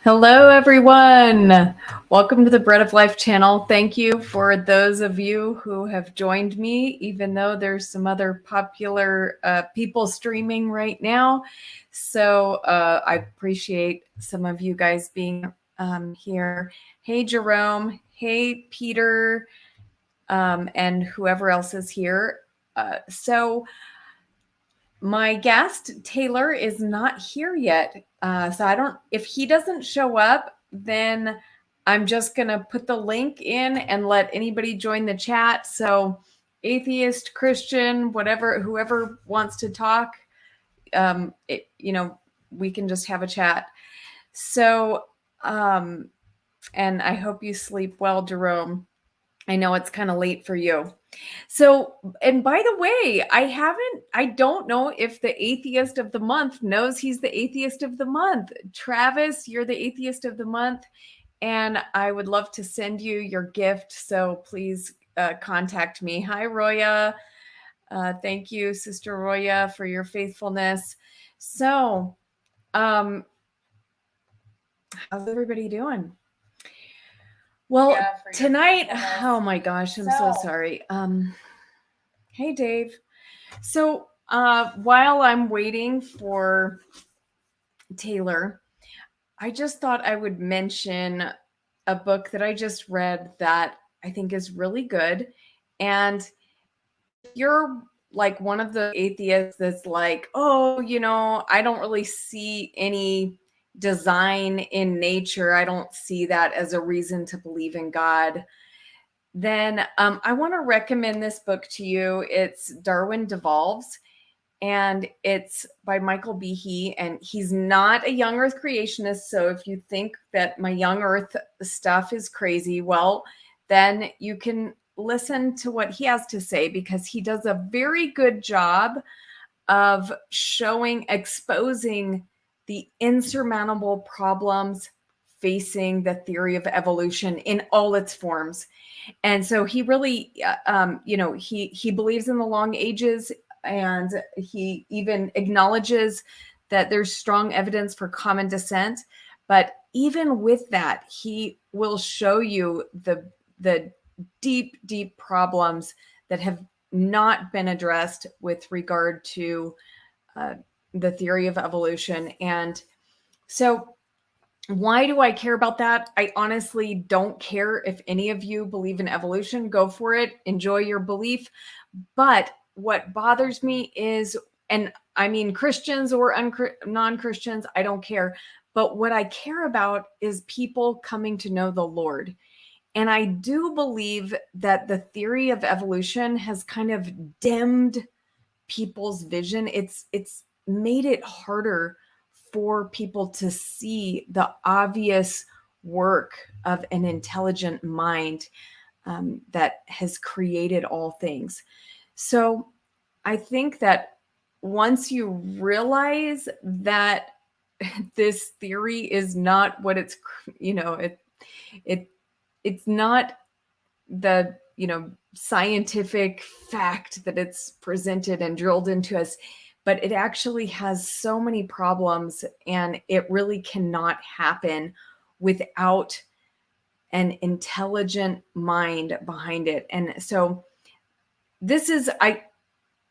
Hello, everyone. Welcome to the Bread of Life channel. Thank you for those of you who have joined me, even though there's some other popular people streaming right now. So I appreciate some of you guys being here. Hey, Jerome. Hey, Peter, and whoever else is here. So my guest, Taylor, is not here yet. If he doesn't show up, then I'm just going to put the link in and let anybody join the chat. So atheist, Christian, whatever, whoever wants to talk, we can just have a chat. So, and I hope you sleep well, Jerome. I know it's kind of late for you. So, and by the way, I don't know if the atheist of the month knows he's the atheist of the month. Travis, you're the atheist of the month, and I would love to send you your gift. So please contact me. Hi, Roya. Thank you, Sister Roya, for your faithfulness. So, how's everybody doing? Well, tonight, oh my gosh, I'm so sorry. Hey, Dave. So while I'm waiting for Taylor, I just thought I would mention a book that I just read that I think is really good. And if you're like one of the atheists that's like, oh, I don't really see any design in nature. I don't see that as a reason to believe in God. Then I want to recommend this book to you. It's Darwin Devolves, and it's by Michael Behe, and he's not a young earth creationist. So if you think that my young earth stuff is crazy, well, then you can listen to what he has to say, because he does a very good job of exposing the insurmountable problems facing the theory of evolution in all its forms. And so he really, he believes in the long ages, and he even acknowledges that there's strong evidence for common descent. But even with that, he will show you the deep, deep problems that have not been addressed with regard to the theory of evolution. And so why do I care about that? I honestly don't care if any of you believe in evolution. Go for it. Enjoy your belief. But what bothers me is, and I mean Christians or non-Christians, I don't care. But what I care about is people coming to know the Lord. And I do believe that the theory of evolution has kind of dimmed people's vision. It's made it harder for people to see the obvious work of an intelligent mind that has created all things. So I think that once you realize that this theory is not what it's not the scientific fact that it's presented and drilled into us, but it actually has so many problems, and it really cannot happen without an intelligent mind behind it. And so this is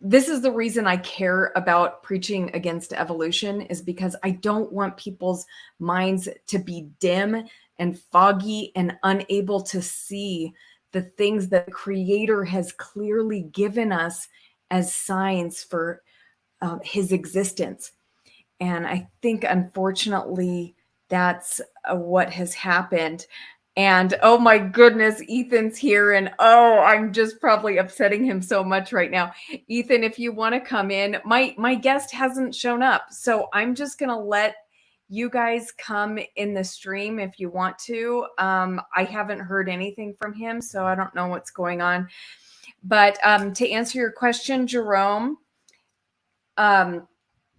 the reason I care about preaching against evolution, is because I don't want people's minds to be dim and foggy and unable to see the things that the Creator has clearly given us as signs for his existence. And I think, unfortunately, that's what has happened. And oh my goodness, Ethan's here, and I'm just probably upsetting him so much right now. Ethan, if you want to come in, my guest hasn't shown up, so I'm just gonna let you guys come in the stream if you want to. I haven't heard anything from him, so I don't know what's going on. But to answer your question, Jerome,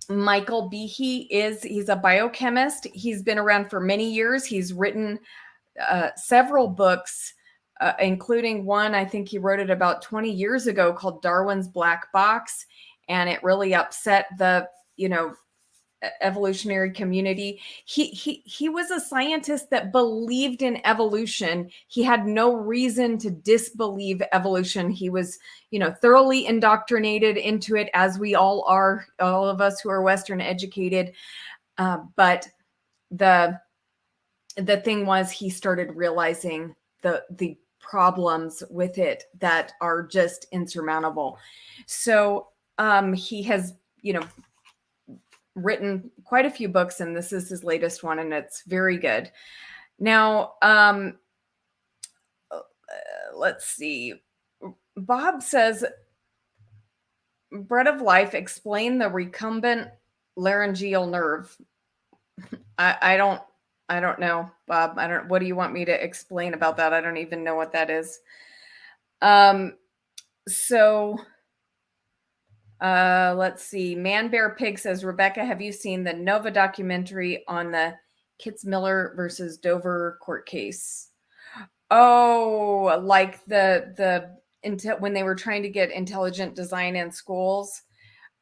Michael Behe he's a biochemist. He's been around for many years. He's written several books, including one, I think he wrote it about 20 years ago, called Darwin's Black Box. And it really upset the evolutionary community. He was a scientist that believed in evolution. He had no reason to disbelieve evolution. He was, thoroughly indoctrinated into it, as we all are, all of us who are Western educated. But the thing was, he started realizing the problems with it that are just insurmountable. So he has, written quite a few books, and this is his latest one, and it's very good. Now, let's see. Bob says, Bread of Life, explain the recumbent laryngeal nerve. I don't know, Bob. What do you want me to explain about that? I don't even know what that is. So let's see. Man Bear Pig says, Rebecca, have you seen the Nova documentary on the Kitzmiller versus Dover court case? Oh, like when they were trying to get intelligent design in schools.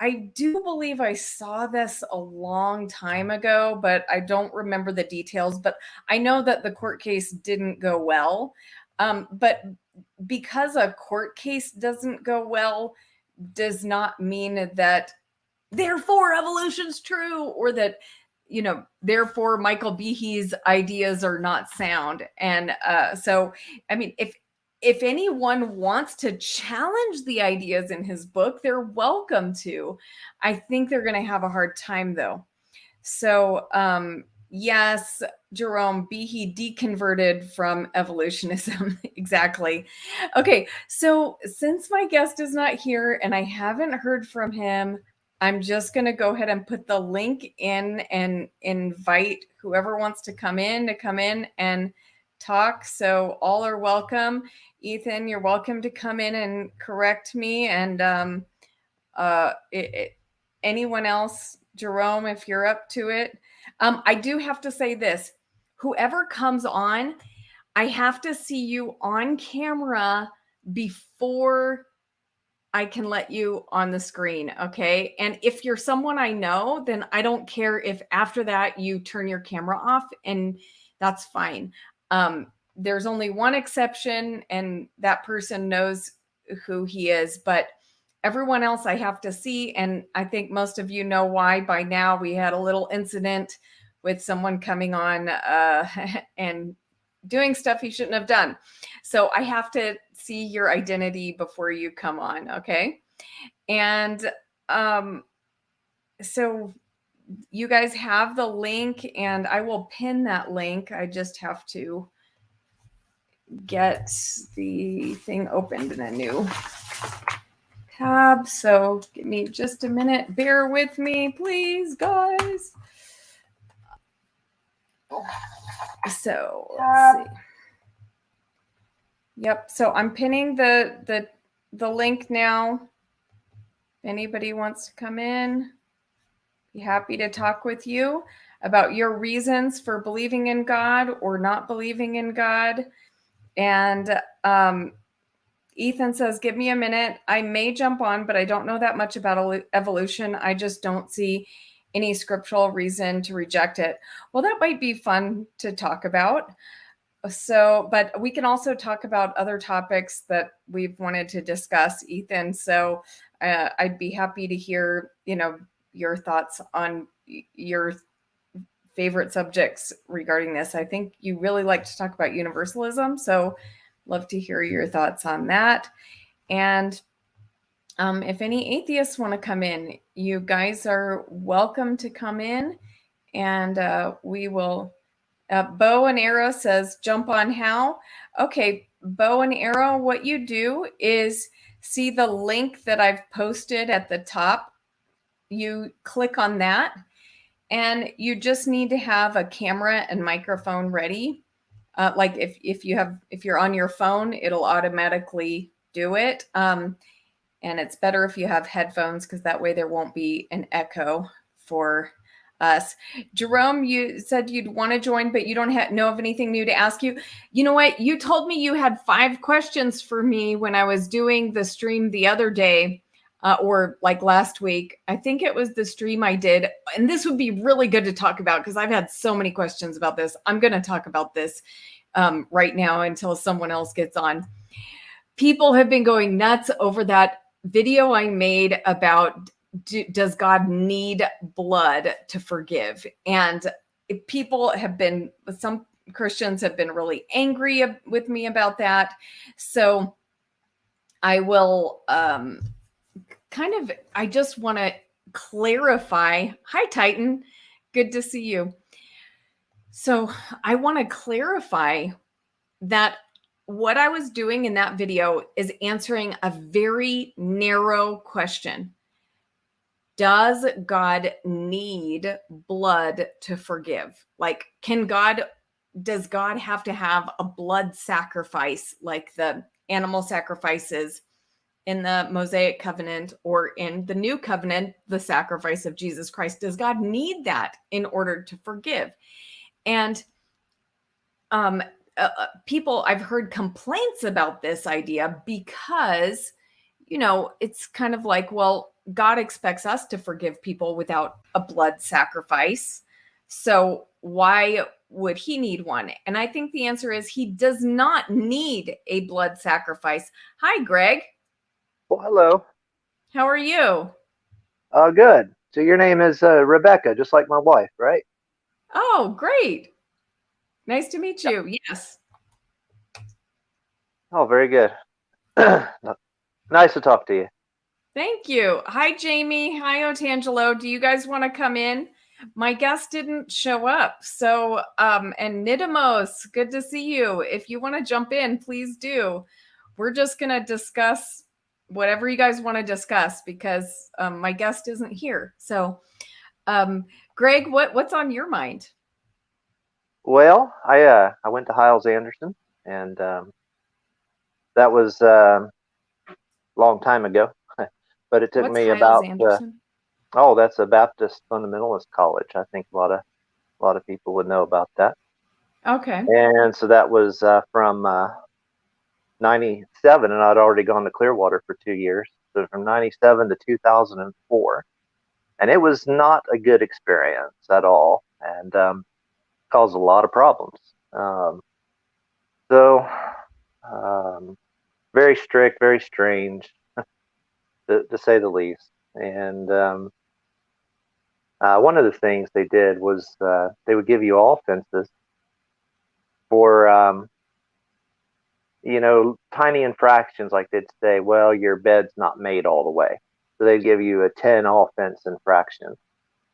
I do believe I saw this a long time ago, but I don't remember the details. But I know that the court case didn't go well. But because a court case doesn't go well does not mean that therefore evolution's true, or that, therefore Michael Behe's ideas are not sound. And so, I mean, if anyone wants to challenge the ideas in his book, they're welcome to. I think they're going to have a hard time, though. So, yes, Jerome, Behe deconverted from evolutionism. Exactly. Okay, so since my guest is not here and I haven't heard from him, I'm just going to go ahead and put the link in and invite whoever wants to come in and talk. So all are welcome. Ethan, you're welcome to come in and correct me. And anyone else, Jerome, if you're up to it. I do have to say this. Whoever comes on, I have to see you on camera before I can let you on the screen, okay? And if you're someone I know, then I don't care if after that you turn your camera off, and that's fine. There's only one exception, and that person knows who he is, but everyone else I have to see, and I think most of you know why by now. We had a little incident with someone coming on and doing stuff he shouldn't have done. So I have to see your identity before you come on, okay? And so you guys have the link, and I will pin that link. I just have to get the thing opened in a new tab. So give me just a minute. Bear with me, please, guys. So let's see. Yep. So I'm pinning the link now. If anybody wants to come in, be happy to talk with you about your reasons for believing in God or not believing in God. And Ethan says, give me a minute. I may jump on, but I don't know that much about evolution. I just don't see any scriptural reason to reject it. Well, that might be fun to talk about. So, but we can also talk about other topics that we've wanted to discuss, Ethan. So I'd be happy to hear, your thoughts on your favorite subjects regarding this. I think you really like to talk about universalism. So love to hear your thoughts on that. And if any atheists want to come in, you guys are welcome to come in, and we will. Bow and Arrow says, jump on how? Okay, Bow and Arrow, what you do is see the link that I've posted at the top. You click on that, and you just need to have a camera and microphone ready. Like if you're on your phone, it'll automatically do it. And it's better if you have headphones, because that way there won't be an echo for us. Jerome, you said you'd want to join, but you don't know of anything new to ask you. You know what? You told me you had 5 questions for me when I was doing the stream the other day. or like last week. I think it was the stream I did. And this would be really good to talk about because I've had so many questions about this. I'm going to talk about this right now until someone else gets on. People have been going nuts over that video I made about does God need blood to forgive? And people have been, some Christians have been really angry with me about that. So I will I just want to clarify. Hi, Titan. Good to see you. So I want to clarify that what I was doing in that video is answering a very narrow question. Does God need blood to forgive? Like, does God have to have a blood sacrifice like the animal sacrifices in the Mosaic covenant or in the new covenant, the sacrifice of Jesus Christ? Does God need that in order to forgive? And people, I've heard complaints about this idea because, it's kind of like, well, God expects us to forgive people without a blood sacrifice. So why would he need one? And I think the answer is he does not need a blood sacrifice. Hi, Greg. Well, hello. How are you? Good. So your name is Rebecca, just like my wife, right? Oh, great. Nice to meet you. Yes. Oh, very good. Nice to talk to you. Thank you. Hi, Jamie. Hi, Otangelo. Do you guys want to come in? My guest didn't show up. So, and Nidamos, good to see you. If you want to jump in, please do. We're just going to discuss whatever you guys want to discuss because my guest isn't here. So, Greg, what's on your mind? Well, I went to Hiles Anderson, and that was a long time ago. But it took What's me Hiles about Anderson? that's a Baptist fundamentalist college. I think a lot of people would know about that. Okay. And so that was from '97, and I'd already gone to Clearwater for 2 years. So from '97 to 2004. And it was not a good experience at all, and caused a lot of problems. So, very strict, very strange, to say the least. And one of the things they did was they would give you offenses for tiny infractions. Like they'd say, well, your bed's not made all the way, so they'd give you a 10 offense infraction.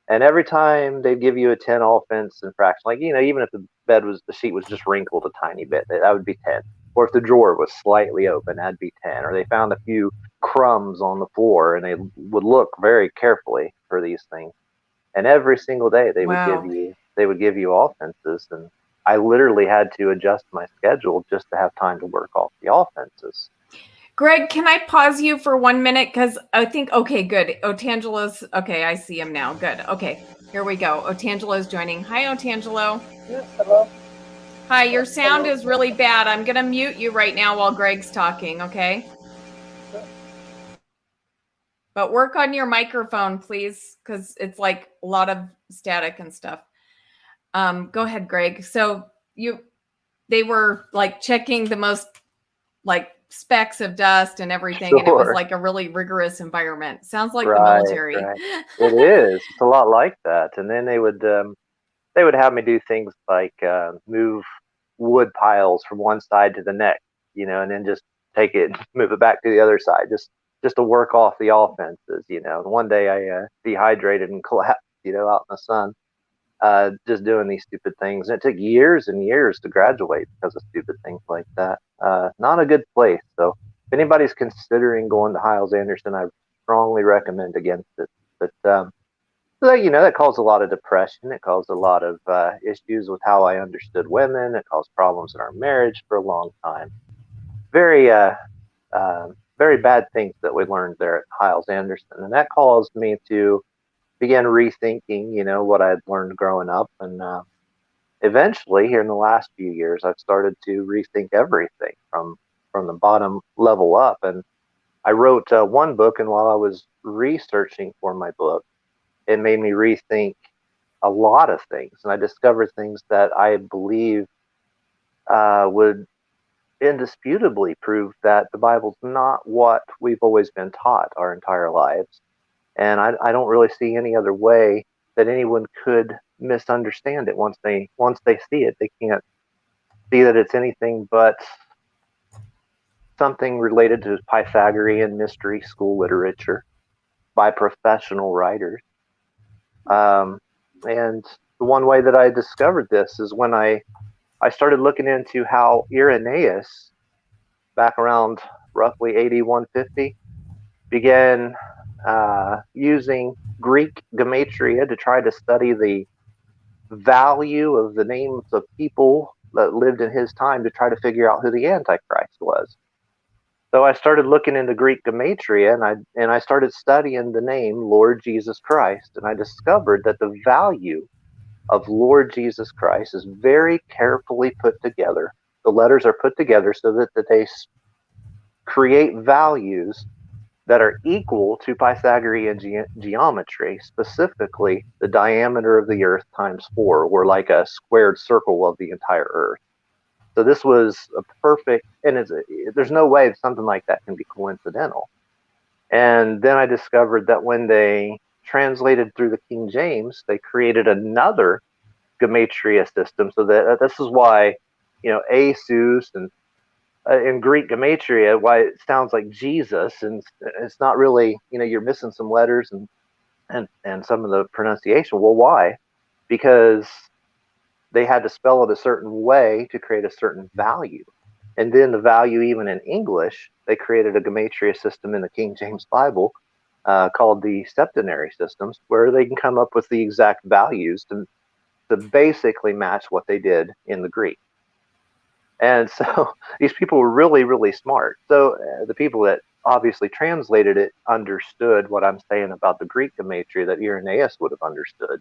And every time they'd give you a 10 offense infraction, like, even if the sheet was just wrinkled a tiny bit, that would be 10. Or if the drawer was slightly open, that'd be 10. Or they found a few crumbs on the floor, and they would look very carefully for these things. And every single day Wow. they would give you offenses. And I literally had to adjust my schedule just to have time to work off the offenses. Greg, can I pause you for 1 minute? Because I think, okay, good. Otangelo's, okay, I see him now. Good. Okay, here we go. Otangelo's joining. Hi, Otangelo. Yeah, hello. Hi, your sound is really bad. I'm going to mute you right now while Greg's talking, okay? But work on your microphone, please, because it's like a lot of static and stuff. Go ahead, Greg. So they were like checking the most like specks of dust and everything, and it was Sure. like a really rigorous environment. Sounds like the Right, military. right. It is. It's a lot like that. And then they would have me do things like move wood piles from one side to the next, and then just take it and move it back to the other side, just to work off the offenses. And one day I dehydrated and collapsed, out in the sun, just doing these stupid things. And it took years and years to graduate because of stupid things like that. Not a good place. So if anybody's considering going to Hiles Anderson, I strongly recommend against it. But so, that caused a lot of depression. It caused a lot of issues with how I understood women. It caused problems in our marriage for a long time. Very, very bad things that we learned there at Hiles Anderson, and that caused me to begin rethinking, what I had learned growing up, and eventually, here in the last few years, I've started to rethink everything from the bottom level up, and I wrote one book, and while I was researching for my book, it made me rethink a lot of things, and I discovered things that I believe would indisputably prove that the Bible's not what we've always been taught our entire lives. And I don't really see any other way that anyone could misunderstand it once they see it. They can't see that it's anything but something related to Pythagorean mystery school literature by professional writers. And the one way that I discovered this is when I started looking into how Irenaeus, back around roughly AD 150, began using Greek gematria to try to study the value of the names of people that lived in his time to try to figure out who the Antichrist was. So I started looking into Greek gematria, and I started studying the name Lord Jesus Christ, and I discovered that the value of Lord Jesus Christ is very carefully put together. The letters are put together so that they create values that are equal to Pythagorean geometry, specifically the diameter of the Earth times 4, or like a squared circle of the entire Earth. So this was a perfect, and there's no way something like that can be coincidental. And then I discovered that when they translated through the King James, they created another gematria system. So that this is why, Asus and in Greek gematria, why it sounds like Jesus, and it's not really, you're missing some letters and some of the pronunciation. Well, why? Because they had to spell it a certain way to create a certain value. And then the value, even in English, they created a gematria system in the King James Bible called the septenary systems, where they can come up with the exact values to basically match what they did in the Greek. And so these people were really, really smart. So the people that obviously translated it understood what I'm saying about the Greek gematria that Irenaeus would have understood.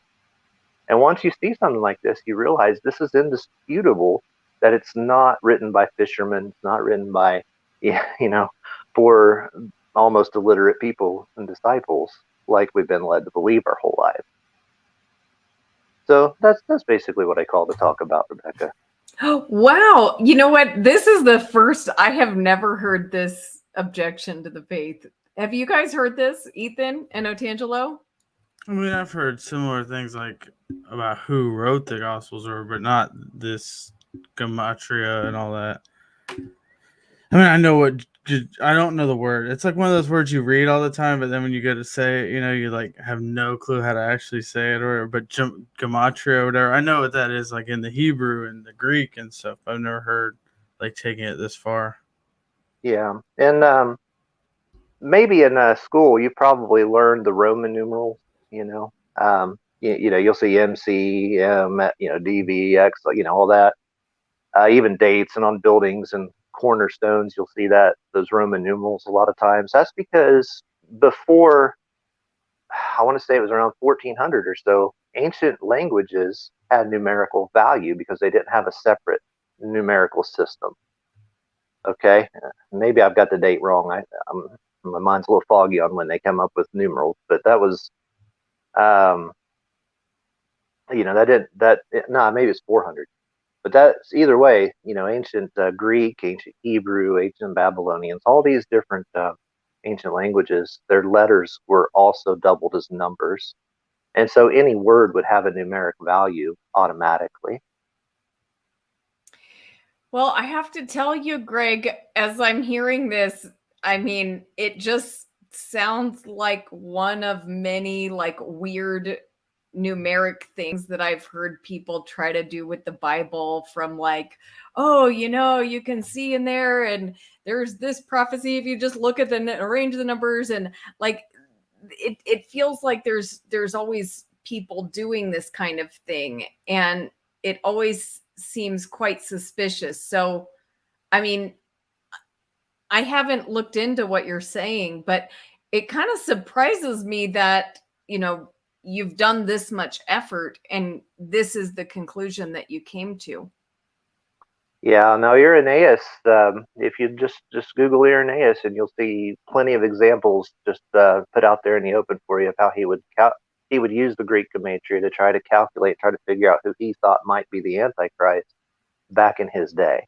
And once you see something like this, you realize this is indisputable, that it's not written by fishermen, it's not written by, for almost illiterate people and disciples like we've been led to believe our whole life. So that's basically what I call the talk about, Rebecca. Wow. You know what? This is the first, I have never heard this objection to the faith. Have you guys heard this, Ethan and Otangelo? I mean, I've heard similar things like about who wrote the Gospels, but not this gematria and all that. I mean, I don't know the word. It's like one of those words you read all the time, but then when you go to say it, you like have no clue how to actually say it, but gematria or whatever. I know what that is, like in the Hebrew and the Greek and stuff. I've never heard like taking it this far. Yeah, and maybe in school you probably learned the Roman numerals. You'll see MC, DV, X, all that. Even dates and on buildings and cornerstones, you'll see those Roman numerals a lot of times. That's because before, I want to say it was around 1400 or so, ancient languages had numerical value because they didn't have a separate numerical system. Okay, maybe I've got the date wrong. My mind's a little foggy on when they come up with numerals, but that was, maybe it's 400. But that's either way, ancient Greek, ancient Hebrew, ancient Babylonians, all these different ancient languages, their letters were also doubled as numbers. And so any word would have a numeric value automatically. Well, I have to tell you, Greg, as I'm hearing this, I mean, it just sounds like one of many like weird numeric things that I've heard people try to do with the Bible, from like, oh, you can see in there, and there's this prophecy if you just look at the arrange the numbers, and like it feels like there's always people doing this kind of thing, and it always seems quite suspicious. So, I mean, I haven't looked into what you're saying, but it kind of surprises me that, you've done this much effort and this is the conclusion that you came to. Yeah, no, Irenaeus. If you just Google Irenaeus, and you'll see plenty of examples just put out there in the open for you of how he would use the Greek gematria to try to calculate, try to figure out who he thought might be the Antichrist back in his day.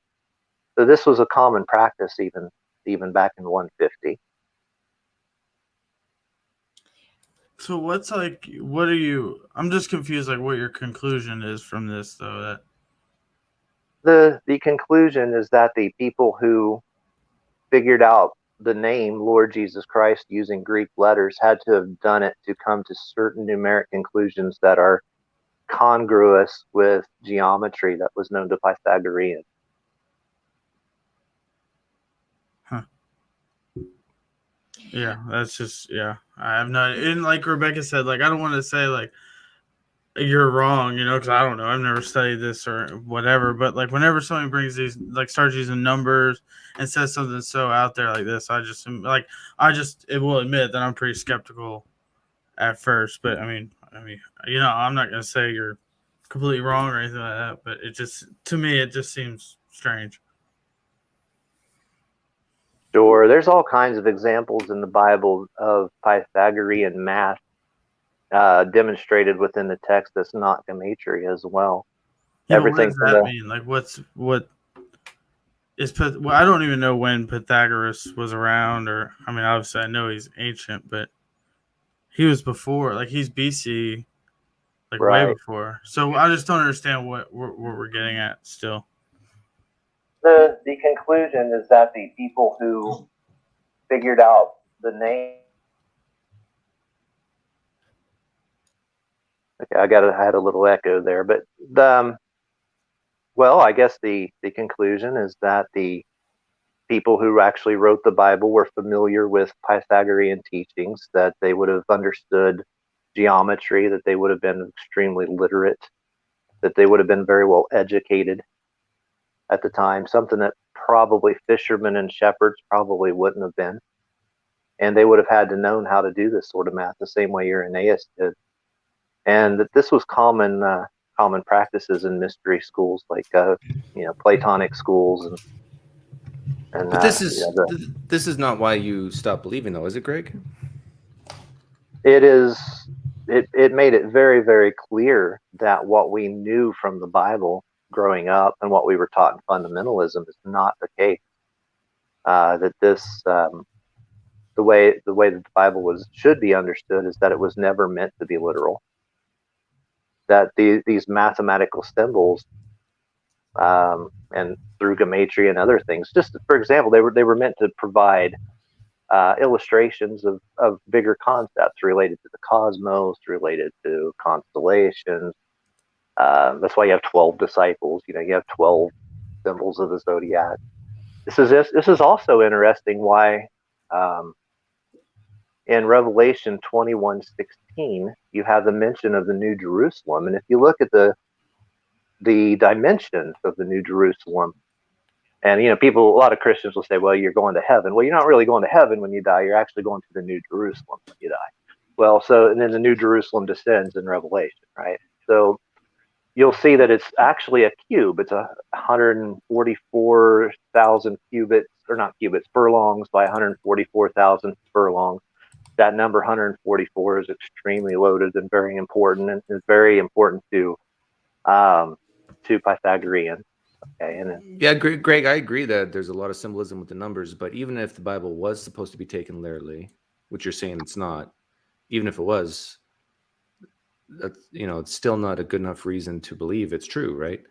So this was a common practice even back in 150. So what are you? I'm just confused. Like, what your conclusion is from this, though. That The conclusion is that the people who figured out the name Lord Jesus Christ using Greek letters had to have done it to come to certain numeric conclusions that are congruous with geometry that was known to Pythagoreans. yeah, that's just I have not. And like Rebecca said, like I don't want to say like you're wrong, because I don't know. I've never studied this or whatever. But like whenever somebody brings these, like starts using numbers and says something so out there like this, it will admit that I'm pretty skeptical at first. But I mean, I'm not gonna say you're completely wrong or anything like that. But to me, it just seems strange. Sure, there's all kinds of examples in the Bible of Pythagorean math demonstrated within the text that's not gematria as well. Yeah, but what Everything does from that mean? Like, what is well, I don't even know when Pythagoras was around, or I mean, obviously I know he's ancient, but he was before, like he's BC, like way right. before. So I just don't understand what we're getting at still. The conclusion is that the people who figured out the name. Okay, I had a little echo there, but well, I guess the conclusion is that the people who actually wrote the Bible were familiar with Pythagorean teachings, that they would have understood geometry, that they would have been extremely literate, that they would have been very well educated at the time, something that probably fishermen and shepherds probably wouldn't have been. And they would have had to known how to do this sort of math the same way Irenaeus did. And that this was common practices in mystery schools like Platonic schools and But this is not why you stopped believing, though, is it, Greg? it made it very, very clear that what we knew from the Bible growing up and what we were taught in fundamentalism is not the case. That this the way that the Bible should be understood is that it was never meant to be literal. That these mathematical symbols and through gematria and other things, just for example, they were meant to provide illustrations of bigger concepts related to the cosmos, related to constellations. That's why you have 12 disciples. You have 12 symbols of the zodiac. This is also interesting. Why in Revelation 21:16 you have the mention of the New Jerusalem, and if you look at the dimensions of the New Jerusalem, and a lot of Christians will say, well, you're going to heaven. Well, you're not really going to heaven when you die. You're actually going to the New Jerusalem when you die. Well, and then the New Jerusalem descends in Revelation, right? So you'll see that it's actually a cube. It's 144,000 cubits, or not cubits, furlongs by 144,000 furlongs. That number 144 is extremely loaded and very important, and is very important to Pythagoreans. Okay, yeah, Greg, I agree that there's a lot of symbolism with the numbers, but even if the Bible was supposed to be taken literally, which you're saying it's not, even if it was, it's still not a good enough reason to believe it's true, right?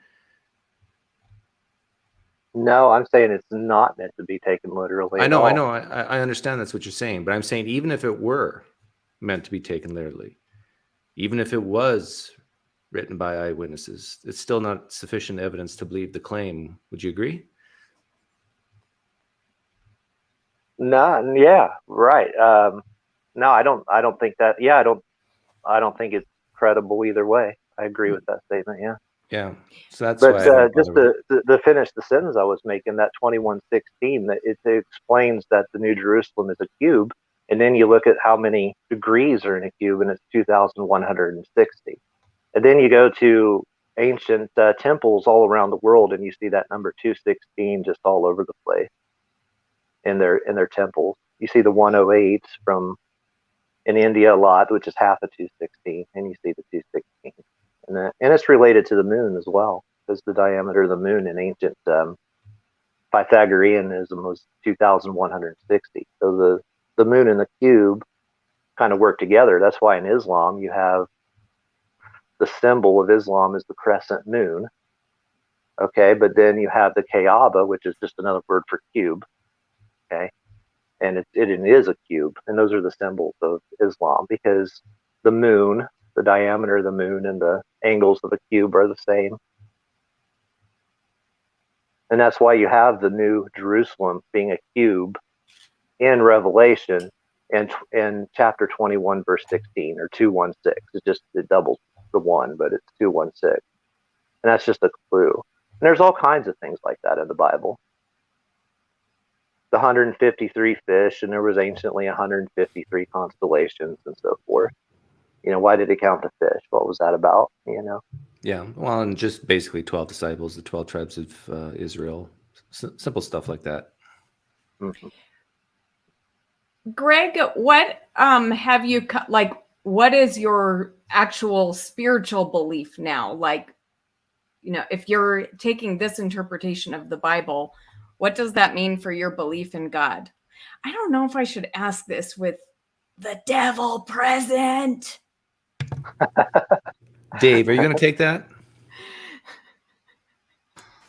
No, I'm saying it's not meant to be taken literally. I know. I understand that's what you're saying, but I'm saying even if it were meant to be taken literally, even if it was written by eyewitnesses, it's still not sufficient evidence to believe the claim. Would you agree? No, yeah, right. No, I don't think that. Yeah, I don't think it's credible either way. I agree with that statement. Yeah. Yeah. So that's But why I don't just bother with it. to finish the sentence I was making, that 21:16, that it explains that the New Jerusalem is a cube, and then you look at how many degrees are in a cube, and it's 2,160. And then you go to ancient temples all around the world, and you see that number 216 just all over the place in their temples. You see the 108s from in India a lot, which is half of 216, and you see the 216, and it's related to the moon as well, because the diameter of the moon in ancient Pythagoreanism was 2,160. So the moon and the cube kind of work together. That's why in Islam you have the symbol of Islam is the crescent moon. Okay, but then you have the Kaaba, which is just another word for cube. Okay, and it is a cube, and those are the symbols of Islam, because the moon, the diameter of the moon, and the angles of the cube are the same. And that's why you have the New Jerusalem being a cube in Revelation in chapter 21, verse 16, or 216. It doubles the one, but it's 216. And that's just a clue. And there's all kinds of things like that in the Bible. The 153 fish, and there was anciently 153 constellations and so forth. Why did it count the fish? What was that about? Yeah, well, and just basically 12 disciples, the 12 tribes of Israel, simple stuff like that. Mm-hmm. Greg, what have you what is your actual spiritual belief now? Like, if you're taking this interpretation of the Bible, what does that mean for your belief in God? I don't know if I should ask this with the devil present. Dave, are you going to take that?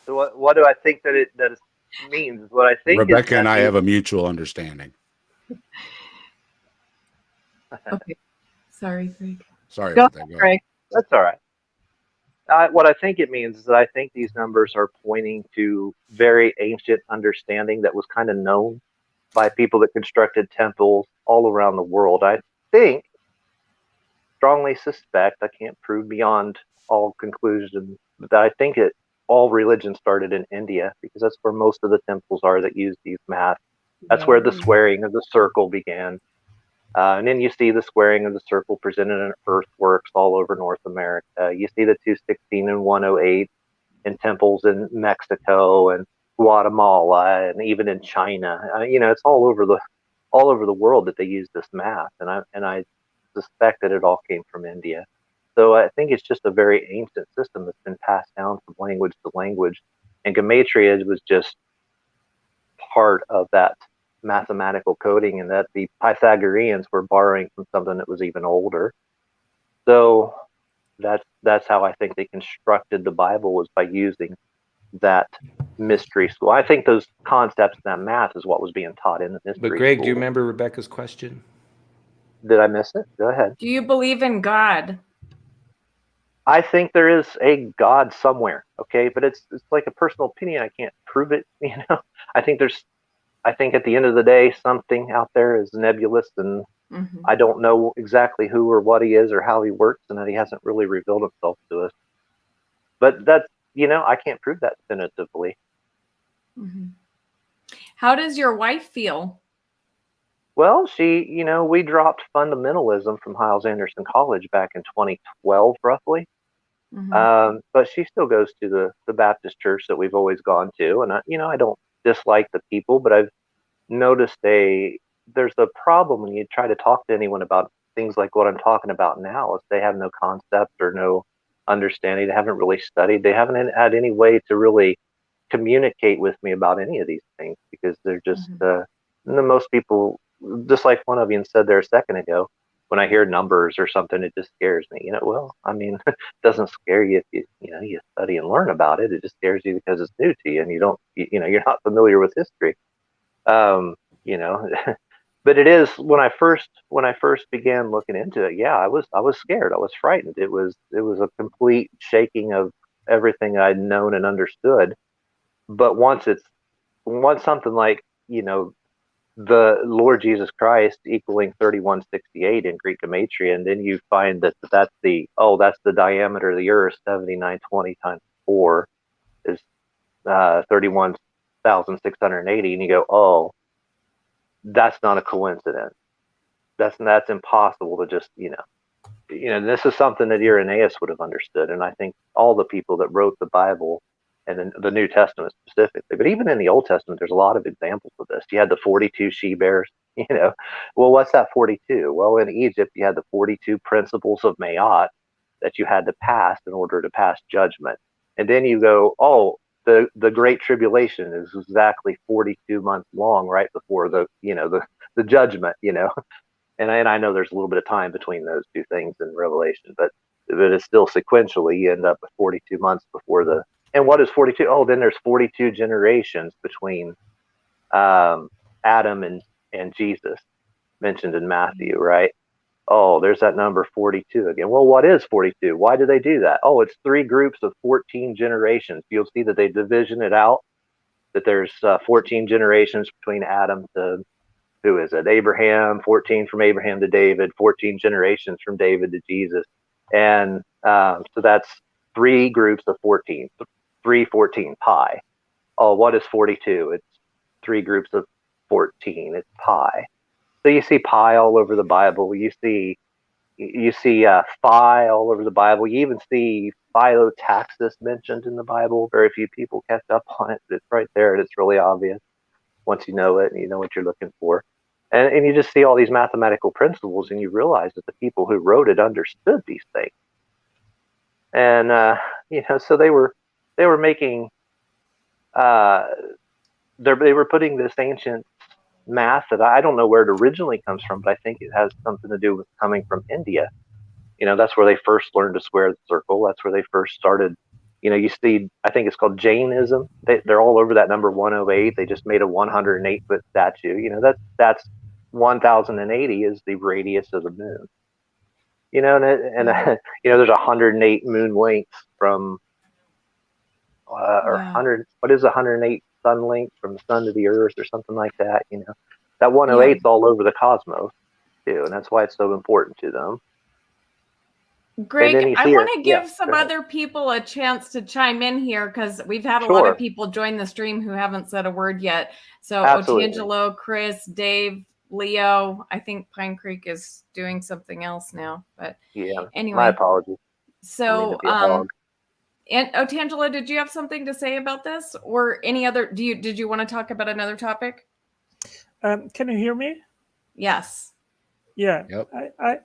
So what do I think that it means? What I think Rebecca and I have a mutual understanding. Okay. Sorry, Greg. Sorry Go about that. Go Greg. That's all right. What I think it means is that I think these numbers are pointing to very ancient understanding that was kind of known by people that constructed temples all around the world. I think, strongly suspect, I can't prove beyond all conclusion, but I think all religion started in India, because that's where most of the temples are that use these maths. That's where the squaring of the circle began. And then you see the squaring of the circle presented in earthworks all over North America. You see the 216 and 108 in temples in Mexico and Guatemala, and even in China. It's all over the world that they use this math, and I suspect that it all came from India. So I think it's just a very ancient system that's been passed down from language to language, and gematria was just part of that mathematical coding, and that the Pythagoreans were borrowing from something that was even older. So that's how I think they constructed the Bible, was by using that mystery school. I think those concepts and that math is what was being taught in the mystery But Greg, school. do you remember Rebecca's question? Did I miss it? Go ahead. Do you believe in God? I think there is a God somewhere, okay, but it's like a personal opinion. I can't prove it. I think at the end of the day, something out there is nebulous, and I don't know exactly who or what he is or how he works, and that he hasn't really revealed himself to us. But that's, I can't prove that definitively. How does your wife feel? Well, we dropped fundamentalism from Hyles-Anderson College back in 2012, roughly. But she still goes to the Baptist church that we've always gone to. And, I don't dislike the people, but I've noticed there's a problem when you try to talk to anyone about things like what I'm talking about now, is they have no concept or no understanding. They haven't really studied. They haven't had any way to really communicate with me about any of these things, because they're just, most people, just like one of you said there a second ago, when I hear numbers or something, it just scares me. Well, it doesn't scare you if you study and learn about it. It just scares you because it's new to you, and you're not familiar with history. But it is, when I first began looking into it, yeah, I was scared. I was frightened. It was a complete shaking of everything I'd known and understood. But once something like, the Lord Jesus Christ equaling 3168 in Greek gematria, and then you find that's the diameter of the earth, 7920 times 4 is 31,680, and you go, oh, that's not a coincidence. That's impossible to just this is something that Irenaeus would have understood, and I think all the people that wrote the Bible and then the New Testament specifically, but even in the Old Testament, there's a lot of examples of this. You had the 42 she bears, Well, what's that 42? Well, in Egypt, you had the 42 principles of Mayat that you had to pass in order to pass judgment. And then you go, oh, the Great Tribulation is exactly 42 months long, right before the judgment, And I know there's a little bit of time between those two things in Revelation, but it's still sequentially. You end up with 42 months before the. And what is 42? Oh, then there's 42 generations between Adam and Jesus mentioned in Matthew, right? Oh, there's that number 42 again. Well, what is 42? Why do they do that? Oh, it's 3 groups of 14 generations. You'll see that they division it out, that there's 14 generations between Adam to, who is it? Abraham, 14 from Abraham to David, 14 generations from David to Jesus. And so that's 3 groups of 14, 314 pi. Oh, what is 42? It's 3 groups of 14. It's pi. So you see pi all over the Bible. You see phi all over the Bible. You even see philo-taxis mentioned in the Bible. Very few people catch up on it. It's right there, and it's really obvious once you know it and you know what you're looking for. And you just see all these mathematical principles, and you realize that the people who wrote it understood these things. And so they were making they were putting this ancient math that I don't know where it originally comes from, but I think it has something to do with coming from India. That's where they first learned to square the circle. That's where they first started. You see, I think it's called Jainism. They're all over that number 108. They just made a 108-foot statue. That's 1080 is the radius of the moon. There's 108 moon lengths from, or 100. What is 108 sun lengths from the sun to the earth, or something like that? That 108 is all over the cosmos too, and that's why it's so important to them. Greg, I want to give some other people a chance to chime in here, because we've had a lot of people join the stream who haven't said a word yet. So Otangelo, Chris, Dave, Leo, I think Pine Creek is doing something else now, but anyway. My apologies. So, and Otangelo, did you have something to say about this, or any other? Did you want to talk about another topic? Can you hear me? Yes. Yeah. Yep.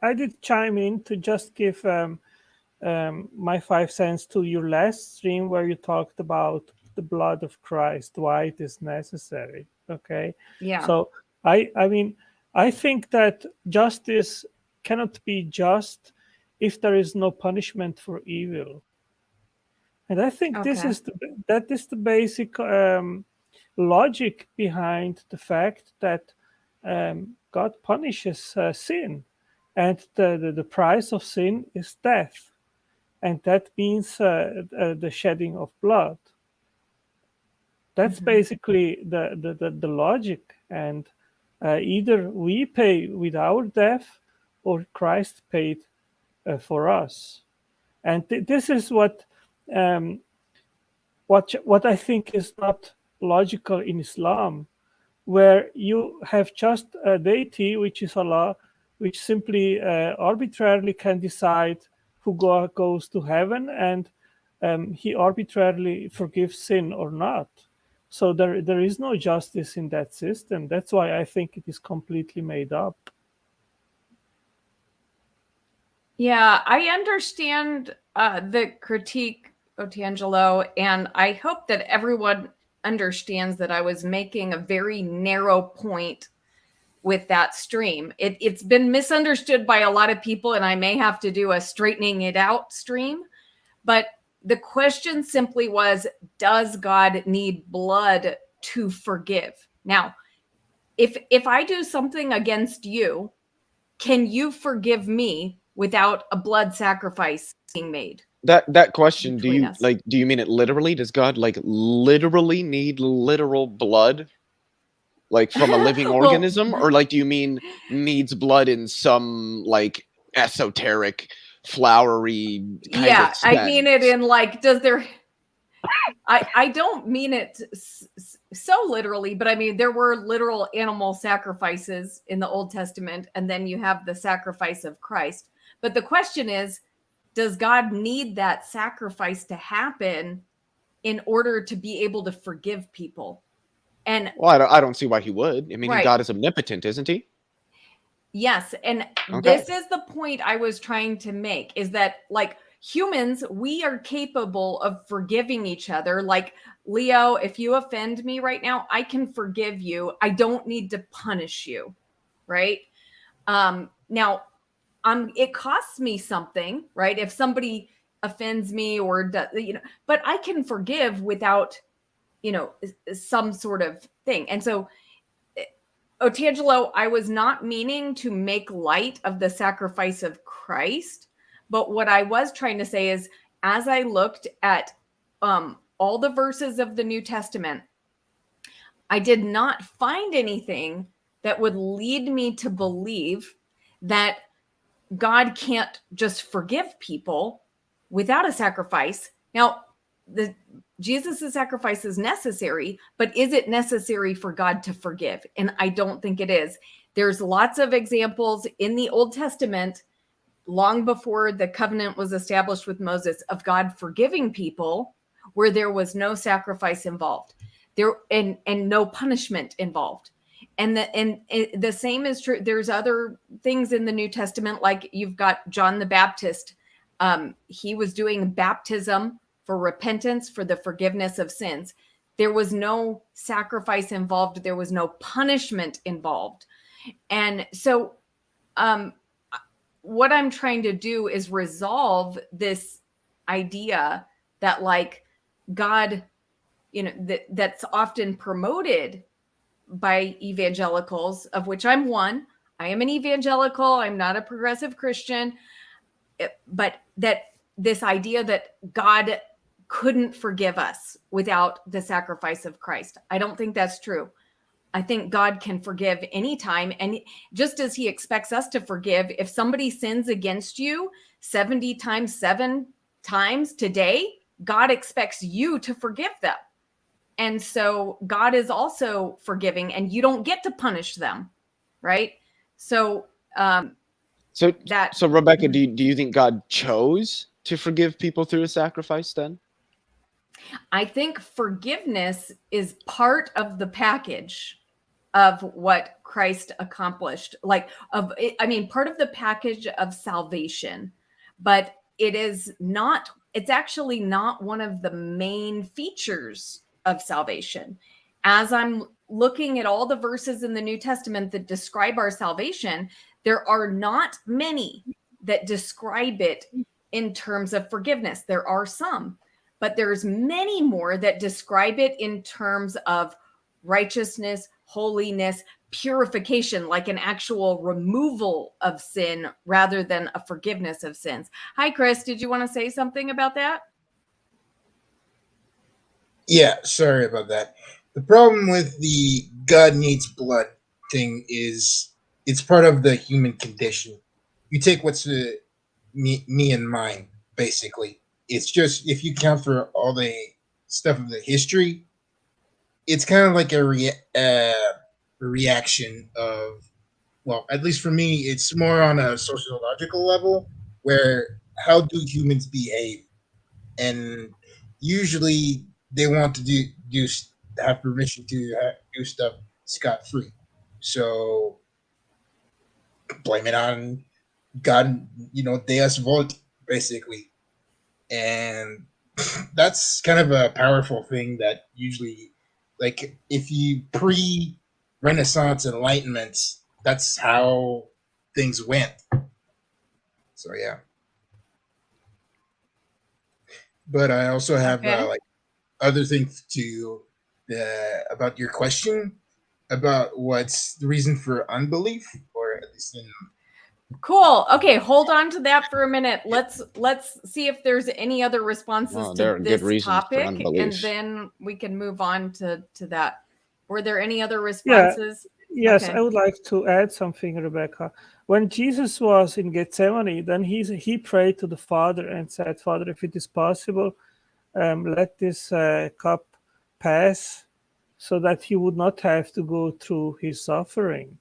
I did chime in to just give my 5 cents to your last stream where you talked about the blood of Christ, why it is necessary. Okay. Yeah. So I think that justice cannot be just if there is no punishment for evil. And I think that is the basic logic behind the fact that God punishes sin, and the price of sin is death, and that means the shedding of blood. That's basically the logic, and either we pay with our death, or Christ paid for us. And this is what I think is not logical in Islam, where you have just a deity, which is Allah, which simply arbitrarily can decide who goes to heaven, and he arbitrarily forgives sin or not. So there is no justice in that system. That's why I think it is completely made up. Yeah, I understand the critique, Otangelo, and I hope that everyone understands that I was making a very narrow point with that stream. It's been misunderstood by a lot of people, and I may have to do a straightening it out stream. But the question simply was, does God need blood to forgive? Now, if I do something against you, can you forgive me without a blood sacrifice being made? That question, do you mean it literally? Does God literally need literal blood, like from a living organism, or do you mean needs blood in some esoteric, flowery kind of sense? I mean it in does there? I don't mean it so literally, but I mean there were literal animal sacrifices in the Old Testament, and then you have the sacrifice of Christ. But the question is, does God need that sacrifice to happen in order to be able to forgive people? And well, I don't see why he would. I mean, right. God is omnipotent, isn't he? Yes. And Okay. this is the point I was trying to make, is that like humans, we are capable of forgiving each other. Like, Leo, if you offend me right now, I can forgive you. I don't need to punish you. Right. Now, it costs me something, right? If somebody offends me or does, but I can forgive without, some sort of thing. And so, Otangelo, I was not meaning to make light of the sacrifice of Christ, but what I was trying to say is, as I looked at all the verses of the New Testament, I did not find anything that would lead me to believe that God can't just forgive people without a sacrifice. Now, Jesus' sacrifice is necessary, but is it necessary for God to forgive? And I don't think it is. There's lots of examples in the Old Testament, long before the covenant was established with Moses, of God forgiving people where there was no sacrifice involved, and no punishment involved. And the same is true. There's other things in the New Testament, like you've got John the Baptist. He was doing baptism for repentance, for the forgiveness of sins. There was no sacrifice involved. There was no punishment involved. And so what I'm trying to do is resolve this idea that, like, God, that's often promoted by evangelicals, of which I'm one. I am an evangelical. I'm not a progressive Christian. But that this idea that God couldn't forgive us without the sacrifice of Christ, I don't think that's true. I think God can forgive anytime. And just as he expects us to forgive, if somebody sins against you 70 times 7 times today, God expects you to forgive them. And so God is also forgiving, and you don't get to punish them, right? So, So Rebecca, do you think God chose to forgive people through a sacrifice then? I think forgiveness is part of the package of what Christ accomplished. Part of the package of salvation, but it's actually not one of the main features of salvation. As I'm looking at all the verses in the New Testament that describe our salvation, there are not many that describe it in terms of forgiveness. There are some, but there's many more that describe it in terms of righteousness, holiness, purification, like an actual removal of sin rather than a forgiveness of sins. Hi, Chris. Did you want to say something about that? Yeah, sorry about that. The problem with the God needs blood thing is it's part of the human condition. You take what's me and mine, basically. It's just, if you count for all the stuff of the history, it's kind of like a reaction of, well, at least for me, it's more on a sociological level, where how do humans behave? And usually they want to have permission to do stuff scot-free. So blame it on God, Deus Vult, basically. And that's kind of a powerful thing that usually, like, if you pre-Renaissance Enlightenment, that's how things went. So yeah. But I also have other things about your question about what's the reason for unbelief, or at least in. Cool. Okay, hold on to that for a minute. Let's see if there's any other responses to this topic, and then we can move on to that. Were there any other responses? Yes, okay. I would like to add something, Rebecca. When Jesus was in Gethsemane, then he prayed to the Father and said, "Father, if it is possible, let this cup pass, so that he would not have to go through his suffering."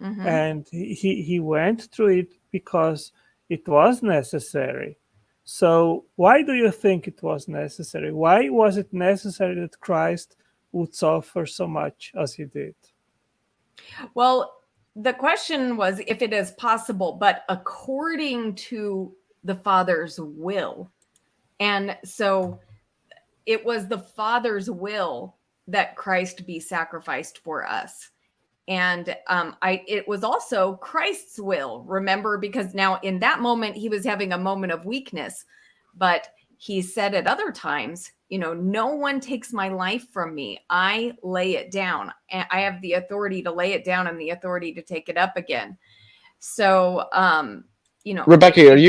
Mm-hmm. And he went through it because it was necessary. So why do you think it was necessary? Why was it necessary that Christ would suffer so much as he did? Well, the question was if it is possible, but according to the Father's will. And so it was the Father's will that Christ be sacrificed for us. And it was also Christ's will, remember, because now in that moment, he was having a moment of weakness, but he said at other times, no one takes my life from me. I lay it down, and I have the authority to lay it down and the authority to take it up again. So, Rebecca,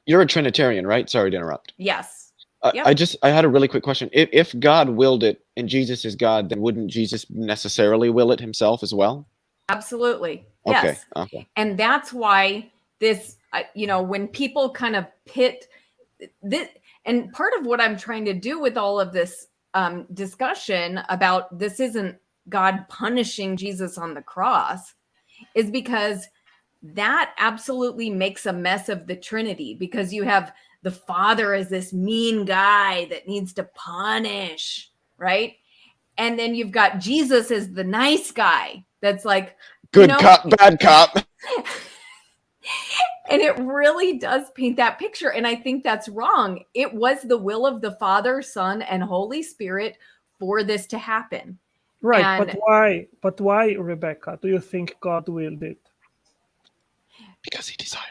you're a Trinitarian, right? Sorry to interrupt. Yes. Yep. I had a really quick question. If God willed it and Jesus is God, then wouldn't Jesus necessarily will it himself as well? Absolutely. Okay. Yes. Okay. And that's why this, when people kind of pit this, and part of what I'm trying to do with all of this discussion about this isn't God punishing Jesus on the cross is because that absolutely makes a mess of the Trinity, because you have the Father as this mean guy that needs to punish, right? And then you've got Jesus as the nice guy that's like, good cop, bad cop. And it really does paint that picture. And I think that's wrong. It was the will of the Father, Son, and Holy Spirit for this to happen. Right. And but why, Rebecca, do you think God willed it? Because he desired.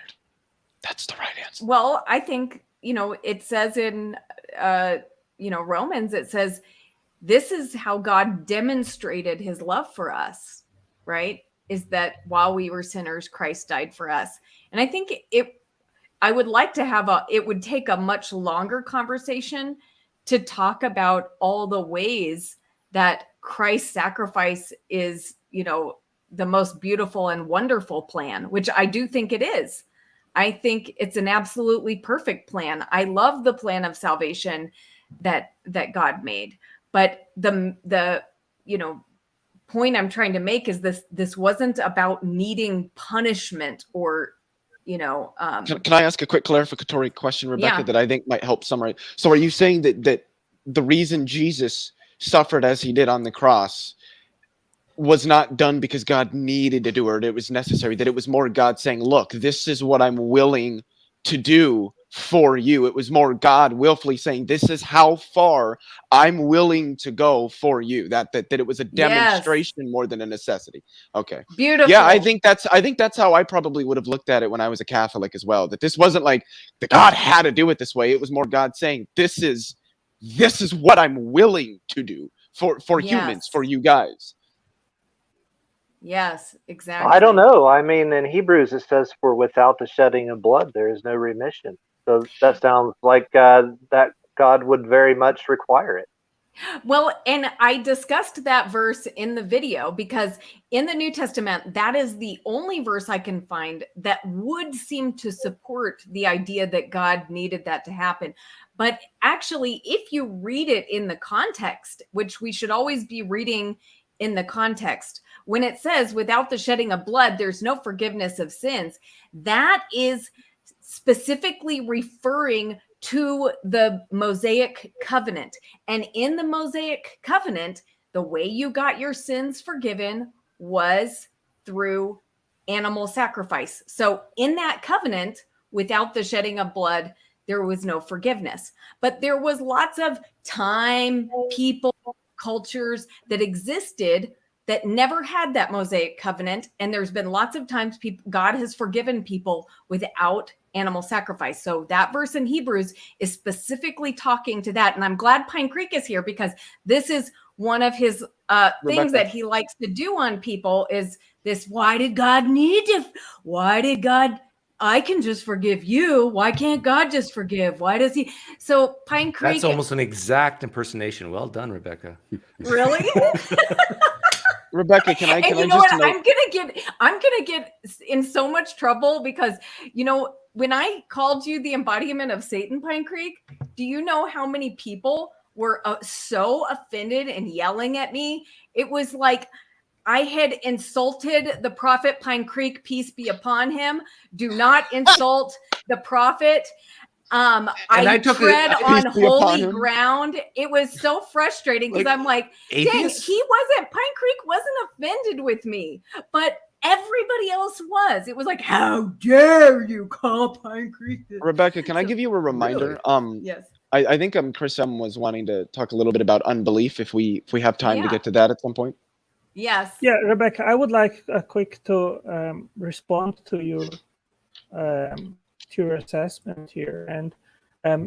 That's the right answer. Well, I think, it says in, Romans, it says, this is how God demonstrated his love for us, right? Is that while we were sinners, Christ died for us. And I think I would like to it would take a much longer conversation to talk about all the ways that Christ's sacrifice is, the most beautiful and wonderful plan, which I do think it is. I think it's an absolutely perfect plan. I love the plan of salvation that God made. But the point I'm trying to make is this wasn't about needing punishment or, Can I ask a quick clarificatory question, Rebecca, that I think might help summarize? So are you saying that the reason Jesus suffered as he did on the cross was not done because God needed to do it, it was necessary, that it was more God saying, look, this is what I'm willing to do for you? It was more God willfully saying, this is how far I'm willing to go for you, that it was a demonstration more than a necessity. Okay. Beautiful. Yeah, I think that's how I probably would have looked at it when I was a Catholic as well, that this wasn't like the God had to do it this way. It was more God saying, this is what I'm willing to do for humans, for you guys. Yes, exactly. I don't know. I mean, in Hebrews it says, for without the shedding of blood, there is no remission. So that sounds like that God would very much require it. Well, and I discussed that verse in the video because in the New Testament, that is the only verse I can find that would seem to support the idea that God needed that to happen. But actually, if you read it in the context, which we should always be reading in the context, when it says without the shedding of blood, there's no forgiveness of sins, that is specifically referring to the Mosaic covenant. And in the Mosaic covenant, the way you got your sins forgiven was through animal sacrifice. So in that covenant, without the shedding of blood, there was no forgiveness. But there was lots of time, people, cultures that existed that never had that Mosaic covenant. And there's been lots of times God has forgiven people without animal sacrifice. So that verse in Hebrews is specifically talking to that. And I'm glad Pine Creek is here because this is one of his things that he likes to do on people is this, why did God, I can just forgive you. Why can't God just forgive? Why does he? So Pine Creek. That's almost an exact impersonation. Well done, Rebecca. Really? Rebecca, can I you know just what? I'm gonna get in so much trouble because when I called you the embodiment of Satan, Pine Creek, do you know how many people were so offended and yelling at me? It was like I had insulted the prophet. Pine Creek, peace be upon him. Do not insult the prophet. I tread on holy ground. It was so frustrating because I'm like, dang, Pine Creek wasn't offended with me, but everybody else was. It was like, how dare you call Pine Creek this? Rebecca, can I give you a reminder? Really? Yes. I think Chris was wanting to talk a little bit about unbelief if we have time to get to that at some point. Yes. Yeah, Rebecca, I would like a quick to respond to your assessment here. And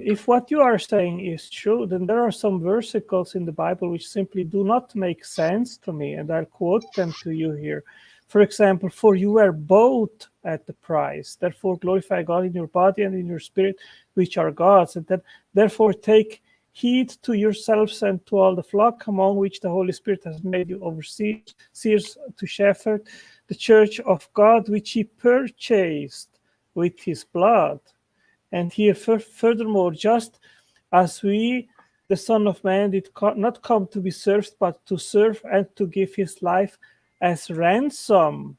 if what you are saying is true, then there are some versicles in the Bible which simply do not make sense to me, and I'll quote them to you here. For example, for you were both at the price, therefore glorify God in your body and in your spirit, which are God's, and then therefore take heed to yourselves and to all the flock among which the Holy Spirit has made you overseers to shepherd the church of God, which he purchased with his blood. And here, furthermore, just as we, the Son of Man, did not come to be served, but to serve and to give his life as ransom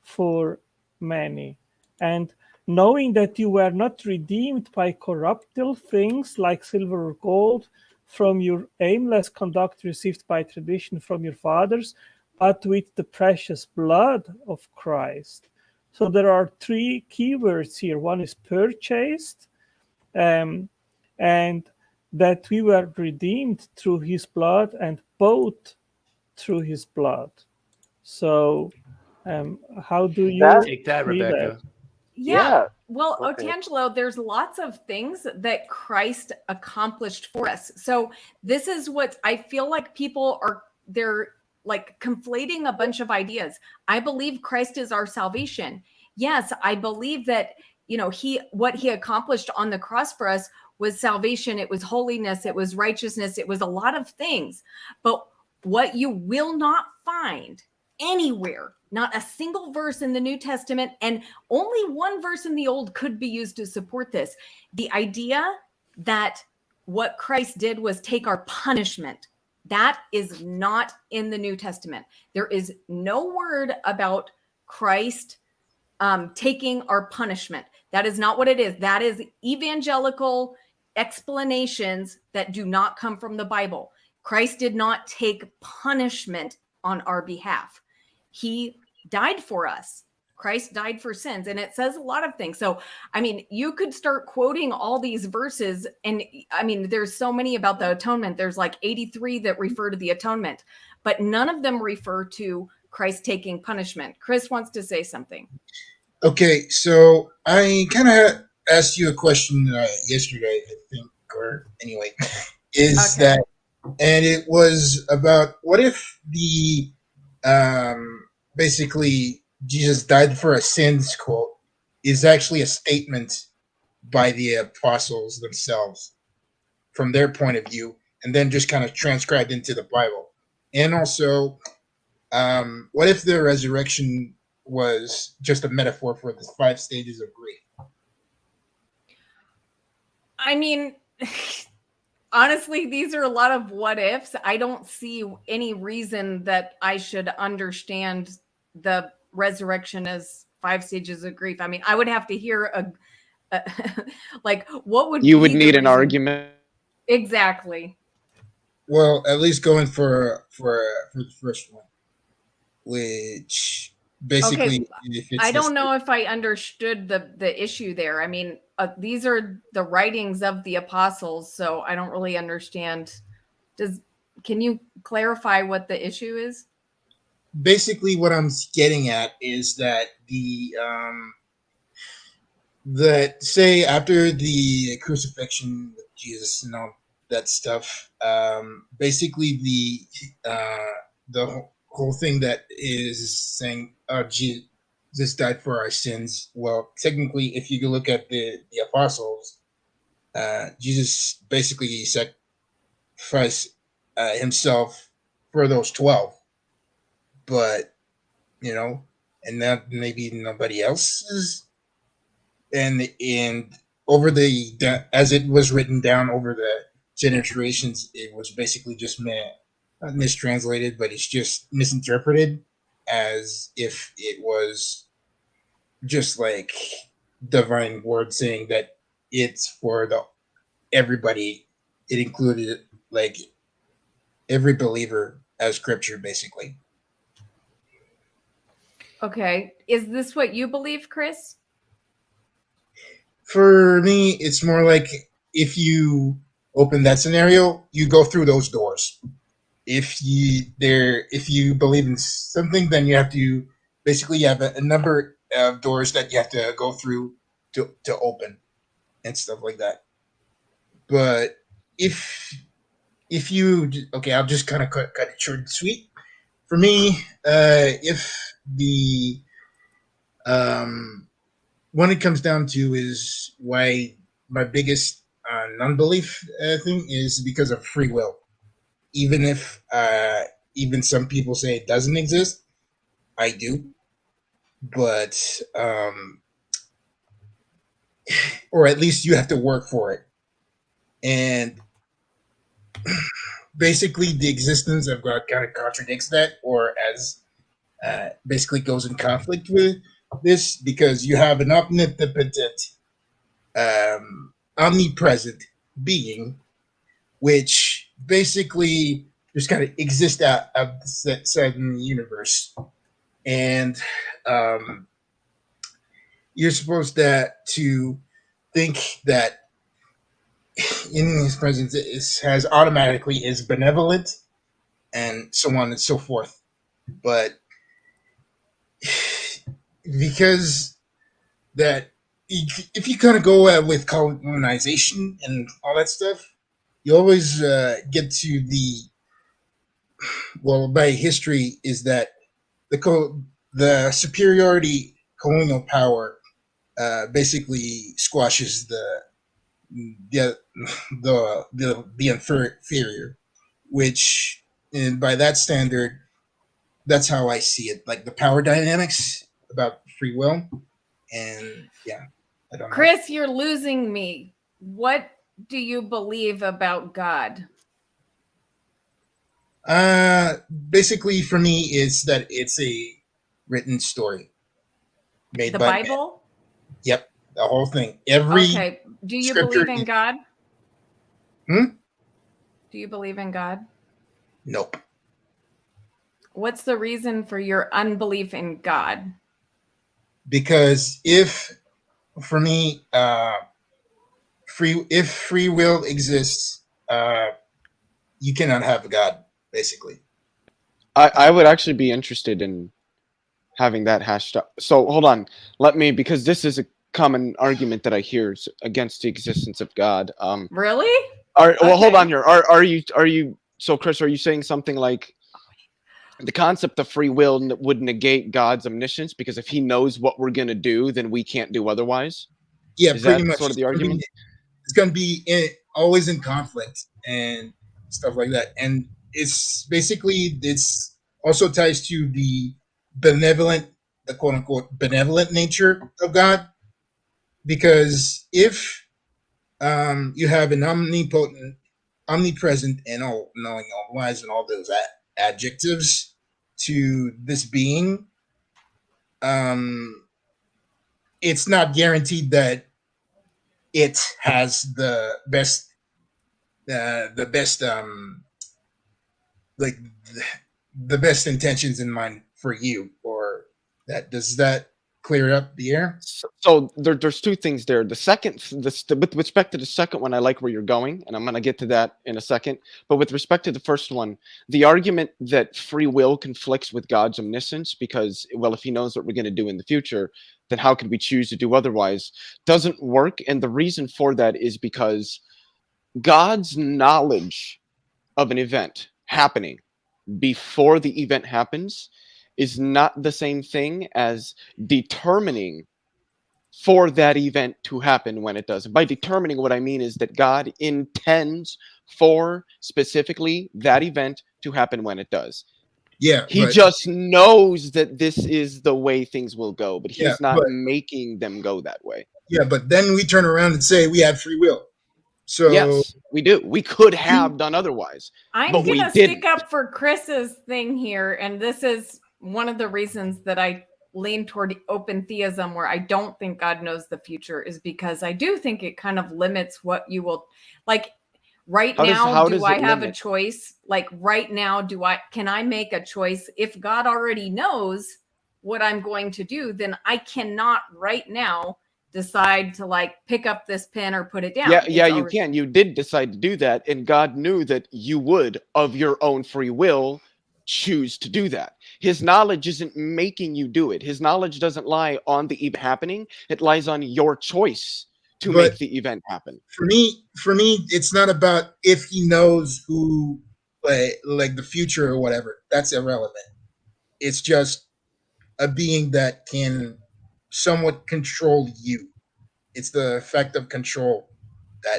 for many. And knowing that you were not redeemed by corruptible things like silver or gold from your aimless conduct received by tradition from your fathers, but with the precious blood of Christ. So there are three keywords here. One is purchased, and that we were redeemed through his blood and bought through his blood. So how do you take that, Rebecca? Yeah. Well, okay. Otangelo, there's lots of things that Christ accomplished for us. So this is what I feel like they're like conflating a bunch of ideas. I believe Christ is our salvation. Yes, I believe that, what he accomplished on the cross for us was salvation. It was holiness. It was righteousness. It was a lot of things. But what you will not find anywhere, not a single verse in the New Testament, and only one verse in the Old could be used to support this. The idea that what Christ did was take our punishment. That is not in the New Testament. There is no word about Christ taking our punishment. That is not what it is. That is evangelical explanations that do not come from the Bible. Christ did not take punishment on our behalf. He died for us. Christ died for sins. And it says a lot of things. So, you could start quoting all these verses. And there's so many about the atonement. There's like 83 that refer to the atonement, but none of them refer to Christ taking punishment. Chris wants to say something. Okay, so I kind of asked you a question yesterday, I think, or anyway, that, and it was about what if the basically Jesus died for our sins quote is actually a statement by the apostles themselves from their point of view, and then just kind of transcribed into the Bible. And also, what if the resurrection was just a metaphor for the 5 stages of grief? Honestly, these are a lot of what ifs. I don't see any reason that I should understand the resurrection as 5 stages of grief. I would have to hear like, what would you would need an argument? Exactly. Well, at least going for the first one, which basically, I don't know if I understood the issue there. These are the writings of the apostles, so I don't really understand. Can you clarify what the issue is? Basically, what I'm getting at is that that say after the crucifixion with Jesus and all that stuff, basically the whole thing that is saying, Jesus died for our sins. Well, technically, if you look at the apostles, Jesus basically sacrificed himself for those 12. But, and that maybe nobody else is. And over as it was written down over the generations, it was basically just mistranslated, but it's just misinterpreted. as if it was just like divine word saying that it's for the everybody. It included like every believer as scripture, basically. Okay. Is this what you believe, Chris? For me, it's more like if you open that scenario, you go through those doors. If you believe in something, then you have to basically have a number of doors that you have to go through to open and stuff like that. But if you okay, I'll just kind of cut it short and sweet. For me, if the when it comes down to is why my biggest non-belief thing is because of free will. Even if even some people say it doesn't exist, I do. But or at least you have to work for it. And basically the existence of God kind of contradicts that, or as basically goes in conflict with this, because you have an omnipotent, omnipresent being, which basically just kind of exists out of the certain universe, and you're supposed to think that in his presence has automatically is benevolent, and so on and so forth. But because that, if you kind of go with colonization and all that stuff, you always get to the, well, by history is that the superiority colonial power basically squashes the inferior, which, and by that standard, that's how I see it, like the power dynamics about free will. And yeah, I don't know. Chris, you're losing me. What do you believe about God? Basically for me is that it's a written story made The by Bible? men. Yep, the whole thing. Every Okay. Do you scripture believe in God? Hmm? Do you believe in God? Nope. What's the reason for your unbelief in God? Because if, for me, if free will exists, you cannot have a God, basically. I would actually be interested in having that hashed up. So hold on, because this is a common argument that I hear against the existence of God. Really? Hold on here. Are you? So Chris, are you saying something like the concept of free will would negate God's omniscience, because if He knows what we're gonna do, then we can't do otherwise? Yeah, Is pretty that much. sort of the argument? It's going to be always in conflict and stuff like that. And it's basically, it's also ties to the benevolent, the quote unquote benevolent nature of God. Because if you have an omnipotent, omnipresent, and all knowing, all wise, and all those adjectives to this being, it's not guaranteed that it has the best like the best intentions in mind for you, or that, does that clear up the air? So there's two things there. The second, with respect to the second one, I like where you're going, and I'm going to get to that in a second. But with respect to the first one, the argument that free will conflicts with God's omniscience, because, well, if He knows what we're going to do in the future, then how could we choose to do otherwise, doesn't work. And the reason for that is because God's knowledge of an event happening before the event happens is not the same thing as determining for that event to happen when it does. And by determining, what I mean is that God intends for specifically that event to happen when it does. Yeah, He just knows that this is the way things will go, but He's not making them go that way. Yeah, but then we turn around and say we have free will. So yes, we do. We could have done otherwise. I'm going to stick up for Chris's thing here, and this is one of the reasons that I lean toward open theism, where I don't think God knows the future, is because I do think it kind of limits what you will like. Right now, do I have a choice? Like right now, can I make a choice? If God already knows what I'm going to do, then I cannot right now decide to like pick up this pen or put it down. Yeah, you can. You did decide to do that, and God knew that you would, of your own free will, choose to do that. His knowledge isn't making you do it. His knowledge doesn't lie on the event happening. It lies on your choice to make the event happen. For me, it's not about if he knows who, like the future or whatever. That's irrelevant. It's just a being that can somewhat control you. It's the effect of control.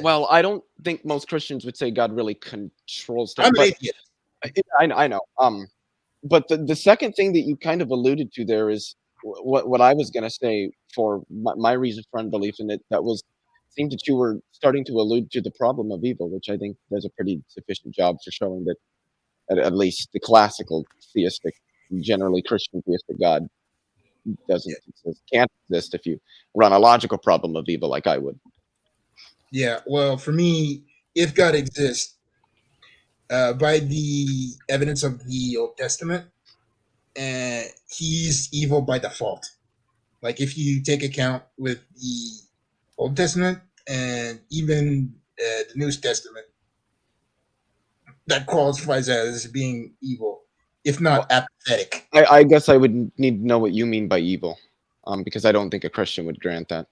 Well, I don't think most Christians would say God really controls them. I'm an atheist. I know. But the second thing that you kind of alluded to there is what I was going to say for my reason for unbelief in it. That was seemed that you were starting to allude to the problem of evil, which I think does a pretty sufficient job for showing that at least the classical theistic, generally Christian theistic God can't exist if you run a logical problem of evil like I would. Yeah, well, for me, if God exists, by the evidence of the Old Testament, he's evil by default. Like if you take account with the Old Testament and even the New Testament, that qualifies as being evil, if not apathetic. I guess I would need to know what you mean by evil, because I don't think a Christian would grant that.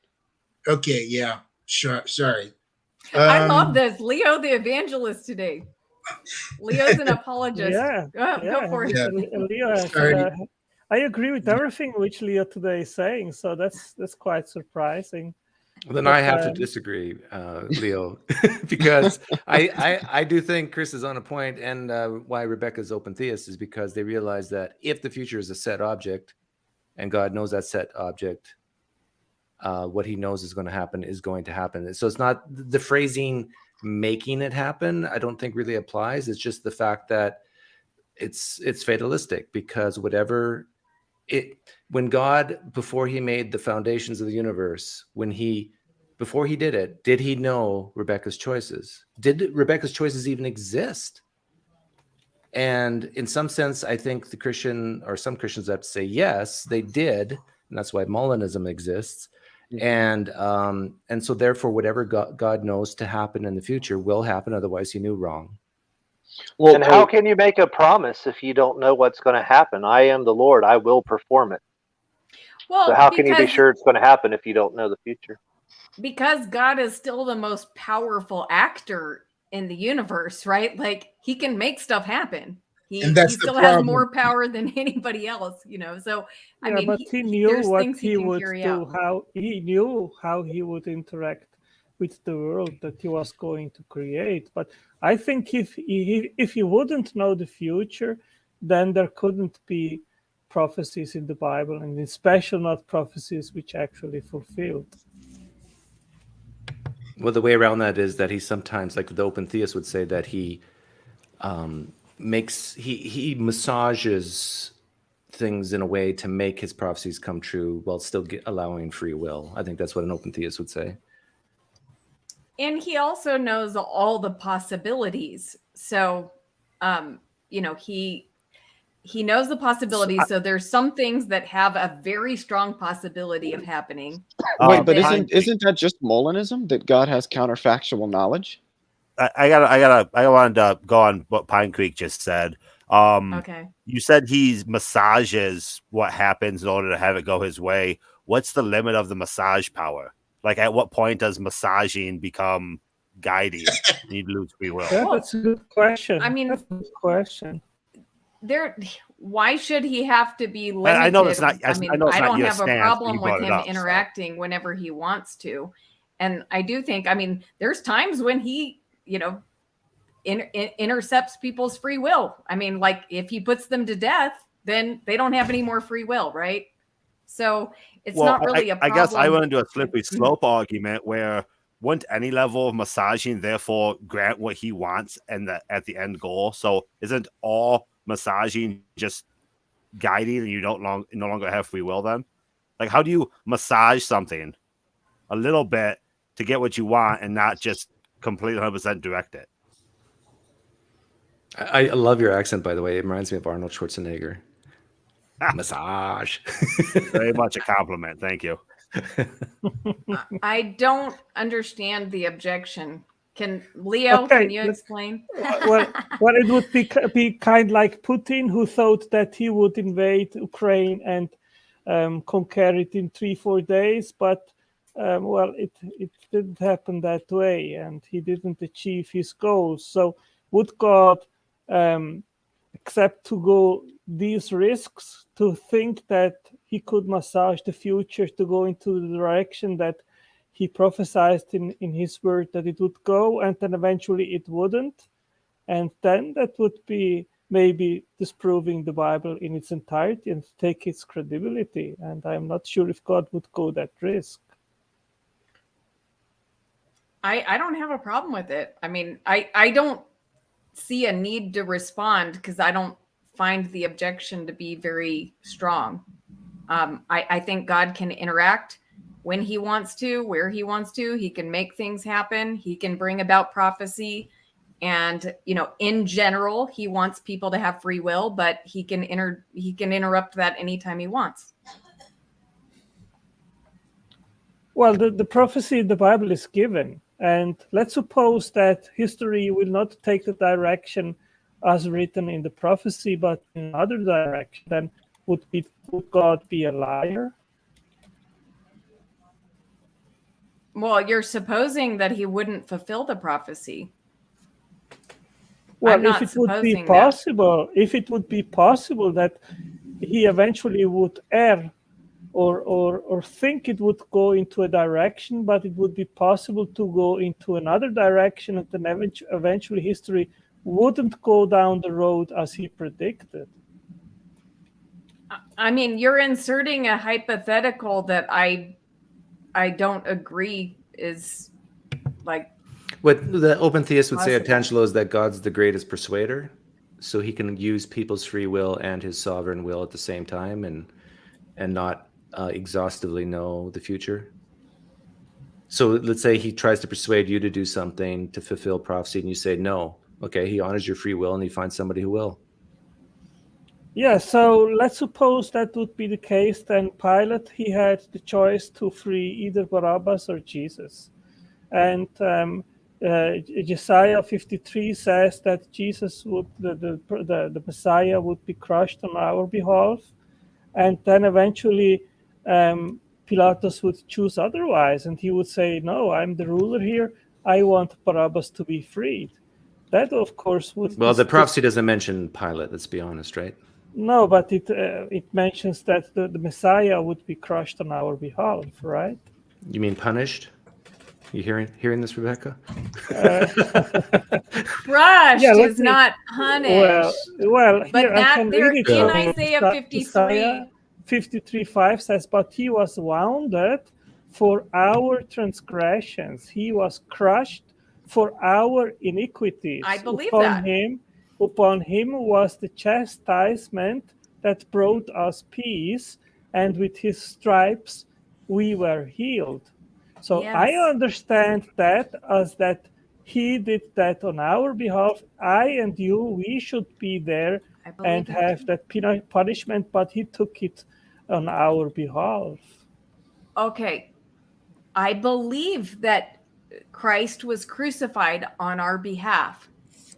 Okay, yeah, sure. Sorry. I love this. Leo the evangelist today. Leo's an apologist. Yeah, go for it. Yeah. Leo, I agree with everything which Leo today is saying, so that's quite surprising. Well, then I have to disagree, Leo, because I do think Chris is on a point, and why Rebecca's open theist is because they realize that if the future is a set object, and God knows that set object, what he knows is going to happen. So it's not the phrasing making it happen, I don't think really applies. It's just the fact that it's fatalistic, because when God, before he made the foundations of the universe, before he did it, did he know Rebecca's choices? Did Rebecca's choices even exist? And in some sense, I think some Christians have to say, yes, they did. And that's why Molinism exists. And so therefore, whatever God knows to happen in the future will happen. Otherwise, he knew wrong. Well, and how can you make a promise if you don't know what's going to happen? I am the Lord, I will perform it. Well, so how can you be sure it's going to happen if you don't know the future? Because God is still the most powerful actor in the universe, right? Like he can make stuff happen. He still has more power than anybody else, So I mean, but he knew what he would do. How he knew how he would interact with the world that he was going to create. But I think if he wouldn't know the future, then there couldn't be prophecies in the Bible, and especially not prophecies which actually fulfilled. Well, the way around that is that he sometimes, like the open theist would say, that he he massages things in a way to make his prophecies come true while still allowing free will. I think that's what an open theist would say. And he also knows all the possibilities. So, he knows the possibilities. So there's some things that have a very strong possibility of happening. Wait, but isn't that just Molinism, that God has counterfactual knowledge? I wanted to go on what Pine Creek just said. Okay. You said he massages what happens in order to have it go his way. What's the limit of the massage power? Like, at what point does massaging become guiding? You lose free will. Yeah, that's a good question. I mean, that's a good question. Why should he have to be limited? I know it's not. I don't have a problem with him interacting whenever he wants to, and I do think. I mean, there's times when he, intercepts people's free will. I mean, like if he puts them to death, then they don't have any more free will, right? So it's not really a problem. I guess I went into a slippery slope argument where wouldn't any level of massaging therefore grant what he wants and at the end goal? So isn't all massaging just guiding and you no longer have free will then? Like, how do you massage something a little bit to get what you want and not just completely 100% direct it? I love your accent, by the way. It reminds me of Arnold Schwarzenegger. Massage. Very much a compliment. Thank you. I don't understand the objection. Leo, can you explain? well, it would be kind like Putin, who thought that he would invade Ukraine and conquer it in 3-4 days, but it didn't happen that way, and he didn't achieve his goals. So would God accept to go these risks, to think that he could massage the future to go into the direction that he prophesied in his word that it would go, and then eventually it wouldn't? And then that would be maybe disproving the Bible in its entirety and take its credibility. And I'm not sure if God would go that risk. I don't have a problem with it. I mean, I don't see a need to respond because I don't find the objection to be very strong. I think God can interact when he wants to, where he wants to. He can make things happen. He can bring about prophecy. And, in general, he wants people to have free will, but he can interrupt that anytime he wants. Well, the prophecy in the Bible is given. And let's suppose that history will not take the direction as written in the prophecy, but in another direction. Then would God be a liar? Well, you're supposing that he wouldn't fulfill the prophecy. Well, if it would be possible, that he eventually would err or think it would go into a direction, but it would be possible to go into another direction, and then eventually history wouldn't go down the road as he predicted. I mean, you're inserting a hypothetical that I don't agree is like. What the open theist would say at Tangelo is that God's the greatest persuader, so he can use people's free will and his sovereign will at the same time, and not exhaustively know the future. So let's say he tries to persuade you to do something to fulfill prophecy, and you say no. Okay, he honors your free will, and he finds somebody who will. Yeah, so let's suppose that would be the case. Then Pilate, he had the choice to free either Barabbas or Jesus. And Isaiah 53 says that Jesus would, the Messiah would be crushed on our behalf. And then eventually Pilatus would choose otherwise. And he would say, no, I'm the ruler here. I want Barabbas to be freed. That, of course, would... Well, the prophecy doesn't mention Pilate, let's be honest, right? No, but it mentions that the Messiah would be crushed on our behalf, right? You mean punished? You hearing this, Rebecca? Crushed is not punished. Well, but here, that there in Isaiah 53:5 says, but he was wounded for our transgressions. He was crushed for our iniquities. I believe that. Upon him was the chastisement that brought us peace, and with his stripes we were healed. So yes. I understand that as that he did that on our behalf. I and you, we should be there and have that punishment, but he took it on our behalf. Okay. I believe that Christ was crucified on our behalf.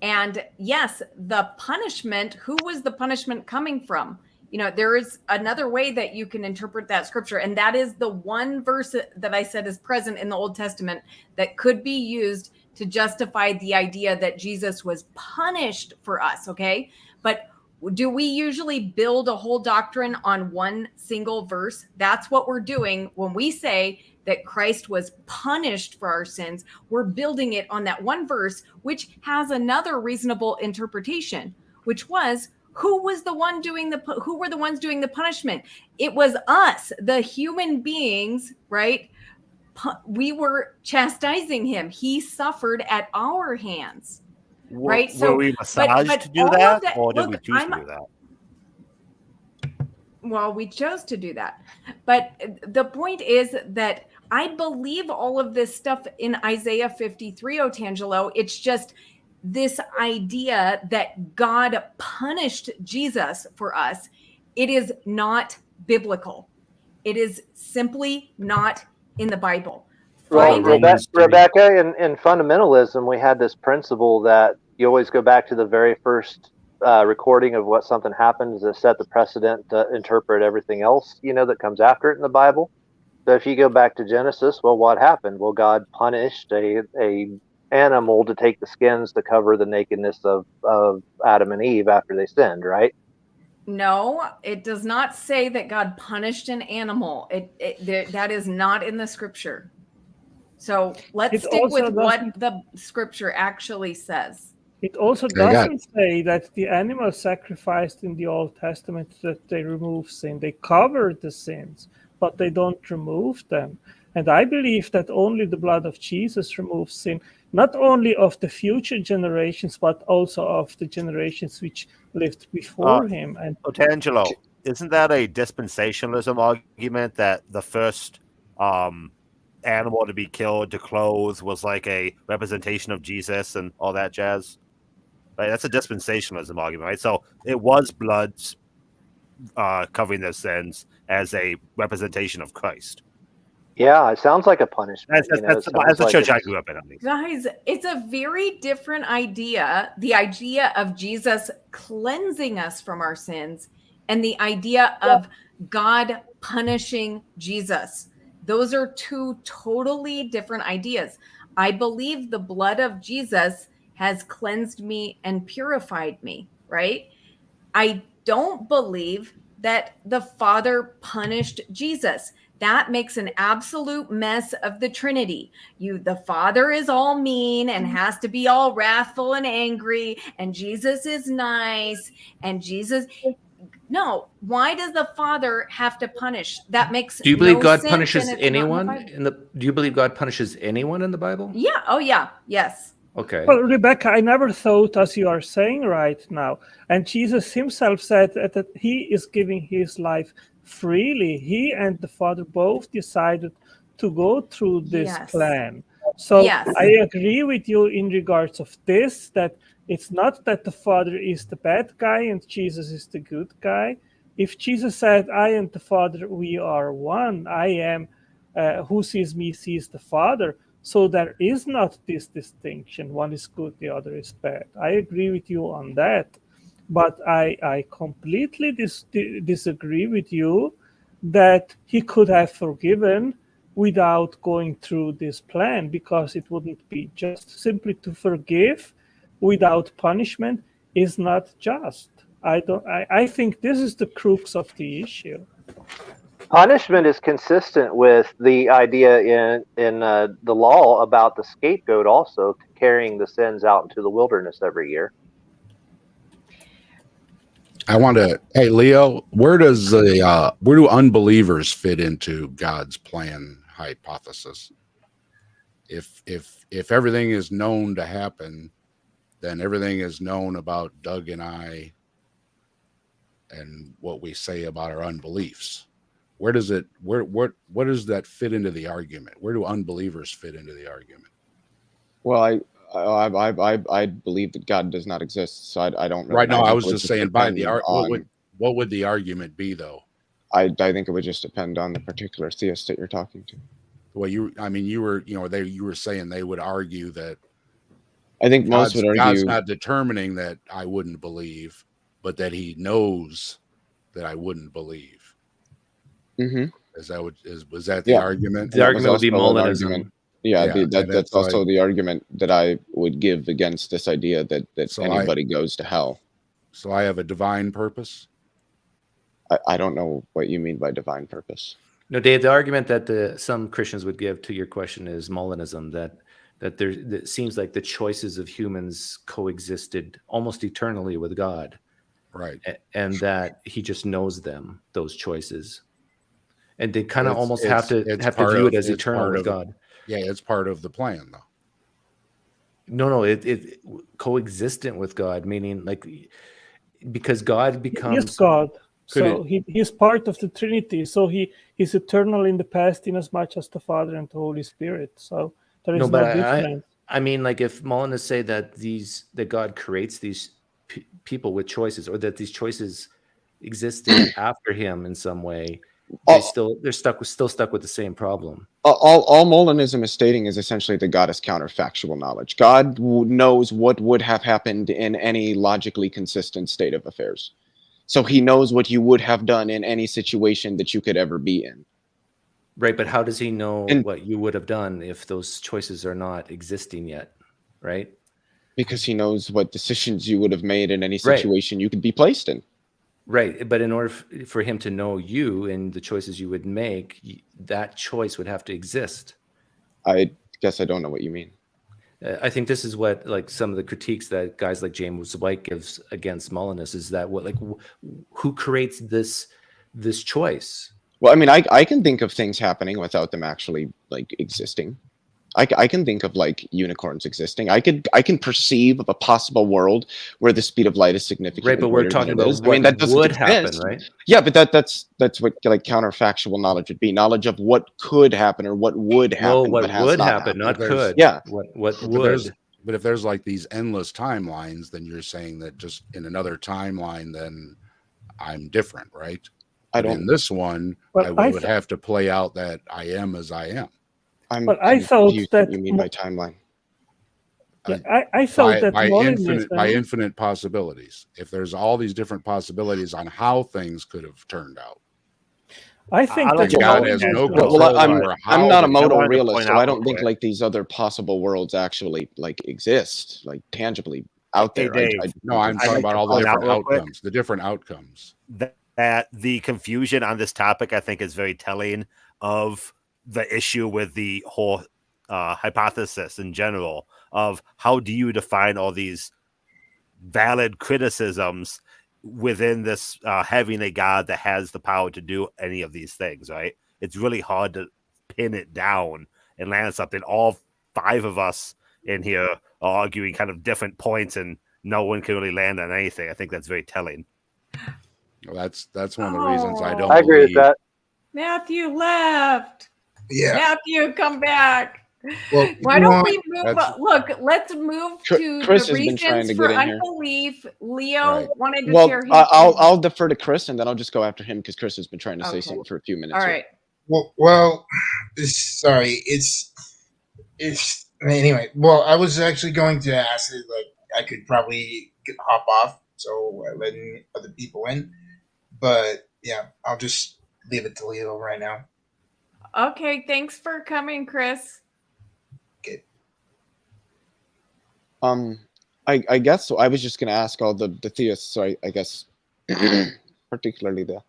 And yes, the punishment, who was the punishment coming from? There is another way that you can interpret that scripture, and that is the one verse that I said is present in the Old Testament that could be used to justify the idea that Jesus was punished for us, okay? But do we usually build a whole doctrine on one single verse? That's what we're doing when we say that Christ was punished for our sins. We're building it on that one verse, which has another reasonable interpretation, which was, who were the ones doing the punishment? It was us, the human beings, right? We were chastising him. He suffered at our hands, right? Were we massaged to do that, or did we choose to do that? Well, we chose to do that. But the point is that I believe all of this stuff in Isaiah 53, Otangelo. It's just this idea that God punished Jesus for us. It is not biblical. It is simply not in the Bible. Well, Find it. Rebecca, in fundamentalism, we had this principle that you always go back to the very first recording of what something happens to set the precedent to interpret everything else, that comes after it in the Bible. So if you go back to Genesis, well, what happened? Well, God punished a animal to take the skins to cover the nakedness of Adam and Eve after they sinned, right? No, it does not say that God punished an animal. That is not in the scripture. So let's stick with what the scripture actually says. It also doesn't say that the animals sacrificed in the Old Testament that they remove sin. They cover the sins, but they don't remove them. And I believe that only the blood of Jesus removes sin, not only of the future generations, but also of the generations which lived before him. And Otangelo, isn't that a dispensationalism argument that the first animal to be killed to clothe was like a representation of Jesus and all that jazz? Right, that's a dispensationalism argument, right? So it was blood covering their sins as a representation of Christ. Yeah, it sounds like a punishment. That's the church I grew up in. Guys, it's a very different idea. The idea of Jesus cleansing us from our sins and the idea of God punishing Jesus. Those are two totally different ideas. I believe the blood of Jesus has cleansed me and purified me, right? I don't believe that the Father punished Jesus. That makes an absolute mess of the Trinity. The Father is all mean and has to be all wrathful and angry, and Jesus is nice, and Jesus. No, why does the Father have to punish? That makes. Do you believe God sense, punishes and it's anyone not in the Bible. do you believe God punishes anyone in the Bible? Yeah. Oh, yeah. Yes. Okay. Well, Rebecca, I never thought as you are saying right now. And Jesus himself said that he is giving his life freely. He and the Father both decided to go through this plan. So I agree with you in regards of this, that it's not that the Father is the bad guy and Jesus is the good guy. If Jesus said, I and the Father, we are one, I am, who sees me sees the Father. So there is not this distinction. One is good, the other is bad. I agree with you on that. But I completely disagree with you that he could have forgiven without going through this plan, because it wouldn't be just. Simply to forgive without punishment is not just. I think this is the crux of the issue. Punishment is consistent with the idea in the law about the scapegoat also carrying the sins out into the wilderness every year. Hey Leo, where do unbelievers fit into God's plan hypothesis? If everything is known to happen, then everything is known about Doug and I and what we say about our unbeliefs. Where does that fit into the argument? Where do unbelievers fit into the argument? Well, I believe that God does not exist, so I don't. Really, right now, I was just saying by the what would the argument be though? I think it would just depend on the particular theist that you're talking to. Well, you were saying they would argue that. I think most would argue God's not determining that I wouldn't believe, but that He knows that I wouldn't believe. Mm-hmm. Was that the argument? The argument would be Molinism. That's also the argument that I would give against this idea that anybody goes to hell. So I have a divine purpose? I don't know what you mean by divine purpose. No, Dave, the argument that some Christians would give to your question is Molinism, that it seems like the choices of humans coexisted almost eternally with God. Right. And that He just knows them, those choices. And they kind of almost have to view it as eternal with God. It's part of the plan, though. No, it coexistent with God, meaning like because God becomes God. So he's part of the Trinity. So he's eternal in the past, in as much as the Father and the Holy Spirit. So there is no difference. I mean, like if Molinists say that that God creates these people with choices, or that these choices existed after him in some way, they're still stuck with the same problem. All Molinism is stating is essentially that God is counterfactual knowledge. God knows what would have happened in any logically consistent state of affairs. So he knows what you would have done in any situation that you could ever be in. Right, but how does he know what you would have done if those choices are not existing yet, right? Because he knows what decisions you would have made in any situation you could be placed in. Right, but in order for him to know you and the choices you would make, that choice would have to exist. I guess I don't know what you mean. I think this is what, like, some of the critiques that guys like James White gives against Molinus is that who creates this choice? Well, I mean, I can think of things happening without them actually like existing. I can think of like unicorns existing. I can perceive of a possible world where the speed of light is significantly right, but we're talking about what, I mean, that would happen, right? Yeah, but that's what like counterfactual knowledge would be. Knowledge of what could happen or what would happen. No, what would happen, not could. Yeah. What would. But if there's like these endless timelines, then you're saying that just in another timeline, then I'm different, right? I don't. In this one, I would have to play out that I am as I am. But I thought that you mean by timeline. I thought that by infinite possibilities. If there's all these different possibilities on how things could have turned out, I think that God has no control I'm not a modal realist, so I don't think like these other possible worlds actually like exist, like tangibly out there. No, I'm talking about all the different outcomes. The different outcomes. That the confusion on this topic, I think, is very telling of the issue with the whole hypothesis in general of how do you define all these valid criticisms within this having a God that has the power to do any of these things, right? It's really hard to pin it down and land something. All five of us in here are arguing kind of different points, and no one can really land on anything. I think that's very telling. Well, that's one of the reasons I don't. I agree with that. Matthew left. Yeah. Matthew, come back. Well, why don't we move? Look, let's move to Chris the has been trying reasons to for get in here. unbelief. Leo wanted to share his. I'll defer to Chris, and then I'll just go after him because Chris has been trying to say something for a few minutes. All right. Well, sorry. It's anyway. Well, I was actually going to ask it. Like, I could probably hop off, so letting other people in. But yeah, I'll just leave it to Leo right now. Okay, thanks for coming, Chris. Okay. I guess so. I was just going to ask all the theists, so I guess particularly the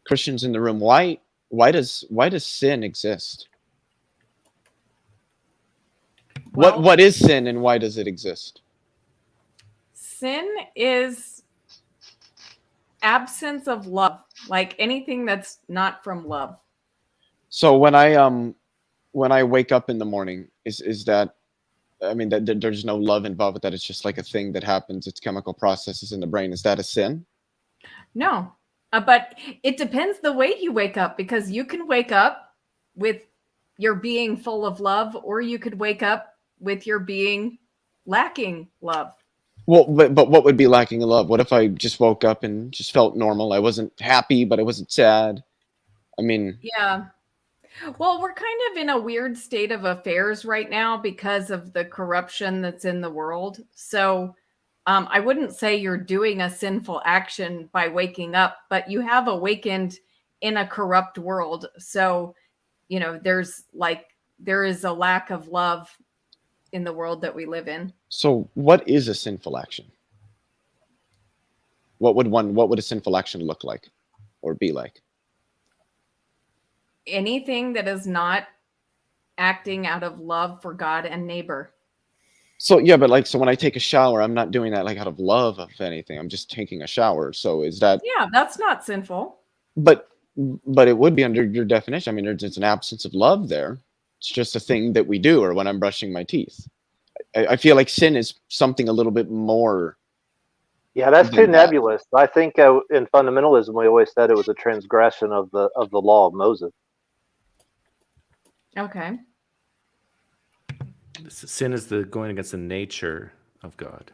Christians in the room, why does sin exist? Well, what is sin and why does it exist? Sin is absence of love, like anything that's not from love. So when I wake up in the morning, is that, I mean, that there's no love involved with that? It's just like a thing that happens. It's chemical processes in the brain. Is that a sin? No, but it depends the way you wake up, because you can wake up with your being full of love, or you could wake up with your being lacking love. Well, but what would be lacking in love? What if I just woke up and just felt normal? I wasn't happy, but I wasn't sad. I mean, yeah. Well, we're kind of in a weird state of affairs right now because of the corruption that's in the world. So I wouldn't say you're doing a sinful action by waking up, but you have awakened in a corrupt world. So, you know, there is a lack of love in the world that we live in. So what is a sinful action? What would a sinful action look like or be like? Anything that is not acting out of love for God and neighbor. So yeah, but so when I take a shower, I'm not doing that like out of love of anything. I'm just taking a shower. So is that? Yeah, that's not sinful. But it would be under your definition. I mean, there's an absence of love there. It's just a thing that we do, or when I'm brushing my teeth. I feel like sin is something a little bit more Yeah, that's than too that. nebulous. I think in fundamentalism we always said it was a transgression of the law of Moses. Okay. Sin is the going against the nature of God.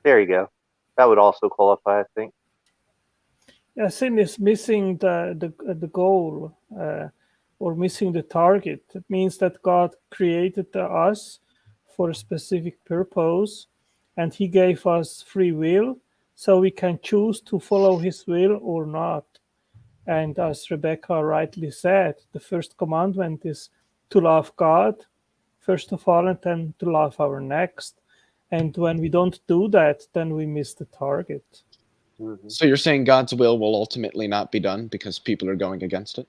There you go. That would also qualify, I think. Yeah, sin is missing the goal or missing the target. It means that God created us for a specific purpose, and He gave us free will, so we can choose to follow His will or not. And as Rebecca rightly said, the first commandment is to love God, first of all, and then to love our next. And when we don't do that, then we miss the target. Mm-hmm. So you're saying God's will ultimately not be done because people are going against it?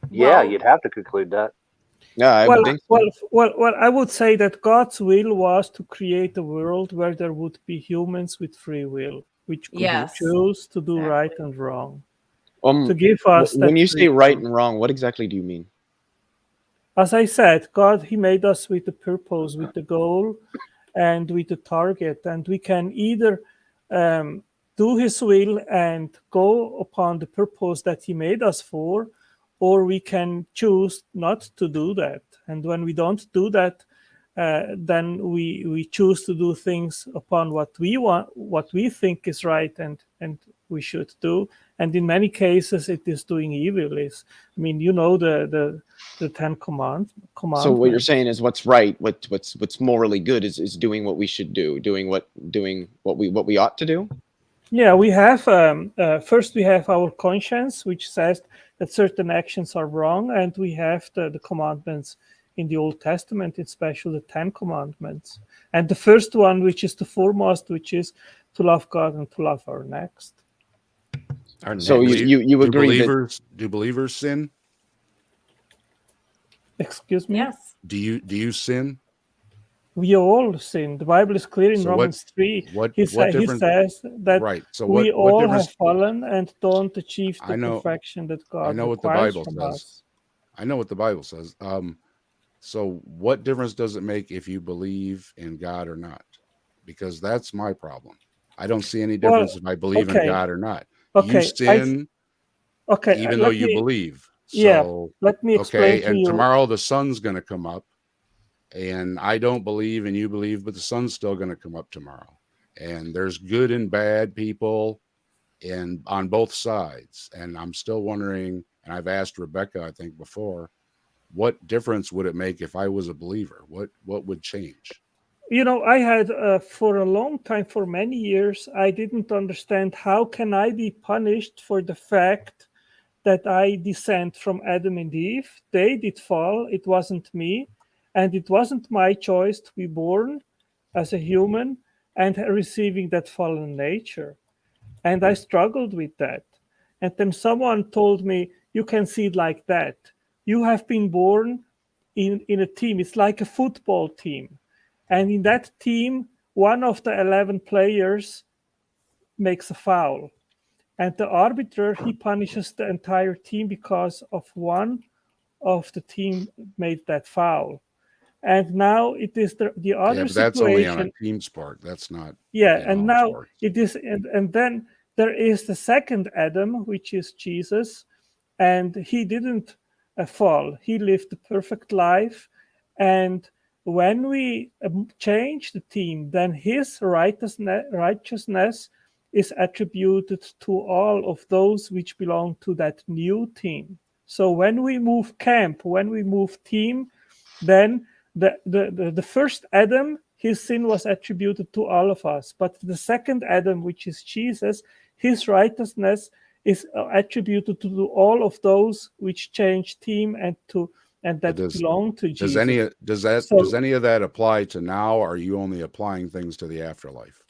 Yeah, Well, you'd have to conclude that. Yeah, I would think so. Well, I would say that God's will was to create a world where there would be humans with free will, which could yes. choose to do Exactly. right and wrong. To give us When that you say right freedom. and wrong, what exactly do you mean? As I said, God, He made us with a purpose, with the goal, and with the target, and we can either do His will and go upon the purpose that He made us for, or we can choose not to do that. And when we don't do that, then we choose to do things upon what we want, what we think is right, and we should do. And in many cases, it is doing evil. I mean, you know the Ten Commandments. So what you're saying is what's right, what's morally good is doing what we should do, doing what we ought to do. Yeah, we have first we have our conscience, which says that certain actions are wrong, and we have the commandments in the Old Testament, especially the Ten Commandments. And the first one, which is the foremost, which is to love God and to love our next. So you agree that do believers sin? Excuse me? Yes. Do you sin? We all sin. The Bible is clear in Romans 3. He says that right. So we all have fallen and don't achieve the perfection that God requires from us. I know what the Bible says. So what difference does it make if you believe in God or not? Because that's my problem. I don't see any difference if I believe in God or not. You sin even though you believe. So, yeah, let me explain to and you. Tomorrow the sun's going to come up, and I don't believe and you believe, but the sun's still going to come up tomorrow. And there's good and bad people on both sides. And I'm still wondering, and I've asked Rebecca, I think before, what difference would it make if I was a believer? What would change? You know, I had for a long time, for many years, I didn't understand how can I be punished for the fact that I descend from Adam and Eve. They did fall. It wasn't me. And it wasn't my choice to be born as a human and receiving that fallen nature. And I struggled with that. And then someone told me, you can see it like that. You have been born in a team. It's like a football team. And in that team, one of the 11 players makes a foul. And the arbiter, he punishes the entire team because of one of the team made that foul. And now it is the other but situation. That's only on a team sport. That's not. Yeah, and now sports. it is, and then there is the second Adam, which is Jesus, and he didn't fall. He lived a perfect life, and when we change the team, then his righteousness is attributed to all of those which belong to that new team. So when we move camp, when we move team, then the first Adam, his sin was attributed to all of us. But the second Adam, which is Jesus, his righteousness is attributed to all of those which change team and that belong to Jesus. Does any of that apply to now, or are you only applying things to the afterlife?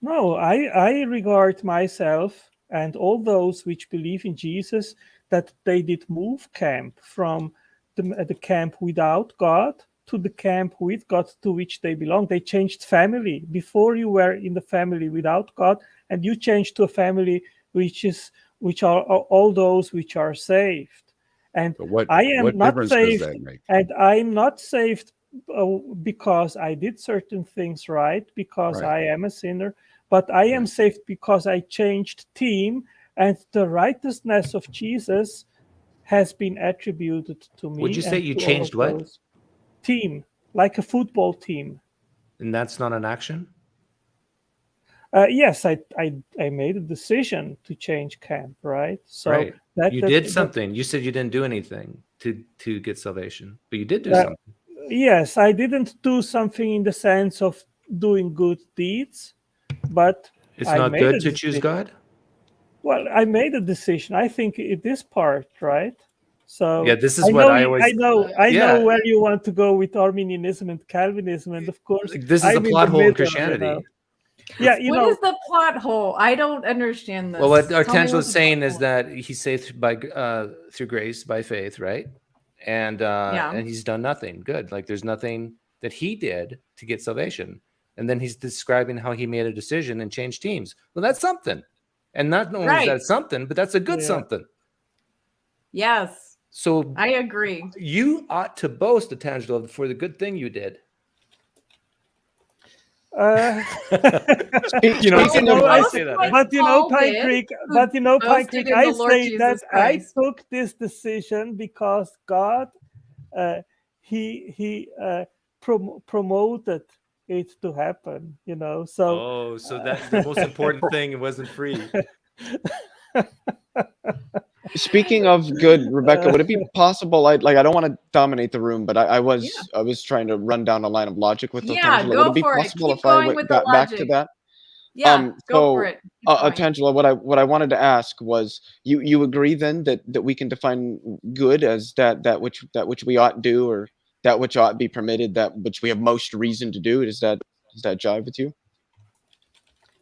No, I regard myself and all those which believe in Jesus that they did move camp from the camp without God to the camp with God, to which they belong. They changed family. Before you were in the family without God, and you changed to a family which are all those which are saved. And I am not saved, and I'm not saved because I did certain things right, because Right. I am a sinner, but I am Right. saved because I changed team, and the righteousness of Jesus has been attributed to me. Would you say and you to all changed of what? those. Team, like a football team. And that's not an action? Yes, I made a decision to change camp, right? So right. that You that, did that something. You said you didn't do anything to get salvation, but you did do uh, something. yes, I didn't do something in the sense of doing good deeds, but It's I not made good a to choose decision. God? Well, I made a decision. I think it is part, right? So Yeah, this is I what know, I always I know yeah. where you want to go with Arminianism and Calvinism, and of course, Like, this is a I'm in plot the hole in middle. Christianity. Yeah, What is the plot hole? I don't understand this. Well, what Tell me Arcangelo what is the saying plot is hole that he's saved by through grace by faith, right? And Yeah. and he's done nothing good. Like there's nothing that he did to get salvation. And then he's describing how he made a decision and changed teams. Well, that's something. And not only is Right. that something, but that's a good something. Yes. So I agree. you ought to boast, Arcangelo, for the good thing you did. Speaking of, Pine Creek, Pine Creek, I say that I took this decision because God, he promoted it to happen, So so that's the most important thing. It wasn't free. Speaking of good, Rebecca, would it be possible? I don't want to dominate the room, but I was trying to run down a line of logic with Arcangelo. Would it be possible if I got back to that? Yeah, go for it. Arcangelo, what I wanted to ask was, you agree then that we can define good as that which we ought do, or that which ought be permitted, that which we have most reason to do? Does that jive with you?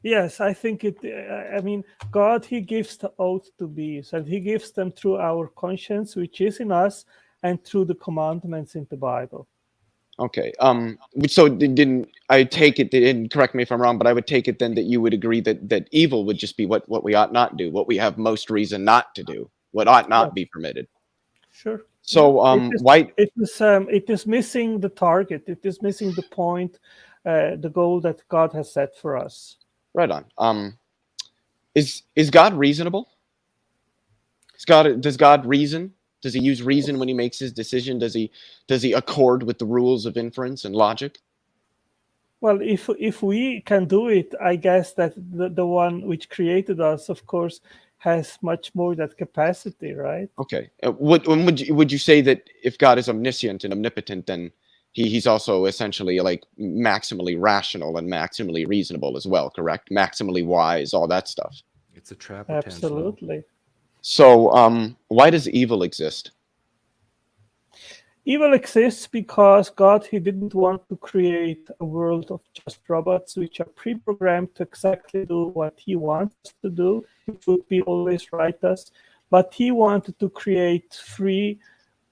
Yes, I think it. I mean, God, He gives the oath to bees, and He gives them through our conscience, which is in us, and through the commandments in the Bible. Okay. So didn't I take it? And correct me if I'm wrong, but I would take it then that you would agree that evil would just be what we ought not do, what we have most reason not to do, what ought not be permitted. Sure. So why it is missing the target. It is missing the point, the goal that God has set for us. Right on. Is God reasonable? Does God reason? Does he use reason when he makes his decision? Does he accord with the rules of inference and logic? Well, if we can do it, I guess that the one which created us, of course, has much more that capacity, right? Okay. Would you say that if God is omniscient and omnipotent, then he's also essentially like maximally rational and maximally reasonable as well, correct? Maximally wise, all that stuff. It's a trap. Absolutely. So why does evil exist? Evil exists because God, He didn't want to create a world of just robots which are pre-programmed to exactly do what He wants us to do. It would be always right us. But He wanted to create free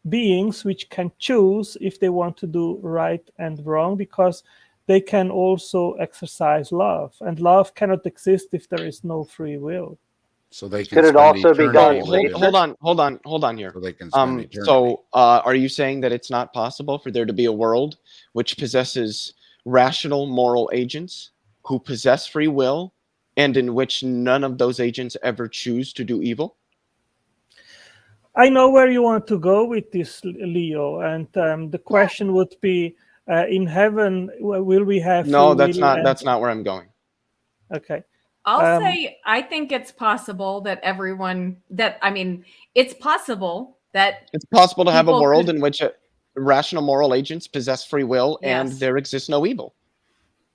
beings which can choose if they want to do right and wrong, because they can also exercise love. And love cannot exist if there is no free will. So they can Could it spend also be eternity God's with nature? Hold on here. So they can spend eternity. So are you saying that it's not possible for there to be a world which possesses rational moral agents who possess free will, and in which none of those agents ever choose to do evil? I know where you want to go with this, Leo, and the question would be, in heaven, will we have? No, that's not where I'm going. Okay. I'll say I think it's possible that it's possible to have a world in which rational moral agents possess free will, and there exists no evil.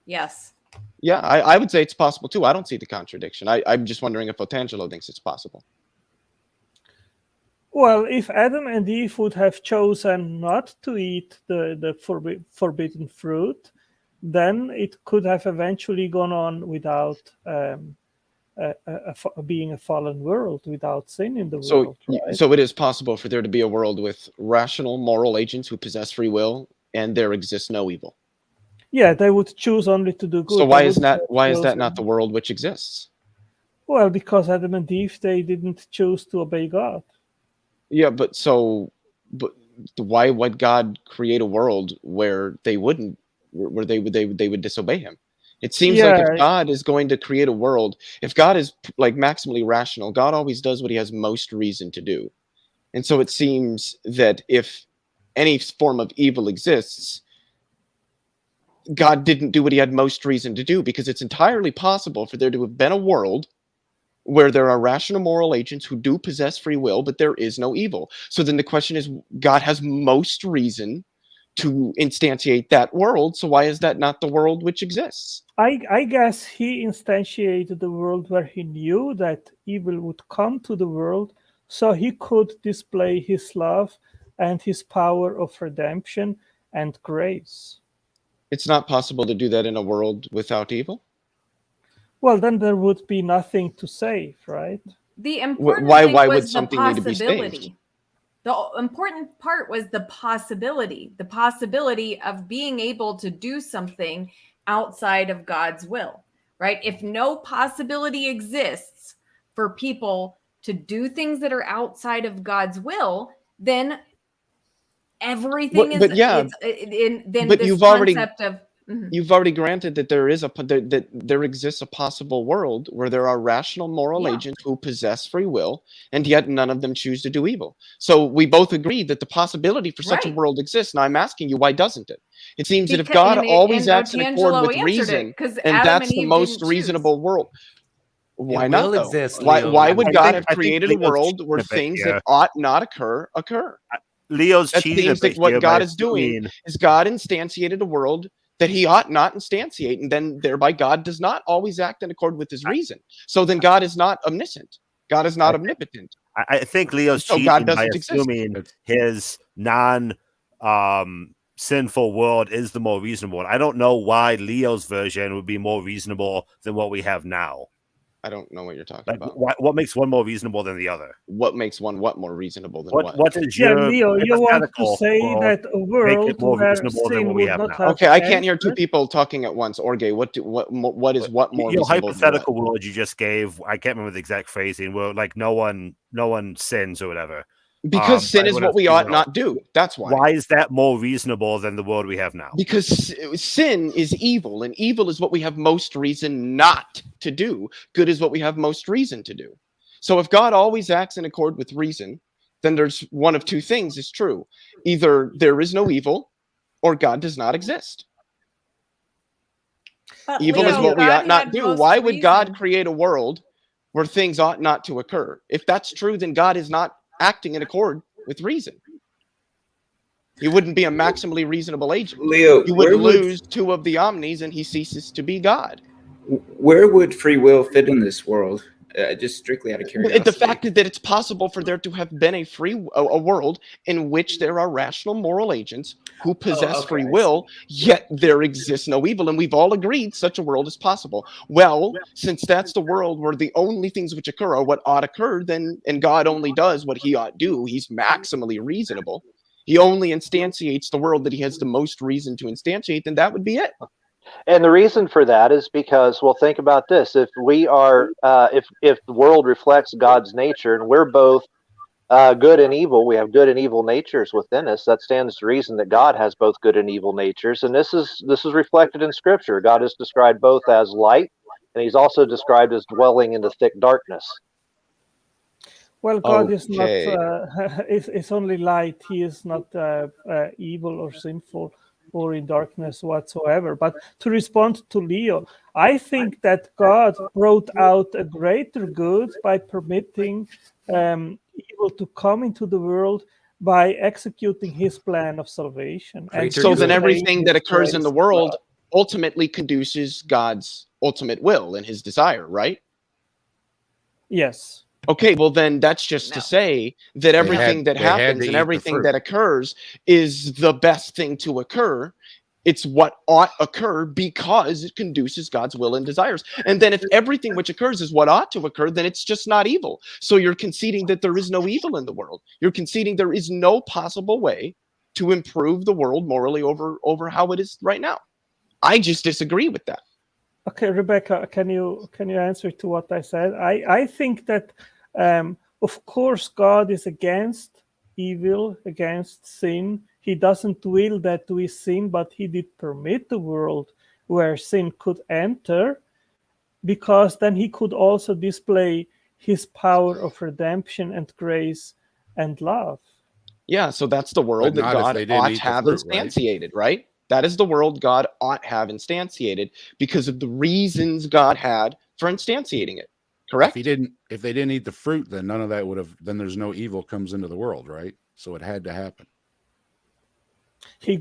Yes. Yeah, I would say it's possible too. I don't see the contradiction. I'm just wondering if Arcangelo thinks it's possible. Well, if Adam and Eve would have chosen not to eat the forbidden fruit, then it could have eventually gone on without being a fallen world, without sin in the world. Right? So it is possible for there to be a world with rational moral agents who possess free will, and there exists no evil. Yeah, they would choose only to do good. So why is that not the world which exists? Well, because Adam and Eve, they didn't choose to obey God. Yeah, but why would God create a world where they wouldn't, where they would disobey him? It seems like if God is going to create a world, if God is like maximally rational, God always does what he has most reason to do. And so it seems that if any form of evil exists, God didn't do what he had most reason to do, because it's entirely possible for there to have been a world where there are rational moral agents who do possess free will, but there is no evil. So then the question is, God has most reason to instantiate that world. So why is that not the world which exists? I guess he instantiated the world where he knew that evil would come to the world, so he could display his love and his power of redemption and grace. It's not possible to do that in a world without evil? Well, then there would be nothing to save, right? The important thing why was would the something need to be saved? possibility. The important part was the possibility of being able to do something outside of God's will, right? If no possibility exists for people to do things that are outside of God's will, then everything But you've already you've already granted that there is that there exists a possible world where there are rational moral agents who possess free will, and yet none of them choose to do evil. So we both agree that the possibility for such a world exists. Now I'm asking you, why doesn't it? It seems that if God always acts in accord with reason, and that's the most reasonable world, why not though? Why would God have created a world where things that ought not occur? Leo's that cheating seems like what God is doing is God instantiated a world that he ought not instantiate, and then thereby God does not always act in accord with his reason. So then God is not omniscient. God is not omnipotent. I think Leo's cheating God by assuming his sinful world is the more reasonable one. I don't know why Leo's version would be more reasonable than what we have now. I don't know what you're talking about. What makes one more reasonable than the other? What makes one more reasonable than what? What is your Leo, you want to say that a world where sin would not have Okay, I can't hear two people talking at once. Orge, what is what more your reasonable hypothetical world you just gave? I can't remember the exact phrasing. Where like no one sins or whatever. Because sin is what we ought not do. That's why. Why is that more reasonable than the world we have now? Because sin is evil, and evil is what we have most reason not to do. Good is what we have most reason to do. So if God always acts in accord with reason, then there's one of two things is true. Either there is no evil, or God does not exist. But evil is what we ought not do. Why would God create a world where things ought not to occur? If that's true, then God is not acting in accord with reason. He wouldn't be a maximally reasonable agent. Leo, you would lose two of the omnis and he ceases to be God. Where would free will fit in this world? Just strictly out of curiosity. The fact that it's possible for there to have been a world in which there are rational moral agents who possess free will, yet there exists no evil, and we've all agreed such a world is possible. Well, since that's the world where the only things which occur are what ought occur, then and God only does what he ought do, he's maximally reasonable. He only instantiates the world that he has the most reason to instantiate, then that would be it. And the reason for that is because, well, think about this: if we are, if the world reflects God's nature, and we're both good and evil, we have good and evil natures within us. That stands to reason that God has both good and evil natures, and this is reflected in Scripture. God is described both as light, and He's also described as dwelling in the thick darkness. Well, God is not; it's only light. He is not evil or sinful or in darkness whatsoever. But to respond to Leo, I think that God brought out a greater good by permitting evil to come into the world by executing his plan of salvation. And so then everything that occurs in the world ultimately conduces God's ultimate will and his desire, right? Yes. Okay, well then that's just to say that everything that happens and everything that occurs is the best thing to occur. It's what ought occur because it conduces God's will and desires. And then if everything which occurs is what ought to occur, then it's just not evil. So you're conceding that there is no evil in the world. You're conceding there is no possible way to improve the world morally over how it is right now. I just disagree with that. Okay, Rebecca, can you answer to what I said? I think that, of course, God is against evil, against sin. He doesn't will that we sin, but he did permit the world where sin could enter, because then he could also display his power of redemption and grace and love. Yeah, so that's the world that God ought to have instantiated, right? That is the world God ought have instantiated because of the reasons God had for instantiating it. Correct? If they didn't eat the fruit, then none of that would have. Then there's no evil comes into the world, right? So it had to happen.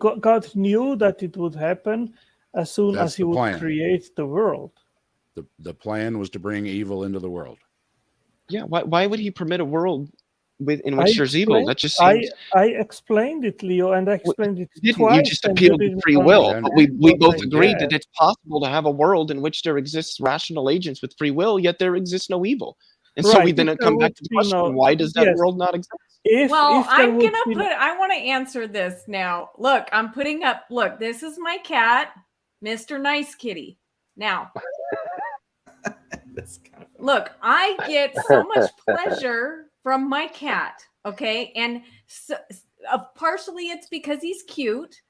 God knew that it would happen as soon as he would create the world. The plan was to bring evil into the world. Yeah, why would he permit a world in which there's evil? That just seems... I explained it, Leo, and I explained it twice. You just appealed to free will. But we both agreed that it's possible to have a world in which there exists rational agents with free will, yet there exists no evil. And so we then come back to the question, why does that world not exist? I want to answer this now. Look, I'm putting up, look, this is my cat, Mr. Nice Kitty. Now, look, I get so much pleasure from my cat, okay? And so, partially it's because he's cute,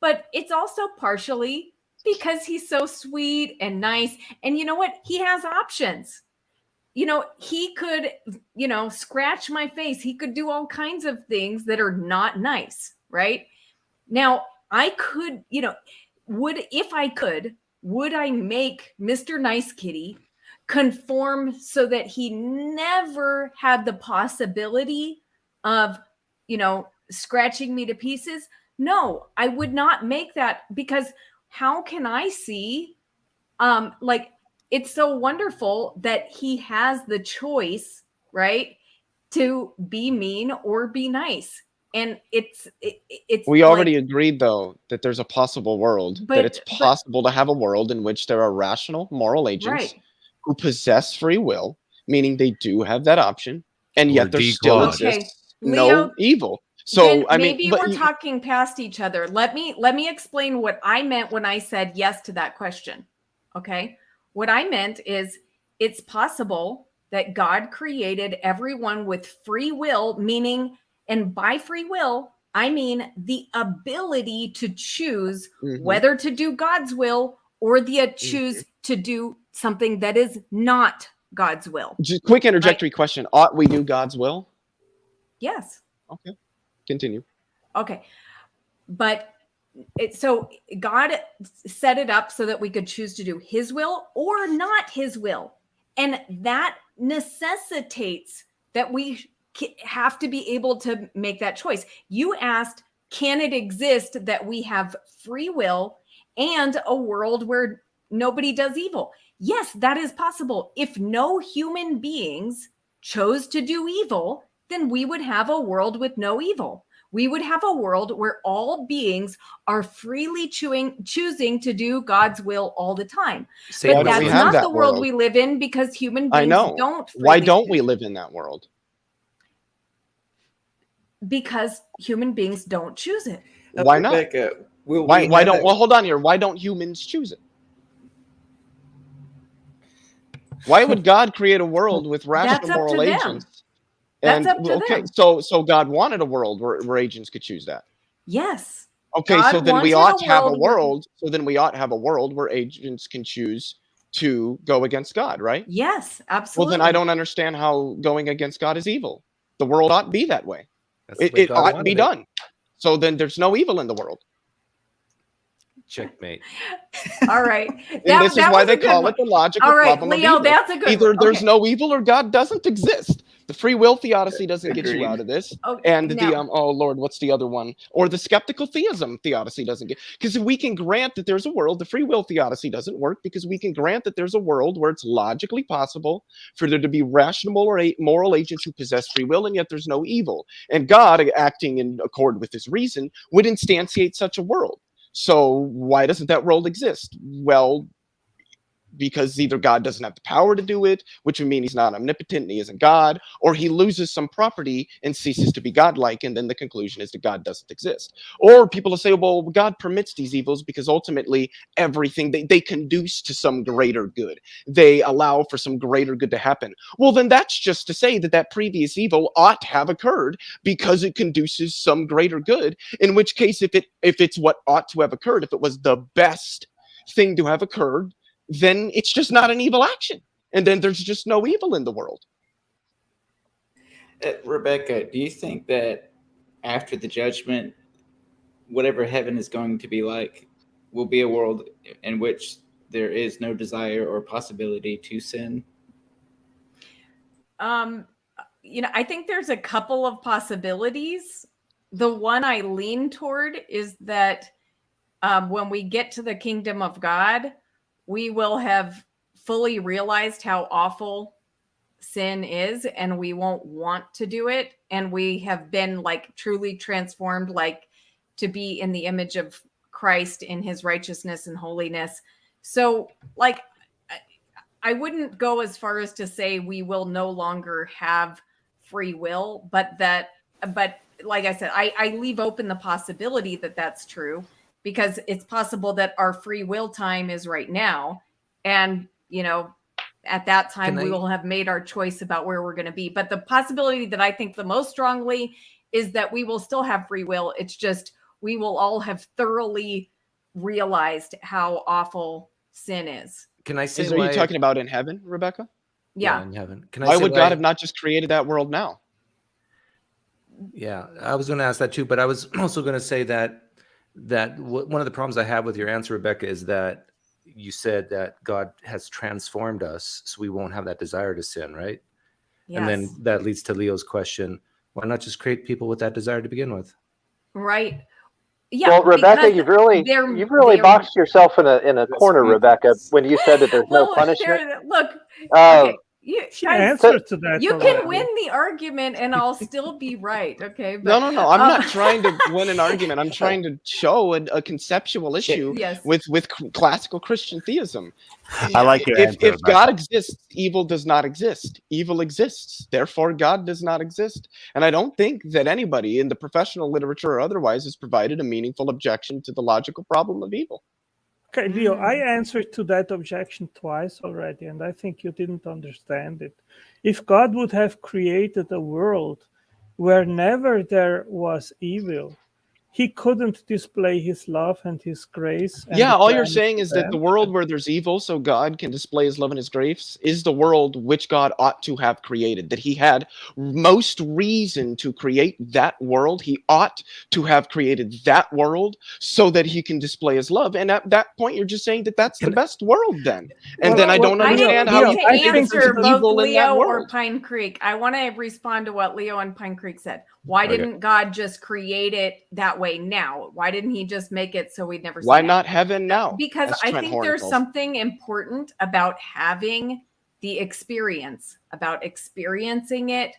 but it's also partially because he's so sweet and nice. And you know what? He has options. You know, he could, scratch my face. He could do all kinds of things that are not nice, right? Now, I could, would I make Mr. Nice Kitty conform so that he never had the possibility of, scratching me to pieces? No, I would not make that, because how can I see, it's so wonderful that he has the choice, right, to be mean or be nice. And it's we already agreed, though, that there's a possible world, that it's possible to have a world in which there are rational moral agents who possess free will, meaning they do have that option, and yet there still exists no evil. So maybe we're talking past each other. Let me explain what I meant when I said yes to that question. Okay. What I meant is it's possible that God created everyone with free will, meaning, and by free will, I mean the ability to choose whether to do God's will or choose to do something that is not God's will. Just quick interjectory question. Ought we do God's will? Yes. Okay. Continue. Okay. But so God set it up so that we could choose to do his will or not his will. And that necessitates that we have to be able to make that choice. You asked, can it exist that we have free will and a world where nobody does evil? Yes, that is possible. If no human beings chose to do evil, then we would have a world with no evil. We would have a world where all beings are freely choosing to do God's will all the time. But that's not the world we live in, because human beings don't. Why don't we live in that world? Because human beings don't choose it. Why not? Why don't? Well, hold on here. Why don't humans choose it? Why would God create a world with rational moral agents? That's up to them. So God wanted a world where agents could choose that. Yes. Okay, God so then we ought to have a world. So then we ought to have a world where agents can choose to go against God, right? Yes, absolutely. Well, then I don't understand how going against God is evil. The world ought to be that way. It ought to be done. So then there's no evil in the world. Checkmate. All right. And this is why they call it the logical problem of Leo, evil. that's a good Either there's no evil or God doesn't exist. The free will theodicy doesn't get you out of this. And the oh Lord, what's the other one? Or the skeptical theism theodicy doesn't get, because if we can grant that there's a world, the free will theodicy doesn't work, because we can grant that there's a world where it's logically possible for there to be rational or moral agents who possess free will, and yet there's no evil. And God, acting in accord with his reason, would instantiate such a world. So why doesn't that world exist? Well, because either God doesn't have the power to do it, which would mean he's not omnipotent and he isn't God, or he loses some property and ceases to be godlike, and then the conclusion is that God doesn't exist. Or people will say, well, God permits these evils because ultimately everything, they conduce to some greater good. They allow for some greater good to happen. Well, then that's just to say that that previous evil ought to have occurred because it conduces some greater good, in which case if it's what ought to have occurred, if it was the best thing to have occurred, then it's just not an evil action. And then there's just no evil in the world. Rebecca, do you think that after the judgment, whatever heaven is going to be like will be a world in which there is no desire or possibility to sin? I think there's a couple of possibilities. The one I lean toward is that when we get to the kingdom of God, we will have fully realized how awful sin is, and we won't want to do it. And we have been like truly transformed, like to be in the image of Christ in his righteousness and holiness. So like, I wouldn't go as far as to say we will no longer have free will, but like I said, I leave open the possibility that that's true, because it's possible that our free will time is right now. And, at that time, we will have made our choice about where we're going to be. But the possibility that I think the most strongly is that we will still have free will. It's just we will all have thoroughly realized how awful sin is. Can I say Are you talking about in heaven, Rebecca? Yeah. In heaven. Why would God have not just created that world now? Yeah, I was going to ask that too, but I was also going to say that one of the problems I have with your answer, Rebecca, is that you said that God has transformed us so we won't have that desire to sin, right? Yes. And then that leads to Leo's question, why not just create people with that desire to begin with? Right. Yeah. Well, Rebecca, you've really boxed yourself in a corner, Rebecca, when you said that there's no punishment. Look, okay. She answered to that. You can win the argument and I'll still be right. Okay. But, no. I'm not trying to win an argument. I'm trying to show a conceptual issue with classical Christian theism. I like your answer. If God exists, evil does not exist. Evil exists. Therefore, God does not exist. And I don't think that anybody in the professional literature or otherwise has provided a meaningful objection to the logical problem of evil. Okay, Leo, I answered to that objection twice already, and I think you didn't understand it. If God would have created a world where never there was evil, he couldn't display his love and his grace. Yeah, all you're saying is that the world where there's evil, so God can display his love and his grace, is the world which God ought to have created. That he had most reason to create that world. He ought to have created that world so that he can display his love. And at that point, you're just saying that that's the best world then. And then I don't understand how you can answer both Leo or Pine Creek. I want to respond to what Leo and Pine Creek said. Why didn't God just create it that way now? Why didn't he just make it so we'd never see it? Why not heaven now? Because I think there's something important about having the experience, about experiencing it,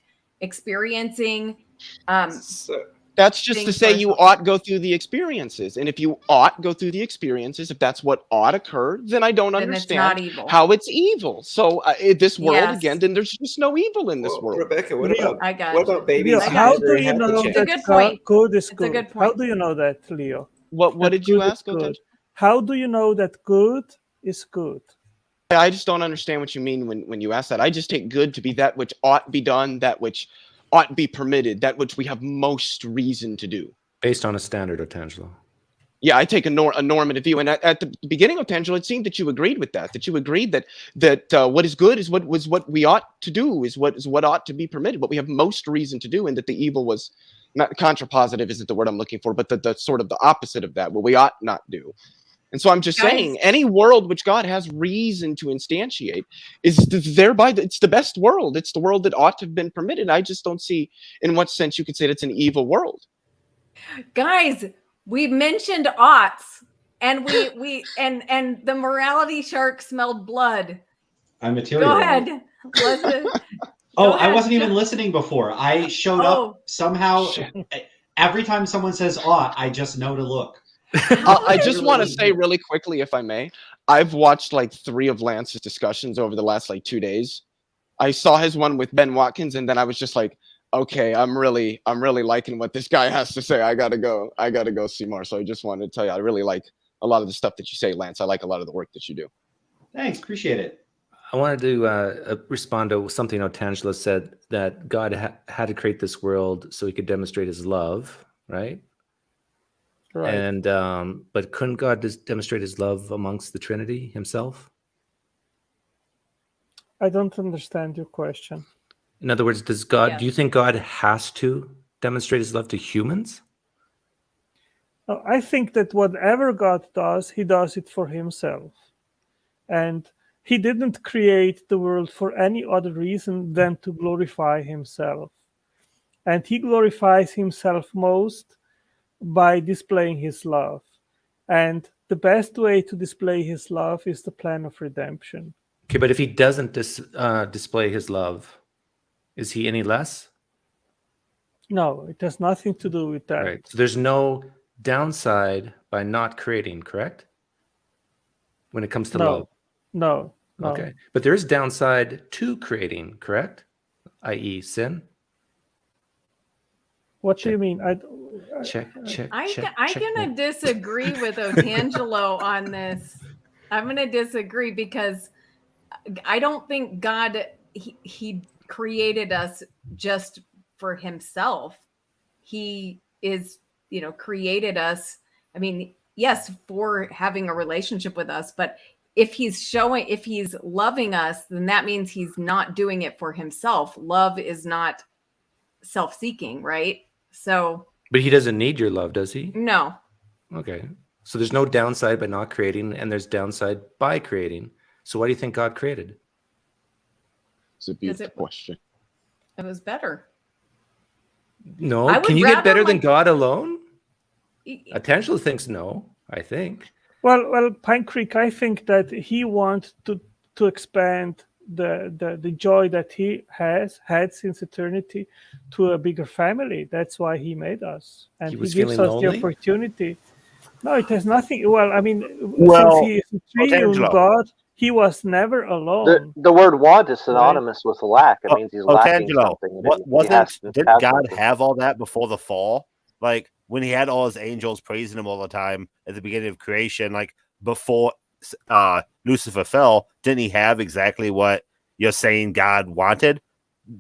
that's just to say you ought go through the experiences. And if you ought go through the experiences, if that's what ought occur, then I don't understand how it's evil. So this world, again, then there's just no evil in this world. Rebecca, what about babies? Leo, how do you know that good is good? It's a good point. How do you know that, Leo? What did you ask? How do you know that good is good? I just don't understand what you mean when you ask that. I just take good to be that which ought be done, that which ought be permitted, that which we have most reason to do. Based on a standard, Otangelo. Yeah, I take a normative view. And at the beginning of Otangelo, it seemed that you agreed with that you agreed that what is good is what we ought to do, is what ought to be permitted, what we have most reason to do, and that the evil was not contrapositive isn't the word I'm looking for, but the sort of the opposite of that, what we ought not do. And so I'm just saying, any world which God has reason to instantiate is thereby it's the best world. It's the world that ought to have been permitted. I just don't see in what sense you could say it's an evil world. Guys, we mentioned oughts, and we and the morality shark smelled blood. I'm material. Go ahead. I wasn't even listening before. I showed up somehow. Every time someone says ought, I just know to look. I just want to say really quickly, if I may, I've watched like 3 of Lance's discussions over the last like 2 days. I saw his one with Ben Watkins, and then I was just like, okay, I'm really liking what this guy has to say. I gotta go see more. So I just wanted to tell you, I really like a lot of the stuff that you say, Lance. I like a lot of the work that you do. Thanks, appreciate it. I wanted to respond to something Otangelo said, that God had to create this world so he could demonstrate his love, right? Right. And but couldn't God just demonstrate his love amongst the Trinity himself? I don't understand your question. In other words, do you think God has to demonstrate his love to humans? No, I think that whatever God does, he does it for himself. And he didn't create the world for any other reason than to glorify himself. And he glorifies himself most by displaying his love. And the best way to display his love is the plan of redemption. Okay, but if he doesn't display his love, is he any less? No, it has nothing to do with that. Right. So there's no downside by not creating, correct? When it comes to love. No. Okay. But there is downside to creating, correct? i.e. sin? What do you mean? I'm going to disagree with Otangelo on this. I'm going to disagree because I don't think God, he created us just for himself. He is, created us. I mean, yes, for having a relationship with us, but if he's loving us, then that means he's not doing it for himself. Love is not self-seeking, right? So, but he doesn't need your love, does he? No. Okay. So there's no downside by not creating, and there's downside by creating. So why do you think God created? It's a beautiful question. It was better. No. Can you get better than God alone? Otangelo thinks no, I think. Well, Pine Creek, I think that he wants to expand the joy that he has had since eternity to a bigger family. That's why he made us, and he gives us the opportunity. No, it has nothing. Well, I mean, since he is a triune God, he was never alone. The word want is synonymous with lack. It means he's lacking something. Didn't God have all that before the fall? Like when he had all his angels praising him all the time at the beginning of creation, like before Lucifer fell, didn't he have exactly what you're saying God wanted?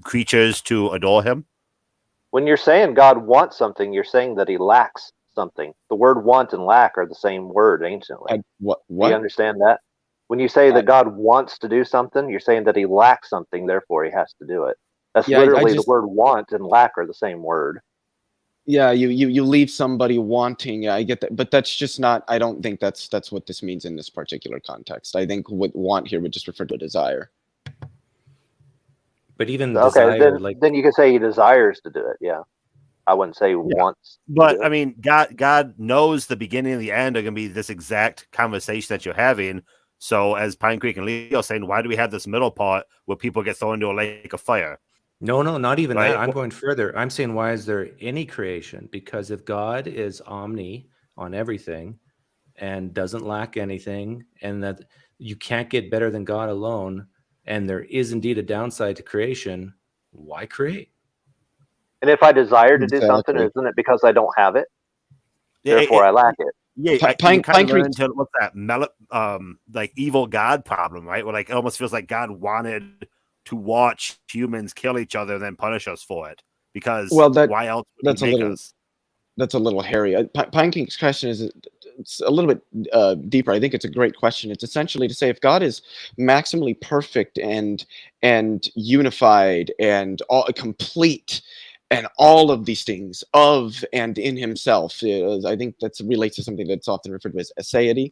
Creatures to adore him? When you're saying God wants something, you're saying that he lacks something. The word want and lack are the same word anciently. What? Do you understand that? When you say that God wants to do something, you're saying that he lacks something, therefore he has to do it. That's literally the word want and lack are the same word. Yeah, you leave somebody wanting. Yeah, I get that, but that's just not. I don't think that's what this means in this particular context. I think what want here would just refer to desire. But even desire, then you could say he desires to do it. Yeah, I wouldn't say wants. But I mean, God knows the beginning and the end are going to be this exact conversation that you're having. So, as Pine Creek and Leo saying, why do we have this middle part where people get thrown into a lake of fire? No, not even that. I'm going further. I'm saying, why is there any creation? Because if God is omni on everything and doesn't lack anything, and that you can't get better than God alone, and there is indeed a downside to creation, why create? And if I desire to do something, isn't it because I don't have it? Therefore, I lack it. Yeah, Pine Creek into what's that like evil God problem, right? Where like it almost feels like God wanted to watch humans kill each other and then punish us for it, because why else would he make us? That's a little hairy. Pine Creek's question is it's a little bit deeper. I think it's a great question. It's essentially to say if God is maximally perfect and unified and all complete and all of these things of and in himself, I think that relates to something that's often referred to as aseity,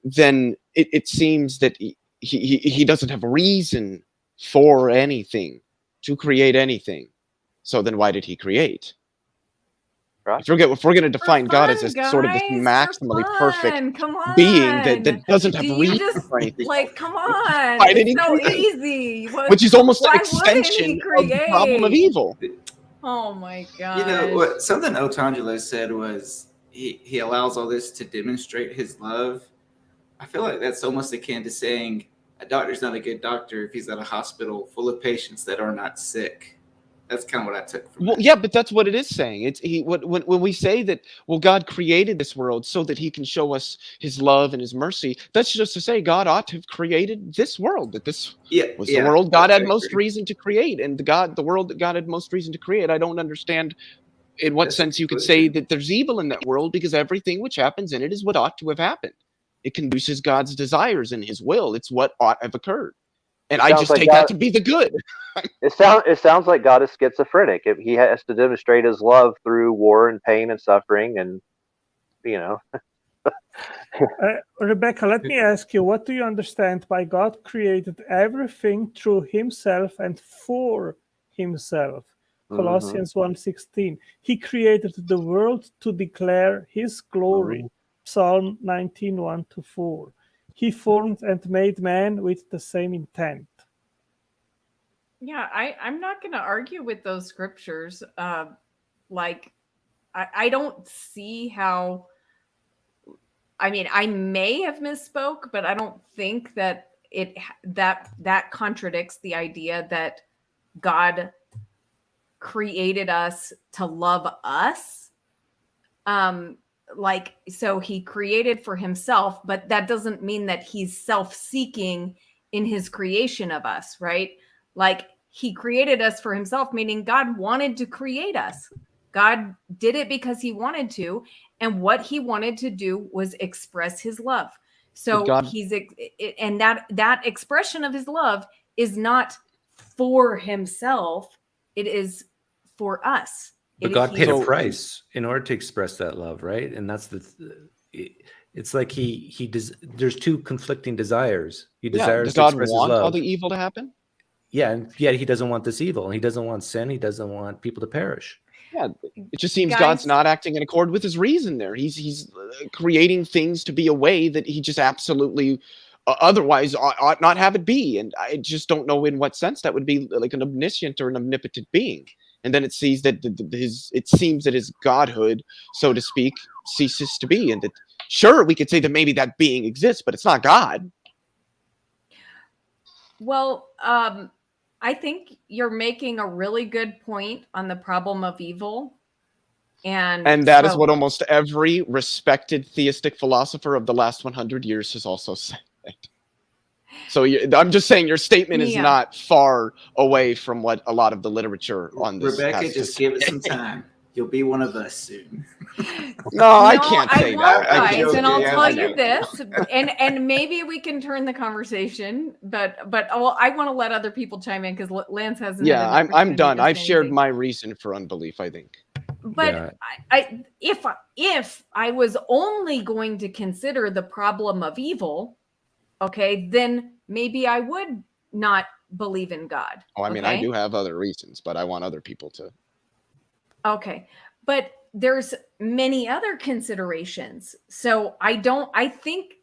then it seems that he doesn't have a reason for anything, to create anything. So then why did he create? Right. If we're going to define God as this sort of this maximally perfect being that doesn't have reason for anything. Like, come on. It's so easy. Which is almost an extension of the problem of evil. Oh my God. You know, what something Otangelo said was he allows all this to demonstrate his love. I feel like that's almost akin to saying a doctor's not a good doctor if he's at a hospital full of patients that are not sick. That's kind of what I took from it. Yeah, but that's what it is saying. It's when we say that, well, God created this world so that he can show us his love and his mercy, that's just to say God ought to have created this world, that this was the world God had most reason to create, and the world that God had most reason to create. I don't understand in what sense you could say that there's evil in that world, because everything which happens in it is what ought to have happened. It conduces God's desires and his will. It's what ought to have occurred. And I just take that to be the good. It sounds like God is schizophrenic. He has to demonstrate his love through war and pain and suffering, and Rebecca, let me ask you, what do you understand by God created everything through himself and for himself? Colossians 1:16. He created the world to declare his glory. Psalm 19:1-4. He formed and made man with the same intent. Yeah, I'm not going to argue with those scriptures. I don't see how. I mean, I may have misspoke, but I don't think that that contradicts the idea that God created us to love us. So he created for himself, but that doesn't mean that he's self-seeking in his creation of us, right? Like, he created us for himself, meaning God wanted to create us. God did it because he wanted to, and what he wanted to do was express his love. So and that expression of his love is not for himself, it is for us. But God paid a price in order to express that love, right? And that's it's like there's two conflicting desires. He desires does God to express want his love. all the evil to happen? Yeah, and yet he doesn't want this evil. He doesn't want sin. He doesn't want people to perish. Yeah, it just seems God's not acting in accord with his reason there. He's creating things to be a way that he just absolutely otherwise ought not have it be. And I just don't know in what sense that would be like an omniscient or an omnipotent being. And then it sees that it seems that his godhood, so to speak, ceases to be. And that, sure, we could say that maybe that being exists, but it's not God. Well, I think you're making a really good point on the problem of evil. And that is what almost every respected theistic philosopher of the last 100 years has also said. So I'm just saying your statement is not far away from what a lot of the literature on this Rebecca, just give it some time. You'll be one of us soon. No, I can't say that. Guys, and I'll tell you this, and maybe we can turn the conversation, but I want to let other people chime in because Lance hasn't. Yeah, I'm done. I've shared my reason for unbelief, I think. But if I was only going to consider the problem of evil, okay, then maybe I would not believe in God. Oh, I mean, I do have other reasons, but I want other people to. Okay. But there's many other considerations. So I think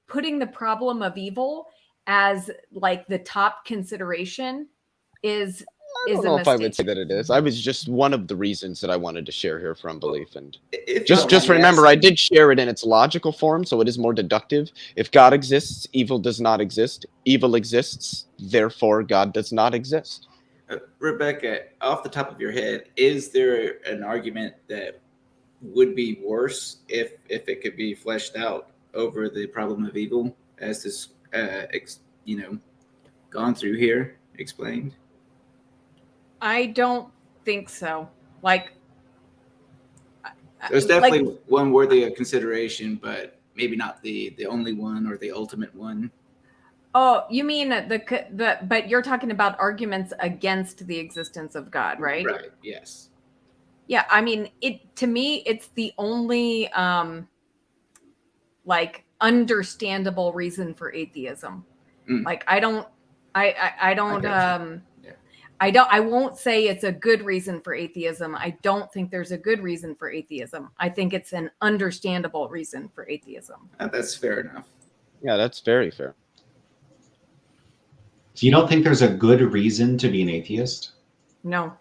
putting the problem of evil as like the top consideration is I don't know if I would say that it is. I was just one of the reasons that I wanted to share here for unbelief. And just remember, I did share it in its logical form, so it is more deductive. If God exists, evil does not exist. Evil exists, therefore God does not exist. Rebecca, off the top of your head, is there an argument that would be worse if it could be fleshed out over the problem of evil as this, gone through here, explained? I don't think so. Like, there's definitely one worthy of consideration, but maybe not the only one or the ultimate one. Oh, you mean but you're talking about arguments against the existence of God, right? Right. Yes. Yeah. I mean, to me, it's the only understandable reason for atheism. Like, I won't say it's a good reason for atheism. I don't think there's a good reason for atheism. I think it's an understandable reason for atheism. That's fair enough. Yeah, that's very fair. So you don't think there's a good reason to be an atheist? No.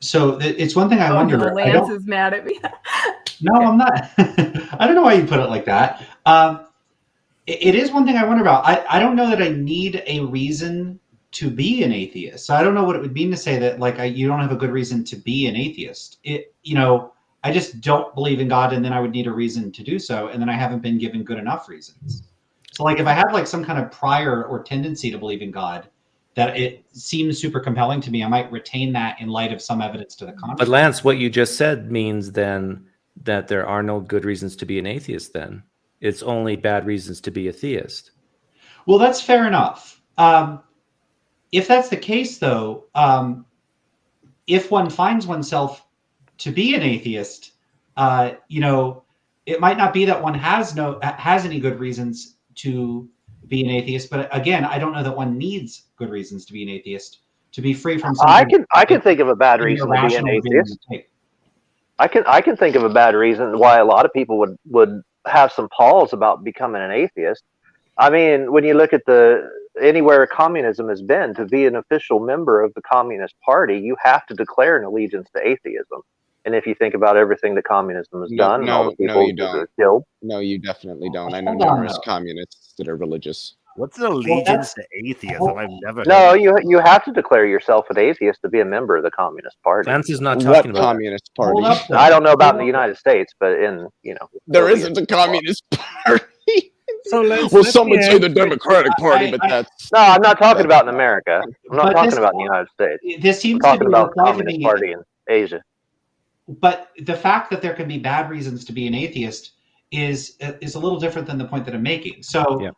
So it's one thing I wonder. No, Lance is mad at me. No, I'm not. I don't know why you put it like that. It is one thing I wonder about. I don't know that I need a reason to be an atheist. So I don't know what it would mean to say that like you don't have a good reason to be an atheist. I just don't believe in God, and then I would need a reason to do so, and then I haven't been given good enough reasons. So like if I had like some kind of prior or tendency to believe in God, that it seems super compelling to me, I might retain that in light of some evidence to the contrary. But Lance, what you just said means then that there are no good reasons to be an atheist then. It's only bad reasons to be a theist. Well, that's fair enough. If that's the case, though, if one finds oneself to be an atheist, it might not be that one has any good reasons to be an atheist. But again, I don't know that one needs good reasons to be an atheist to be free from something. I can think of a bad reason to be an atheist. I can think of a bad reason why a lot of people would have some pause about becoming an atheist. I mean, when you look at anywhere communism has been, to be an official member of the Communist Party, you have to declare an allegiance to atheism. And if you think about everything that communism has done, and all the people that are killed, no, you definitely don't. I know numerous communists that are religious. What's an allegiance to atheism? I've never heard no, of you have to declare yourself an atheist to be a member of the Communist Party. Lance is not talking about Communist Party. I don't know about in the United States, but there isn't a Communist Party. So some would say the Democratic Party, but that's no. I'm not talking about in America. I'm not talking about in the United States. This seems I'm talking to be about the Communist Party in Asia. But the fact that there can be bad reasons to be an atheist is a little different than the point that I'm making. So,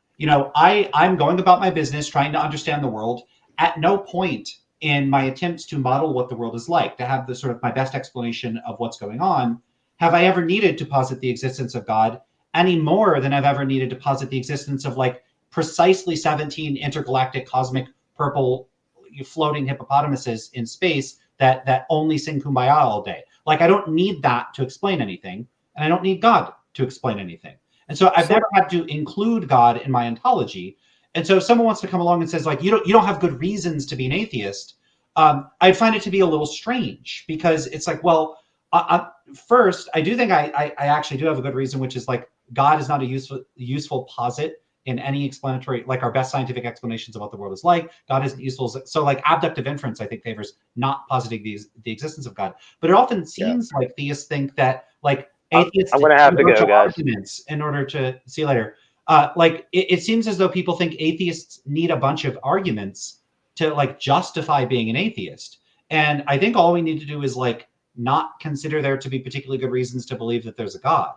I'm going about my business, trying to understand the world. At no point in my attempts to model what the world is like, to have the sort of my best explanation of what's going on, have I ever needed to posit the existence of God any more than I've ever needed to posit the existence of like precisely 17 intergalactic cosmic purple floating hippopotamuses in space that only sing Kumbaya all day. Like I don't need that to explain anything, and I don't need God to explain anything. And so I've never had to include God in my ontology. And so if someone wants to come along and says like you don't have good reasons to be an atheist, I'd find it to be a little strange, because it's like, well, first, I do think I actually do have a good reason, which is like God is not a useful posit in any explanatory, like our best scientific explanations of what the world is like. God isn't useful. So like abductive inference, I think, favors not positing the existence of God. But it often seems like theists think that like atheists I'm gonna have to go, guys. In order to see you later. It seems as though people think atheists need a bunch of arguments to like justify being an atheist. And I think all we need to do is like not consider there to be particularly good reasons to believe that there's a God.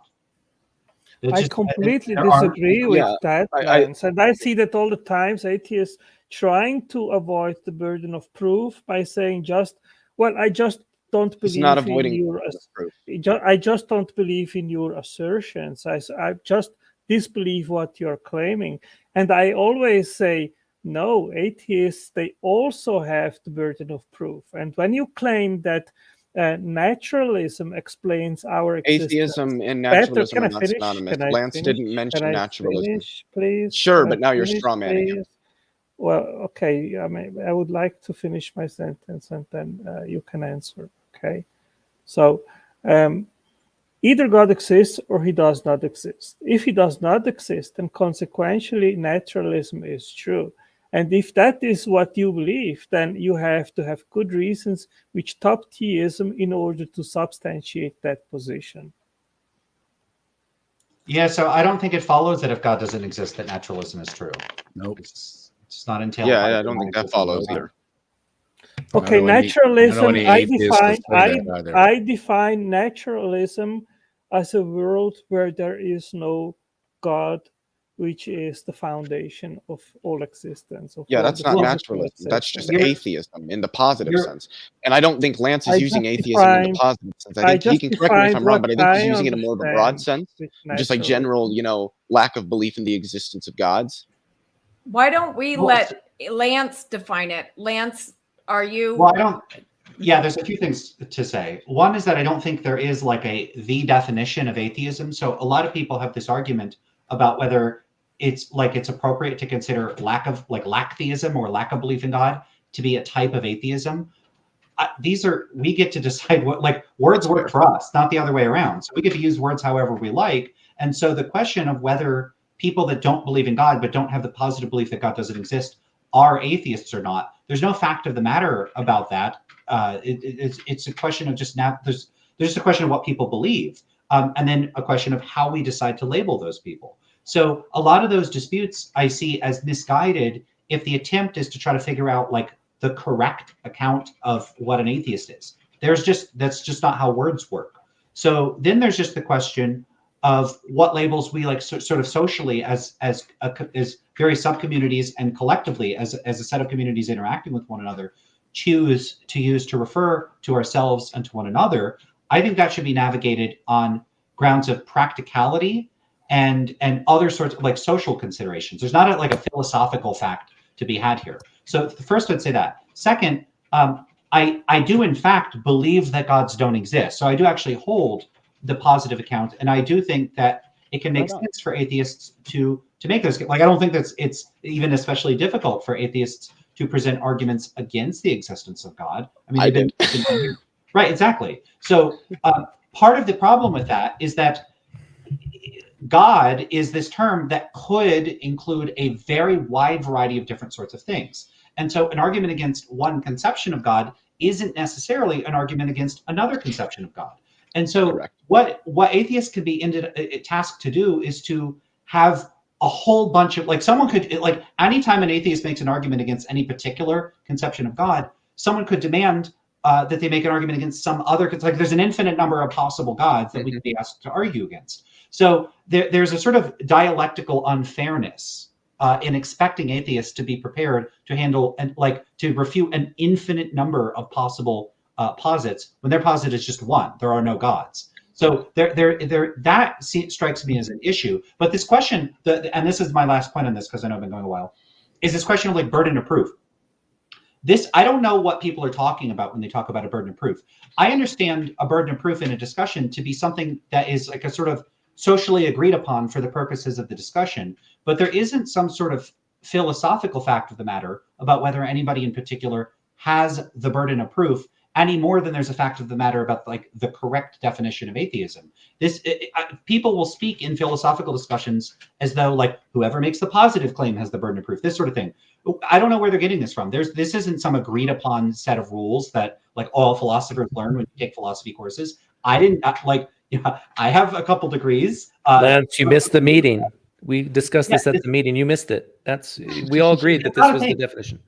I completely disagree with that, Lance. And I see that all the times, atheists trying to avoid the burden of proof by saying I just don't believe in your I just don't believe in your assertions. I just disbelieve what you're claiming. And I always say, no, atheists, they also have the burden of proof. And when you claim that naturalism explains our existence. Atheism and naturalism are not synonymous. Lance didn't mention naturalism. Please? Sure, but now you're straw manning him. Well, okay. I would like to finish my sentence, and then you can answer. Okay. So, either God exists or he does not exist. If he does not exist, then consequentially naturalism is true. And if that is what you believe, then you have to have good reasons which top theism in order to substantiate that position. Yeah, so I don't think it follows that if God doesn't exist, that naturalism is true. Nope. It's not entailed. Yeah, I don't think that follows either. Okay, naturalism, I define naturalism as a world where there is no God, which is the foundation of all existence. That's not naturalism. That's just atheism in the positive sense. And I don't think Lance is using atheism in the positive sense. I think he can correct me if I'm wrong, but I think he's using it in more of a broad sense, just like general, lack of belief in the existence of gods. Why don't we let Lance define it? Lance, are you? Well, there's a few things to say. One is that I don't think there is like the definition of atheism. So a lot of people have this argument about whether it's appropriate to consider lack theism or lack of belief in God to be a type of atheism. We get to decide what, like, words work for us, not the other way around. So we get to use words however we like. And so the question of whether people that don't believe in God but don't have the positive belief that God doesn't exist are atheists or not, there's no fact of the matter about that. It's a question of just now. There's just a question of what people believe, and then a question of how we decide to label those people. So a lot of those disputes I see as misguided if the attempt is to try to figure out like the correct account of what an atheist is. That's just not how words work. So then there's just the question of what labels we like sort of socially as various subcommunities and collectively as a set of communities interacting with one another choose to use to refer to ourselves and to one another. I think that should be navigated on grounds of practicality and other sorts of like social considerations. There's not like a philosophical fact to be had here. So first, I'd say that. Second, I do in fact believe that gods don't exist. So I do actually hold the positive account, and I do think that it can make sense for atheists to make those. Like I don't think that it's even especially difficult for atheists to present arguments against the existence of God. I mean, right, exactly. So part of the problem with that is that God is this term that could include a very wide variety of different sorts of things. And so an argument against one conception of God isn't necessarily an argument against another conception of God. And so what atheists could be tasked to do is to have a whole bunch of, like someone could, like anytime an atheist makes an argument against any particular conception of God, someone could demand that they make an argument against some other, like there's an infinite number of possible gods that we could be asked to argue against. So there's a sort of dialectical unfairness in expecting atheists to be prepared to handle and like to refute an infinite number of possible posits when their posit is just one. There are no gods. So that strikes me as an issue. But this question, and this is my last point on this because I know I've been going a while, is this question of like burden of proof. I don't know what people are talking about when they talk about a burden of proof. I understand a burden of proof in a discussion to be something that is like a sort of socially agreed upon for the purposes of the discussion, but there isn't some sort of philosophical fact of the matter about whether anybody in particular has the burden of proof any more than there's a fact of the matter about like the correct definition of atheism. People will speak in philosophical discussions as though like whoever makes the positive claim has the burden of proof, this sort of thing. I don't know where they're getting this from. This isn't some agreed upon set of rules that like all philosophers learn when you take philosophy courses. I didn't I have a couple degrees. Lance, you missed the meeting. We discussed this at the meeting. You missed it. We all agreed that this was the definition.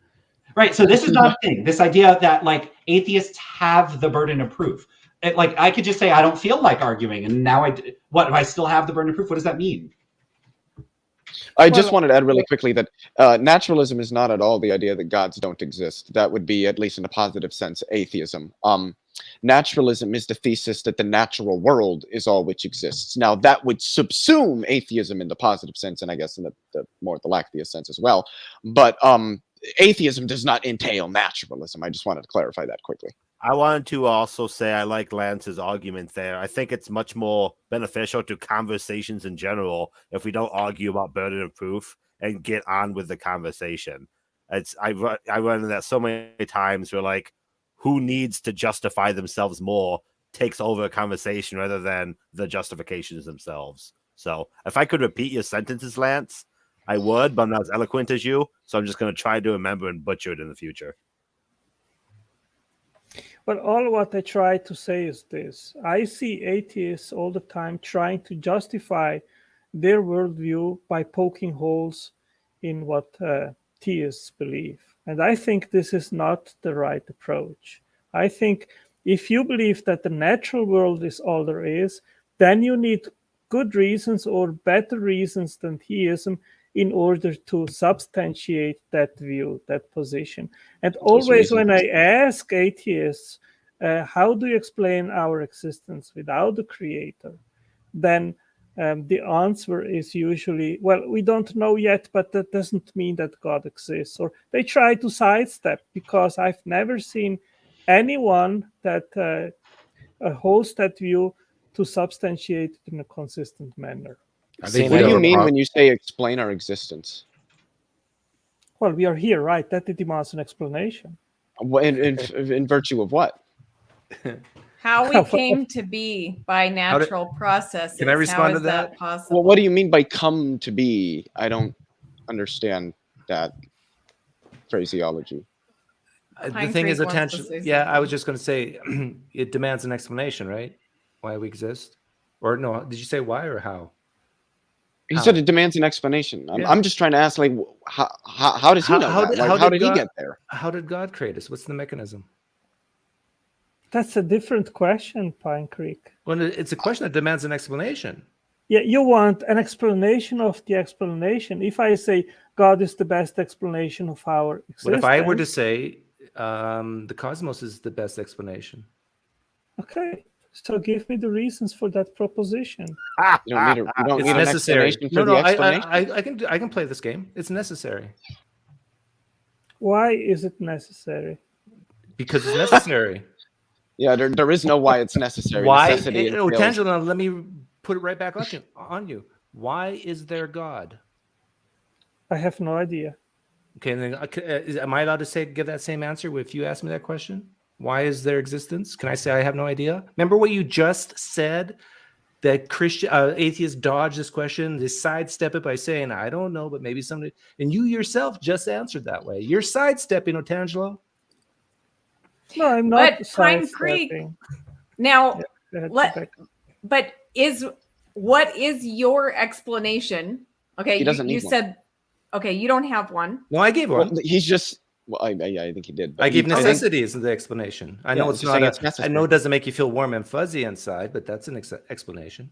Right. So this is not a thing. This idea that like atheists have the burden of proof. Like I could just say I don't feel like arguing, and now what do I still have the burden of proof? What does that mean? I just wanted to add really quickly that naturalism is not at all the idea that gods don't exist. That would be, at least in a positive sense, atheism. Naturalism is the thesis that the natural world is all which exists. Now, that would subsume atheism in the positive sense, and I guess in the more Thalacktheist sense as well. But atheism does not entail naturalism. I just wanted to clarify that quickly. I wanted to also say I like Lance's argument there. I think it's much more beneficial to conversations in general if we don't argue about burden of proof and get on with the conversation. I run into that so many times where like who needs to justify themselves more takes over a conversation rather than the justifications themselves. So if I could repeat your sentences, Lance, I would, but I'm not as eloquent as you. So I'm just going to try to remember and butcher it in the future. Well, all what I try to say is this. I see atheists all the time trying to justify their worldview by poking holes in what theists believe. And I think this is not the right approach. I think if you believe that the natural world is all there is, then you need good reasons or better reasons than theism in order to substantiate that view, that position. And always when I ask atheists, how do you explain our existence without a creator? Then the answer is usually, well, we don't know yet, but that doesn't mean that God exists. Or they try to sidestep, because I've never seen anyone that holds that view to substantiate it in a consistent manner. What do you mean when you say explain our existence? Well, we are here, right? That demands an explanation. In virtue of what? How we came to be by natural processes. Can I respond How to is that? possible? Well, what do you mean by come to be? I don't understand that phraseology. The thing is, attention. Yeah, I was just going to say it demands an explanation, right? Why we exist, or no? Did you say why or how? He said it demands an explanation. Yeah. I'm just trying to ask, like, how does he know that? Like, how did he get there? How did God create us? What's the mechanism? That's a different question, Pine Creek. Well, it's a question that demands an explanation. Yeah, you want an explanation of the explanation. If I say God is the best explanation of our existence. What if I were to say the cosmos is the best explanation? Okay, so give me the reasons for that proposition. You don't need an necessary. explanation for the explanation. I can play this game. It's necessary. Why is it necessary? Because it's necessary. Yeah, there is no why it's necessary. Why? Entails... Tangela, let me put it right back on you. Why is there God? I have no idea. Okay, and then am I allowed to give that same answer if you ask me that question? Why is there existence? Can I say I have no idea? Remember what you just said? That Christian atheists dodge this question, they sidestep it by saying, I don't know, but maybe somebody. And you yourself just answered that way. You're sidestepping, Otangelo. No, I'm not. But Pine Creek. Now, what is your explanation? Okay, he doesn't you need said, okay, you don't have one. No, I gave one. Well, he's just. Well, I think he did. I gave necessity as the explanation. I know it's not. I know it doesn't make you feel warm and fuzzy inside, but that's an explanation.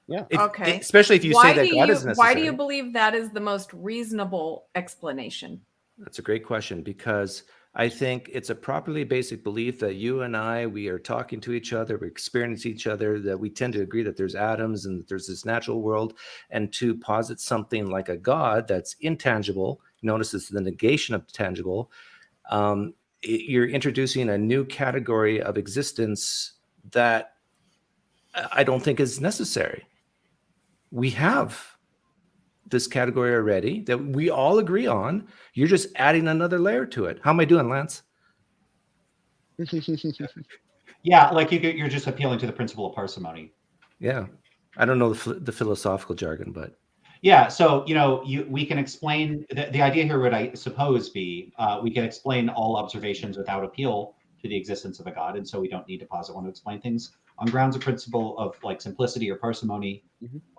Yeah. Okay. Especially if you say that God is necessary. Why do you believe that is the most reasonable explanation? That's a great question, because I think it's a properly basic belief that you and I, we are talking to each other, we experience each other, that we tend to agree that there's atoms and that there's this natural world, and to posit something like a God that's intangible. Notice it's the negation of tangible. You're introducing a new category of existence that I don't think is necessary. We have this category already that we all agree on. You're just adding another layer to it. How am I doing, Lance? Yeah, like you're just appealing to the principle of parsimony. Yeah, I don't know the philosophical jargon, but yeah. So we can explain the idea here would, I suppose, be we can explain all observations without appeal to the existence of a God, and so we don't need to posit one to explain things on grounds of principle of like simplicity or parsimony,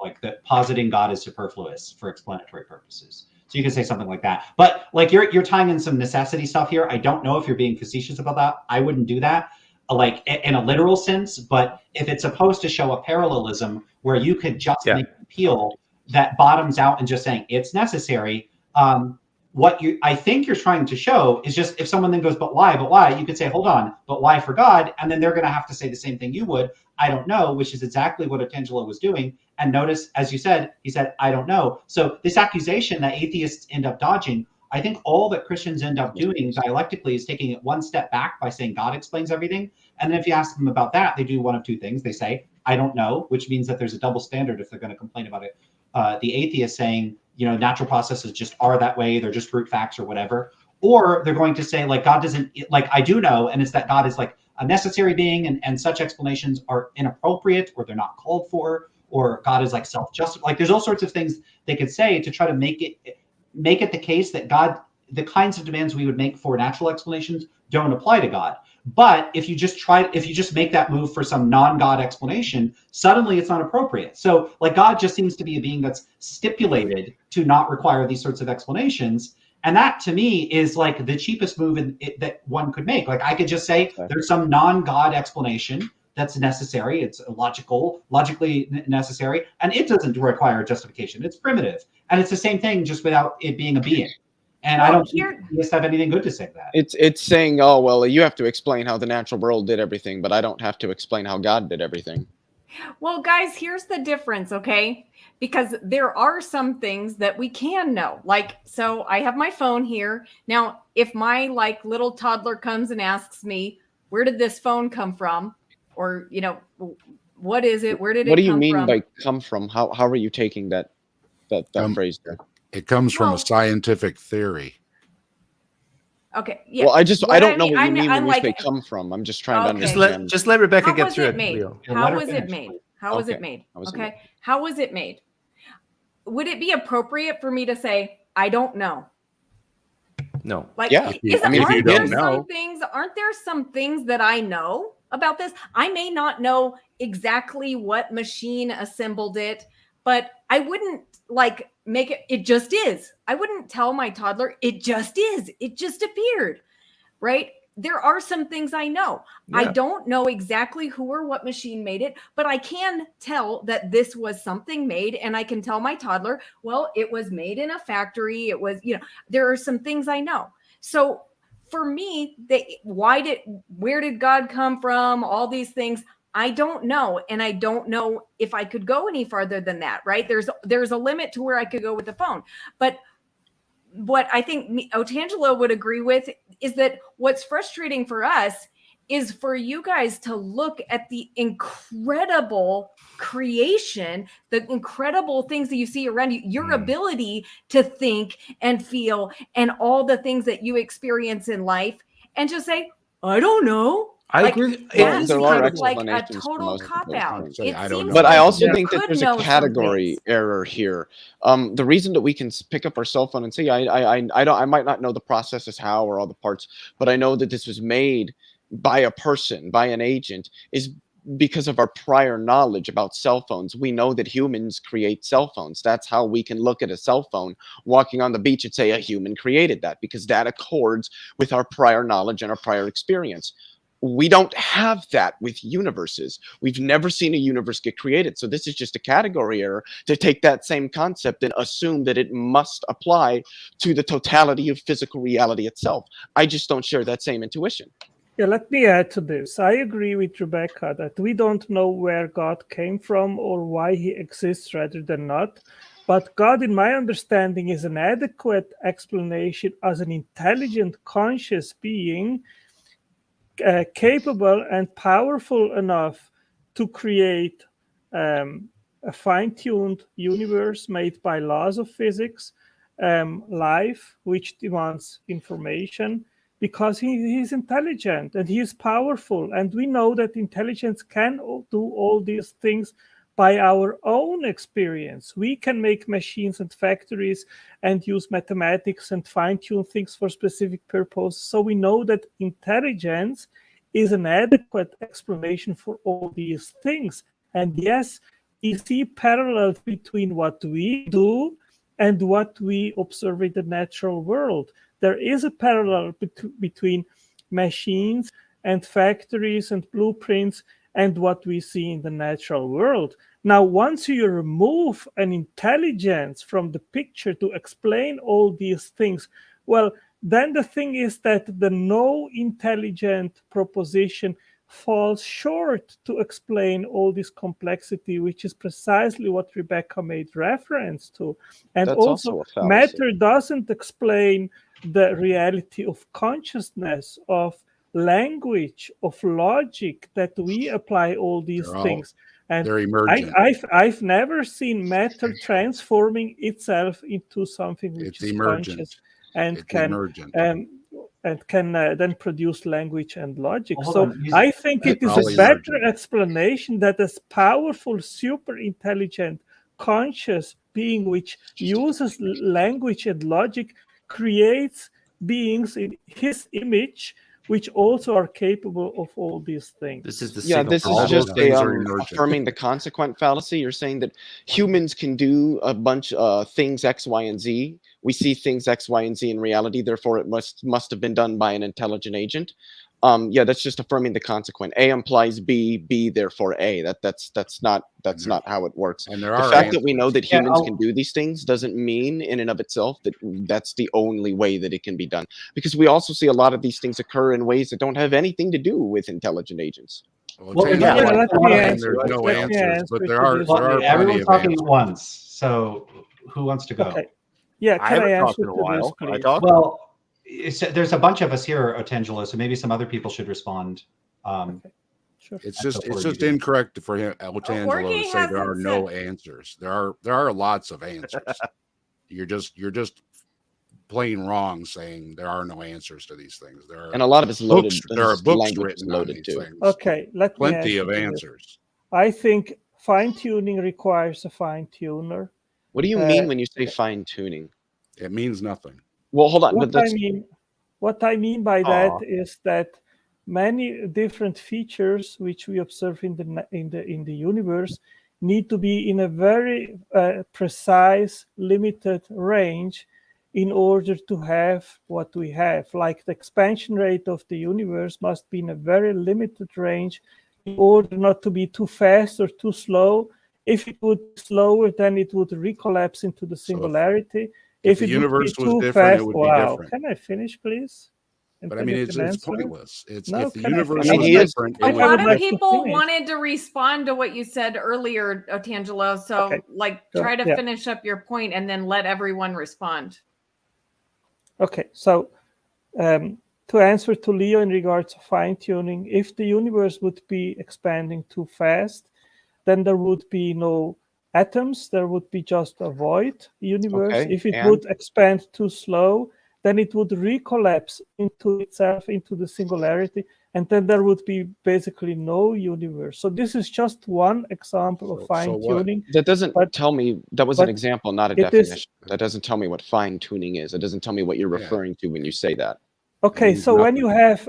like that positing God is superfluous for explanatory purposes. So you can say something like that. But like you're tying in some necessity stuff here. I don't know if you're being facetious about that. I wouldn't do that, like in a literal sense. But if it's supposed to show a parallelism where you could just make an appeal that bottoms out and just saying it's necessary, I think you're trying to show is just if someone then goes, but why? You could say, hold on, but why for God? And then they're going to have to say the same thing you would. I don't know, which is exactly what Otangelo was doing. And notice, as you said, he said, I don't know. So this accusation that atheists end up dodging, I think all that Christians end up doing dialectically is taking it one step back by saying God explains everything. And then if you ask them about that, they do one of two things. They say, I don't know, which means that there's a double standard if they're going to complain about it. The atheist saying, natural processes just are that way. They're just brute facts or whatever. Or they're going to say, like, God doesn't, like, I do know. And it's that God is like a necessary being and such explanations are inappropriate or they're not called for, or God is like self-just. Like there's all sorts of things they could say to try to make it the case that God, the kinds of demands we would make for natural explanations don't apply to God. But if you just make that move for some non-God explanation, suddenly it's not appropriate. So like God just seems to be a being that's stipulated to not require these sorts of explanations. And that to me is like the cheapest move that one could make. Like I could just say there's some non-God explanation that's necessary. It's logically necessary, and it doesn't require justification. It's primitive. And it's the same thing just without it being a being. And I don't think atheists have anything good to say to that. It's saying, oh, well, you have to explain how the natural world did everything, but I don't have to explain how God did everything. Well, guys, here's the difference, okay? Because there are some things that we can know. Like, so I have my phone here. Now, if my like little toddler comes and asks me, where did this phone come from? Or, what is it? Where did it come from? What do you mean by come from? How are you taking that phrase there? It comes from a scientific theory. Okay. Yeah. Well, I don't know mean, what you mean when you say like, come from. I'm just trying to Okay. understand. Just let Rebecca how get was through it it, made? Leo. How was it made? How was it Okay. made? How was it Okay. made? How was it made? Would it be appropriate for me to say, I don't know? No. Like, Yeah. I mean, if you don't know, aren't there some things that I know about this? I may not know exactly what machine assembled it, but I wouldn't like make it, it just is. I wouldn't tell my toddler, it just is. It just appeared, right? There are some things I know. Yeah. I don't know exactly who or what machine made it, but I can tell that this was something made, and I can tell my toddler, well, it was made in a factory. It was, there are some things I know. So for me, where did God come from? All these things, I don't know. And I don't know if I could go any farther than that, right? There's a limit to where I could go with the phone. But what I think Otangelo would agree with is that what's frustrating for us is for you guys to look at the incredible creation, the incredible things that you see around you, your ability to think and feel, and all the things that you experience in life, and just say, I don't know. I agree. That There are seems like a explanations for total most of cop those out. things. It I don't seems know. But I like also you think that could there's a know some category things. error here. The reason that we can pick up our cell phone and say, I might not know the processes how or all the parts, but I know that this was made by a person, by an agent, is because of our prior knowledge about cell phones. We know that humans create cell phones. That's how we can look at a cell phone walking on the beach and say a human created that, because that accords with our prior knowledge and our prior experience. We don't have that with universes. We've never seen a universe get created. So this is just a category error to take that same concept and assume that it must apply to the totality of physical reality itself. I just don't share that same intuition. Yeah, let me add to this. I agree with Rebecca that we don't know where God came from or why he exists rather than not. But God, in my understanding, is an adequate explanation as an intelligent, conscious being, capable and powerful enough to create a fine-tuned universe made by laws of physics, life which demands information, because he's intelligent and he is powerful. And we know that intelligence can do all these things by our own experience. We can make machines and factories and use mathematics and fine-tune things for specific purposes. So we know that intelligence is an adequate explanation for all these things. And yes, we see parallels between what we do and what we observe in the natural world. There is a parallel between machines and factories and blueprints and what we see in the natural world. Now, once you remove an intelligence from the picture to explain all these things, well, then the thing is that the no intelligent proposition falls short to explain all this complexity, which is precisely what Rebecca made reference to. And That's also also a fallacy. matter doesn't explain the reality of consciousness, of language, of logic, that we apply all these things. And they're emergent. I've never seen matter transforming itself into something which is conscious and can then produce language and logic. So I think it is a better explanation that this powerful, super intelligent, conscious being which uses language and logic creates beings in his image, which also are capable of all these things. This is the this is just affirming the consequent fallacy. You're saying that humans can do a bunch of things X, Y, and Z. We see things X, Y, and Z in reality. Therefore, it must have been done by an intelligent agent. That's just affirming the consequent. A implies B, B therefore A. That's not how it works. And there the are fact answers. that we know that humans can do these things doesn't mean in and of itself that that's the only way that it can be done. Because we also see a lot of these things occur in ways that don't have anything to do with intelligent agents. Well, there's no answers, but there are everyone's talking at once. So who wants to go? Okay. Yeah, can I answer to this, please? Well, there's a bunch of us here, Otangelo, so maybe some other people should respond. Sure. It's just incorrect for him, Otangelo, to say there are no answers. There are lots of answers. You're just plain wrong saying there are no answers to these things. There are, and a lot of it's loaded. there are books language is written on loaded these too. things. Okay, let me Plenty of answer this. answers. I think fine-tuning requires a fine-tuner. What do you mean when you say fine-tuning? It means nothing. Well, hold on. What I mean by that is that many different features which we observe in the universe need to be in a very precise, limited range in order to have what we have. Like the expansion rate of the universe must be in a very limited range in order not to be too fast or too slow. If it would be slower, then it would recollapse into the singularity. If the universe was different, it would be different. Can I finish, please? But I mean, it's pointless. If the universe was different, a lot of people wanted to respond to what you said earlier, Otangelo. So, try to finish up your point and then let everyone respond. Okay, so to answer to Leo in regards to fine-tuning, if the universe would be expanding too fast, then there would be no atoms, there would be just a void universe. Okay, if it would expand too slow, then it would recollapse into itself, into the singularity, and then there would be basically no universe. So this is just one example of fine-tuning. That doesn't tell me, that was an example, not a definition. That doesn't tell me what fine-tuning is. It doesn't tell me what you're referring to when you say that. Okay, so when you have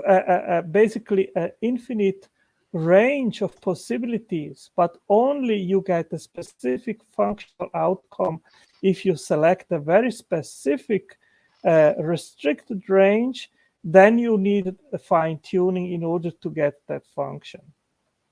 basically an infinite range of possibilities, but only you get a specific functional outcome if you select a very specific restricted range, then you need a fine-tuning in order to get that function.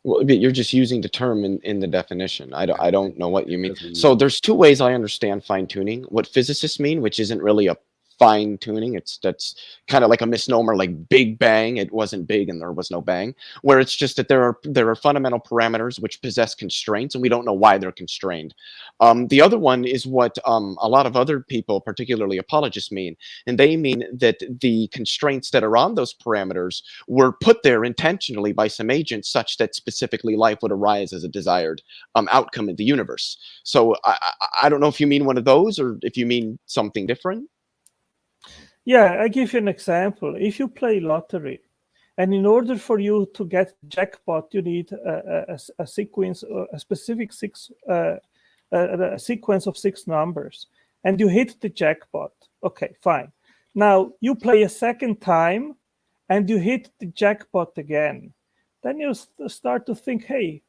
Well, but you're just using the term in the definition. I don't know what you mean. So there's two ways I understand fine-tuning. What physicists mean, which isn't really a fine-tuning, that's kind of like a misnomer, like Big Bang. It wasn't big and there was no bang, where it's just that there are fundamental parameters which possess constraints and we don't know why they're constrained. The other one is what a lot of other people, particularly apologists, mean, and they mean that the constraints that are on those parameters were put there intentionally by some agent such that specifically life would arise as a desired outcome in the universe. So I don't know if you mean one of those or if you mean something different. Yeah, I give you an example. If you play lottery, and in order for you to get jackpot, you need a sequence, a specific a sequence of 6 numbers, and you hit the jackpot. Okay, fine. Now you play a second time, and you hit the jackpot again. Then you start to think, hey,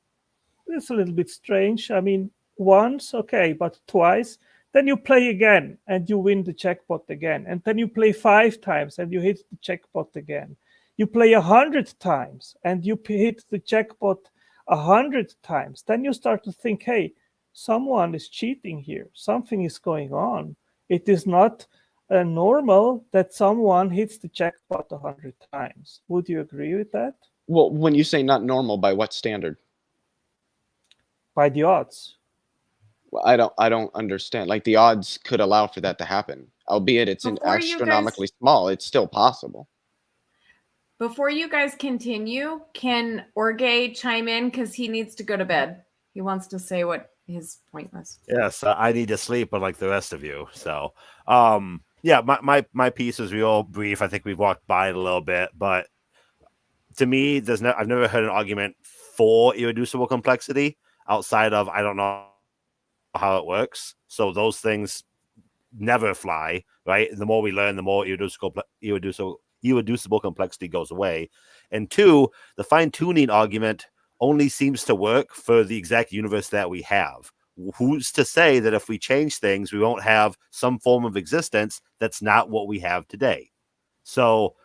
it's a little bit strange. I mean, once, okay, but twice. Then you play again and you win the jackpot again. And then you play 5 times and you hit the jackpot again. You play 100 times and you hit the jackpot 100 times. Then you start to think, hey, someone is cheating here. Something is going on. It is not normal that someone hits the jackpot 100 times. Would you agree with that? Well, when you say not normal, by what standard? By the odds. I don't understand. Like the odds could allow for that to happen, albeit it's astronomically small. It's still possible. Before you guys continue, can Orge chime in because he needs to go to bed? He wants to say what his point was. Yes, I need to sleep, like the rest of you. So, yeah, my piece is real brief. I think we've walked by it a little bit, but to me, I've never heard an argument for irreducible complexity outside of I don't know how it works. So those things never fly, right? The more we learn, the more irreducible complexity goes away. And 2, the fine-tuning argument only seems to work for the exact universe that we have. Who's to say that if we change things, we won't have some form of existence that's not what we have today? So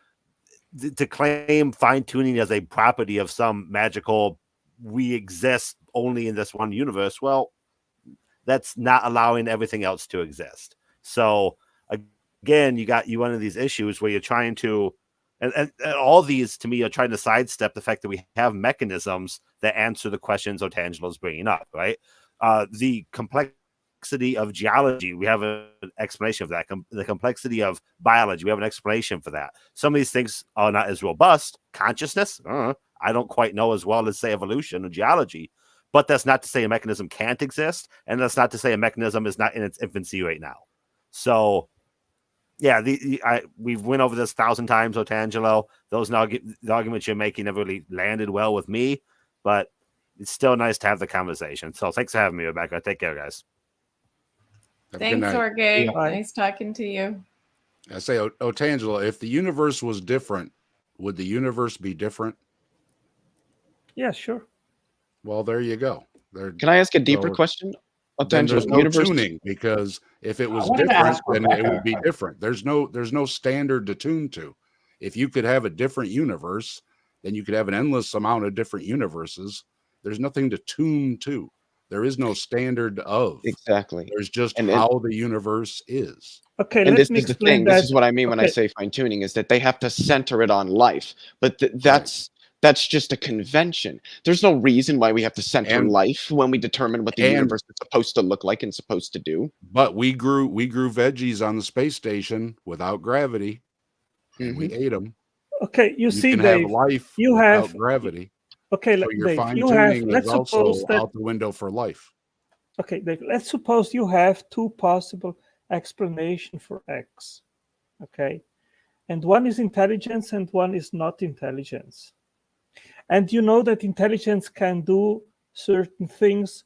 to claim fine-tuning as a property of some magical, we exist only in this one universe, well, that's not allowing everything else to exist. So again, you run into these issues where you're trying to, and all these to me are trying to sidestep the fact that we have mechanisms that answer the questions Otangelo's bringing up, right? The complexity of geology, we have an explanation of that. The complexity of biology, we have an explanation for that. Some of these things are not as robust. Consciousness, I don't quite know as well as, say, evolution or geology. But that's not to say a mechanism can't exist, and that's not to say a mechanism is not in its infancy right now. So yeah, we've went over this 1,000 times, Otangelo. The arguments you're making have really landed well with me, but it's still nice to have the conversation. So thanks for having me, Rebecca. Take care, guys. Thanks, Jorge. Nice talking to you. I say, Otangelo, if the universe was different, would the universe be different? Yeah, sure. Well, there you go. Can I ask a deeper question? Then there's no tuning, because if it was different, then it would be different. There's no standard to tune to. If you could have a different universe, then you could have an endless amount of different universes. There's nothing to tune to. There is no standard of. Exactly. There's just how the universe is. Okay, and this me is the explain thing. that. This is what I mean when I say fine tuning, is that they have to center it on life. But that's just a convention. There's no reason why we have to center life when we determine what the universe is supposed to look like and supposed to do. But we grew veggies on the space station without gravity, and we ate them. Okay, you see, can Dave, have life you without have gravity. Okay, so your Dave, fine you have. tuning Let's is also suppose that out the window for life. Okay, Dave, let's suppose you have two possible explanations for X. Okay, and one is intelligence and one is not intelligence. And you know that intelligence can do certain things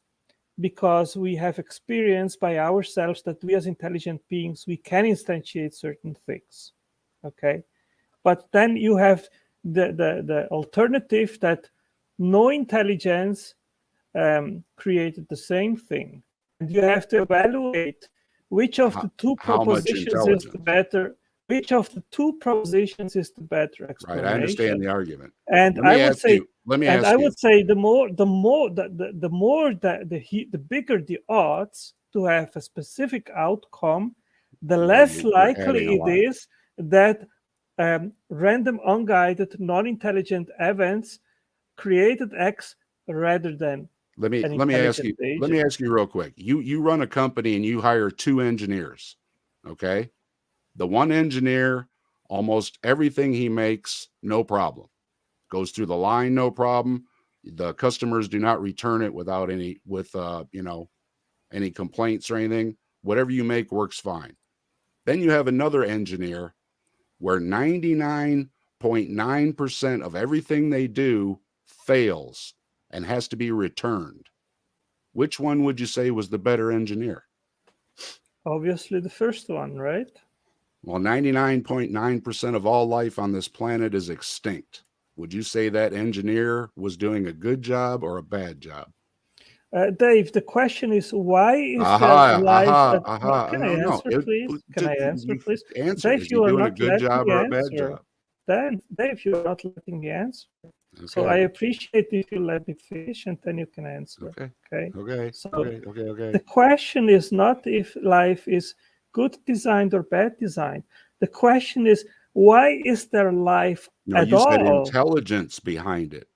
because we have experienced by ourselves that we as intelligent beings, we can instantiate certain things. Okay, but then you have the alternative that no intelligence created the same thing. And you have to evaluate which of the two propositions is the better. Which of the two propositions is the better explanation? Right, I understand the argument. And I would say, the bigger the odds to have a specific outcome, the less likely it is that random, unguided, non-intelligent events created X rather than. Let me ask you real quick. You run a company and you hire 2 engineers, okay? The one engineer, almost everything he makes, no problem. Goes through the line, no problem. The customers do not return it without any complaints or anything. Whatever you make works fine. Then you have another engineer where 99.9% of everything they do fails and has to be returned. Which one would you say was the better engineer? Obviously the first one, right? Well, 99.9% of all life on this planet is extinct. Would you say that engineer was doing a good job or a bad job? Dave, the question is, why is there life? Can I answer, please? Can I answer, please? Dave, you are not letting me answer. Dave, you are not letting me answer. Okay. So I appreciate if you let me finish and then you can answer. Okay. So the question is not if life is good designed or bad designed. The question is, why is there life at you all? Said intelligence behind it.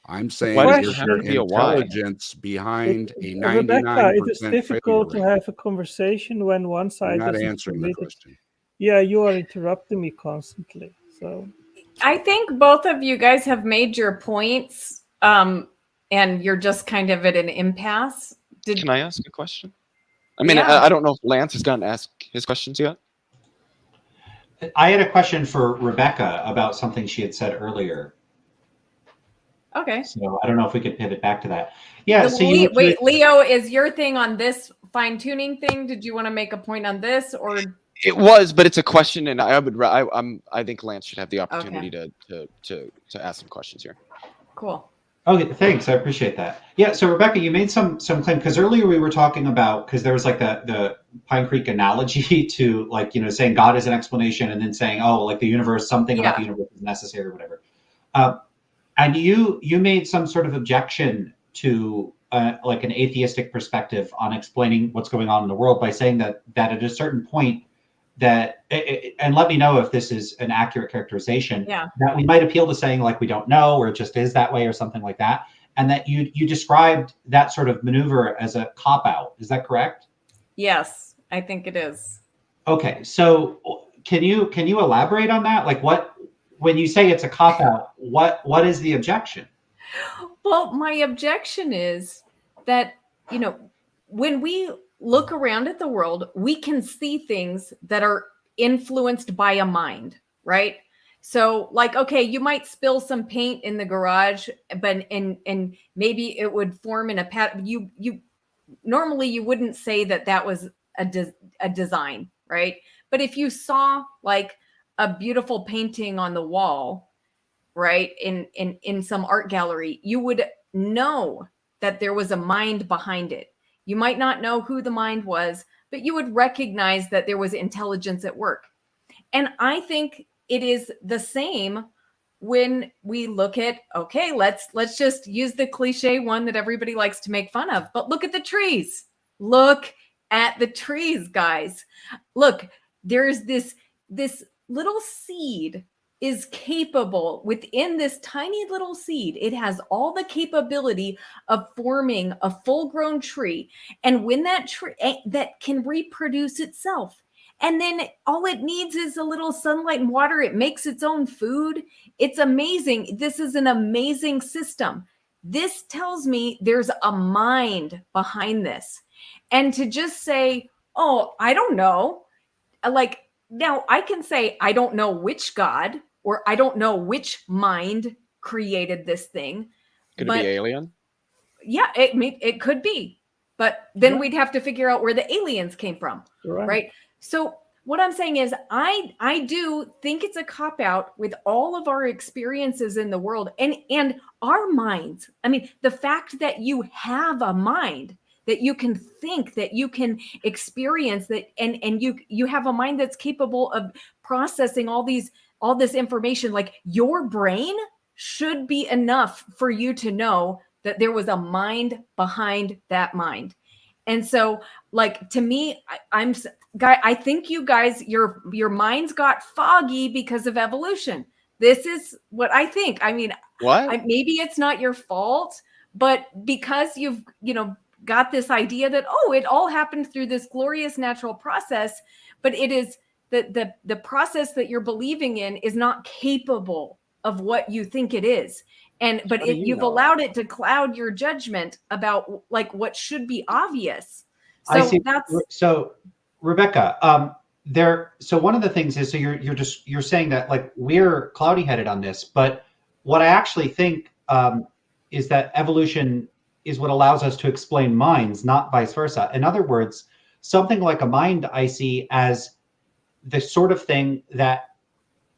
I'm saying there's intelligence behind a 99%. Rebecca, it is difficult to have a conversation when one side not answering the question. Yeah, you are interrupting me constantly. So I think both of you guys have made your points, and you're just kind of at an impasse. Can I ask a question? I mean, I don't know if Lance has gotten to ask his questions yet. I had a question for Rebecca about something she had said earlier. Okay. So I don't know if we could pivot back to that. Yeah. Wait, Leo, is your thing on this fine-tuning thing? Did you want to make a point on this, or? It was, but it's a question, and I think Lance should have the opportunity to ask some questions here. Cool. Okay, thanks. I appreciate that. Yeah, so Rebecca, you made some claim, because earlier we were talking about, because there was like the Pine Creek analogy to saying God is an explanation and then saying, the universe, something about the universe is necessary or whatever. And you made some sort of objection to an atheistic perspective on explaining what's going on in the world by saying that at a certain point and let me know if this is an accurate characterization, that we might appeal to saying we don't know, or it just is that way or something like that. And that you described that sort of maneuver as a cop-out. Is that correct? Yes, I think it is. Okay. So can you elaborate on that? When you say it's a cop-out, what is the objection? Well, my objection is that, when we look around at the world, we can see things that are influenced by a mind, right? So like, okay, you might spill some paint in the garage, but and maybe it would form in a pattern. You normally you wouldn't say that was a design, right? But if you saw like a beautiful painting on the wall, right, in some art gallery, you would know that there was a mind behind it. You might not know who the mind was, but you would recognize that there was intelligence at work. And I think it is the same when we look at, okay, let's just use the cliche one that everybody likes to make fun of, but look at the trees. Look at the trees, guys. Look, there's this little seed is capable within this tiny little seed. It has all the capability of forming a full-grown tree. And when that tree that can reproduce itself, and then all it needs is a little sunlight and water. It makes its own food. It's amazing. This is an amazing system. This tells me there's a mind behind this. And to just say, oh, I don't know. Like, now I can say, I don't know which God or I don't know which mind created this thing. Could it be alien? Yeah, it could be. But then we'd have to figure out where the aliens came from, right? So what I'm saying is I do think it's a cop-out with all of our experiences in the world and our minds. I mean, the fact that you have a mind, that you can think, that you can experience, that and you have a mind that's capable of processing all this information. Like, your brain should be enough for you to know that there was a mind behind that mind. And so, like, to me, I think you guys, your minds got foggy because of evolution. This is what I think. I mean, maybe it's not your fault, but because you've, got this idea that, oh, it all happened through this glorious natural process, but it is the process that you're believing in is not capable of what you think it is. But you've allowed it to cloud your judgment about like what should be obvious. So I see. That's so, Rebecca. So one of the things is, so you're saying that like we're cloudy headed on this, but what I actually think is that evolution is what allows us to explain minds, not vice versa. In other words, something like a mind I see as the sort of thing that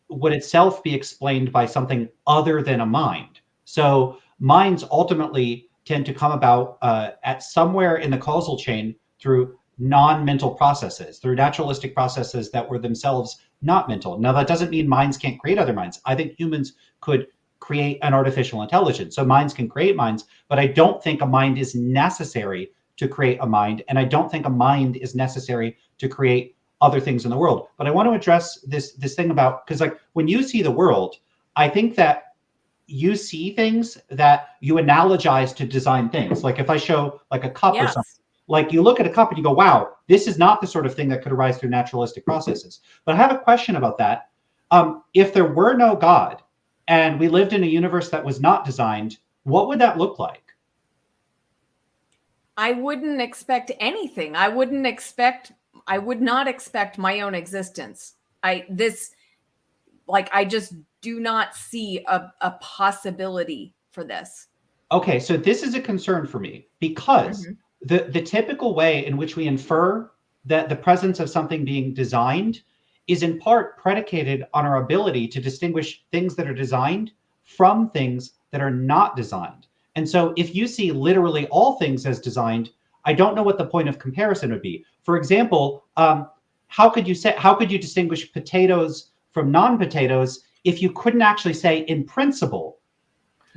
would itself be explained by something other than a mind. So minds ultimately tend to come about at somewhere in the causal chain through non-mental processes, through naturalistic processes that were themselves not mental. Now, that doesn't mean minds can't create other minds. I think humans could create an artificial intelligence. So minds can create minds, but I don't think a mind is necessary to create a mind. And I don't think a mind is necessary to create other things in the world. But I want to address this thing about, because like when you see the world, I think that you see things that you analogize to design things. Like if I show like a cup or something, like you look at a cup and you go, wow, this is not the sort of thing that could arise through naturalistic processes. But I have a question about that. If there were no God and we lived in a universe that was not designed, what would that look like? I wouldn't expect anything. I would not expect my own existence. I just do not see a possibility for this. Okay, so this is a concern for me because the typical way in which we infer that the presence of something being designed is in part predicated on our ability to distinguish things that are designed from things that are not designed. And so if you see literally all things as designed, I don't know what the point of comparison would be. For example, how could you distinguish potatoes from non-potatoes if you couldn't actually say in principle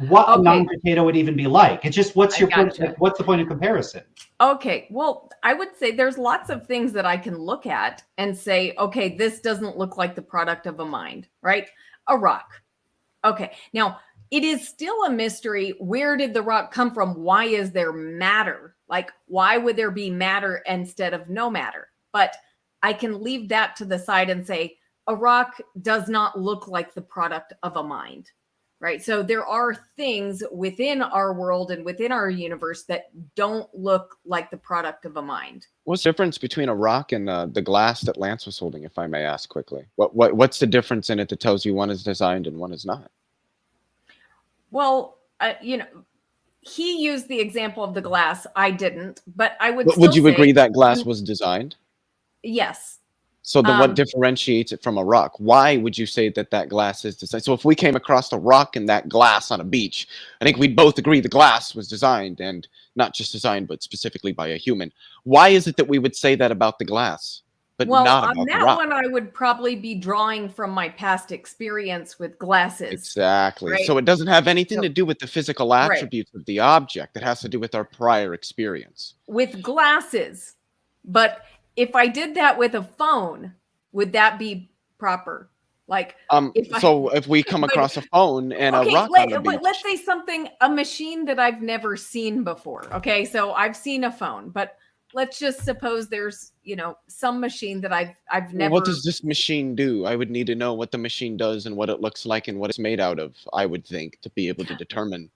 what a non-potato would even be like? It's just what's the point of comparison? Okay, well, I would say there's lots of things that I can look at and say, okay, this doesn't look like the product of a mind, right? A rock. Okay, now it is still a mystery. Where did the rock come from? Why is there matter? Like, why would there be matter instead of no matter? But I can leave that to the side and say, a rock does not look like the product of a mind. right? So there are things within our world and within our universe that don't look like the product of a mind. What's the difference between a rock and the glass that Lance was holding, if I may ask quickly? What's the difference in it that tells you one is designed and one is not? Well, he used the example of the glass. I didn't, but I would. Would you agree that glass was designed? Yes. So then what differentiates it from a rock? Why would you say that that glass is designed? So if we came across a rock and that glass on a beach, I think we'd both agree the glass was designed, and not just designed, but specifically by a human. Why is it that we would say that about the glass, but not about the rock? On that one, I would probably be drawing from my past experience with glasses. Exactly. Right? So it doesn't have anything to do with the physical attributes of the object. It has to do with our prior experience. With glasses. But if I did that with a phone, would that be proper? Like, if we come across a phone and a rock on the beach. Let's say a machine that I've never seen before. Okay, so I've seen a phone, but let's just suppose there's, some machine that I've never. What does this machine do? I would need to know what the machine does and what it looks like and what it's made out of, I would think, to be able to determine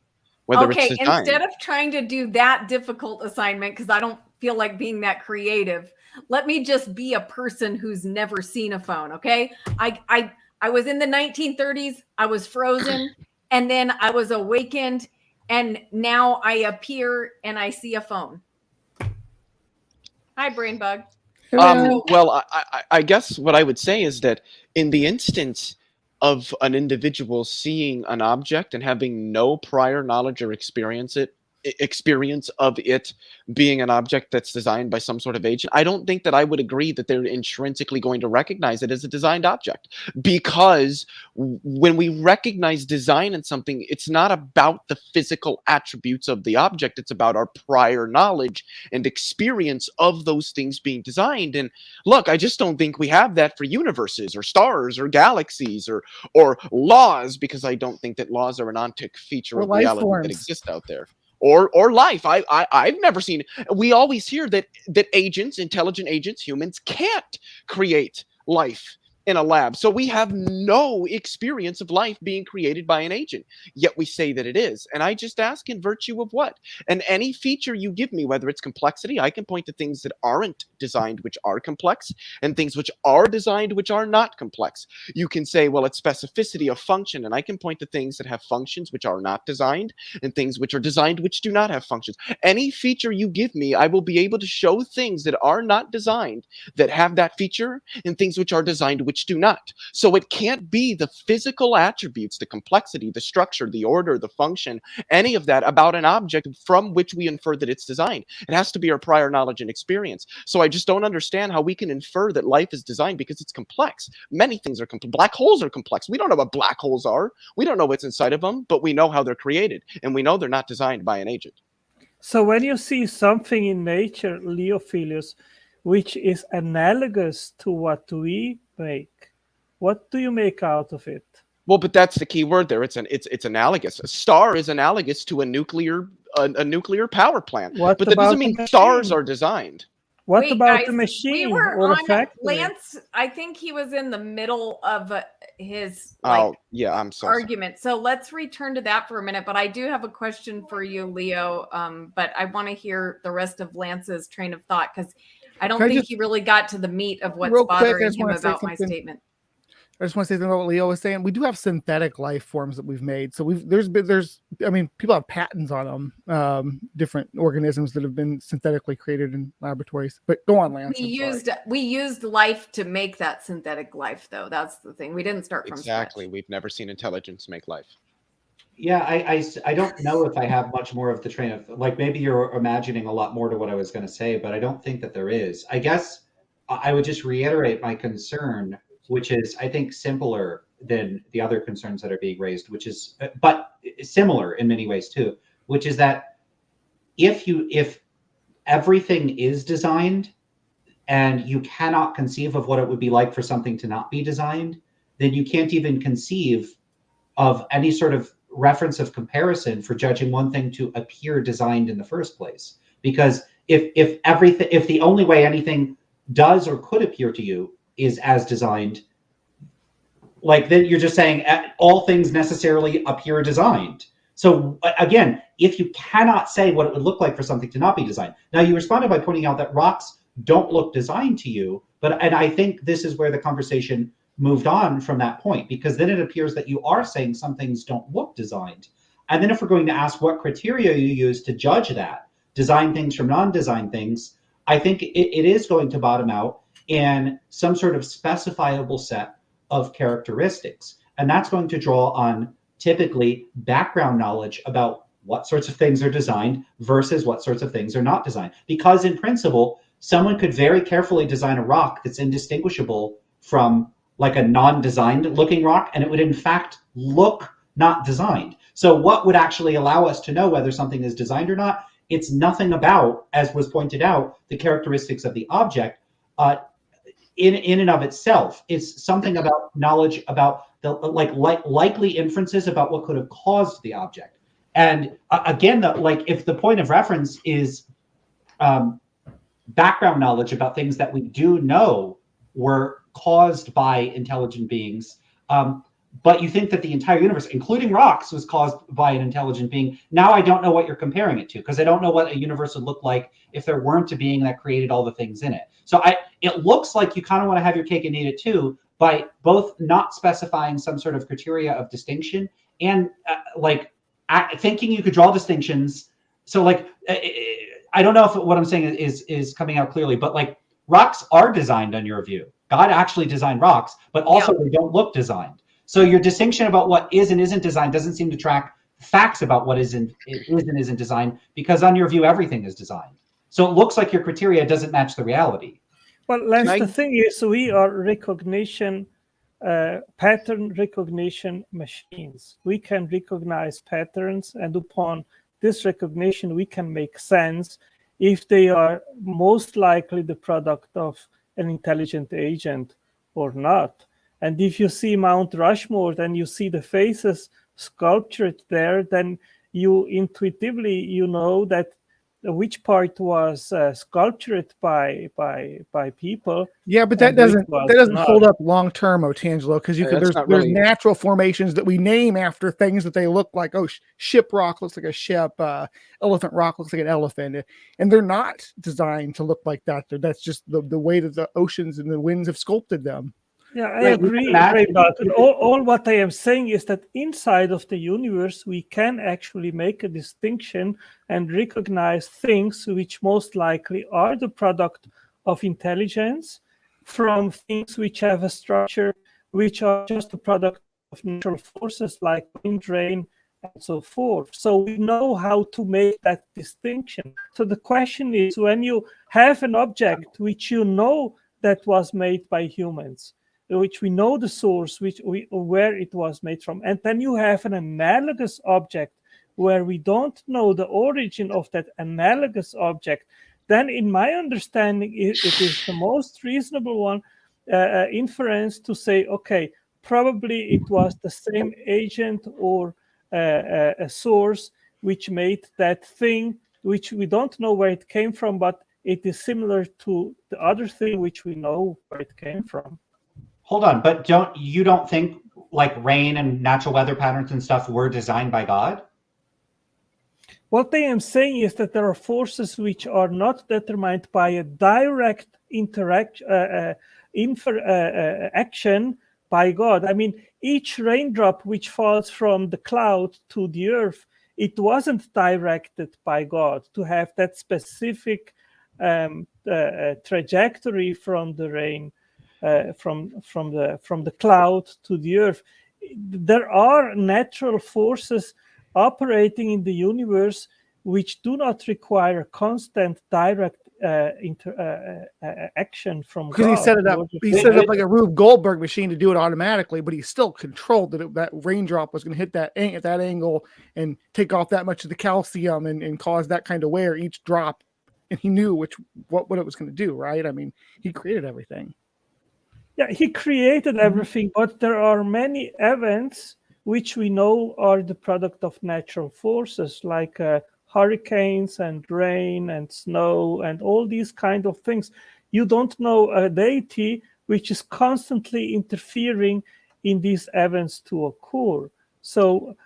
whether it's designed. Instead of trying to do that difficult assignment, because I don't feel like being that creative, let me just be a person who's never seen a phone, okay? I was in the 1930s, I was frozen, and then I was awakened, and now I appear and I see a phone. Hi, brain bug. Well, I guess what I would say is that in the instance of an individual seeing an object and having no prior knowledge or experience of it being an object that's designed by some sort of agent, I don't think that I would agree that they're intrinsically going to recognize it as a designed object. Because when we recognize design in something, it's not about the physical attributes of the object, it's about our prior knowledge and experience of those things being designed. And look, I just don't think we have that for universes or stars or galaxies or laws, because I don't think that laws are an ontic feature of reality that exists out there. Or life. I've never seen. We always hear that agents, intelligent agents, humans can't create life in a lab. So we have no experience of life being created by an agent, yet we say that it is. And I just ask, in virtue of what? And any feature you give me, whether it's complexity, I can point to things that aren't designed which are complex, and things which are designed which are not complex. You can say, well, it's specificity of function, and I can point to things that have functions which are not designed, and things which are designed which do not have functions. Any feature you give me, I will be able to show things that are not designed that have that feature, and things which are designed which do not. So it can't be the physical attributes, the complexity, the structure, the order, the function, any of that about an object from which we infer that it's designed. It has to be our prior knowledge and experience. So I just don't understand how we can infer that life is designed, because it's complex. Many things are complex. Black holes are complex. We don't know what black holes are. We don't know what's inside of them, but we know how they're created, and we know they're not designed by an agent. So when you see something in nature, Leophilus, which is analogous to what we make, what do you make out of it? Well, but that's the key word there. It's analogous. A star is analogous to a nuclear power plant. But that doesn't mean stars are designed. What about the machine or the factory? Lance, I think he was in the middle of his argument. So let's return to that for a minute. But I do have a question for you, Leo. But I want to hear the rest of Lance's train of thought, because I don't think he really got to the meat of what's bothering him about my statement. I just want to say something about what Leo was saying. We do have synthetic life forms that we've made. So people have patents on them, different organisms that have been synthetically created in laboratories. But go on, Lance. We used life to make that synthetic life, though. That's the thing. We didn't start from scratch. We've never seen intelligence make life. Yeah, I don't know if I have much more of the train of, like, maybe you're imagining a lot more to what I was going to say, but I don't think that there is. I guess I would just reiterate my concern, which is, I think, simpler than the other concerns that are being raised, which is, but similar in many ways too, which is that if everything is designed and you cannot conceive of what it would be like for something to not be designed, then you can't even conceive of any sort of reference of comparison for judging one thing to appear designed in the first place. Because if the only way anything does or could appear to you is as designed, like then you're just saying all things necessarily appear designed. So again, if you cannot say what it would look like for something to not be designed. Now you responded by pointing out that rocks don't look designed to you, and I think this is where the conversation moved on from that point, because then it appears that you are saying some things don't look designed. And then if we're going to ask what criteria you use to judge that, design things from non-design things, I think it is going to bottom out in some sort of specifiable set of characteristics. And that's going to draw on typically background knowledge about what sorts of things are designed versus what sorts of things are not designed. Because in principle, someone could very carefully design a rock that's indistinguishable from like a non-designed looking rock, and it would in fact look not designed. So what would actually allow us to know whether something is designed or not? It's nothing about, as was pointed out, the characteristics of the object in and of itself. It's something about knowledge about the likely inferences about what could have caused the object. And again, if the point of reference is background knowledge about things that we do know were caused by intelligent beings, but you think that the entire universe, including rocks, was caused by an intelligent being. Now I don't know what you're comparing it to, because I don't know what a universe would look like if there weren't a being that created all the things in it. So it looks like you kind of want to have your cake and eat it too, by both not specifying some sort of criteria of distinction and thinking you could draw distinctions. So I don't know if what I'm saying is coming out clearly, but like rocks are designed on your view. God actually designed rocks, but also they don't look designed. So your distinction about what is and isn't designed doesn't seem to track facts about what is and isn't designed, because on your view, everything is designed. So it looks like your criteria doesn't match the reality. Well, Lance, the thing is, we are pattern recognition machines. We can recognize patterns, and upon this recognition, we can make sense if they are most likely the product of an intelligent agent or not. And if you see Mount Rushmore, then you see the faces sculptured there, then you intuitively, know that which part was sculptured by people. Yeah, but that doesn't hold up long term, Otangelo, because there's natural formations that we name after things that they look like. Oh, ship rock looks like a ship. Elephant rock looks like an elephant, and they're not designed to look like that. That's just the way that the oceans and the winds have sculpted them. Yeah, I agree. But all what I am saying is that inside of the universe, we can actually make a distinction and recognize things which most likely are the product of intelligence from things which have a structure, which are just a product of natural forces like wind, rain, and so forth. So we know how to make that distinction. So the question is, when you have an object which you know that was made by humans, which we know the source, where it was made from, and then you have an analogous object where we don't know the origin of that analogous object, then in my understanding, it is the most reasonable one inference to say, okay, probably it was the same agent or a source which made that thing, which we don't know where it came from, but it is similar to the other thing which we know where it came from. Hold on, but don't think like rain and natural weather patterns and stuff were designed by God? What I am saying is that there are forces which are not determined by a direct action by God. I mean, each raindrop which falls from the cloud to the earth, it wasn't directed by God to have that specific trajectory from the rain. From the cloud to the earth. There are natural forces operating in the universe which do not require constant direct action from God. Because he set it up like a Rube Goldberg machine to do it automatically, but he still controlled that raindrop was going to hit that at that angle and take off that much of the calcium and cause that kind of wear each drop. And he knew what it was going to do, right? I mean, he created everything. Yeah, he created everything, but there are many events which we know are the product of natural forces, like hurricanes and rain and snow and all these kind of things. You don't know a deity which is constantly interfering in these events to occur. So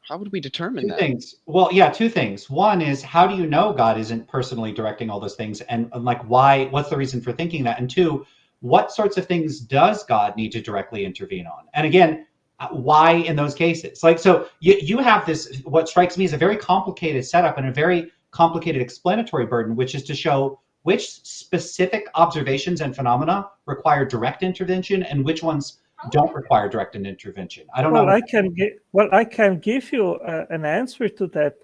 how would we determine two that? things? Well, yeah, two things. One is, how do you know God isn't personally directing all those things, and like, why? What's the reason for thinking that? And two, what sorts of things does God need to directly intervene on? And again, why in those cases? Like, so you have this, what strikes me as a very complicated setup and a very complicated explanatory burden, which is to show which specific observations and phenomena require direct intervention and which ones don't require direct intervention. I don't know. I can give you an answer to that.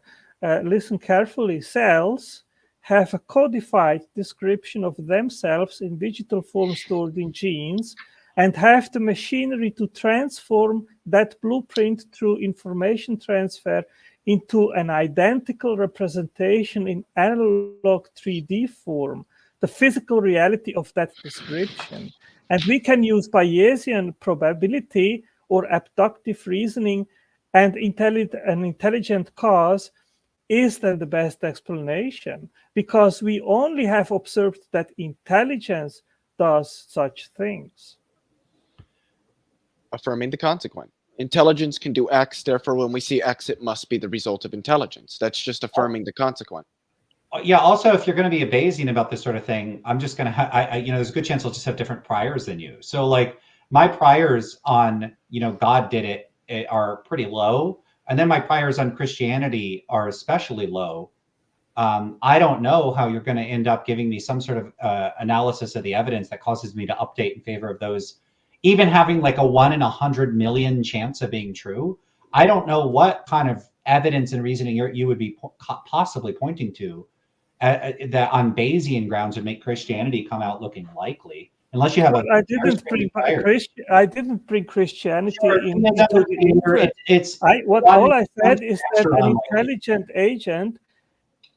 Listen carefully. Cells have a codified description of themselves in digital form stored in genes, and have the machinery to transform that blueprint through information transfer into an identical representation in analog 3D form, the physical reality of that description. And we can use Bayesian probability or abductive reasoning, and an intelligent cause is then the best explanation, because we only have observed that intelligence does such things. Affirming the consequent. Intelligence can do X, therefore when we see X, it must be the result of intelligence. That's just affirming the consequent. Yeah, also, if you're going to be a Bayesian about this sort of thing, I'm just going to, there's a good chance I'll just have different priors than you. So like my priors on, God did it are pretty low. And then my priors on Christianity are especially low. I don't know how you're going to end up giving me some sort of analysis of the evidence that causes me to update in favor of those, even having like a 1 in 100 million chance of being true. I don't know what kind of evidence and reasoning you would be possibly pointing to that on Bayesian grounds would make Christianity come out looking likely, unless you have. Well, I didn't bring Christianity into the inference. All I said is that an intelligent agent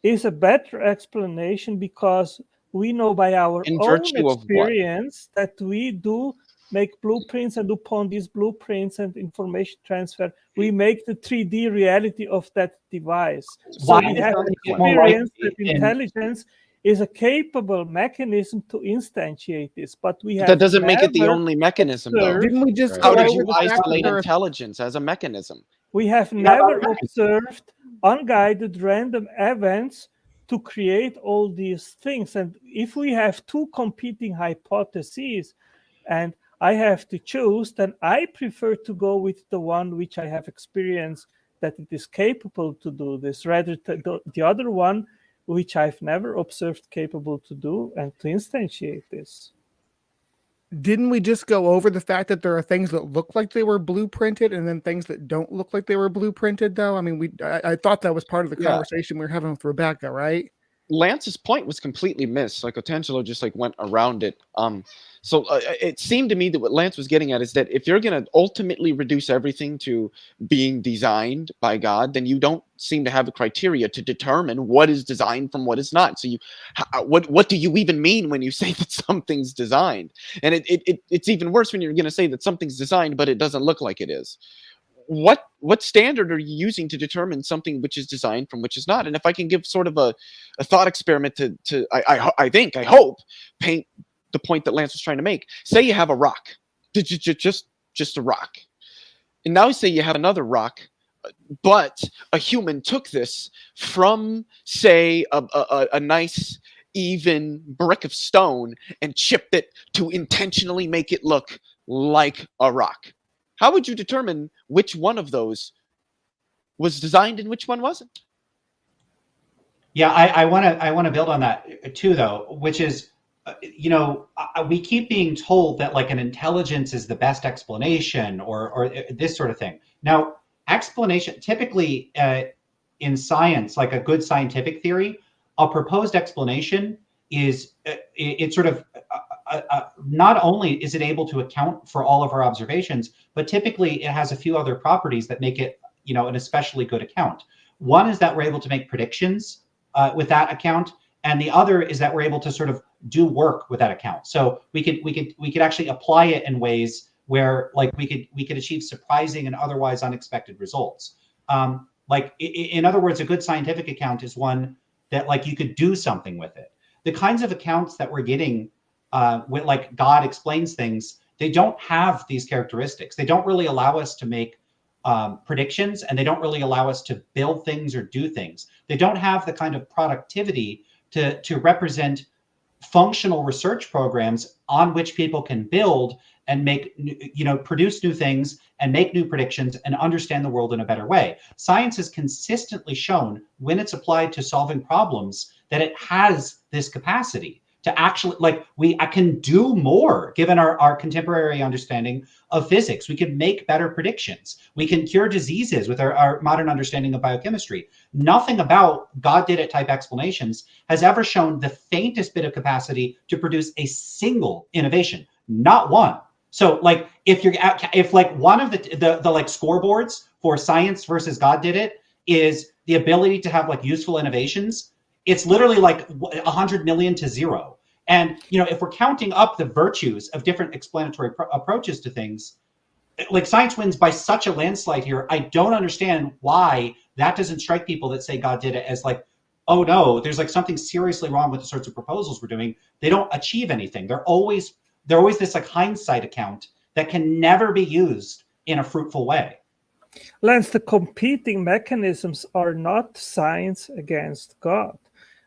is a better explanation, because we know by our own experience that we do make blueprints, and upon these blueprints and information transfer, we make the 3D reality of that device. So we have experience that intelligence is a capable mechanism to instantiate this, but we have. That doesn't make it the only mechanism, though. Didn't we just How did you isolate intelligence as a mechanism? We have never observed unguided random events to create all these things. And if we have two competing hypotheses, and I have to choose, then I prefer to go with the one which I have experienced that it is capable to do this, rather than the other one which I've never observed capable to do and to instantiate this. Didn't we just go over the fact that there are things that look like they were blueprinted and then things that don't look like they were blueprinted, though? I mean, I thought that was part of the conversation we were having with Rebecca, right? Lance's point was completely missed. Like Otangelo just like went around it. So it seemed to me that what Lance was getting at is that if you're going to ultimately reduce everything to being designed by God, then you don't seem to have a criteria to determine what is designed from what is not. So what do you even mean when you say that something's designed? And it's even worse when you're going to say that something's designed, but it doesn't look like it is. What standard are you using to determine something which is designed from which is not? And if I can give sort of a thought experiment to I hope paint the point that Lance was trying to make. Say you have a rock, just a rock, and now say you have another rock, but a human took this from, say, a nice even brick of stone and chipped it to intentionally make it look like a rock. How would you determine which one of those was designed and which one wasn't? Yeah, I want to build on that too, though, which is, we keep being told that like an intelligence is the best explanation or this sort of thing. Now, explanation typically in science, like a good scientific theory, a proposed explanation is it's sort of not only is it able to account for all of our observations, but typically it has a few other properties that make it, an especially good account. One is that we're able to make predictions with that account, and the other is that we're able to sort of do work with that account. So we could actually apply it in ways where, like, we could achieve surprising and otherwise unexpected results. Like in other words, a good scientific account is one that like you could do something with it. The kinds of accounts that we're getting with like God explains things, they don't have these characteristics. They don't really allow us to make predictions, and they don't really allow us to build things or do things. They don't have the kind of productivity to represent functional research programs on which people can build and make, produce new things and make new predictions and understand the world in a better way. Science has consistently shown, when it's applied to solving problems, that it has this capacity to actually, I can do more given our contemporary understanding of physics. We can make better predictions. We can cure diseases with our modern understanding of biochemistry. Nothing about God did it type explanations has ever shown the faintest bit of capacity to produce a single innovation, not one. So if one of the scoreboards for science versus God did it is the ability to have useful innovations, it's literally 100 million to 0. And if we're counting up the virtues of different explanatory approaches to things, science wins by such a landslide here. I don't understand why that doesn't strike people that say God did it as oh no, there's something seriously wrong with the sorts of proposals we're doing. They don't achieve anything. They're always this hindsight account that can never be used in a fruitful way. Lance, the competing mechanisms are not science against God.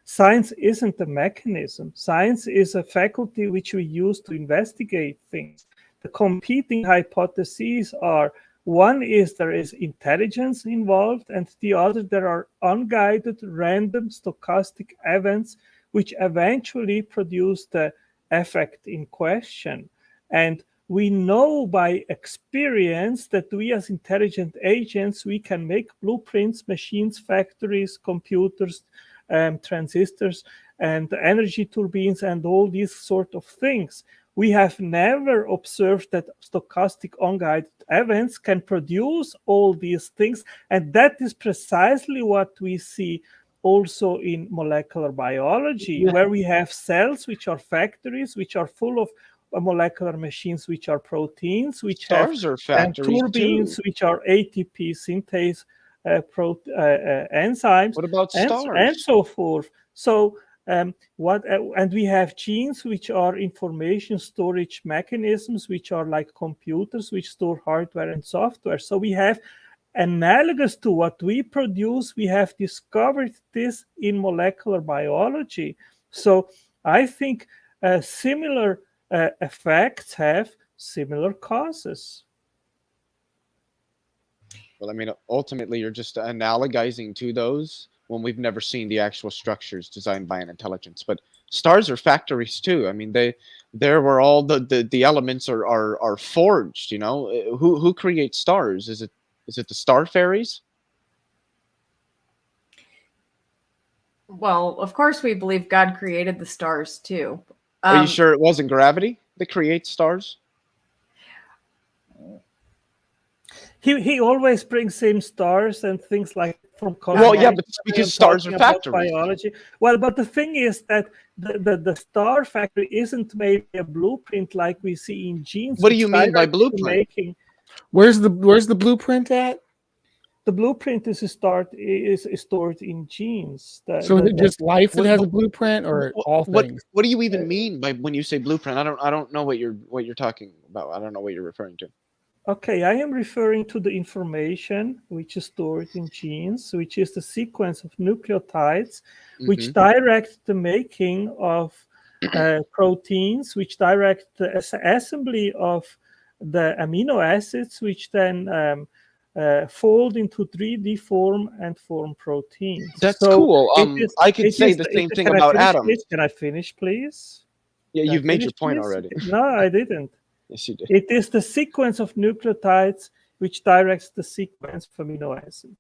Science isn't a mechanism. Science is a faculty which we use to investigate things. The competing hypotheses are, one is there is intelligence involved, and the other there are unguided, random, stochastic events which eventually produce the effect in question. And we know by experience that we as intelligent agents, we can make blueprints, machines, factories, computers, transistors, and energy turbines, and all these sort of things. We have never observed that stochastic unguided events can produce all these things. And that is precisely what we see also in molecular biology, where we have cells which are factories, which are full of molecular machines, which are proteins, which stars have are factories turbines, too. which are ATP synthase enzymes. What about stars? And so forth. So and we have genes which are information storage mechanisms, which are like computers which store hardware and software. So we have, analogous to what we produce, we have discovered this in molecular biology. So I think similar effects have similar causes. Well, I mean, ultimately, you're just analogizing to those when we've never seen the actual structures designed by an intelligence. But stars are factories too. I mean, there where all the elements are forged. Who creates stars? Is it the star fairies? Well, of course, we believe God created the stars too. Are you sure it wasn't gravity that creates stars? He always brings in stars and things like from cosmology. Well, yeah, but because stars are factories. Biology. Well, but the thing is that the star factory isn't maybe a blueprint like we see in genes. What do you mean by blueprint? Where's the blueprint at? The blueprint is stored in genes. So is it just life that has a blueprint, or all things? What do you even mean by when you say blueprint? I don't know what you're talking about. I don't know what you're referring to. Okay, I am referring to the information which is stored in genes, which is the sequence of nucleotides, which direct the making of proteins, which direct the assembly of the amino acids, which then fold into 3D form and form proteins. That's cool. I could say the same thing about atoms. Can I finish, please? Yeah, you've made your point already. No, I didn't. Yes, you did. It is the sequence of nucleotides which directs the sequence of amino acids.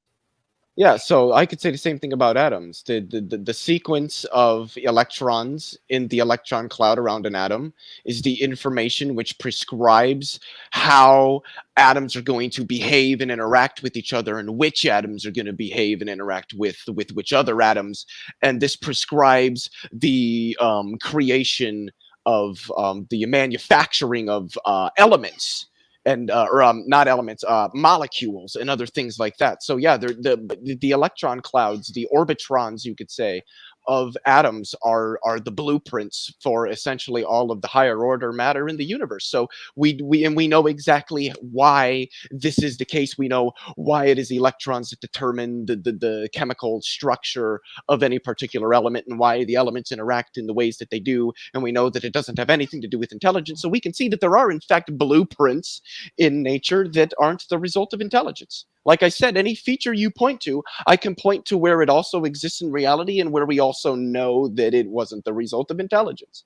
Yeah, so I could say the same thing about atoms. The sequence of electrons in the electron cloud around an atom is the information which prescribes how atoms are going to behave and interact with each other, and which atoms are going to behave and interact with which other atoms. And this prescribes the creation of the manufacturing of elements. And not elements, molecules and other things like that. So yeah, the electron clouds, the orbitrons, you could say, of atoms are the blueprints for essentially all of the higher order matter in the universe. So we know exactly why this is the case. We know why it is electrons that determine the chemical structure of any particular element, and why the elements interact in the ways that they do. And we know that it doesn't have anything to do with intelligence. So we can see that there are in fact blueprints in nature that aren't the result of intelligence. Like I said, any feature you point to, I can point to where it also exists in reality and where we also know that it wasn't the result of intelligence.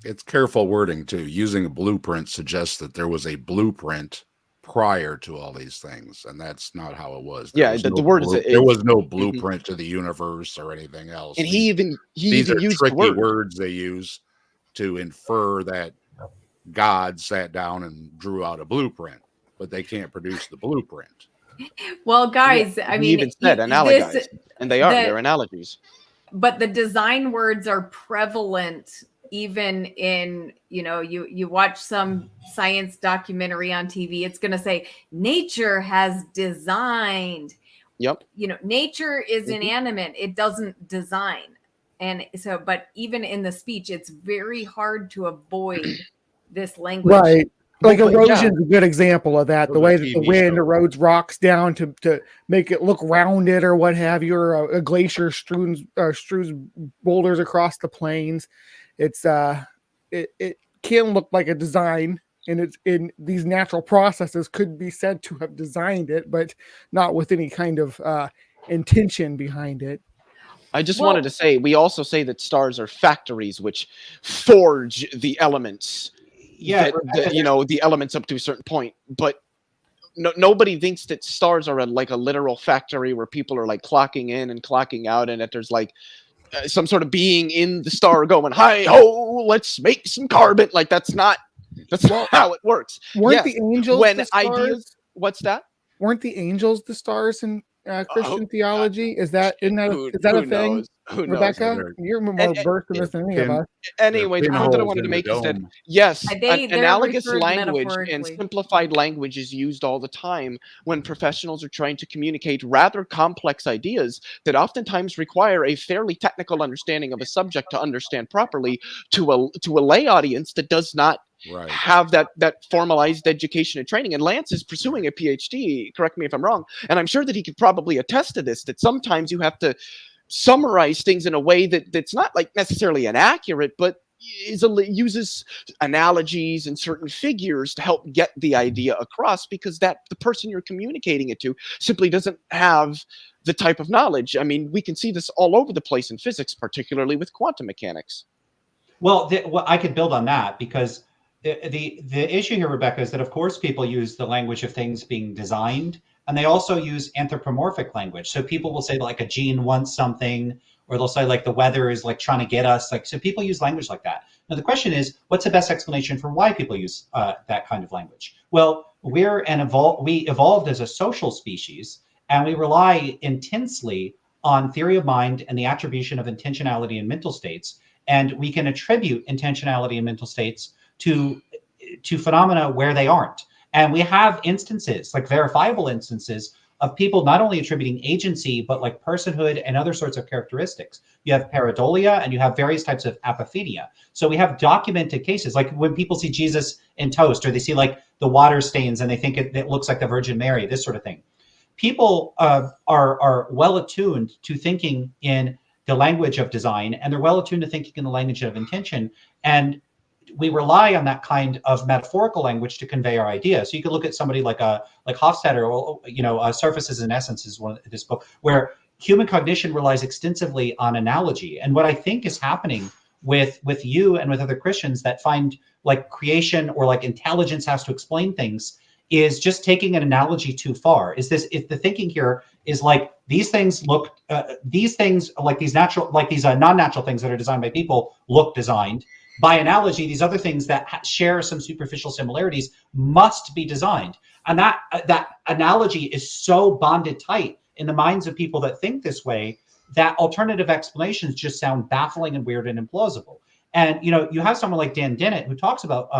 It's careful wording too. Using a blueprint suggests that there was a blueprint prior to all these things, and that's not how it was. There was the word is there was no blueprint to the universe or anything else. And these are used tricky the word. words they use to infer that God sat down and drew out a blueprint, but they can't produce the blueprint. Well, guys, I mean, even said analogize, and they're analogies. But the design words are prevalent even in, you watch some science documentary on TV, it's going to say nature has designed. Yep. Nature is inanimate. It doesn't design. And so, but even in the speech, it's very hard to avoid this language. Right. Like erosion is a good example of that. The way that the wind erodes rocks down to make it look rounded or what have you, or a glacier strews boulders across the plains. It's it can look like a design, and it's in these natural processes could be said to have designed it, but not with any kind of intention behind it. I just wanted to say, we also say that stars are factories which forge the elements. Yeah, the elements up to a certain point, but nobody thinks that stars are like a literal factory where people are like clocking in and clocking out, and that there's like some sort of being in the star going, "Hi ho, let's make some carbon." Like that's not how it works. Weren't the angels when the stars? ideas? What's that? Weren't the angels the stars in Christian theology? Is that a thing? Who Rebecca, knows? you're more versed in this than any of us. Anyway, the point that I wanted to make is that yes, analogous language and simplified language is used all the time when professionals are trying to communicate rather complex ideas that oftentimes require a fairly technical understanding of a subject to understand properly to a lay audience that does not have that formalized education and training. And Lance is pursuing a PhD, correct me if I'm wrong, and I'm sure that he could probably attest to this, that sometimes you have to summarize things in a way that's not like necessarily inaccurate, but uses analogies and certain figures to help get the idea across, because that the person you're communicating it to simply doesn't have the type of knowledge. I mean, we can see this all over the place in physics, particularly with quantum mechanics. Well, I could build on that, because the issue here, Rebecca, is that of course people use the language of things being designed, and they also use anthropomorphic language. So people will say like a gene wants something, or they'll say like the weather is like trying to get us. Like, so people use language like that. Now the question is, what's the best explanation for why people use that kind of language? Well, we evolved as a social species, and we rely intensely on theory of mind and the attribution of intentionality in mental states. And we can attribute intentionality in mental states to phenomena where they aren't. And we have instances, like verifiable instances, of people not only attributing agency, but like personhood and other sorts of characteristics. You have pareidolia, and you have various types of apophenia. So we have documented cases, like when people see Jesus in toast, or they see like the water stains and they think it looks like the Virgin Mary, this sort of thing. People are well attuned to thinking in the language of design, and they're well attuned to thinking in the language of intention. And we rely on that kind of metaphorical language to convey our ideas. So you could look at somebody like Hofstadter, or Surfaces and Essence is one of this book, where human cognition relies extensively on analogy. And what I think is happening with you and with other Christians that find like creation or like intelligence has to explain things is just taking an analogy too far. If the thinking here is like these things look, these things like these non-natural things that are designed by people look designed. By analogy, these other things that share some superficial similarities must be designed. And that analogy is so bonded tight in the minds of people that think this way that alternative explanations just sound baffling and weird and implausible. And you have someone like Dan Dennett who talks about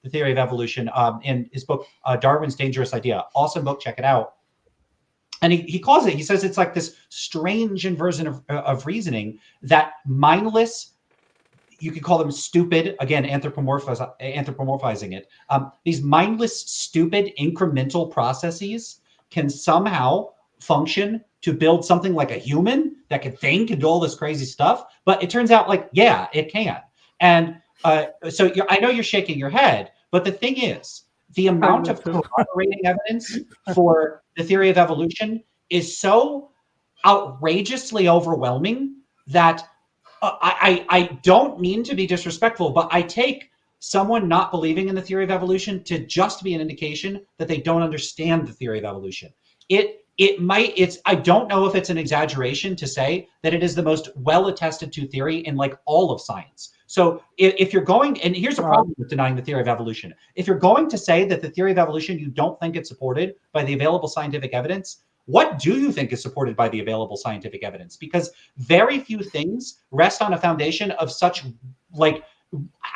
the theory of evolution in his book, Darwin's Dangerous Idea. Awesome book, check it out. And he calls it, he says it's like this strange inversion of reasoning that mindless, you could call them stupid, again, anthropomorphizing it. These mindless, stupid, incremental processes can somehow function to build something like a human that can think and do all this crazy stuff. But it turns out like, yeah, it can. And so I know you're shaking your head, but the thing is, the amount of corroborating evidence for the theory of evolution is so outrageously overwhelming that I don't mean to be disrespectful, but I take someone not believing in the theory of evolution to just be an indication that they don't understand the theory of evolution. I don't know if it's an exaggeration to say that it is the most well-attested to theory in like all of science. So if you're going, and here's a problem with denying the theory of evolution. If you're going to say that the theory of evolution, you don't think it's supported by the available scientific evidence, what do you think is supported by the available scientific evidence? Because very few things rest on a foundation of such like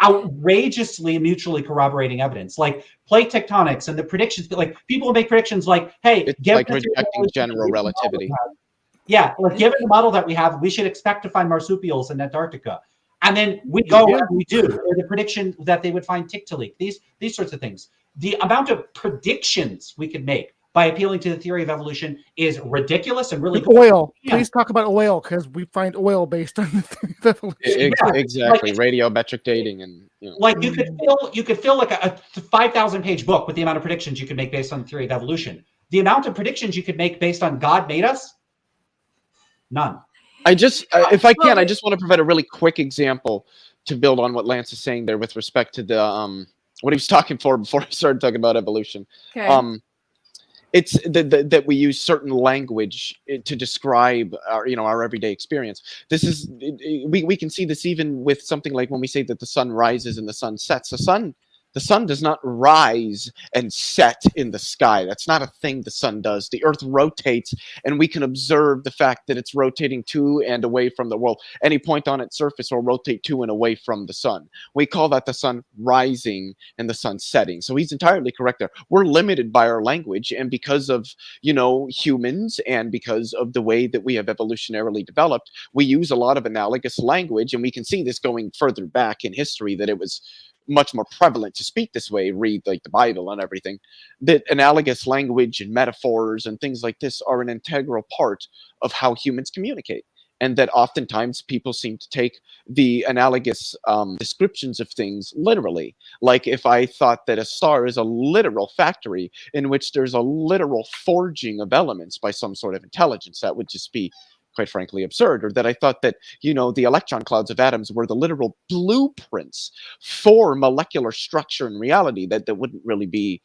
outrageously mutually corroborating evidence, like plate tectonics and the predictions. Like people make predictions like, "Hey, it's like rejecting general relativity." Yeah, like given the model that we have, we should expect to find marsupials in Antarctica, and then we go and we do, or the prediction that they would find Tiktaalik. These sorts of things. The amount of predictions we could make by appealing to the theory of evolution is ridiculous and really cool. Oil. Yeah. Please talk about oil, because we find oil based on the theory of evolution. Exactly. Like, radiometric dating, and like you could fill like a 5,000-page book with the amount of predictions you could make based on the theory of evolution. The amount of predictions you could make based on God made us, none. I just, if I can, I just want to provide a really quick example to build on what Lance is saying there with respect to the what he was talking for before he started talking about evolution. Okay. It's that we use certain language to describe our everyday experience. This is we can see this even with something like when we say that the sun rises and the sun sets. The sun does not rise and set in the sky. That's not a thing the sun does. The earth rotates, and we can observe the fact that it's rotating to and away from the world. Any point on its surface will rotate to and away from the sun. We call that the sun rising and the sun setting. So he's entirely correct there. We're limited by our language, and because of, humans, and because of the way that we have evolutionarily developed, we use a lot of analogous language, and we can see this going further back in history that it was much more prevalent to speak this way, read like the Bible and everything, that analogous language and metaphors and things like this are an integral part of how humans communicate. And that oftentimes people seem to take the analogous descriptions of things literally. Like if I thought that a star is a literal factory in which there's a literal forging of elements by some sort of intelligence, that would just be quite frankly absurd. Or that I thought that, the electron clouds of atoms were the literal blueprints for molecular structure and reality, that wouldn't really be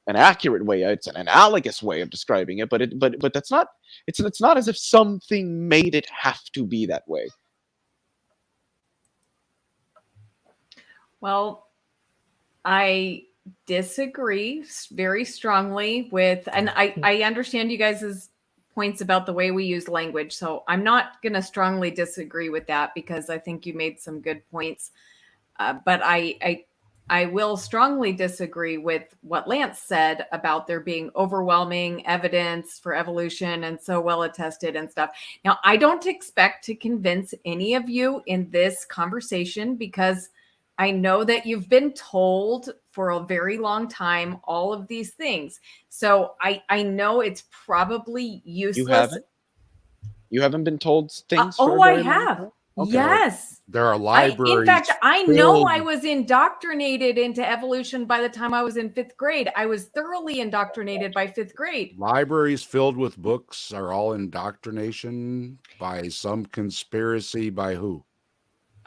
an accurate way. It's an analogous way of describing it, but that's not, it's not as if something made it have to be that way. Well, I disagree very strongly with, and I understand you guys' points about the way we use language. So I'm not going to strongly disagree with that, because I think you made some good points. But I will strongly disagree with what Lance said about there being overwhelming evidence for evolution and so well attested and stuff. Now, I don't expect to convince any of you in this conversation, because I know that you've been told for a very long time all of these things. So I know it's probably useless. You haven't been told things? I have. Okay. Yes. There are libraries. In fact, I know I was indoctrinated into evolution by the time I was in 5th grade. I was thoroughly indoctrinated by 5th grade. Libraries filled with books are all indoctrination by some conspiracy by who?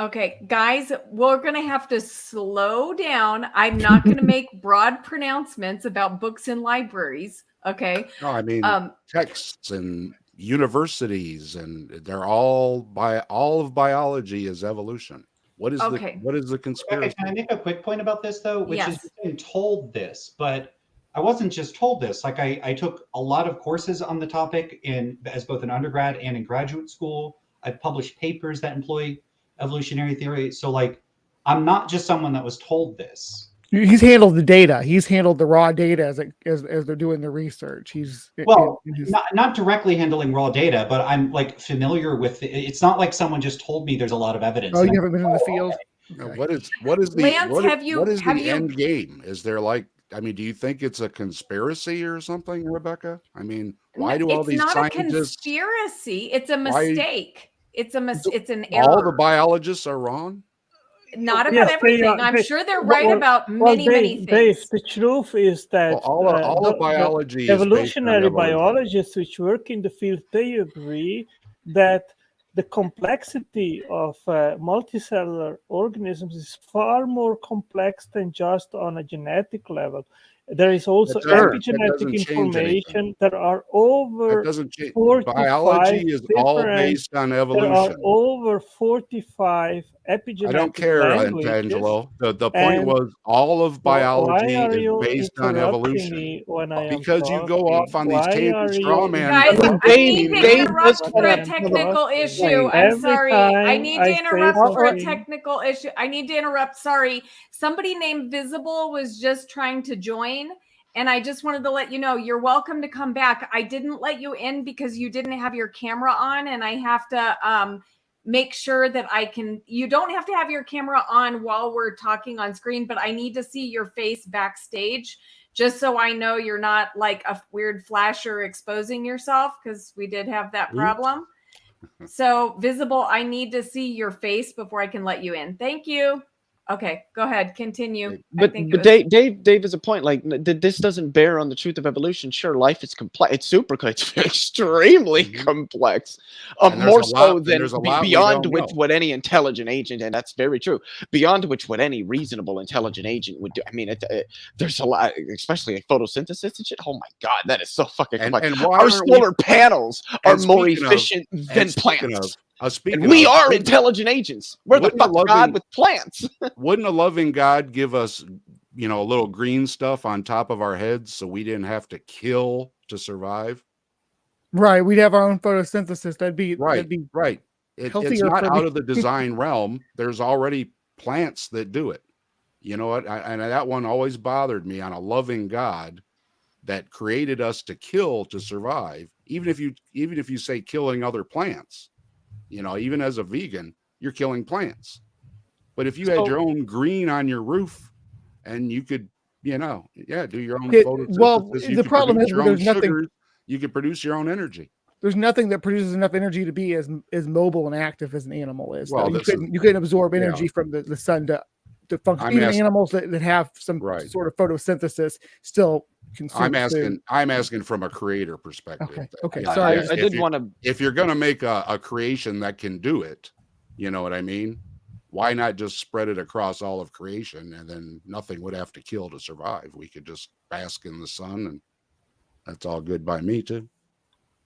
Okay, guys, we're going to have to slow down. I'm not going to make broad pronouncements about books in libraries. Okay. No, I mean, texts and universities, and they're all of biology is evolution. What is the conspiracy? Okay, can I make a quick point about this though? Which yes. is being told this, but I wasn't just told this. Like I took a lot of courses on the topic as both an undergrad and in graduate school. I've published papers that employ evolutionary theory. So like, I'm not just someone that was told this. He's handled the data. He's handled the raw data as they're doing the research. He's not directly handling raw data, but I'm like familiar with it. It's not like someone just told me there's a lot of evidence. Oh, you haven't been in the field. Okay. What is the end game? Is there like? I mean, do you think it's a conspiracy or something, Rebecca? I mean, why do all these scientists? It's not a conspiracy. It's a mistake. It's an error. All the biologists are wrong. Not about everything. I'm sure they're right about many things. Dave, the truth is that all the biology, evolutionary biologists which work in the field, they agree that the complexity of multicellular organisms is far more complex than just on a genetic level. There is also epigenetic information. There are over 45 biology is all based on evolution. There are over 45 epigenetic. I don't care, Angelo. The point was all of biology is based on evolution. Because you go off on these table straw man. Guys, I need to interrupt for a technical issue. I'm sorry. I need to interrupt for a technical issue. I need to interrupt. Sorry. Somebody named Visible was just trying to join. And I just wanted to let you know, you're welcome to come back. I didn't let you in because you didn't have your camera on, and I have to make sure that you don't have to have your camera on while we're talking on screen, but I need to see your face backstage just so I know you're not like a weird flasher exposing yourself, because we did have that problem. So Visible, I need to see your face before I can let you in. Thank you. Okay, go ahead. Continue. But Dave is a point. Like, this doesn't bear on the truth of evolution. Sure, life is complex. It's it's extremely complex. More so than beyond which what any intelligent agent, and that's very true, beyond which what any reasonable intelligent agent would do. I mean, there's a lot, especially like photosynthesis and shit. Oh my God, that is so fucking complex. And our solar panels are more efficient than plants. And we are intelligent agents. We're the fuck God with plants. Wouldn't a loving God give us, a little green stuff on top of our heads so we didn't have to kill to survive? Right. We'd have our own photosynthesis. That'd be right. It's not out of the design realm. There's already plants that do it. You know what? And that one always bothered me on a loving God that created us to kill to survive. Even if you say killing other plants. Even as a vegan, you're killing plants. But if you had your own green on your roof and you could, do your own photosynthesis. Well, the problem is there's nothing. You could produce your own energy. There's nothing that produces enough energy to be as mobile and active as an animal is. Well, you couldn't absorb energy from the sun to function. Even animals that have some sort of photosynthesis still consume food. I'm asking from a creator perspective. Okay. Sorry, I did want to. If you're going to make a creation that can do it, you know what I mean? Why not just spread it across all of creation, and then nothing would have to kill to survive? We could just bask in the sun, and that's all good by me too.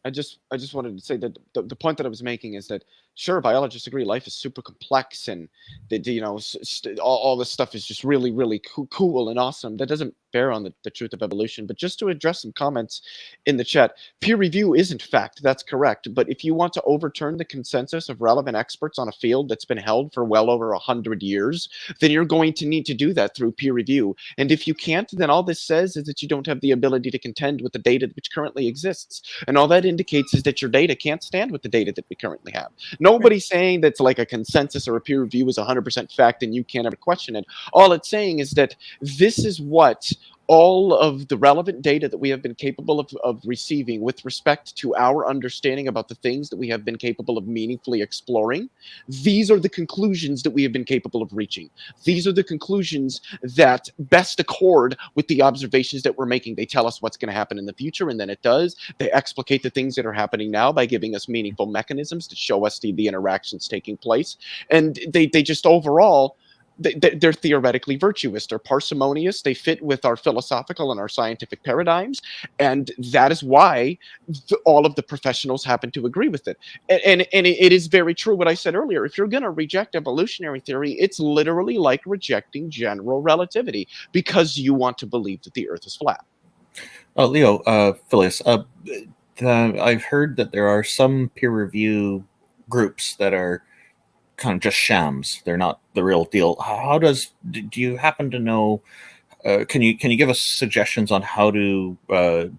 I just wanted to say that the point that I was making is that sure, biologists agree life is super complex, and that all this stuff is just really, really cool and awesome. That doesn't bear on the truth of evolution. But just to address some comments in the chat, peer review isn't fact. That's correct. But if you want to overturn the consensus of relevant experts on a field that's been held for well over 100 years, then you're going to need to do that through peer review. And if you can't, then all this says is that you don't have the ability to contend with the data which currently exists. And all that indicates is that your data can't stand with the data that we currently have. Nobody's saying that's like a consensus or a peer review is 100% fact and you can't ever question it. All it's saying is that this is what all of the relevant data that we have been capable of receiving with respect to our understanding about the things that we have been capable of meaningfully exploring, these are the conclusions that we have been capable of reaching. These are the conclusions that best accord with the observations that we're making. They tell us what's going to happen in the future, and then it does. They explicate the things that are happening now by giving us meaningful mechanisms to show us the interactions taking place. And they just overall, they're theoretically virtuous. They're parsimonious. They fit with our philosophical and our scientific paradigms. And that is why all of the professionals happen to agree with it. And it is very true what I said earlier. If you're going to reject evolutionary theory, it's literally like rejecting general relativity because you want to believe that the earth is flat. Leo, Phyllis, I've heard that there are some peer review groups that are kind of just shams. They're not the real deal. Do you happen to know Can you give us suggestions on how to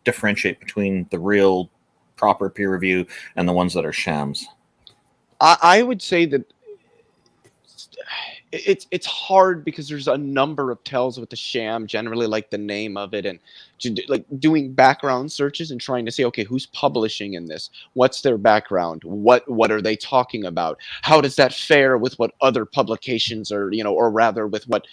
differentiate between the real proper peer review and the ones that are shams? I would say that it's hard because there's a number of tells with the sham, generally like the name of it, and like doing background searches and trying to say, okay, who's publishing in this? What's their background? What are they talking about? How does that fare with what other publications are, or rather with what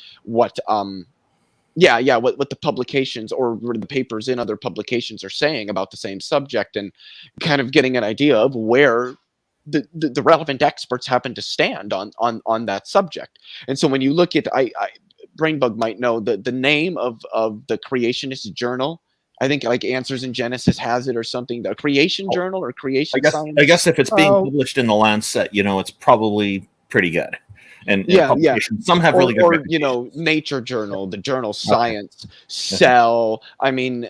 the publications or the papers in other publications are saying about the same subject, and kind of getting an idea of where the relevant experts happen to stand on that subject. And so when you look at, Brainbug might know the name of the creationist journal. I think like Answers in Genesis has it or something. The Creation Journal or Creation Science. I guess if it's being published in the Lancet, it's probably pretty good. And some have really good Nature Journal, the journal Science, Cell. I mean,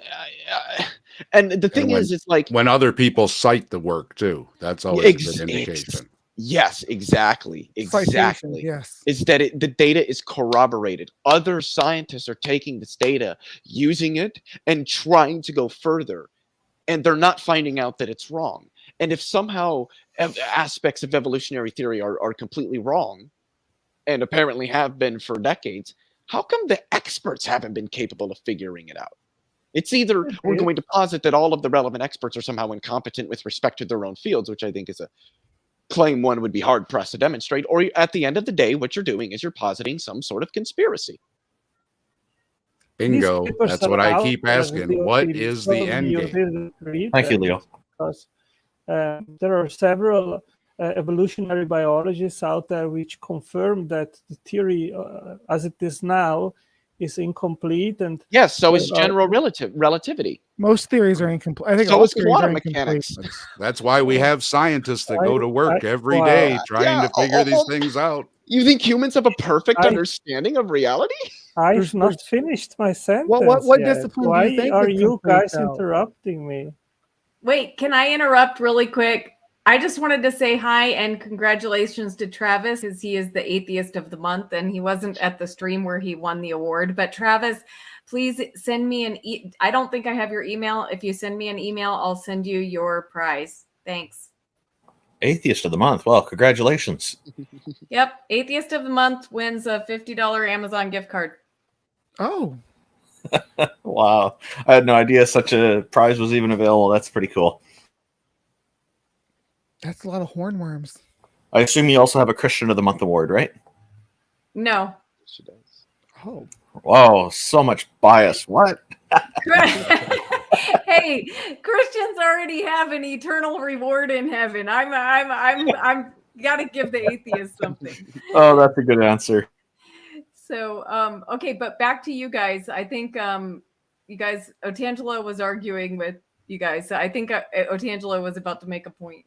and the thing is, it's like when other people cite the work too. That's always a good indication. Yes, exactly. Citation, yes. Is that the data is corroborated. Other scientists are taking this data, using it, and trying to go further, and they're not finding out that it's wrong. And if somehow aspects of evolutionary theory are completely wrong, and apparently have been for decades, how come the experts haven't been capable of figuring it out? It's either we're going to posit that all of the relevant experts are somehow incompetent with respect to their own fields, which I think is a claim one would be hard-pressed to demonstrate, or at the end of the day, what you're doing is you're positing some sort of conspiracy. Bingo. That's what I keep asking. What is the end game? Thank you, Leo. Because there are several evolutionary biologists out there which confirm that the theory as it is now is incomplete. And yes, so is general relativity. Most theories are incomplete. I think so all is theories quantum are mechanics. That's why we have scientists that go to work every day trying to figure these things out. You think humans have a perfect understanding of reality? I've not finished my sentence. What yet. discipline Why do you think are it's you complete guys out? interrupting me? Wait, can I interrupt really quick? I just wanted to say hi and congratulations to Travis, because he is the Atheist of the Month, and he wasn't at the stream where he won the award. But Travis, please send me I don't think I have your email. If you send me an email, I'll send you your prize. Thanks. Atheist of the Month. Well, congratulations. Yep. Atheist of the Month wins a $50 Amazon gift card. Oh. Wow. I had no idea such a prize was even available. That's pretty cool. That's a lot of hornworms. I assume you also have a Christian of the Month award, right? No. She does. Oh. Whoa, so much bias. What? Hey, Christians already have an eternal reward in heaven. I'm gotta give the atheist something. Oh, that's a good answer. So, okay, but back to you guys. I think you guys, Otangelo was arguing with you guys. So I think Otangelo was about to make a point.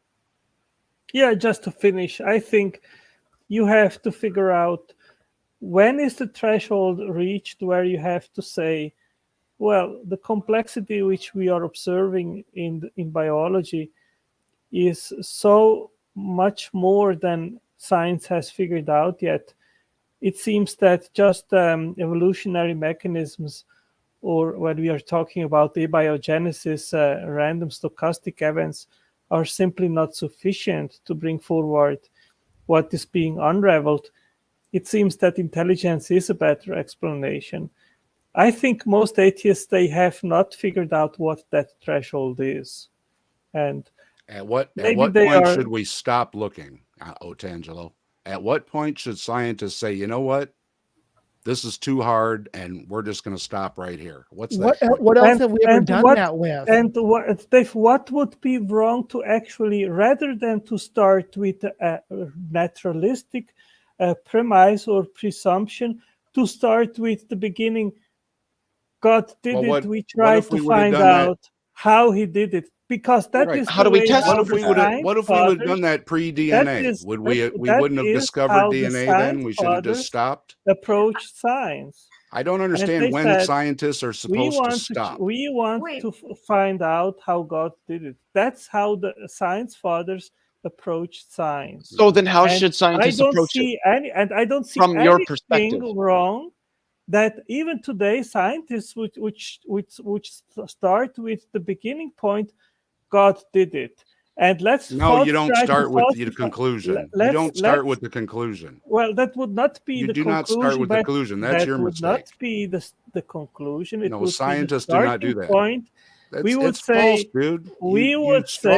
Yeah, just to finish, I think you have to figure out when is the threshold reached where you have to say, well, the complexity which we are observing in biology is so much more than science has figured out yet. It seems that just evolutionary mechanisms, or when we are talking about abiogenesis, random stochastic events, are simply not sufficient to bring forward what is being unraveled. It seems that intelligence is a better explanation. I think most atheists, they have not figured out what that threshold is. And at what point should we stop looking, Otangelo? At what point should scientists say, you know what? This is too hard, and we're just going to stop right here. What's that? What else have we ever done that with? And Dave, what would be wrong to actually, rather than to start with a naturalistic premise or presumption, to start with the beginning? God did it. We tried to find out how He did it, because that is how do we test? What if we would have done that pre-DNA? We wouldn't have discovered DNA then? We should have just stopped. Approached science. I don't understand when scientists are supposed to stop. We want to find out how God did it. That's how the science fathers approached science. So then, how should scientists approach it? I don't see from your anything perspective wrong that even today scientists which start with the beginning point, God did it. And No, you don't start with the conclusion. You don't start with the conclusion. Well, that would not be the conclusion. You do not start with the conclusion. That's your mistake. That would not be the conclusion. No, scientists do not do that. Point. We would say, false, dude. We would say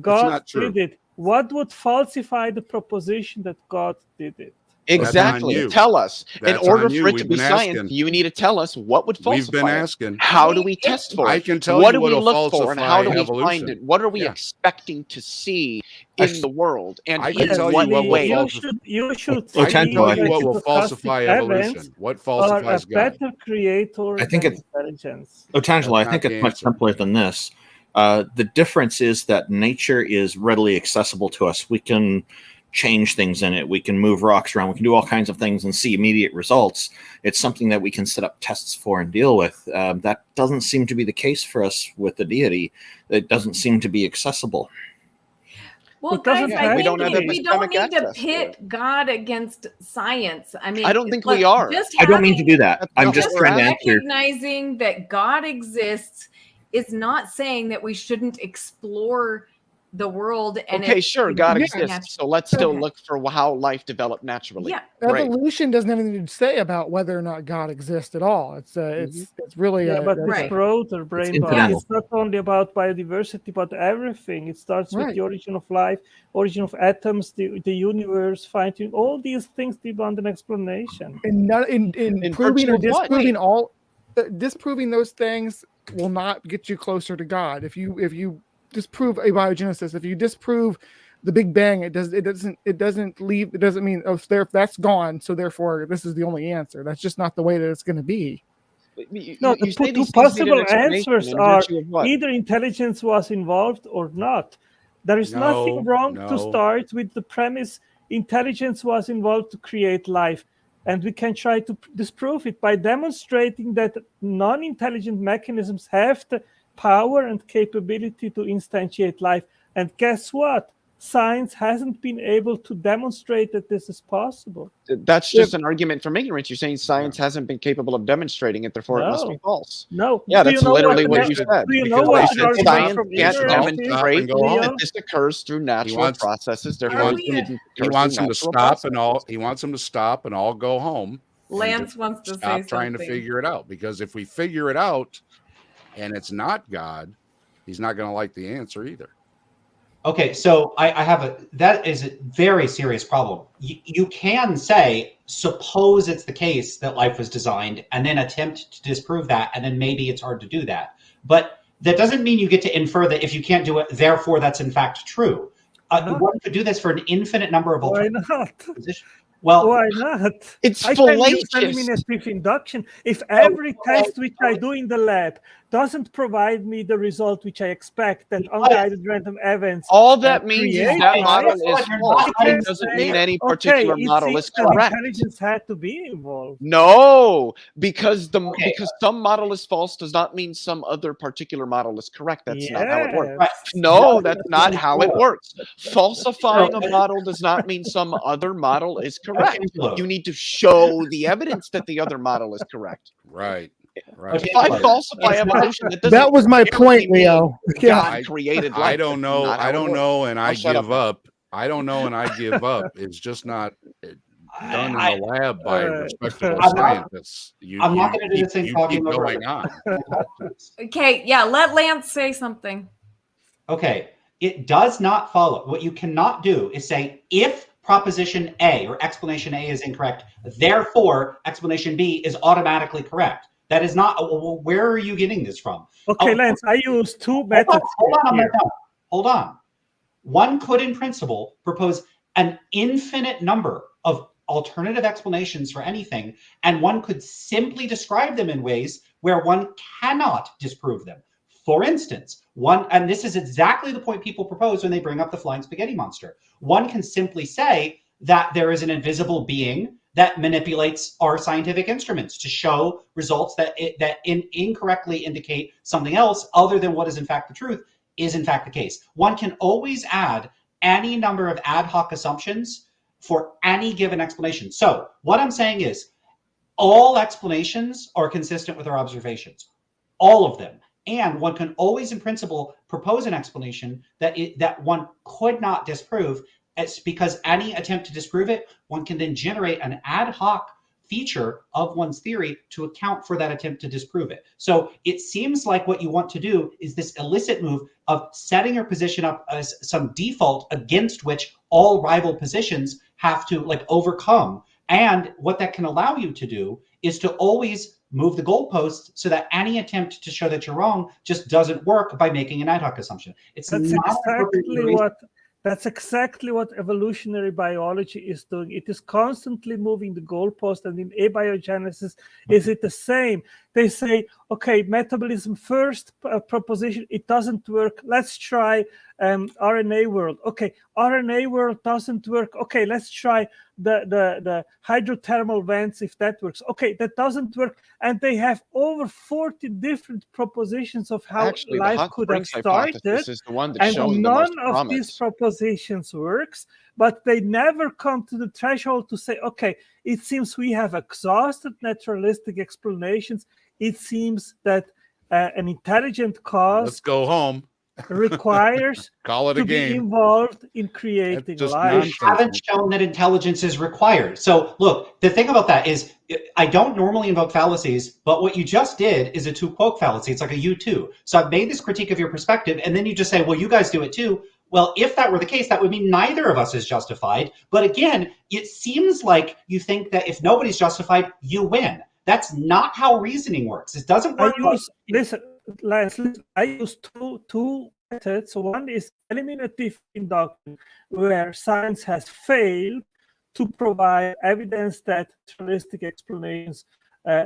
God did it. What would falsify the proposition that God did it? Exactly. Tell us. In order for it to be science, you need to tell us what would falsify. We've been asking. How do we test for it? I can tell what you do we what look for, and how do we evolution. find it? What are we expecting to see in the world? And I can tell you what will falsify evolution. What falsifies God? Better creator. I think it's intelligence. Tangela, I think it's much simpler than this. The difference is that nature is readily accessible to us. We can change things in it. We can move rocks around. We can do all kinds of things and see immediate results. It's something that we can set up tests for and deal with. That doesn't seem to be the case for us with the deity. It doesn't seem to be accessible. Well, guys, I think we don't need to pit God against science. I mean, I don't think we are. I don't mean to do that. I'm just trying to answer. Recognizing that God exists is not saying that we shouldn't explore the world. And okay, sure, God exists. So let's still look for how life developed naturally. Yeah, evolution doesn't have anything to say about whether or not God exists at all. It's really but this broader brain body. It's not only about biodiversity, but everything. It starts with the origin of life, origin of atoms, the universe, finding all these things demand an explanation. And in proving or disproving disproving those things will not get you closer to God. If you disprove abiogenesis, if you disprove the Big Bang, it doesn't mean that's gone, so therefore this is the only answer. That's just not the way that it's going to be. The two possible answers are either intelligence was involved or not. There is nothing wrong to start with the premise intelligence was involved to create life, and we can try to disprove it by demonstrating that non-intelligent mechanisms have the power and capability to instantiate life. And guess what? Science hasn't been able to demonstrate that this is possible. That's just an argument from ignorance. You're saying science hasn't been capable of demonstrating it, therefore it must be false. No. Yeah, that's literally what you said. Do you know what science can't demonstrate that this occurs through natural processes. Therefore, he wants them to stop and all. He wants them to stop and all go home. Lance wants to say stop trying to figure it out, because if we figure it out and it's not God, he's not going to like the answer either. Okay, so that is a very serious problem. You can say, suppose it's the case that life was designed, and then attempt to disprove that, and then maybe it's hard to do that. But that doesn't mean you get to infer that if you can't do it, therefore that's in fact true. One could do this for an infinite number of alternative positions. Well, why not? It's I can use eliminative induction. If every test which I do in the lab doesn't provide me the result which I expect, that unguided random events. All that means is that model is false. It doesn't mean any particular model is correct. Intelligence had to be involved. No, because some model is false does not mean some other particular model is correct. That's not how it works. Right. No, that's not how it works. Falsifying a model does not mean some other model is correct. You need to show the evidence that the other model is correct. Right. If I falsify evolution, that was my point, Leo. God created life. I don't know, and I give up. I don't know, and I give up. It's just not done in the lab by respectable scientists. I'm not going to do this thing talking over going on. Okay, yeah, let Lance say something. Okay, it does not follow. What you cannot do is say, if proposition A or explanation A is incorrect, therefore explanation B is automatically correct. That is not. Where are you getting this from? Okay, Lance, I use two methods. Hold on. One could, in principle, propose an infinite number of alternative explanations for anything, and one could simply describe them in ways where one cannot disprove them. For instance, and this is exactly the point people propose when they bring up the flying spaghetti monster. One can simply say that there is an invisible being that manipulates our scientific instruments to show results that incorrectly indicate something else other than what is in fact the truth is in fact the case. One can always add any number of ad hoc assumptions for any given explanation. So what I'm saying is all explanations are consistent with our observations, all of them. And one can always, in principle, propose an explanation that one could not disprove. It's because any attempt to disprove it, one can then generate an ad hoc feature of one's theory to account for that attempt to disprove it. So it seems like what you want to do is this illicit move of setting your position up as some default against which all rival positions have to like overcome. And what that can allow you to do is to always move the goalposts so that any attempt to show that you're wrong just doesn't work by making an ad hoc assumption. That's exactly what evolutionary biology is doing. It is constantly moving the goalpost, and in abiogenesis, is it the same? They say, okay, metabolism first proposition, it doesn't work. Let's try RNA world. Okay, RNA world doesn't work. Okay, let's try the hydrothermal vents if that works. Okay, that doesn't work. And they have over 40 different propositions of how life could have started. Is the one that's and showing none the most of promise. these propositions works, but they never come to the threshold to say, okay, it seems we have exhausted naturalistic explanations. It seems that an intelligent cause Let's go home. requires Call it to a game. be involved in creating life. You haven't shown that intelligence is required. So look, the thing about that is I don't normally invoke fallacies, but what you just did is a two quote fallacy. It's like a U2. So I've made this critique of your perspective, and then you just say, well, you guys do it too. Well, if that were the case, that would mean neither of us is justified. But again, it seems like you think that if nobody's justified, you win. That's not how reasoning works. It doesn't work. Listen, I use two methods. One is eliminative induction, where science has failed to provide evidence that naturalistic explanations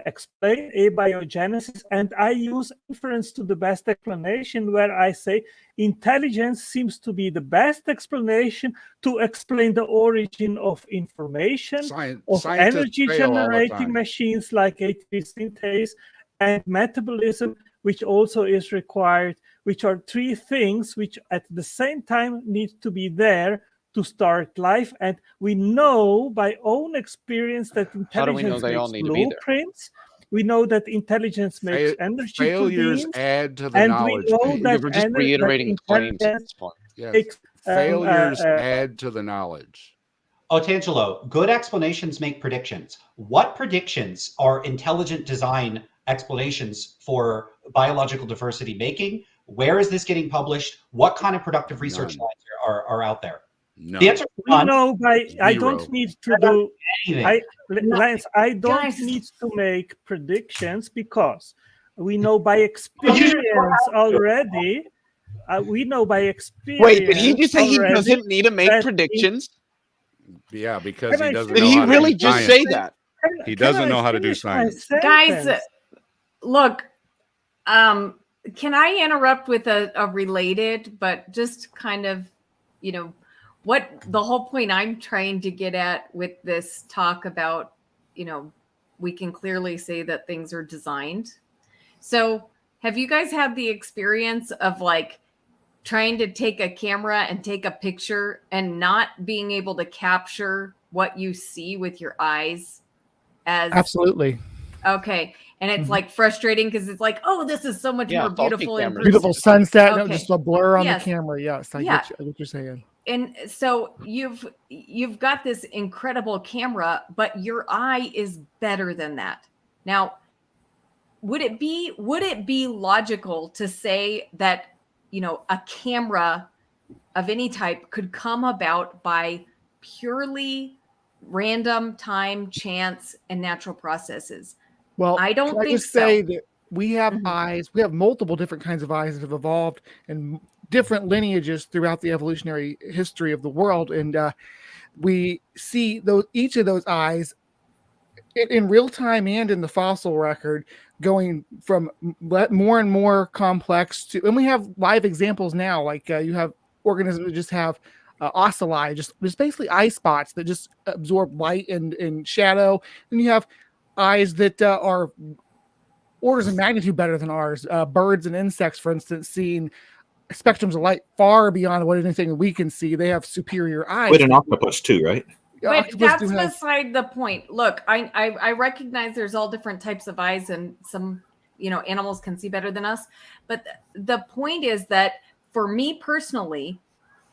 explain abiogenesis, and I use inference to the best explanation, where I say intelligence seems to be the best explanation to explain the origin of information, of energy generating machines like ATP synthase, and metabolism, which also is required, which are three things which at the same time need to be there to start life. And we know by own experience that intelligence makes blueprints. We know that intelligence makes energy failures add to the and knowledge. We know that we're just reiterating claims at this point. Yes. Failures add to the knowledge. Otangelo, good explanations make predictions. What predictions are intelligent design explanations for biological diversity making? Where is this getting published? What kind of productive research lines are out there? No. The answer is none. No, I don't need to do Lance, I don't need to make predictions because we know by experience already. We know by experience. Wait, did he just say he doesn't need to make predictions? Yeah, because he doesn't. Did he really just say that? He doesn't know how to do science. Guys, look, can I interrupt with a related, but just kind of, what the whole point I'm trying to get at with this talk about, we can clearly say that things are designed. So have you guys had the experience of like trying to take a camera and take a picture and not being able to capture what you see with your eyes? Absolutely. Okay. And it's like frustrating because it's like, oh, this is so much more beautiful. Beautiful sunset. Okay. No, just a blur on the camera. Yes, I get what you're saying. And so you've got this incredible camera, but your eye is better than that. Now, would it be logical to say that, a camera of any type could come about by purely random time, chance, and natural processes? Well, I don't think so. Say that we have eyes. We have multiple different kinds of eyes that have evolved and different lineages throughout the evolutionary history of the world, and we see each of those eyes in real time and in the fossil record going from more and more complex to, and we have live examples now, like you have organisms that just have ocelli, just basically eye spots that just absorb light and shadow, and you have eyes that are orders of magnitude better than ours. Birds and insects, for instance, seeing spectrums of light far beyond what anything we can see. They have superior eyes. With an octopus too, right? But that's beside the point. Look, I recognize there's all different types of eyes, and some, animals can see better than us. But the point is that for me personally,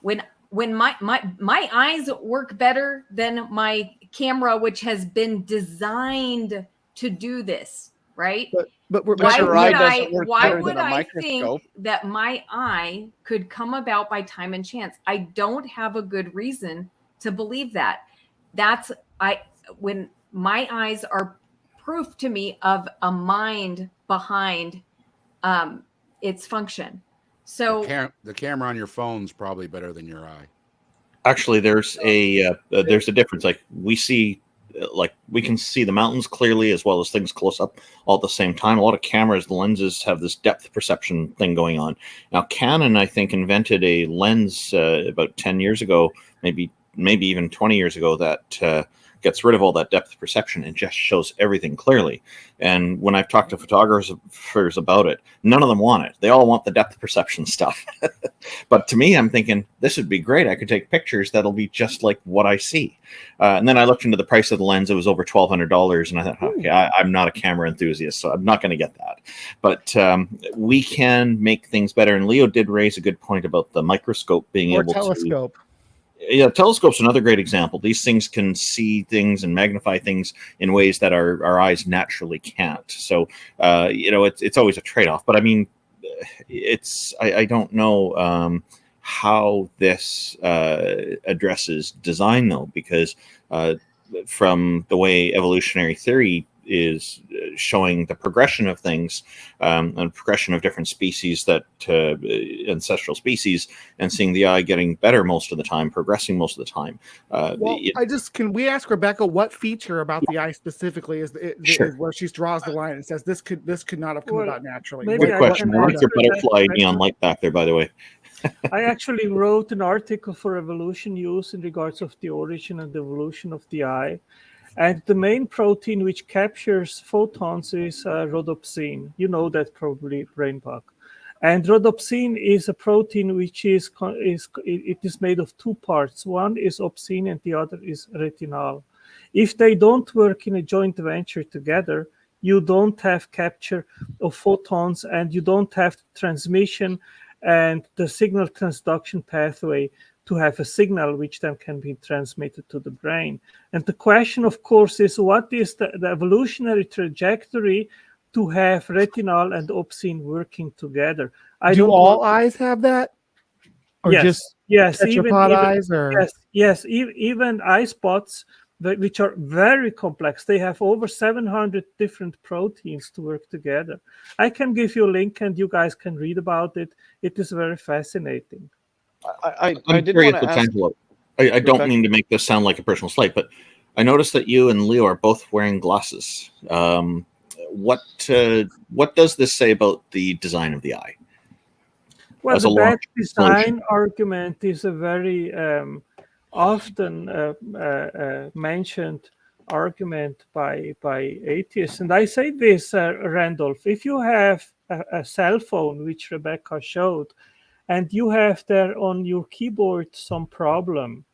when my eyes work better than my camera, which has been designed to do this, right? But why would I think microscope. that my eye could come about by time and chance? I don't have a good reason to believe that. When my eyes are proof to me of a mind behind its function. So the camera on your phone's probably better than your eye. Actually, there's a difference. Like we can see the mountains clearly as well as things close up all at the same time. A lot of cameras, the lenses have this depth perception thing going on. Now, Canon, I think, invented a lens about 10 years ago, maybe even 20 years ago, that gets rid of all that depth perception and just shows everything clearly. And when I've talked to photographers about it, none of them want it. They all want the depth perception stuff. But to me, I'm thinking, this would be great. I could take pictures that'll be just like what I see. And then I looked into the price of the lens. It was over $1,200. And I thought, okay, I'm not a camera enthusiast, so I'm not going to get that. But we can make things better. And Leo did raise a good point about the microscope being able telescope. Yeah, telescope's another great example. These things can see things and magnify things in ways that our eyes naturally can't. So, it's always a trade-off. But I mean, I don't know how this addresses design, though, because from the way evolutionary theory is showing the progression of things and progression of different species, that ancestral species, and seeing the eye getting better most of the time, progressing most of the time. Can we ask Rebecca what feature about the eye specifically is where she draws the line and says this could not have come about naturally? Good question. I like your butterfly neon light back there, by the way. I actually wrote an article for Evolution News in regards of the origin and evolution of the eye. And the main protein which captures photons is rhodopsin. You know that probably, Brainbug. And rhodopsin is a protein which is made of two parts. One is opsin and the other is retinal. If they don't work in a joint venture together, you don't have capture of photons, and you don't have transmission and the signal transduction pathway to have a signal which then can be transmitted to the brain. And the question, of course, is what is the evolutionary trajectory to have retinal and opsin working together? Do all eyes have that? Or yes, even eyes? Or? Yes, even eye spots, which are very complex. They have over 700 different proteins to work together. I can give you a link and you guys can read about it. It is very fascinating. I did want to ask. I don't mean to make this sound like a personal slight, but I noticed that you and Leo are both wearing glasses. What does this say about the design of the eye? Well, the bad design argument is a very often mentioned argument by atheists. And I say this, Randolph, if you have a cell phone, which Rebecca showed, and you have there on your keyboard some problem,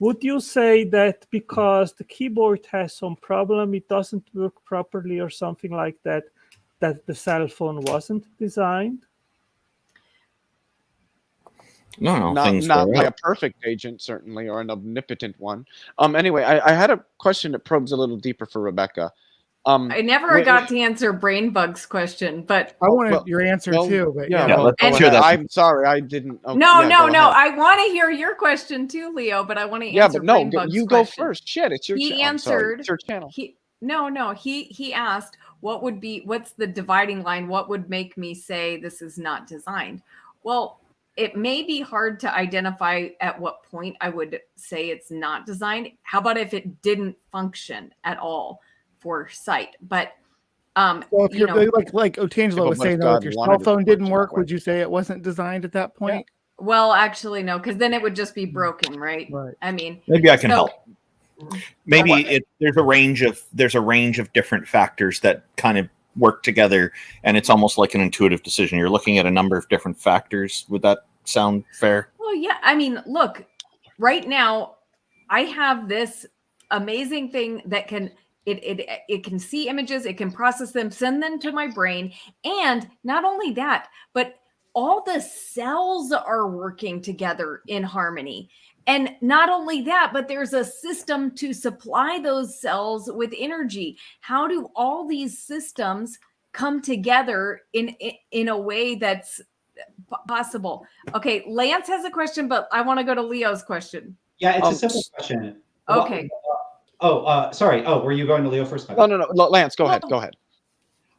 would you say that because the keyboard has some problem, it doesn't work properly or something like that, that the cell phone wasn't designed? No, not by a perfect agent, certainly, or an omnipotent one. Anyway, I had a question that probes a little deeper for Rebecca. I never got to answer Brainbug's question, but I wanted your answer too. But I'm sorry, I didn't. No. I want to hear your question too, Leo. But I want to answer. Brainbug's you question. Go first. Shit, it's your. He answered. It's your channel. He asked, what's the dividing line? What would make me say this is not designed? Well, it may be hard to identify at what point I would say it's not designed. How about if it didn't function at all for sight? But well, if you're like Otangelo was saying, though, if your cell phone didn't work, would you say it wasn't designed at that point? Yeah. Well, actually, no, because then it would just be broken, right? I mean, maybe I can help. Maybe there's a range of different factors that kind of work together, and it's almost like an intuitive decision. You're looking at a number of different factors. Would that sound fair? Well, yeah. I mean, look, right now, I have this amazing thing that can it can see images, it can process them, send them to my brain, and not only that, but all the cells are working together in harmony. And not only that, but there's a system to supply those cells with energy. How do all these systems come together in a way that's possible? Okay, Lance has a question, but I want to go to Leo's question. Yeah, it's a simple question. Okay. Sorry. Oh, were you going to Leo first? No. Lance, go ahead. Go ahead.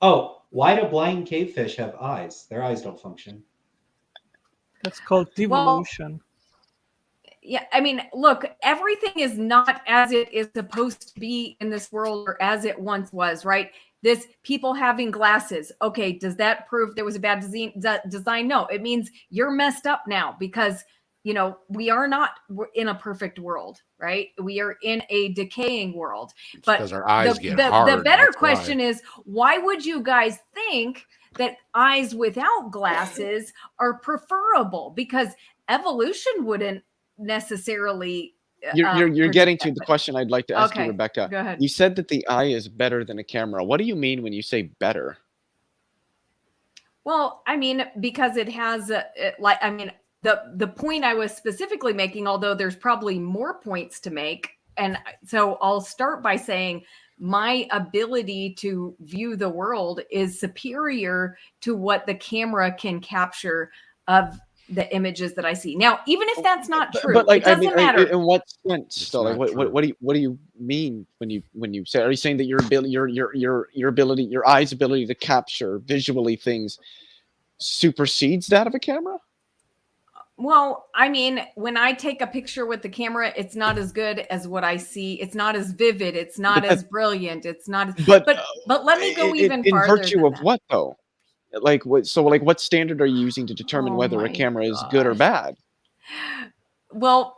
Oh, why do blind cavefish have eyes? Their eyes don't function. That's called devolution. Yeah, I mean, look, everything is not as it is supposed to be in this world or as it once was, right? This people having glasses. Okay, does that prove there was a bad design? No, it means you're messed up now because, you know, we are not in a perfect world, right? We are in a decaying world. But because our eyes get hard. The better question is, why would you guys think that eyes without glasses are preferable? Because evolution wouldn't necessarily you're getting to the question I'd like to ask you, Rebecca. Go ahead. You said that the eye is better than a camera. What do you mean when you say better? Well, I mean, because it has the point I was specifically making, although there's probably more points to make. And so I'll start by saying my ability to view the world is superior to what the camera can capture of the images that I see. Now, even if that's not true, but like, it doesn't matter. In what sense? So, like, what do you mean when you say? Are you saying that your eye's ability to capture visually things supersedes that of a camera? Well, I mean, when I take a picture with the camera, it's not as good as what I see. It's not as vivid. It's not as brilliant. It's not. But let me go even farther. In virtue of what though? Like what? So like, what standard are you using to determine whether a camera is good or bad? Well,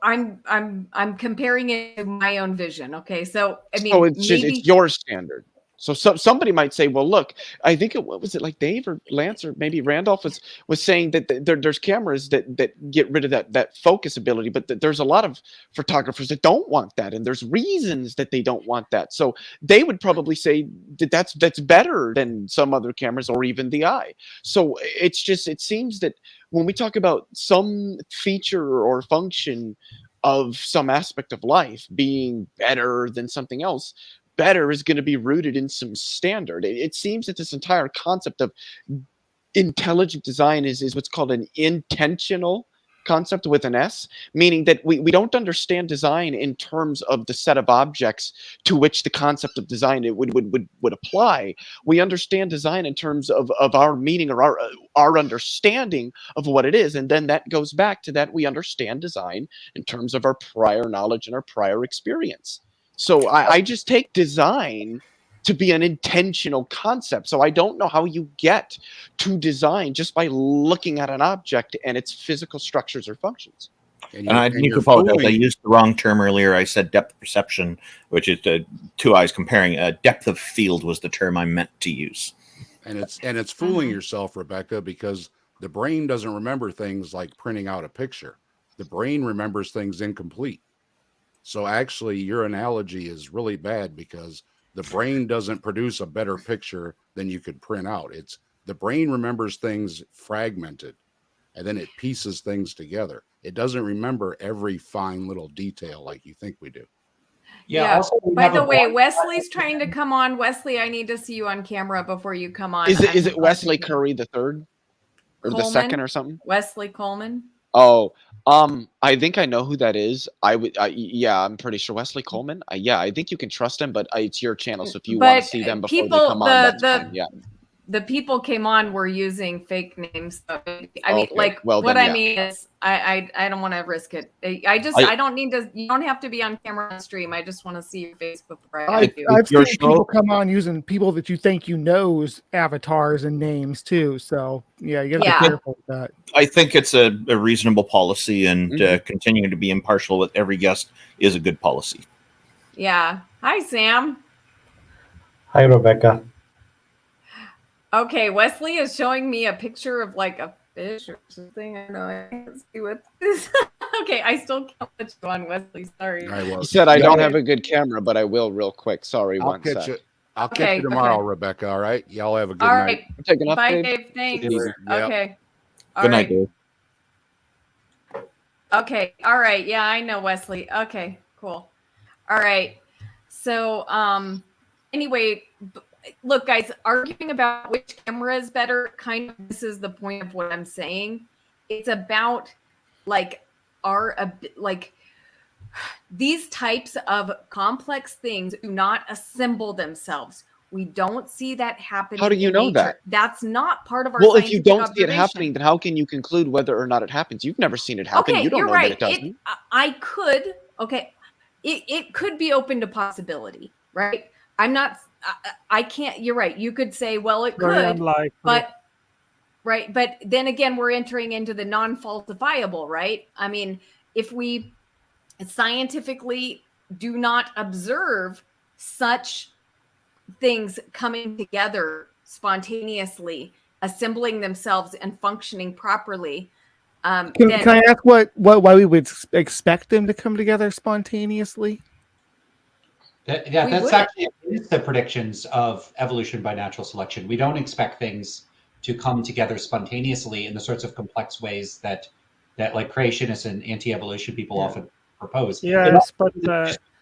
I'm comparing it to my own vision. Okay, so I mean, so it's your standard. So somebody might say, well, look, I think what was it, like Dave or Lance or maybe Randolph was saying that there's cameras that get rid of that focus ability, but there's a lot of photographers that don't want that, and there's reasons that they don't want that. So they would probably say that's better than some other cameras or even the eye. So it seems that when we talk about some feature or function of some aspect of life being better than something else, better is going to be rooted in some standard. It seems that this entire concept of intelligent design is what's called an intentional concept with an S, meaning that we don't understand design in terms of the set of objects to which the concept of design it would apply. We understand design in terms of our meaning or our understanding of what it is, and then that goes back to that we understand design in terms of our prior knowledge and our prior experience. So I just take design to be an intentional concept. So I don't know how you get to design just by looking at an object and its physical structures or functions. And I need to apologize. I used the wrong term earlier. I said depth perception, which is two eyes comparing. Depth of field was the term I meant to use. And it's fooling yourself, Rebecca, because the brain doesn't remember things like printing out a picture. The brain remembers things incomplete. So actually, your analogy is really bad because the brain doesn't produce a better picture than you could print out. It's the brain remembers things fragmented, and then it pieces things together. It doesn't remember every fine little detail like you think we do. Yeah. Also, by the way, Wesley's trying to come on. Wesley, I need to see you on camera before you come on. Is it Wesley Curry the third or Coleman? The second or something? Wesley Coleman. Oh, I think I know who that is. Yeah, I'm pretty sure Wesley Coleman. Yeah, I think you can trust him, but it's your channel, so if you want to see them before they come on, that's fine. Yeah. The people came on were using fake names. So, I mean, like, well, what I mean is, I don't want to risk it. I don't need to. You don't have to be on camera on stream. I just want to see your face before I've seen people come on using people that you think you know's avatars and names too. So yeah, you got to be careful with that. I think it's a reasonable policy, and continuing to be impartial with every guest is a good policy. Yeah. Hi, Sam. Hi, Rebecca. Okay, Wesley is showing me a picture of like a fish or something. I don't know. I can't see what this. Okay, I still can't let you on, Wesley. Sorry. All right, well, You said I don't yeah, have a good camera, but I will real quick. Sorry, I'll one catch sec. you. I'll catch you tomorrow, Rebecca. All right. Y'all have a good All night. right. I'm taking off, Bye, Dave. Dave. Thanks. Easy. Yep. Okay. All Good night, right. Dave. Okay. All right. Yeah, I know, Wesley. Okay, cool. All right. So, anyway, look, guys, arguing about which camera is better kind of misses the point of what I'm saying. It's about these types of complex things do not assemble themselves. We don't see that happening. How do you in know nature. that? That's not part of our Well, if you scientific don't see it observation. happening, then how can you conclude whether or not it happens? You've never seen it happen. Okay, You don't you're know right. that it doesn't. I could. Okay, it could be open to possibility, right? I'm not. I can't. You're right. You could say, well, it Very could, unlikely. but right. But then again, we're entering into the non-falsifiable, right? I mean, if we scientifically do not observe such things coming together spontaneously, assembling themselves and functioning properly. Can I ask why we would expect them to come together spontaneously? That's actually against the predictions of evolution by natural selection. We don't expect things to come together spontaneously in the sorts of complex ways that like creationists and anti-evolution people often propose. Yes, but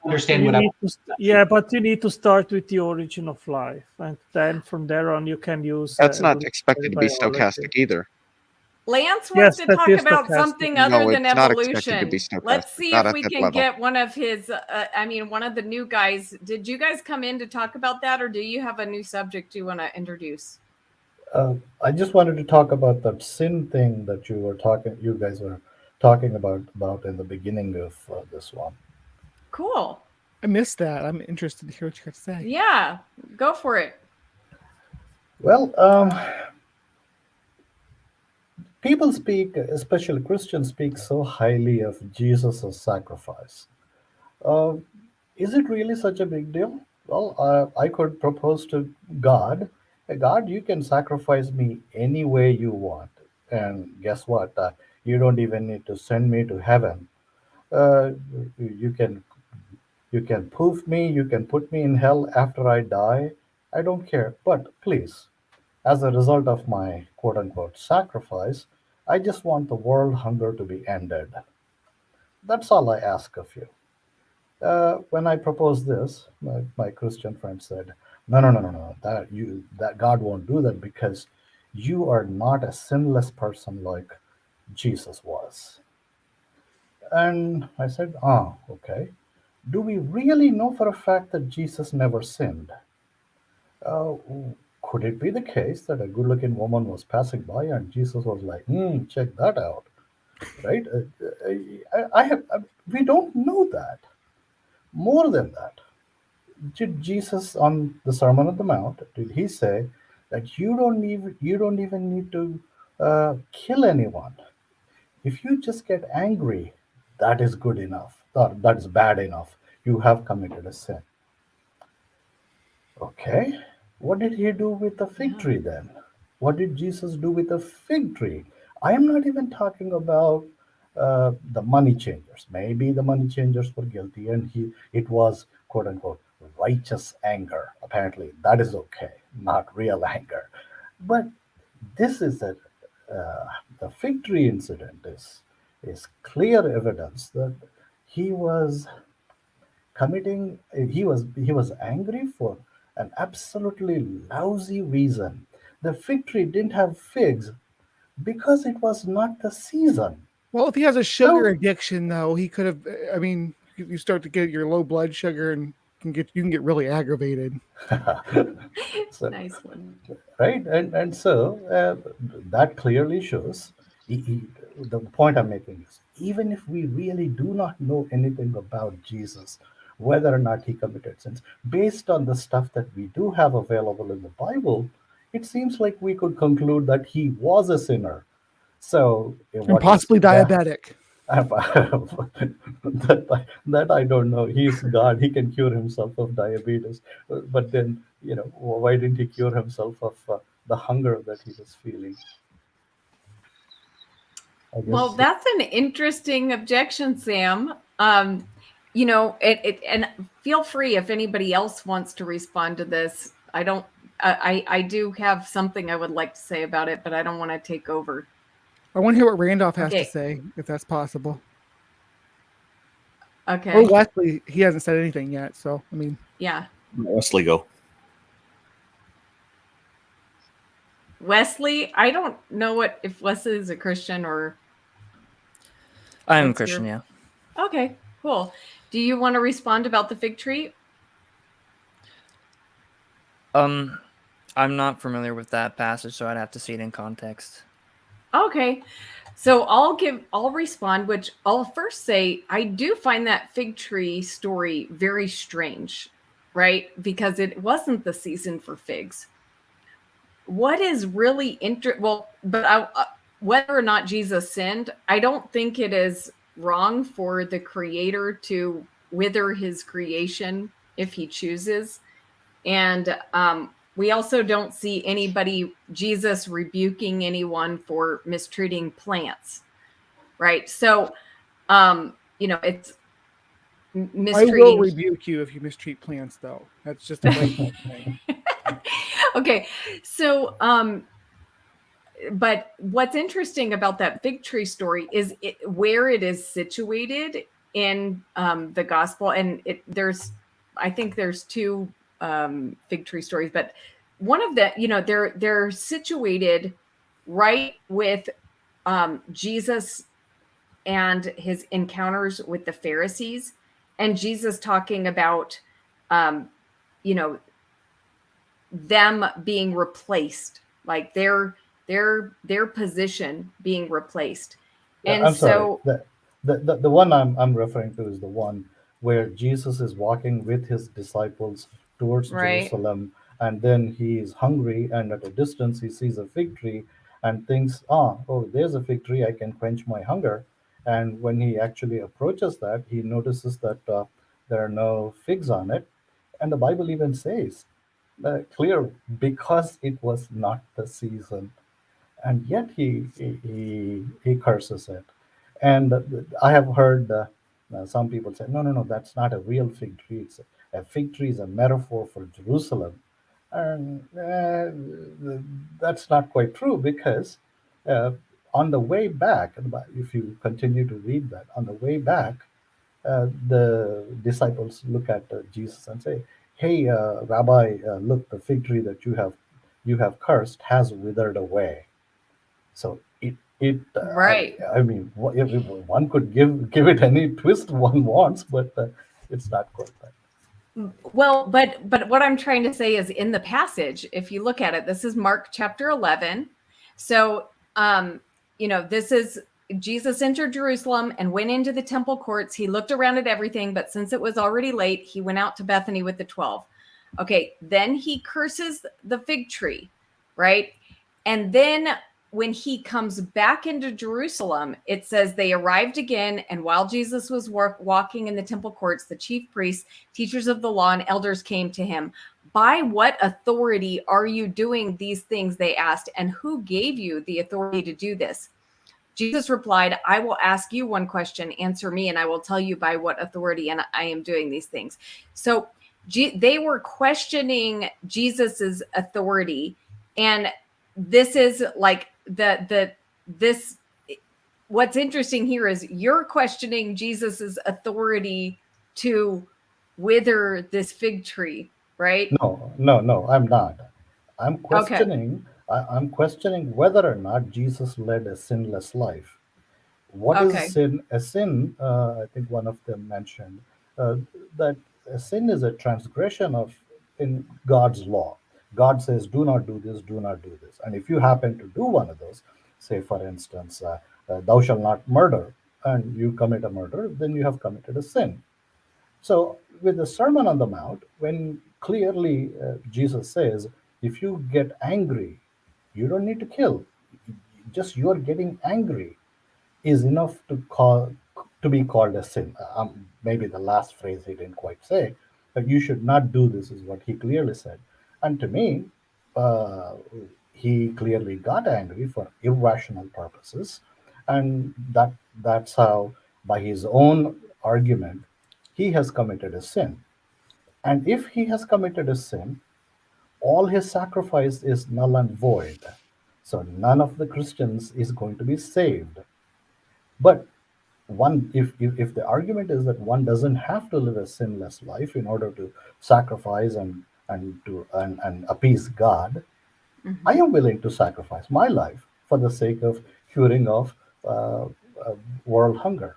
understand you what need to, but you need to start with the origin of life, and then from there on you can use. That's not expected to be biology. stochastic either. Lance wants to talk about something other No, than it's not expected to evolution. be stochastic. Let's see Not if at we that can level. get one of his. One of the new guys. Did you guys come in to talk about that, or do you have a new subject you want to introduce? I just wanted to talk about that sin thing that you guys were talking about in the beginning of this one. Cool. I missed that. I'm interested to hear what you got to say. Yeah, go for it. Well, people speak, especially Christians, speak so highly of Jesus' sacrifice. Is it really such a big deal? Well, I could propose to God, "Hey, God, you can sacrifice me any way you want. And guess what? You don't even need to send me to heaven. Uh, you can poof me, you can put me in hell after I die. I don't care. But please, as a result of my quote unquote sacrifice, I just want the world hunger to be ended. That's all I ask of you." When I proposed this, my Christian friend said, "No, that God won't do that because you are not a sinless person like Jesus was." And I said, "Ah, okay. Do we really know for a fact that Jesus never sinned? Uh, could it be the case that a good-looking woman was passing by and Jesus was like, check that out, right? We don't know that. More than that, did Jesus on the Sermon on the Mount, did he say that you don't even need to kill anyone? If you just get angry, that is good enough. That is bad enough. You have committed a sin. Okay, what did he do with the fig tree then? What did Jesus do with the fig tree? I am not even talking about the money changers. Maybe the money changers were guilty and it was quote unquote righteous anger. Apparently, that is okay, not real anger. But this is the fig tree incident is clear evidence that he was he was angry for an absolutely lousy reason. The fig tree didn't have figs because it was not the season. Well, if he has a sugar addiction, though, he could have. I mean, you start to get your low blood sugar and you can get really aggravated. Nice one. Right, and so that clearly shows. The point I'm making is, even if we really do not know anything about Jesus, whether or not he committed sins, based on the stuff that we do have available in the Bible, it seems like we could conclude that he was a sinner. So, And possibly diabetic. That I don't know. He's God. He can cure himself of diabetes. But then, why didn't he cure himself of the hunger that he was feeling? Well, that's an interesting objection, Sam. You know, and feel free if anybody else wants to respond to this. I do have something I would like to say about it, but I don't want to take over. I want to hear what Randolph has to say, if that's possible. Okay. Or Wesley, he hasn't said anything yet, so I mean. Yeah. Wesley, go. Wesley, I don't know if Wesley is a Christian or. I'm a Christian, yeah. Okay, cool. Do you want to respond about the fig tree? I'm not familiar with that passage, so I'd have to see it in context. Okay. So I'll respond, which I'll first say I do find that fig tree story very strange, right? Because it wasn't the season for figs. What is really whether or not Jesus sinned, I don't think it is wrong for the creator to wither his creation if he chooses. And we also don't see Jesus rebuking anyone for mistreating plants, right? So, it's mistreating. I will rebuke you if you mistreat plants, though. That's just a blatant thing. Okay, so, but what's interesting about that fig tree story is where it is situated in the gospel, and I think there's two fig tree stories, but one of the they're situated right with Jesus and his encounters with the Pharisees, and Jesus talking about them being replaced, like their position being replaced. Yeah, and I'm so sorry. The one I'm referring to is the one where Jesus is walking with his disciples towards right. Jerusalem, and then he is hungry, and at a distance he sees a fig tree and thinks, oh, there's a fig tree, I can quench my hunger. And when he actually approaches that, he notices that there are no figs on it. And the Bible even says, clear, because it was not the season, and yet he curses it. And I have heard some people say, no, that's not a real fig tree. A fig tree is a metaphor for Jerusalem. And that's not quite true, because on the way back, if you continue to read that, on the way back, the disciples look at Jesus and say, "Hey, Rabbi, look, the fig tree that you have cursed has withered away." So right. I mean, one could give it any twist one wants, but it's not quite that. Well, but what I'm trying to say is, in the passage, if you look at it, this is Mark chapter 11. So, this is Jesus entered Jerusalem and went into the temple courts. He looked around at everything, but since it was already late, he went out to Bethany with the 12. Okay, then he curses the fig tree, right? And then when he comes back into Jerusalem, it says they arrived again. And while Jesus was walking in the temple courts, the chief priests, teachers of the law, and elders came to him. "By what authority are you doing these things?" they asked. "And who gave you the authority to do this?" Jesus replied, "I will ask you one question, answer me, and I will tell you by what authority and I am doing these things." So they were questioning Jesus's authority. And this is like what's interesting here is you're questioning Jesus's authority to wither this fig tree, right? No, I'm not. I'm questioning. Okay. I'm questioning whether or not Jesus led a sinless life. What is sin? A sin, I think one of them mentioned that a sin is a transgression in God's law. God says, "Do not do this, do not do this." And if you happen to do one of those, say for instance, "Thou shalt not murder," and you commit a murder, then you have committed a sin. So with the Sermon on the Mount, when clearly Jesus says, if you get angry, you don't need to kill. Just you're getting angry is enough to be called a sin. Maybe the last phrase he didn't quite say, but "you should not do this" is what he clearly said. And to me, he clearly got angry for irrational purposes, and that's how, by his own argument, he has committed a sin. And if he has committed a sin, all his sacrifice is null and void. So none of the Christians is going to be saved. But if the argument is that one doesn't have to live a sinless life in order to sacrifice and appease God, I am willing to sacrifice my life for the sake of curing of world hunger.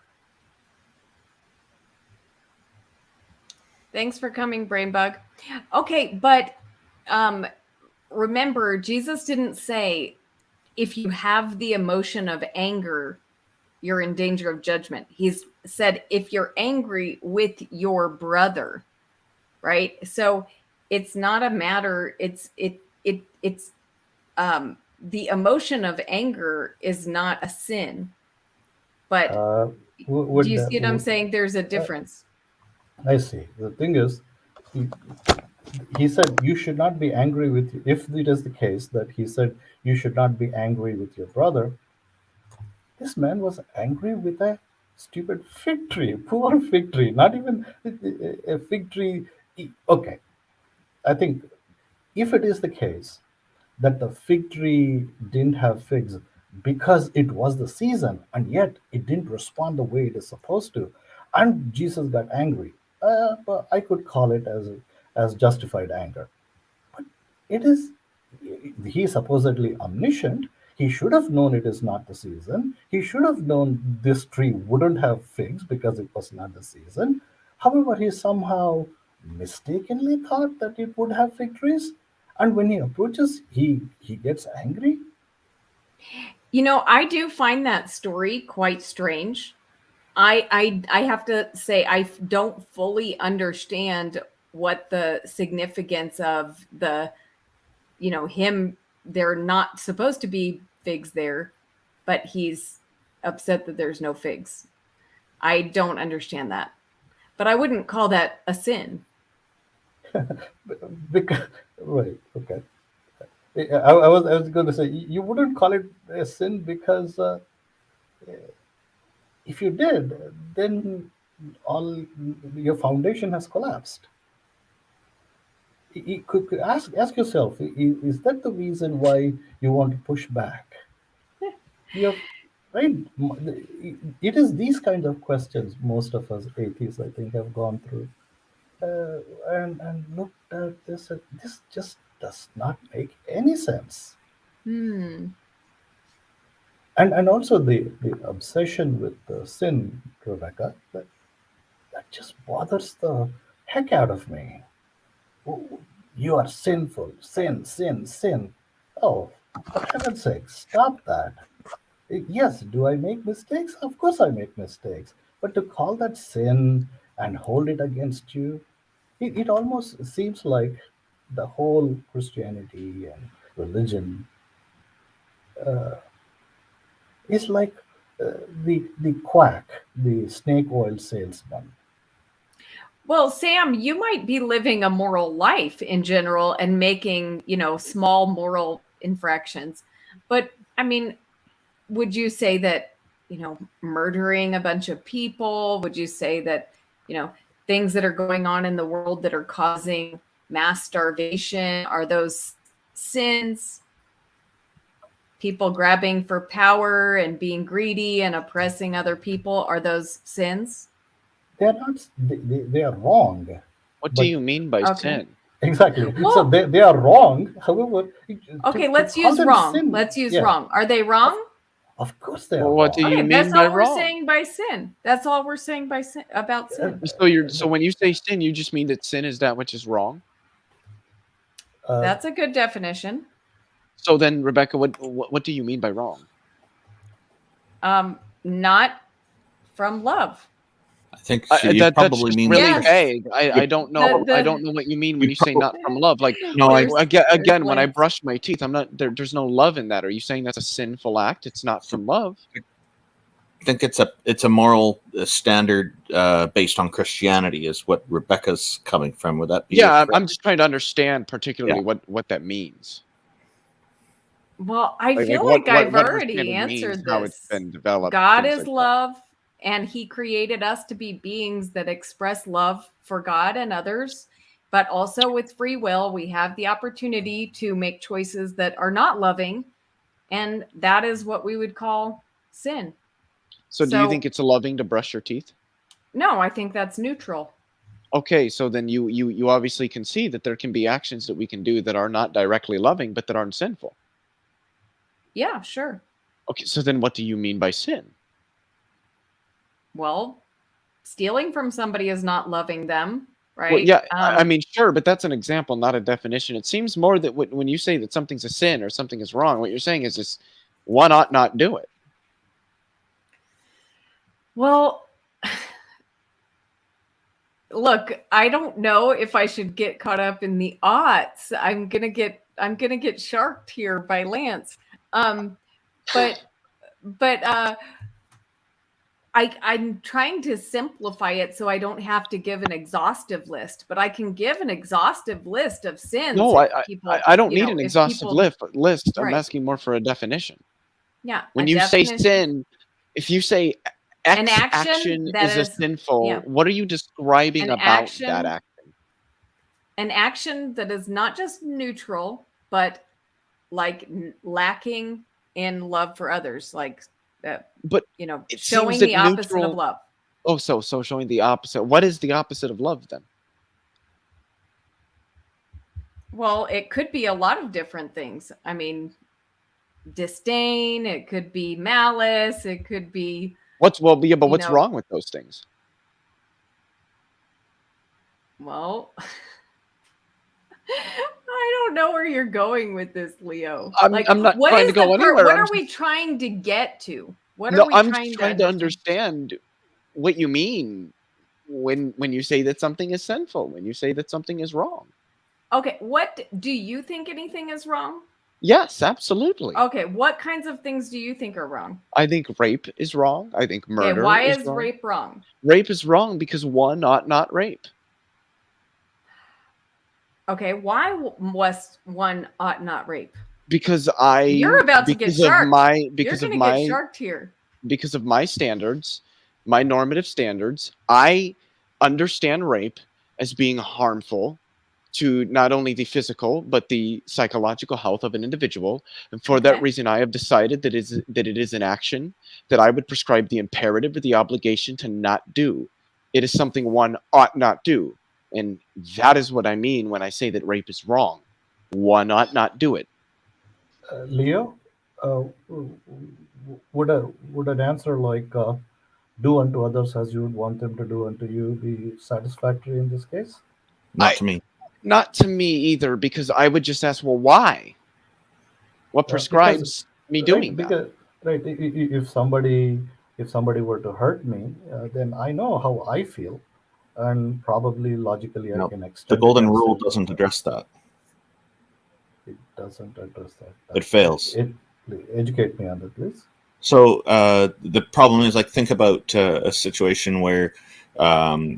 Thanks for coming, Brainbug. Okay, but remember, Jesus didn't say if you have the emotion of anger, you're in danger of judgment. He's said if you're angry with your brother, right? So it's not a matter. It's the emotion of anger is not a sin, but do you see what I'm saying? There's a difference. I see. The thing is, he said you should not be angry with, if it is the case that he said you should not be angry with your brother, this man was angry with a stupid fig tree, poor fig tree, not even a fig tree. Okay, I think if it is the case that the fig tree didn't have figs because it was the season and yet it didn't respond the way it is supposed to, and Jesus got angry, but I could call it as justified anger. But it is, he supposedly omniscient. He should have known it is not the season. He should have known this tree wouldn't have figs because it was not the season. However, he somehow mistakenly thought that it would have fig trees. And when he approaches, he gets angry. You know, I do find that story quite strange. I have to say I don't fully understand what the significance of the, you know, him, they're not supposed to be figs there, but he's upset that there's no figs. I don't understand that. But I wouldn't call that a sin. Because, right, okay. I was going to say, you wouldn't call it a sin because if you did, then all your foundation has collapsed. Could ask yourself, is that the reason why you want to push back? You're right. It is these kinds of questions most of us atheists, I think, have gone through and looked at this. This just does not make any sense. And also the obsession with the sin, Rebecca, that just bothers the heck out of me. You are sinful, sin. Oh, for heaven's sake, stop that. Yes, do I make mistakes? Of course I make mistakes. But to call that sin and hold it against you, it almost seems like the whole Christianity and religion is like the quack, the snake oil salesman. Well, Sam, you might be living a moral life in general and making, you know, small moral infractions. But I mean, would you say that, you know, murdering a bunch of people, would you say that, you know, things that are going on in the world that are causing mass starvation, are those sins? People grabbing for power and being greedy and oppressing other people, are those sins? They're not. They are wrong. What do you mean by sin? Exactly. So they are wrong. However, okay, let's use wrong. Sin, let's use wrong. Are they wrong? Of course they are. Well, what do you mean by wrong? That's all we're saying by sin. That's all we're saying by sin, about sin. So when you say sin, you just mean that sin is that which is wrong? That's a good definition. So then, Rebecca, what do you mean by wrong? Not from love. I think that probably that's means really vague. I don't know. I don't know what you mean when you say not from love. Like, no, again, when I brush my teeth, I'm not there. There's no love in that. Are you saying that's a sinful act? It's not from love. I think it's a moral standard based on Christianity is what Rebecca's coming from. Would that be? Yeah, I'm just trying to understand particularly what that means. Well, I Like feel what like I've what already understanding means, answered how it's this. been developed, God things is like that. love, and he created us to be beings that express love for God and others. But also with free will, we have the opportunity to make choices that are not loving. And that is what we would call sin. So do you think it's loving to brush your teeth? No, I think that's neutral. Okay, so then you obviously can see that there can be actions that we can do that are not directly loving, but that aren't sinful. Yeah, sure. Okay, so then what do you mean by sin? Well, stealing from somebody is not loving them, right? Well, yeah, I mean, sure, but that's an example, not a definition. It seems more that when you say that something's a sin or something is wrong, what you're saying is just one ought not do it. Well, look, I don't know if I should get caught up in the oughts. I'm gonna get sharked here by Lance. But I'm trying to simplify it so I don't have to give an exhaustive list, but I can give an exhaustive list of sins. No, I don't need an exhaustive list. Right. I'm asking more for a definition. Yeah. When you say sin, if you say X an action that is a sinful, what are you describing about that action? An action that is not just neutral, but like lacking in love for others, like but showing the opposite of love. Oh, so showing the opposite. What is the opposite of love then? Well, it could be a lot of different things. I mean, disdain, it could be malice, it could be what's wrong with those things? Well, I don't know where you're going with this, Leo. I'm not trying to go anywhere. What are we trying to get to? I'm trying to understand what you mean when you say that something is sinful, when you say that something is wrong. Okay, what do you think anything is wrong? Yes, absolutely. Okay, what kinds of things do you think are wrong? I think rape is wrong. I think murder why is is wrong. rape wrong? Rape is wrong because one ought not rape. Okay, why was one ought not rape? Because you're about to get sharked. Get sharked here. Because of my standards, my normative standards, I understand rape as being harmful to not only the physical but the psychological health of an individual, and for that reason, I have decided that it is an action that I would prescribe the imperative or the obligation to not do. It is something one ought not do. And that is what I mean when I say that rape is wrong. One ought not do it. Leo, would an answer like do unto others as you would want them to do unto you be satisfactory in this case? Not to me. Not to me either, because I would just ask, well, why? What prescribes me doing that? Right. If somebody were to hurt me, then I know how I feel. And probably logically, I can extend the golden rule doesn't address that. It doesn't address that. It fails. Educate me on that, please. So the problem is, like, think about a situation where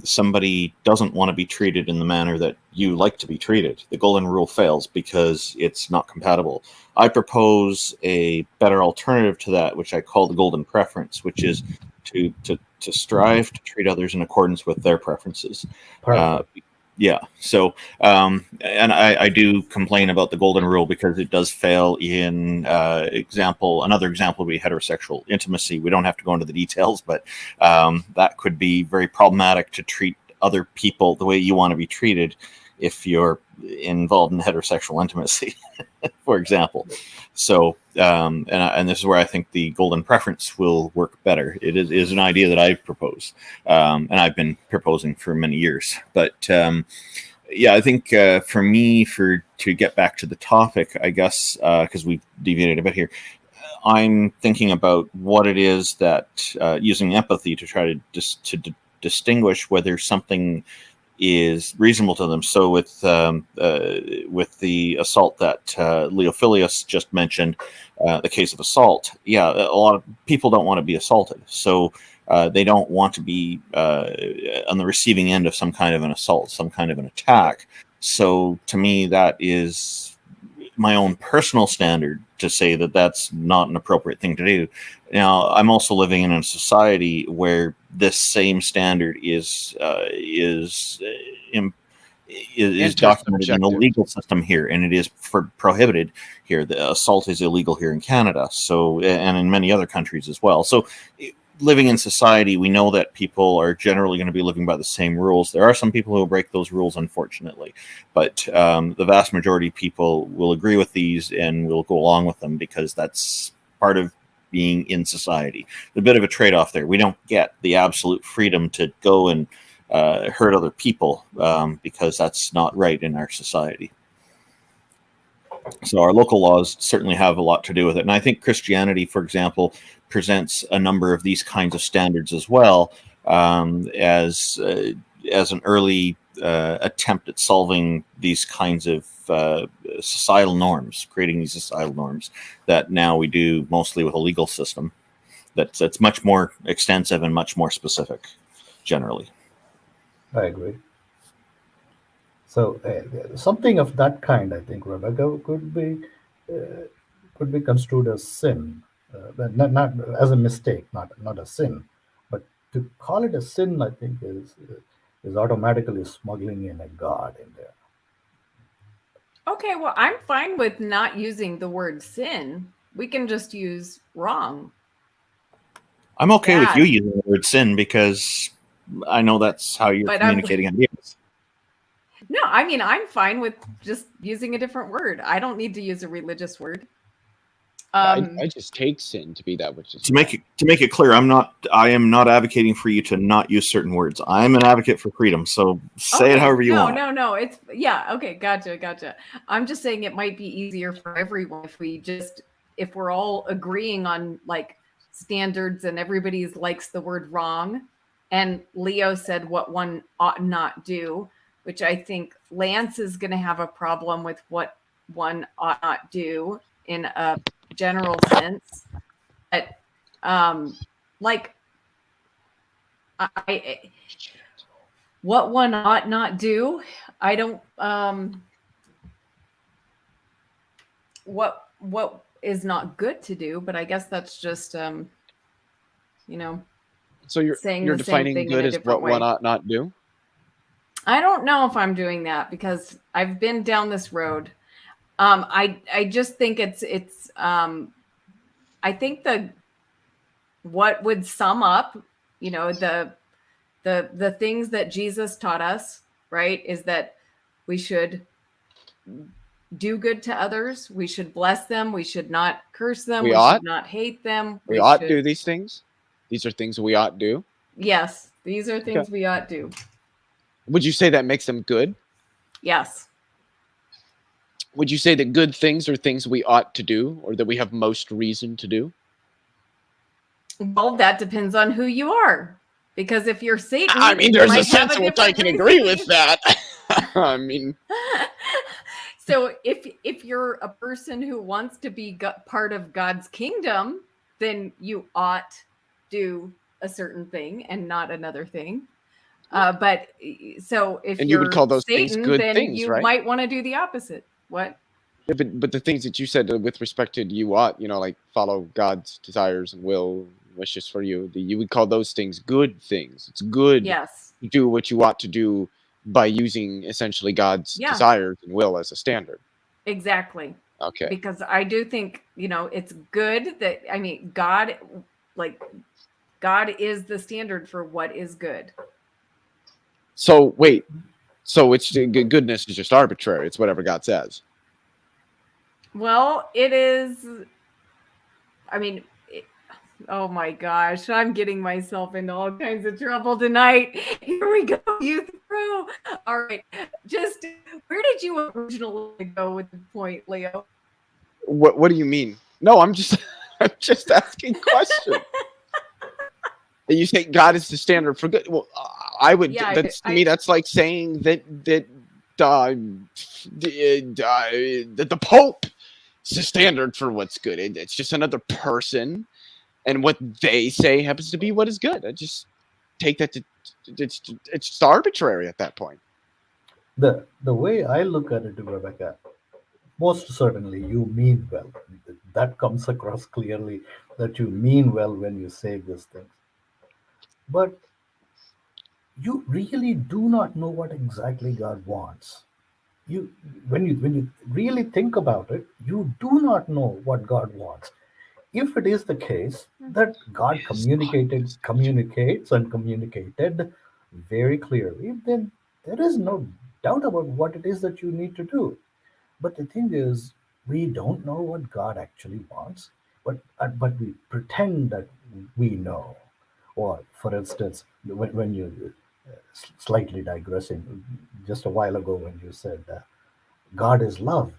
somebody doesn't want to be treated in the manner that you like to be treated. The golden rule fails because it's not compatible. I propose a better alternative to that, which I call the golden preference, which is to strive to treat others in accordance with their preferences. Yeah. So, and I do complain about the golden rule because it does fail in another example would be heterosexual intimacy. We don't have to go into the details, but that could be very problematic to treat other people the way you want to be treated if you're involved in heterosexual intimacy, for example. So, and this is where I think the golden preference will work better. It is an idea that I propose, and I've been proposing for many years. But yeah, I think for me, to get back to the topic, I guess, because we've deviated a bit here, I'm thinking about what it is that using empathy to try to distinguish whether something is reasonable to them. So with the assault that Leophilius just mentioned, the case of assault, yeah, a lot of people don't want to be assaulted, so they don't want to be on the receiving end of some kind of an assault, some kind of an attack. So to me, that is my own personal standard to say that that's not an appropriate thing to do. Now, I'm also living in a society where this same standard is documented in the legal system here, and it is prohibited here. The assault is illegal here in Canada, so, and in many other countries as well. So, living in society, we know that people are generally going to be living by the same rules. There are some people who will break those rules, unfortunately, but the vast majority of people will agree with these and will go along with them because that's part of being in society. A bit of a trade-off there. We don't get the absolute freedom to go and hurt other people because that's not right in our society. So our local laws certainly have a lot to do with it. And I think Christianity, for example, presents a number of these kinds of standards as well as an early attempt at solving these kinds of societal norms, creating these societal norms that now we do mostly with a legal system that's much more extensive and much more specific generally. I agree. So something of that kind, I think, Rebecca, could be construed as sin, not as a mistake, not a sin, but to call it a sin, I think, is automatically smuggling in a God in there. Okay, well, I'm fine with not using the word sin. We can just use wrong. I'm okay with you using the word sin because I know that's how you're communicating ideas. No, I mean, I'm fine with just using a different word. I don't need to use a religious word. I just take sin to be that which is to make it clear. I am not advocating for you to not use certain words. I'm an advocate for freedom. So say it however you want. No. It's okay. Gotcha. I'm just saying it might be easier for everyone if we're all agreeing on like standards and everybody likes the word wrong. And Leo said what one ought not do, which I think Lance is going to have a problem with what one ought not do in a general sense. But what one ought not do, I don't what is not good to do, but I guess that's just So you're defining good as what one ought not do? I don't know if I'm doing that because I've been down this road. I just think it's I think what would sum up, the things that Jesus taught us, right, is that we should do good to others. We should bless them. We should not curse them. We should not hate them. We ought do these things. These are things we ought do. Yes, these are things we ought do. Would you say that makes them good? Yes. Would you say that good things are things we ought to do or that we have most reason to do? Well, that depends on who you are. Because if you're Satan, I mean, there's a sense in which I can agree with that. I mean, so if you're a person who wants to be part of God's kingdom, then you ought do a certain thing and not another thing. But so if you would call those Satan, things good then things, you right? might want to do the opposite. What? Yeah, but the things that you said with respect to you ought, like follow God's desires and will, wishes for you, you would call those things good things. It's good to do what you ought to do by using essentially God's desires and will as a standard. Exactly. Okay. Because I do think, it's good that, God is the standard for what is good. So wait, so it's goodness is just arbitrary. It's whatever God says. Well, it is. Oh my gosh, I'm getting myself into all kinds of trouble tonight. Here we go, youth pro. All right, just where did you originally go with the point, Leo? What do you mean? No, I'm just asking questions. You say God is the standard for good. Well, I would. Yeah, to me, that's like saying that the Pope is the standard for what's good. It's just another person, and what they say happens to be what is good. I just take that it's just arbitrary at that point. The way I look at it, Rebecca, Most certainly, you mean well. That comes across clearly that you mean well when you say these things. But you really do not know what exactly God wants. You, when you really think about it, you do not know what God wants. If it is the case that God communicates and communicated very clearly, then there is no doubt about what it is that you need to do. But the thing is, we don't know what God actually wants, but we pretend that we know. Or, for instance, when you slightly digressing, just a while ago when you said God is love,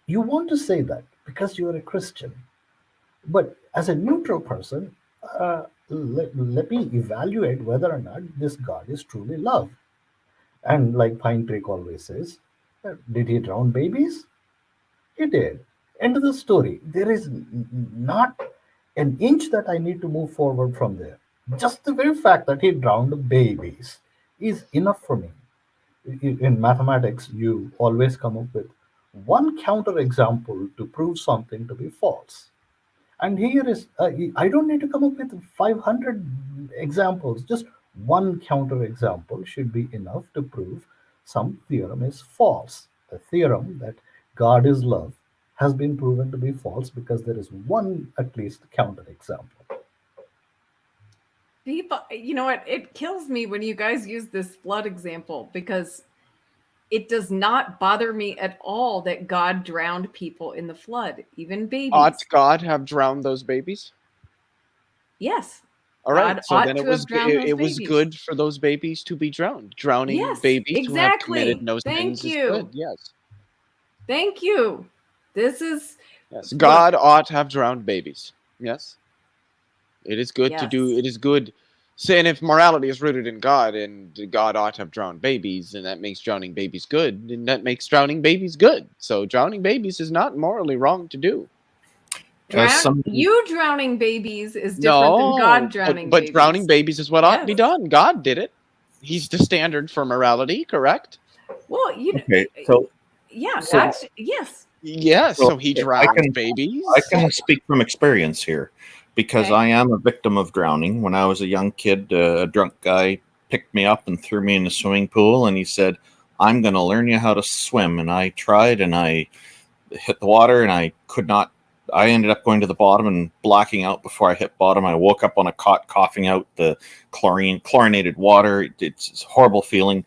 you want to say that because you are a Christian. But as a neutral person, let me evaluate whether or not this God is truly love. And like Pine Creek always says, did he drown babies? He did. End of the story. There is not an inch that I need to move forward from there. Just the very fact that he drowned babies is enough for me. In mathematics, you always come up with one counter example to prove something to be false. And here is, I don't need to come up with 500 examples. Just one counter example should be enough to prove some theorem is false. The theorem that God is love has been proven to be false because there is one, at least, counter example. People, you know what? It kills me when you guys use this flood example because it does not bother me at all that God drowned people in the flood, even babies. Ought God have drowned those babies? Yes. All right. God So ought then to have drowned those it was babies. good for those babies to be drowned. Drowning Yes, babies who have committed exactly. no Thank sins is you. good. Yes. Thank you. This is Yes. God ought to have drowned babies. Yes. It is good to do. Yes. It is good. Saying if morality is rooted in God and God ought to have drowned babies, and that makes drowning babies good, and that makes drowning babies good. So drowning babies is not morally wrong to do. You drowning babies is different than God drowning but babies. drowning babies is what ought to be Yes. done. God did it. He's the standard for morality, correct? Well, you know, Okay, so yeah, so- actually, yes. Yes, so he drowned babies. I can speak from experience here because Okay. I am a victim of drowning. When I was a young kid, a drunk guy picked me up and threw me in the swimming pool, and he said, "I'm going to learn you how to swim." And I tried, and I hit the water, and I could not. I ended up going to the bottom and blacking out before I hit bottom. I woke up on a cot, coughing out the chlorinated water. It's a horrible feeling.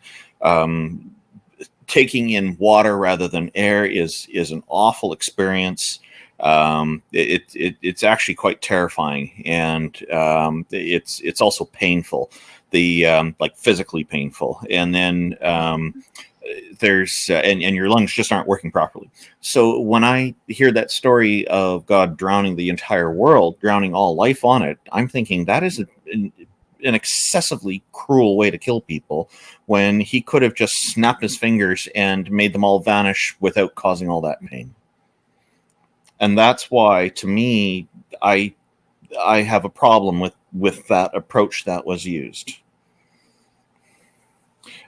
Taking in water rather than air is an awful experience. It's actually quite terrifying, and it's also painful. Like physically painful, and then there's and your lungs just aren't working properly. So when I hear that story of God drowning the entire world, drowning all life on it, I'm thinking that is an excessively cruel way to kill people when he could have just snapped his fingers and made them all vanish without causing all that pain. And that's why, to me, I have a problem with that approach that was used.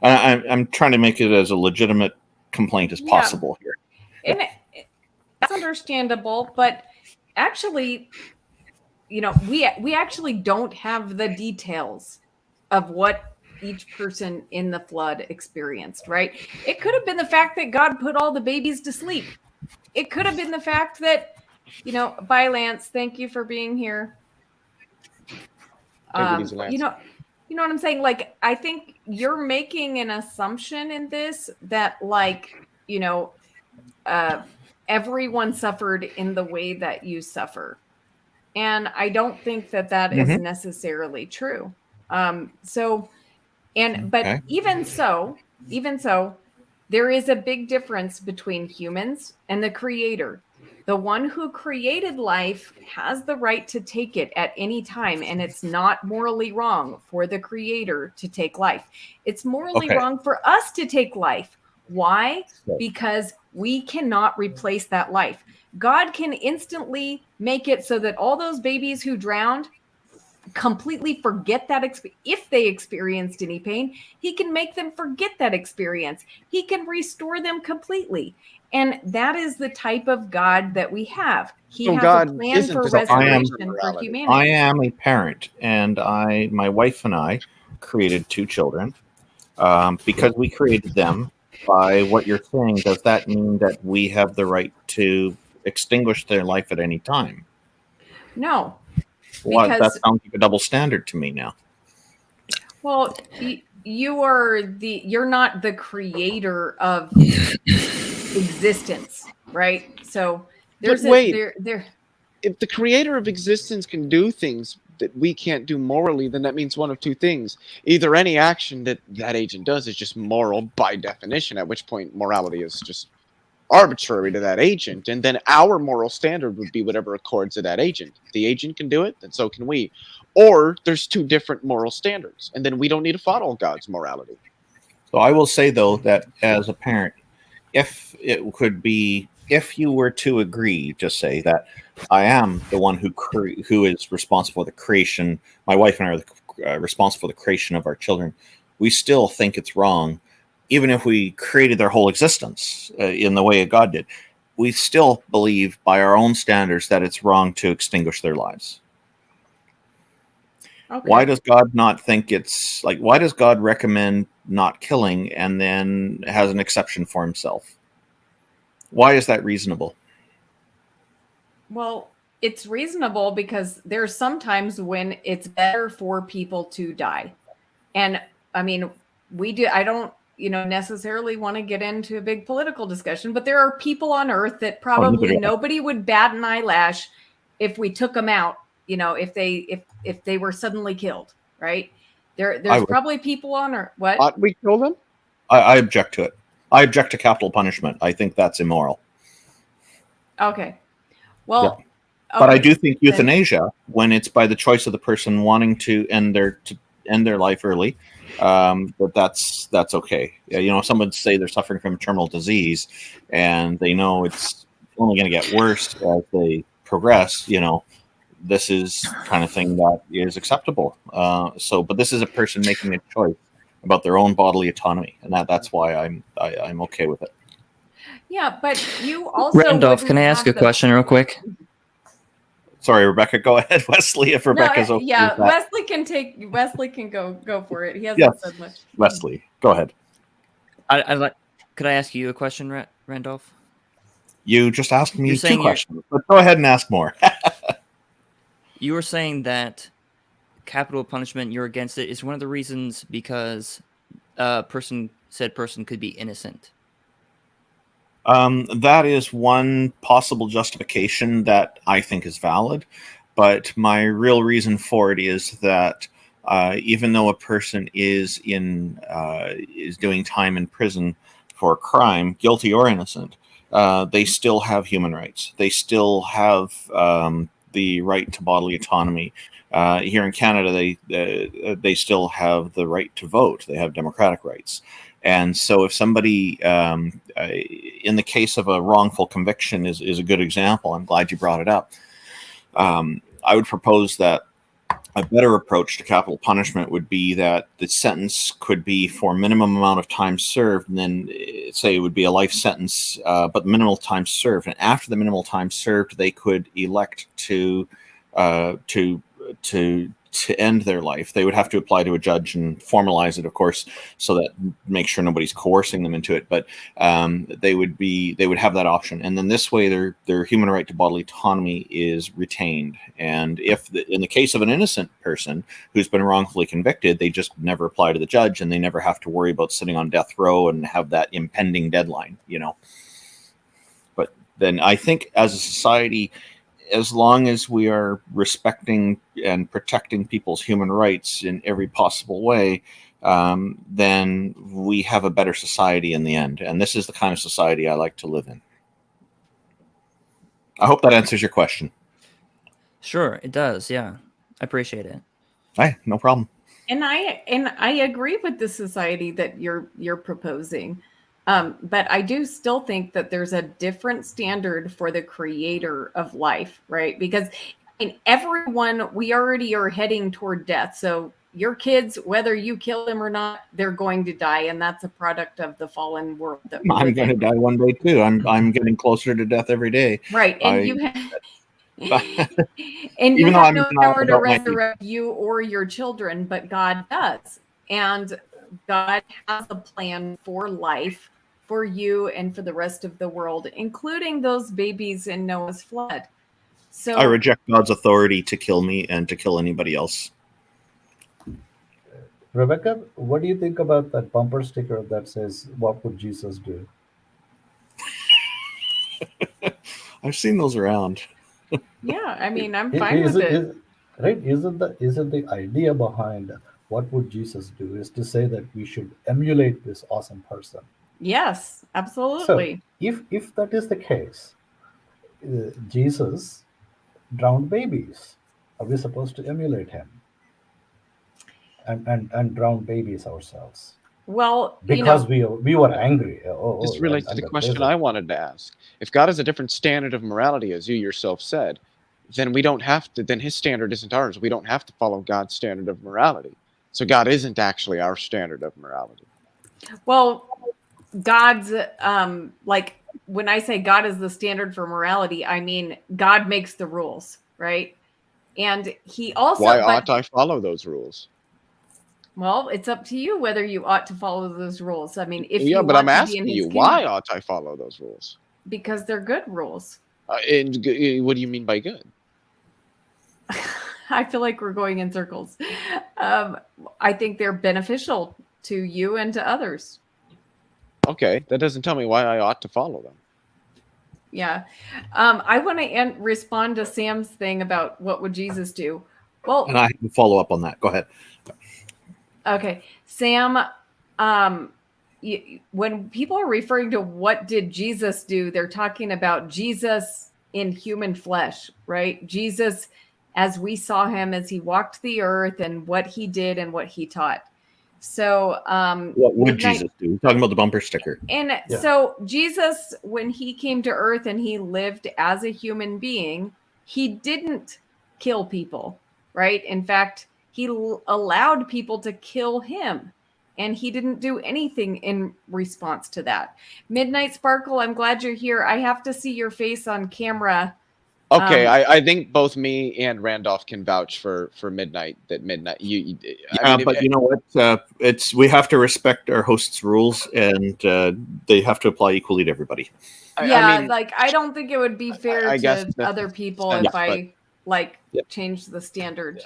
I'm trying to make it as a legitimate complaint as possible here. And that's understandable, but actually, you know, we actually don't have the details of what each person in the flood experienced, right? It could have been the fact that God put all the babies to sleep. It could have been the fact that, you know, bye Lance, thank you for being here. You know what I'm saying? Like, I think you're making an assumption in this that, like, you know, everyone suffered in the way that you suffer. And I don't think that that is necessarily true. But even so, there is a big difference between humans and the creator. The one who created life has the right to take it at any time, and it's not morally wrong for the creator to take life. It's morally wrong for us to take life. Why? Because we cannot replace that life. God can instantly make it so that all those babies who drowned completely forget that if they experienced any pain, he can make them forget that experience. He can restore them completely. And that is the type of God that we have. He So has God a plan isn't for this restoration for humanity. I am a parent, and my wife and I created 2 children. Because we created them, by what you're saying, does that mean that we have the right to extinguish their life at any time? No. What? That Because, sounds like a double standard to me now. well, you're not the creator of existence, right? So there's But wait, there if the creator of existence can do things that we can't do morally, then that means one of 2 things. Either any action that that agent does is just moral by definition, at which point morality is just arbitrary to that agent, and then our moral standard would be whatever accords to that agent. If the agent can do it, then so can we. Or there's 2 different moral standards, and then we don't need to follow God's morality. So I will say, though, that as a parent, if you were to agree, just say that I am the one who is responsible for the creation. My wife and I are responsible for the creation of our children. We still think it's wrong, even if we created their whole existence in the way God did. We still believe, by our own standards, that it's wrong to extinguish their lives. Okay. Why does God not think it's like? Why does God recommend not killing and then has an exception for himself? Why is that reasonable? Well, it's reasonable because there's sometimes when it's better for people to die. And I mean, I don't, necessarily want to get into a big political discussion, but there are people on earth that probably nobody would bat an eyelash if we took them out, if they were suddenly killed, right? There's probably people on earth. What? Ought we kill them? I object to it. I object to capital punishment. I think that's immoral. Okay. Well, yeah. But I do think euthanasia, when it's by the choice of the person wanting to end their life early, but that's okay. Some would say they're suffering from a terminal disease, and they know it's only going to get worse as they progress. This is kind of thing that is acceptable. But this is a person making a choice about their own bodily autonomy, and that's why I'm okay with it. Yeah, but you also Randolph, can I ask a question real quick? Sorry, Rebecca, go ahead. Wesley, if Rebecca's okay. Yeah, with that. Wesley can go for it. He hasn't said much. Wesley, go ahead. Could I ask you a question, Randolph? You just asked me 2 questions, but go ahead and ask more. You were saying that capital punishment, you're against it, is one of the reasons because said person could be innocent. That is one possible justification that I think is valid, but my real reason for it is that even though a person is doing time in prison for a crime, guilty or innocent, they still have human rights. They still have the right to bodily autonomy. Here in Canada, they still have the right to vote. They have democratic rights. And so if somebody, in the case of a wrongful conviction is a good example, I'm glad you brought it up. I would propose that a better approach to capital punishment would be that the sentence could be for minimum amount of time served, and then say it would be a life sentence, but minimal time served. And after the minimal time served, they could elect to end their life. They would have to apply to a judge and formalize it, of course, so that make sure nobody's coercing them into it. But they would have that option, and then this way their human right to bodily autonomy is retained. And if in the case of an innocent person who's been wrongfully convicted, they just never apply to the judge, and they never have to worry about sitting on death row and have that impending deadline. But then I think as a society, as long as we are respecting and protecting people's human rights in every possible way, then we have a better society in the end. And this is the kind of society I like to live in. I hope that answers your question. Sure, it does. Yeah, I appreciate it. Hey, no problem. And I agree with the society that you're proposing. But I do still think that there's a different standard for the creator of life, right? Because in everyone, we already are heading toward death. So your kids, whether you kill them or not, they're going to die, and that's a product of the fallen world that we I'm live going to in. die one day too. I'm getting closer to death every day. Right, and you and you Even though have I'm no not power to about my- resurrect you or your children, but God does. And God has a plan for life for you and for the rest of the world, including those babies in Noah's flood. So I reject God's authority to kill me and to kill anybody else. Rebecca, what do you think about that bumper sticker that says, "What would Jesus do?" I've seen those around. yeah, I mean, I'm fine with it. Right? Isn't the idea behind what would Jesus do is to say that we should emulate this awesome person? Yes, So absolutely. if that is the case, Jesus drowned babies. Are we supposed to emulate him and drown babies ourselves? Well, Because we were angry. This relates to the question I wanted to ask. If God has a different standard of morality, as you yourself said, then we don't have to. Then His standard isn't ours. We don't have to follow God's standard of morality. So God isn't actually our standard of morality. Well, God's like when I say God is the standard for morality, I mean God makes the rules, right? And He also. Why ought I follow those rules? Well, it's up to you whether you ought to follow those rules. I mean, if Yeah, you but want I'm to be in asking His you, kingdom, why ought I follow those rules? because they're good rules. And what do you mean by good? I feel like we're going in circles. I think they're beneficial to you and to others. Okay, that doesn't tell me why I ought to follow them. Yeah. I want to respond to Sam's thing about what would Jesus do. Well, And I have to follow up on that. Go ahead. okay. Sam, when people are referring to what did Jesus do, they're talking about Jesus in human flesh, right? Jesus as we saw him as he walked the earth and what he did and what he taught. So what would Jesus do? We're talking about the bumper sticker. And so Jesus, when he came to earth and he lived as a human being, he didn't kill people, right? In fact, he allowed people to kill him, and he didn't do anything in response to that. Midnight Sparkle, I'm glad you're here. I have to see your face on camera. Okay, I think both me and Randolph can vouch for Midnight. That Midnight, but you know what? We have to respect our host's rules, and they have to apply equally to everybody. I don't think it would be fair to other people if I change the standard.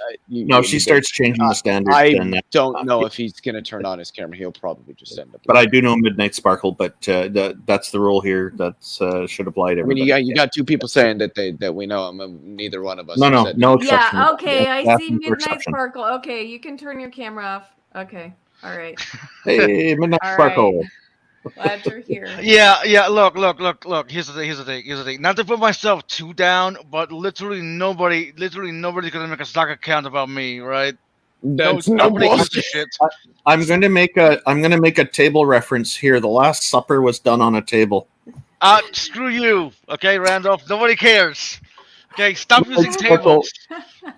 She starts changing the standard. I don't know if he's going to turn on his camera. He'll probably just end up. But I do know Midnight Sparkle. But that's the rule here. That should apply to everybody. I mean, you got two people saying that we know him, and neither one of us. No exception. Yeah. Okay. I see Midnight Sparkle. Okay, you can turn your camera off. Okay. All right. Hey, Midnight Sparkle. Right. Glad you're here. Yeah. Look. Here's the thing. Not to put myself too down, but literally nobody's gonna make a stock account about me, right? That's nobody gives a shit. I'm gonna make a table reference here. The Last Supper was done on a table. Screw you, okay, Randolph. Nobody cares. Okay, stop using tables.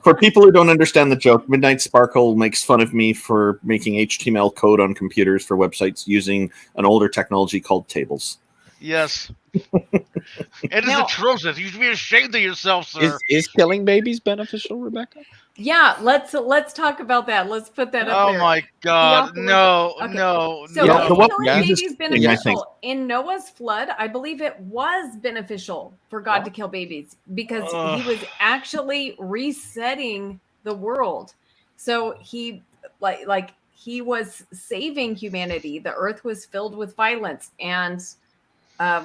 For people who don't understand the joke, Midnight Sparkle makes fun of me for making HTML code on computers for websites using an older technology called tables. Yes. It is atrocious. You should be ashamed of yourself, sir. Is killing babies beneficial, Rebecca? Yeah, let's talk about that. Let's put that up there. Oh my God, no. So killing babies is beneficial. think. In Noah's flood, I believe it was beneficial for God to kill babies because he was actually resetting the world. So he he was saving humanity. The earth was filled with violence, and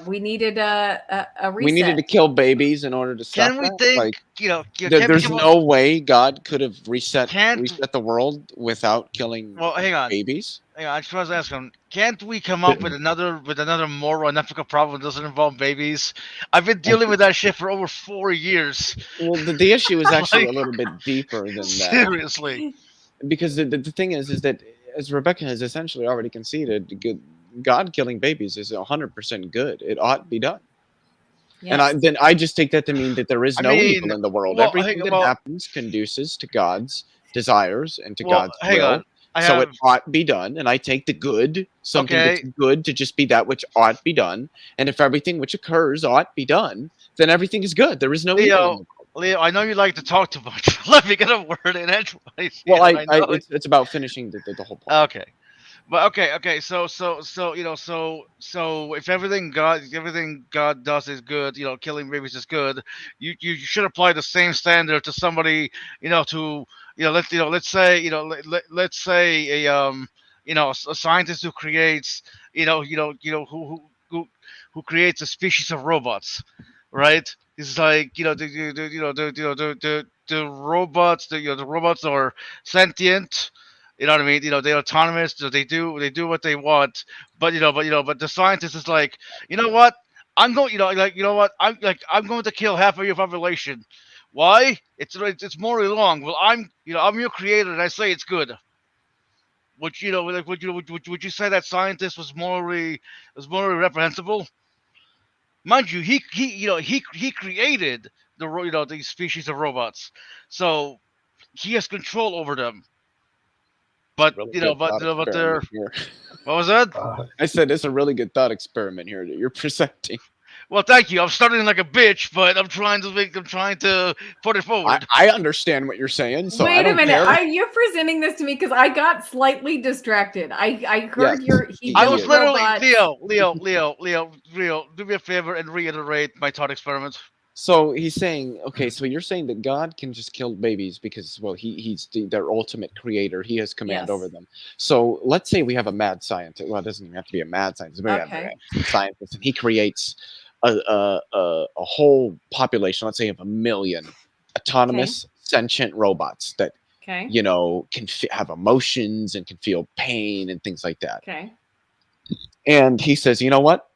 we needed a reset. We needed to kill babies in order to stop Can we that? think, there's no way God could have reset the world without killing babies? Hang on, I just want to ask him, can't we come up with another moral and ethical problem that doesn't involve babies? I've been dealing with that shit for over 4 years. Well, the issue is actually a little bit deeper than that. Seriously. Because the thing is that, as Rebecca has essentially already conceded, God killing babies is 100% good. It ought to be done. Yes. And I just take that to mean that there is no evil in the world. Everything that happens conduces to God's desires and to Well, God's hang will. on. So it ought be done, and I take the good, something that's good, to just be that which ought be done. And if everything which occurs ought be done, then everything is good. There is no evil in the world. Leo, I know you like to talk too much. Let me get a word in edgewise. Well, I know it's about finishing the whole point. Okay. But okay. So if everything God does is good, killing babies is good. You should apply the same standard to somebody, let's say, let's say a scientist who creates, who creates a species of robots, right? It's like the robots, the robots are sentient. You know what I mean? They're autonomous. So they do what they want. But the scientist is like, you know what? I'm going. I'm going to kill half of your population. Why? It's morally wrong. Well, I'm your creator, and I say it's good. Would would you say that scientist was morally reprehensible? Mind you, he created these species of robots, so he has control over them. But but they're what was that? I said it's a really good thought experiment here that you're presenting. Well, thank you. I'm starting like a bitch, but I'm trying to put it forward. I understand what you're saying. So Wait I don't a minute. care. Are you presenting this to me? Because I got slightly distracted. I heard I was literally Leo. Do me a favor and reiterate my thought experiment. So he's saying, okay, so you're saying that God can just kill babies because, well, he's their ultimate creator. He has command over them. So let's say we have a mad scientist. Well, it doesn't even have to be a mad scientist. We have a scientist, and he creates a whole population, let's say of 1 million autonomous sentient robots that, can have emotions and can feel pain and things like that. Okay. And he says, you know what?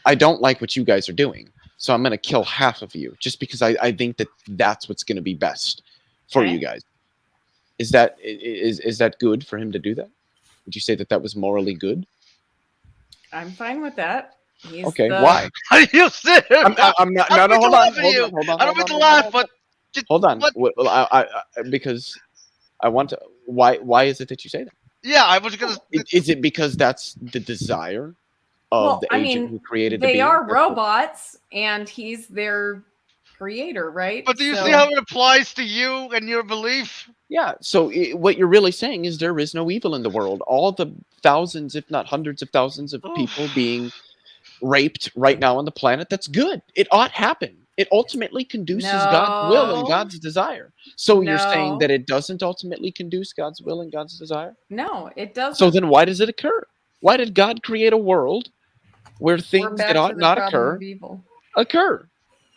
I don't like what you guys are doing. So I'm going to kill half of you just because I think that that's what's going to be best for you guys. Is that good for him to do that? Would you say that was morally good? I'm fine with that. Okay, why? Are you serious? I'm not. No, hold on. I don't mean to laugh, but hold on. Well, I because I want to. Why is it that you say that? Yeah, I was gonna. Is it because that's the desire of the agent who created the being? They are robots, and he's their creator, right? But do you see how it applies to you and your belief? Yeah. So what you're really saying is there is no evil in the world. All the thousands, if not hundreds of thousands of people being raped right now on the planet, that's good. It ought happen. It ultimately conduces God's will and God's desire. So you're saying that it doesn't ultimately conduce God's will and God's desire? No, it doesn't. So then why does it occur? Why did God create a world where things that ought not occur occur?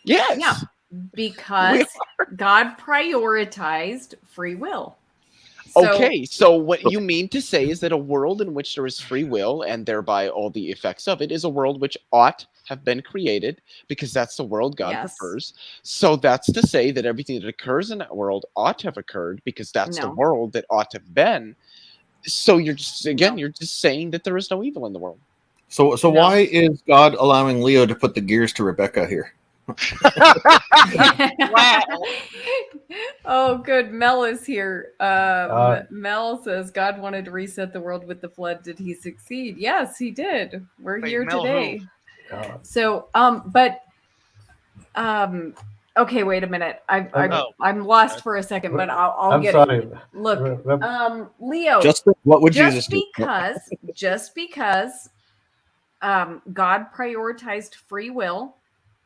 Yes. Yeah, because God prioritized free will. Okay, so what you mean to say is that a world in which there is free will and thereby all the effects of it is a world which ought have been created because that's the world God prefers. So that's to say that everything that occurs in that world ought to have occurred because that's the world that ought to have been. So you're just you're just saying that there is no evil in the world. So why is God allowing Leo to put the gears to Rebecca here? Wow. Oh, good. Mel is here. Mel says God wanted to reset the world with the flood. Did he succeed? Yes, he did. We're here Mel today. So, okay, wait a minute. I'm lost for a second, but I'll get it. Look, Leo. What would Jesus do? Just because God prioritized free will,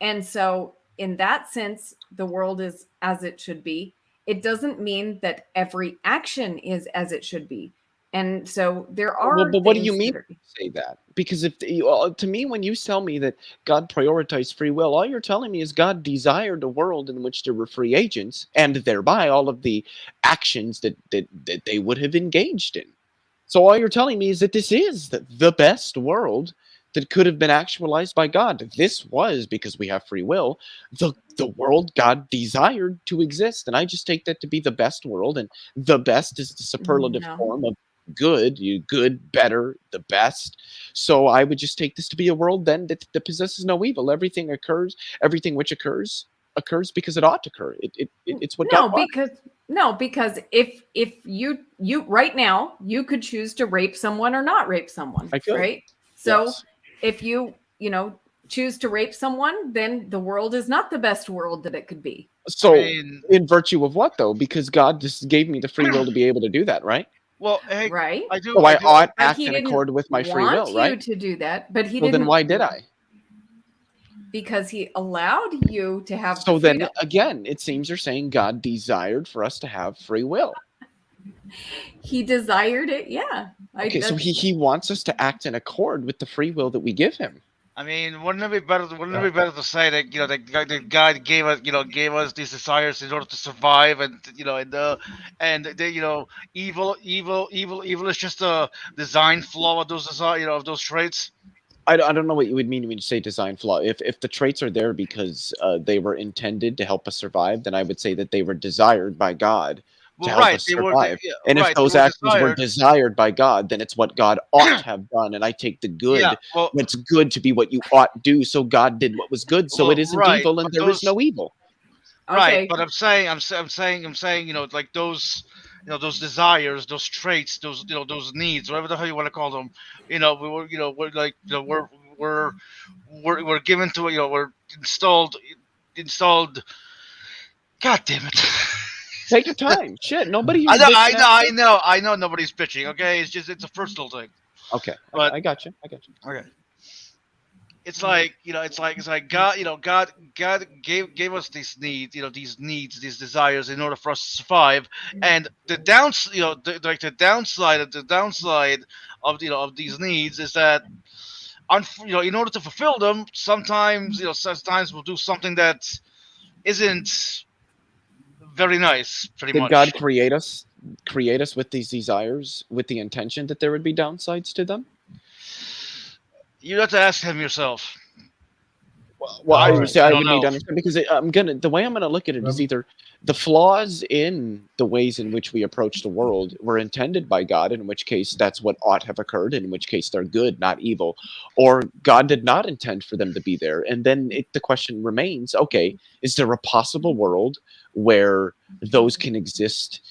and so in that sense, the world is as it should be. It doesn't mean that every action is as it should be. And so there are. But what do you mean when you say that? Because to me, when you tell me that God prioritized free will, all you're telling me is God desired a world in which there were free agents, and thereby all of the actions that they would have engaged in. So all you're telling me is that this is the best world that could have been actualized by God. This was, because we have free will, the world God desired to exist. And I just take that to be the best world. And the best is the superlative form of good. Good, better, the best. So I would just take this to be a world then that possesses no evil. Everything which occurs occurs because it ought to occur. It's what God wants. Because if you right now you could choose to rape someone or not rape someone, right? So yes. if you choose to rape someone, then the world is not the best world that it could be. So in virtue of what though? Because God just gave me the free will to be able to do that, right? Well, hey, right. I do. So I ought But act he in didn't accord with my free will, want right? you to do that, but he Well, didn't. then why did I? Because he allowed you to have So freedom. then again, it seems you're saying God desired for us to have free will. He desired it, yeah. Okay, so he wants us to act in accord with the free will that we give him. I mean, wouldn't it be better? Wouldn't it be better to say that that God gave us these desires in order to survive, and evil is just a design flaw of those of those traits. I don't know what you would mean when you say design flaw. If the traits are there because they were intended to help us survive, then I would say that they were desired by God to help us survive. And if those actions were desired by God, then it's what God ought to have done. And I take the good, what's good to be what you ought do. So God did what was good. So it isn't evil, and there is no evil. Right, but I'm saying, like those, those desires, those traits, those, those needs, whatever the hell you want to call them, we're given to, we're installed. God damn it! Take your time. Shit, nobody. I know. Nobody's bitching. Okay, it's a personal thing. Okay, but I got you. Okay. It's like God, God gave us these needs, these desires in order for us to survive. And the downside of these needs is that, in order to fulfill them, sometimes we'll do something that isn't very nice. Pretty much. Did God create us with these desires with the intention that there would be downsides to them? You have to ask him yourself. Well, I would say I would need to understand, because the way I'm gonna look at it is either the flaws in the ways in which we approach the world were intended by God, in which case that's what ought to have occurred, in which case they're good, not evil, or God did not intend for them to be there. And then the question remains: okay, is there a possible world where those can exist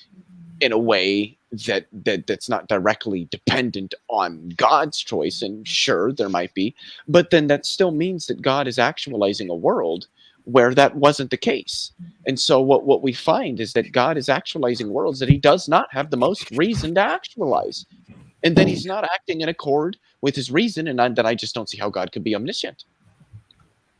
in a way that's not directly dependent on God's choice? And sure, there might be, but then that still means that God is actualizing a world where that wasn't the case. And so what we find is that God is actualizing worlds that he does not have the most reason to actualize. And then he's not acting in accord with his reason, and then I just don't see how God could be omniscient.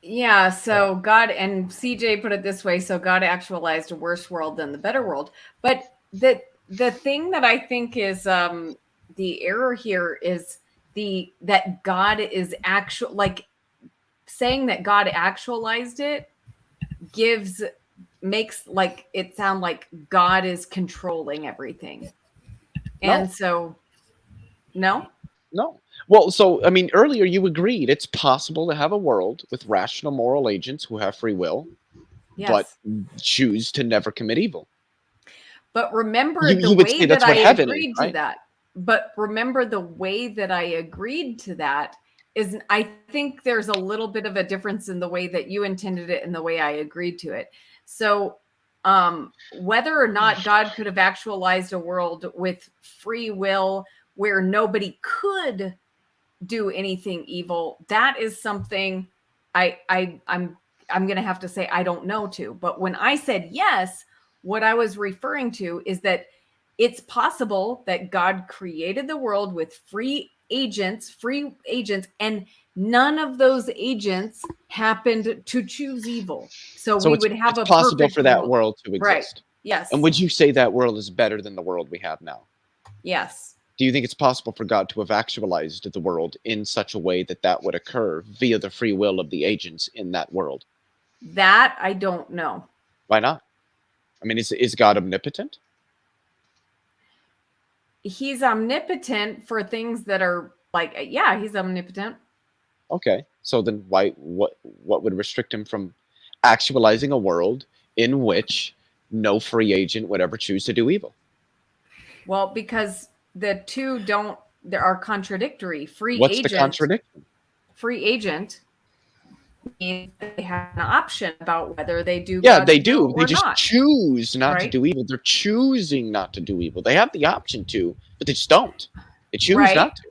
Yeah, so God, and CJ put it this way, so God actualized a worse world than the better world. But the thing that I think is the error here is that God is saying that God actualized it makes like it sound like God is controlling everything. And so no. Well, so I mean, earlier you agreed it's possible to have a world with rational moral agents who have free will, but choose to never commit evil. But remember the way that I agreed to that. But remember the way that I agreed to that is, I think there's a little bit of a difference in the way that you intended it and the way I agreed to it. So whether or not God could have actualized a world with free will where nobody could do anything evil, that is something I'm going to have to say I don't know to. But when I said yes, what I was referring to is that it's possible that God created the world with free agents, and none of those agents happened to choose evil. So we would have a possible for that world to exist. Right. Yes. And would you say that world is better than the world we have now? Yes. Do you think it's possible for God to have actualized the world in such a way that that would occur via the free will of the agents in that world? That I don't know. Why not? I mean, is God omnipotent? He's omnipotent for things that are like, yeah, he's omnipotent. Okay, so then what would restrict him from actualizing a world in which no free agent would ever choose to do evil? Well, because the two are contradictory. What's the contradiction? Free agent means that they have an option about whether they do Yeah, God's they will do. They or just not. choose not to Right? do evil. They're choosing not to do evil. They have the option to, but they just don't. They choose Right. not to.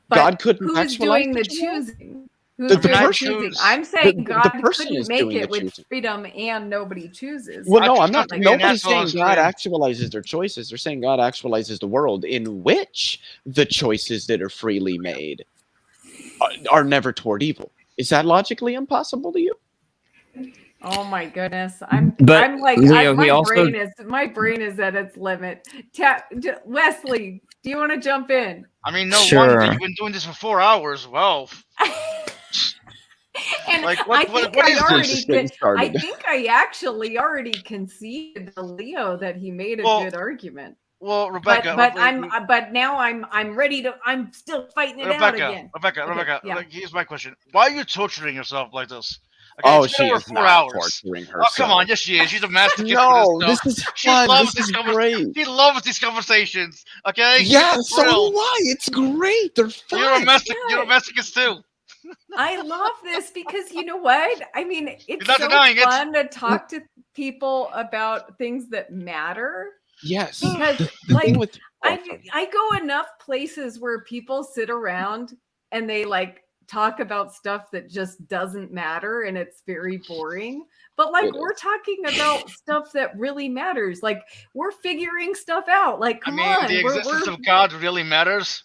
But God couldn't who's actualize doing the such a will? choosing? Who's The doing the person, choosing? I'm saying God the person couldn't is make doing the it with choosing. freedom and nobody chooses. Well, I no, choose I'm not not. to be a Nobody's natural saying God Australian. actualizes their choices. They're saying God actualizes the world in which the choices that are freely made are never toward evil. Is that logically impossible to you? Oh my goodness. I'm But like Leo, he my also brain is at its limit. Wesley, do you want to jump in? I mean, no wonder Sure. you've been doing this for 4 hours. Well, And like I what think what I is already this? Getting I started. think I actually already conceded to Leo that he made a Well, good argument. well, Rebecca, But now I'm ready to. I'm still fighting it out again. Rebecca. Yeah. Like, here's my question: why are you torturing yourself like this? Okay, Oh, it's been she over is 4 not hours. torturing Oh, come on, herself. yes she is. She's a masochist for No, this this stuff. is She fun. loves This these is great. She loves these conversations. Okay, Yeah, For so real. do I. It's great. They're fun. You're a masochist too. I love this because you know what? I mean, it's not so denying it. fun to talk to people about things that matter. Yes. Because The like thing with I go enough places where people sit around and they like talk about stuff that just doesn't matter and it's very boring. But like It we're talking about stuff that really matters. Like we're figuring stuff out. Like come on, The existence of God really matters.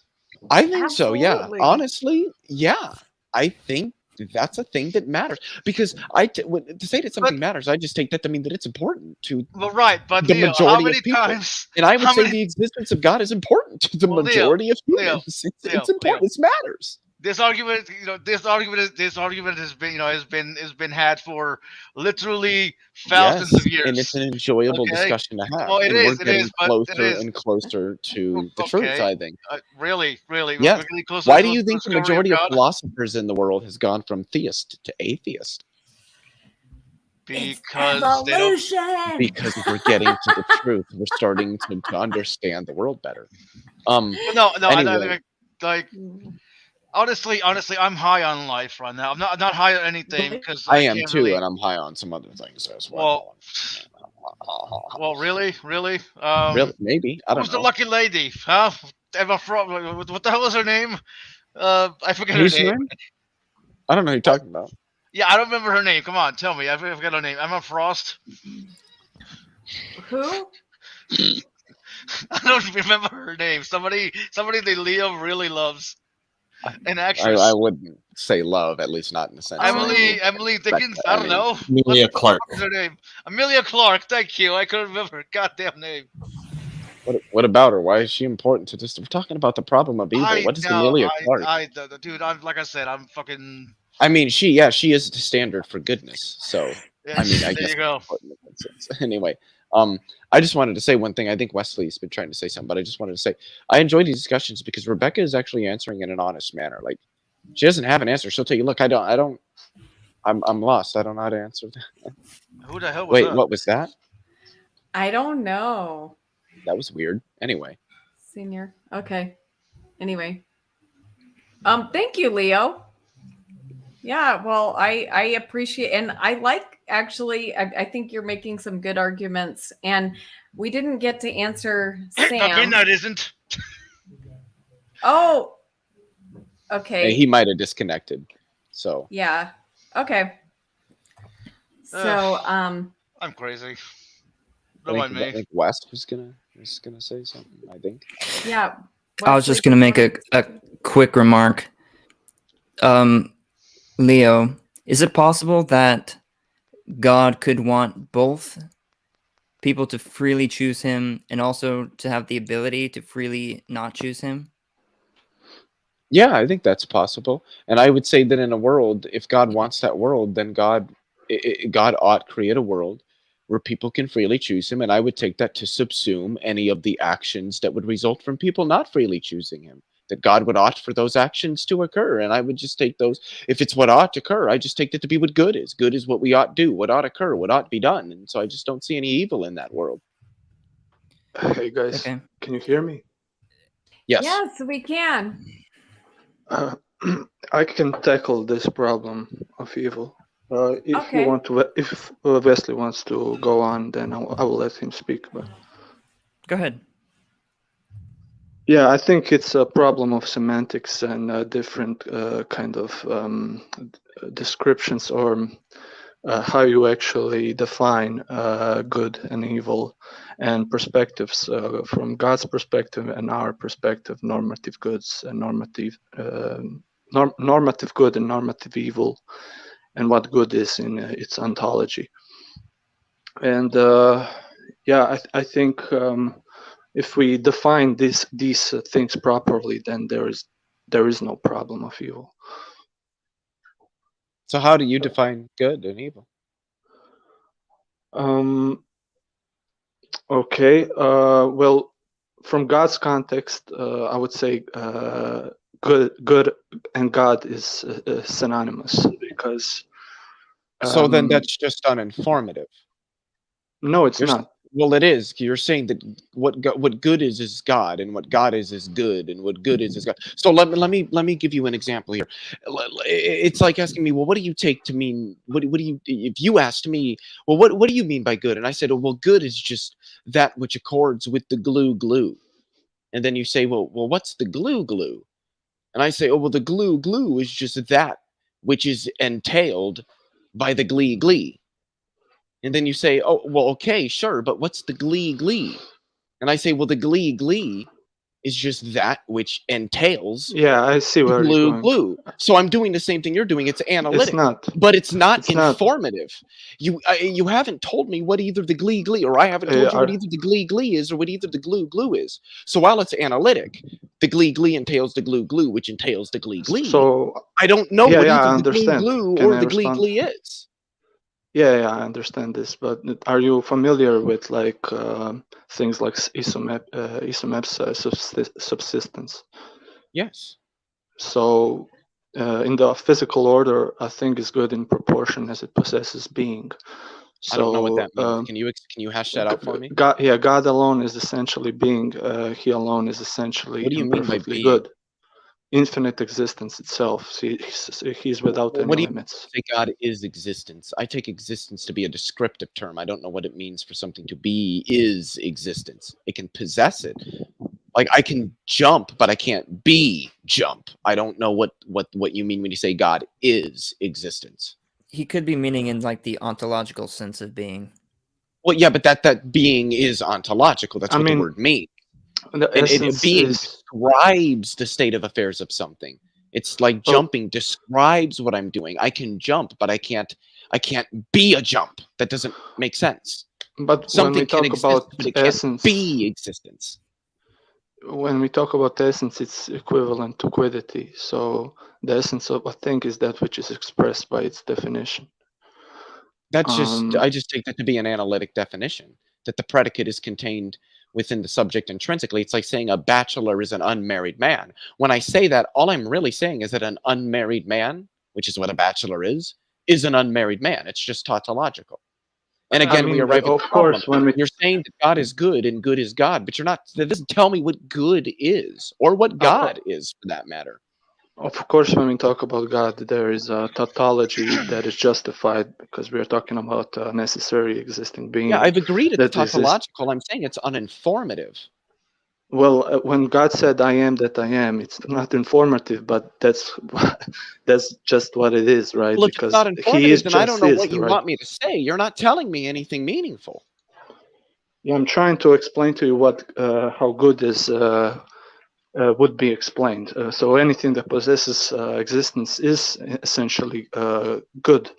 I think so, yeah. Absolutely. Honestly, yeah. I think that's a thing that matters because to say that something matters, I just take that to mean that it's important to Well, right, but the Leo, majority how of many people. times? And I would how say many- the existence of God is important to the Well, majority of Leo, humans. It's important. It matters. This argument, this argument has been, has been had for literally thousands Yes, of years. and it's an enjoyable Okay? discussion to have. Well, it and is, we're getting but closer and closer to the truth, Okay. I think. Really, we're Yes. getting closer Why to do you the think the discovery majority of God? philosophers in the world has gone from theist to atheist? Because they don't. Because we're getting to the truth. We're starting to understand the world better. No, Anyway. Honestly, I'm high on life right now. I'm not high on anything because I am can't too, really. and I'm high on some other things as well. Well, really. Really? Maybe. I don't Who's know. the lucky lady? Huh? Emma Frost. What the hell is her name? I forget her Who's name. her name? I don't know who you're talking about. Yeah, I don't remember her name. Come on, tell me. I forget her name. Emma Frost. Who? I don't remember her name. Somebody that Leo really loves. An actress. I wouldn't say love, at least not in the sense. Emily Dickens. I don't know. Amelia Clark. What's her name? Amelia Clark. Thank you. I couldn't remember her goddamn name. What about her? Why is she important to this? We're talking about the problem of evil. What is Amelia Clark? Dude, like I said, I'm fucking. I mean, she is the standard for goodness. So Yeah, I mean, I there guess you go. important in that sense. Anyway, I just wanted to say one thing. I think Wesley's been trying to say something, but I just wanted to say I enjoy these discussions because Rebecca is actually answering in an honest manner. Like she doesn't have an answer. She'll tell you, look, I'm lost. I don't know how to answer that. Who the hell was Wait, that? what was that? I don't know. That was weird. Anyway. Senior. Okay. Anyway. Thank you, Leo. Yeah, well, I appreciate and I like actually I think you're making some good arguments and we didn't get to answer Sam. But Midnight isn't. Oh. Okay. He might have disconnected. So yeah. Okay. So I'm crazy. I think West was gonna say something, I think. Yeah. I was just going to make a quick remark. Leo, is it possible that God could want both people to freely choose him and also to have the ability to freely not choose him? Yeah, I think that's possible. And I would say that in a world, if God wants that world, then God ought create a world where people can freely choose him. And I would take that to subsume any of the actions that would result from people not freely choosing him. That God would ought for those actions to occur. And I would just take those, if it's what ought to occur, I just take that to be what good is. Good is what we ought do, what ought to occur, what ought be done. And so I just don't see any evil in that world. Hey guys, can you hear me? Yes. Yes, we can. I can tackle this problem of evil. If you Okay. want to, if Wesley wants to go on, then I will let him speak. But Go ahead. yeah, I think it's a problem of semantics and different kind of descriptions or how you actually define good and evil and perspectives from God's perspective and our perspective, normative goods and normative normative good and normative evil, and what good is in its ontology. And yeah, I think if we define these things properly, then there is no problem of evil. So how do you define good and evil? Okay. Well, from God's context, I would say good and God is synonymous because. So then that's just uninformative. No, it's not. Well, it is. You're saying that what good is God, and what God is good, and what good is God. So let me give you an example here. It's like asking me, well, what do you take to mean? What do you? If you asked me, well, what do you mean by good? And I said, oh, well, good is just that which accords with the glue. And then you say, well, what's the glue? And I say, oh, well, the glue is just that which is entailed by the glee. And then you say, oh, well, okay, sure, but what's the glee? And I say, well, the glee is just that which entails I see where you're going. glue. So I'm doing the same thing you're doing. It's analytic. It's not. But it's not It's not. informative. You haven't told me what either the glee, or I haven't told you what either the glee is or what either the glue is. So while it's analytic, the glee entails the glue, which entails the glee. So I don't know what either the I glue Can or I the respond? glee is. Yeah, I understand this, but are you familiar with like things like subsistence? Yes. So in the physical order, a thing is good in proportion as it possesses being. So, I don't know what that means. Can you hash that out for me? God alone is essentially being. He alone is essentially What do you mean by imperfectly being? good. Infinite existence itself. He's without any What do you limits. say God is existence? I take existence to be a descriptive term. I don't know what it means for something to be is existence. It can possess it. Like I can jump, but I can't be jump. I don't know what you mean when you say God is existence. He could be meaning in like the ontological sense of being. Well, yeah, but that being is ontological. That's what the word means. Being describes the state of affairs of something. It's like jumping describes what I'm doing. I can jump, but I can't be a jump. That doesn't make sense. But something when we talk about essence, be existence. When we talk about essence, it's equivalent to quiddity. So the essence of a thing is that which is expressed by its definition. That's I just take that to be an analytic definition, that the predicate is contained within the subject intrinsically. It's like saying a bachelor is an unmarried man. When I say that, all I'm really saying is that an unmarried man, which is what a bachelor is an unmarried man. It's just tautological. And again, we arrive at the problem. When you're saying that God is good and good is God, but that doesn't tell me what good is or what God is for that matter. Of course, when we talk about God, there is a tautology that is justified because we are talking about a necessary existing being. Yeah, I've agreed it's tautological. I'm saying it's uninformative. Well, when God said, "I am that I am," it's not informative, but that's just what it is, right? Well, if it's not informative, then I don't know what you right? want me to say. You're not telling me anything meaningful. Yeah, I'm trying to explain to you what how good is would be explained. So anything that possesses existence is essentially good.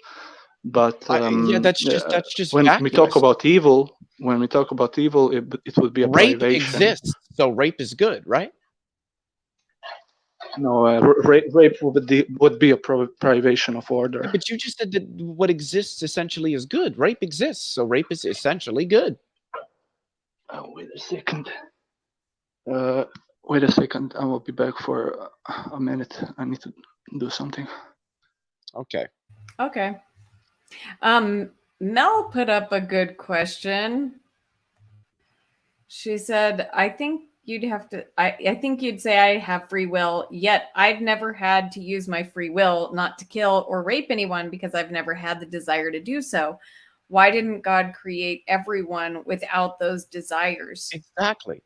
But yeah, that's just when vacuous. we talk about evil, it would be a rape privation. Exists, so rape is good, right? No, rape would be a privation of order. Yeah, but you just said that what exists essentially is good. Rape exists, so rape is essentially good. Wait a second. Wait a second. I will be back for a minute. I need to do something. Okay. Okay. Mel put up a good question. She said, I think you'd have to, I think you'd say I have free will, yet I've never had to use my free will not to kill or rape anyone because I've never had the desire to do so. Why didn't God create everyone without those desires? Exactly.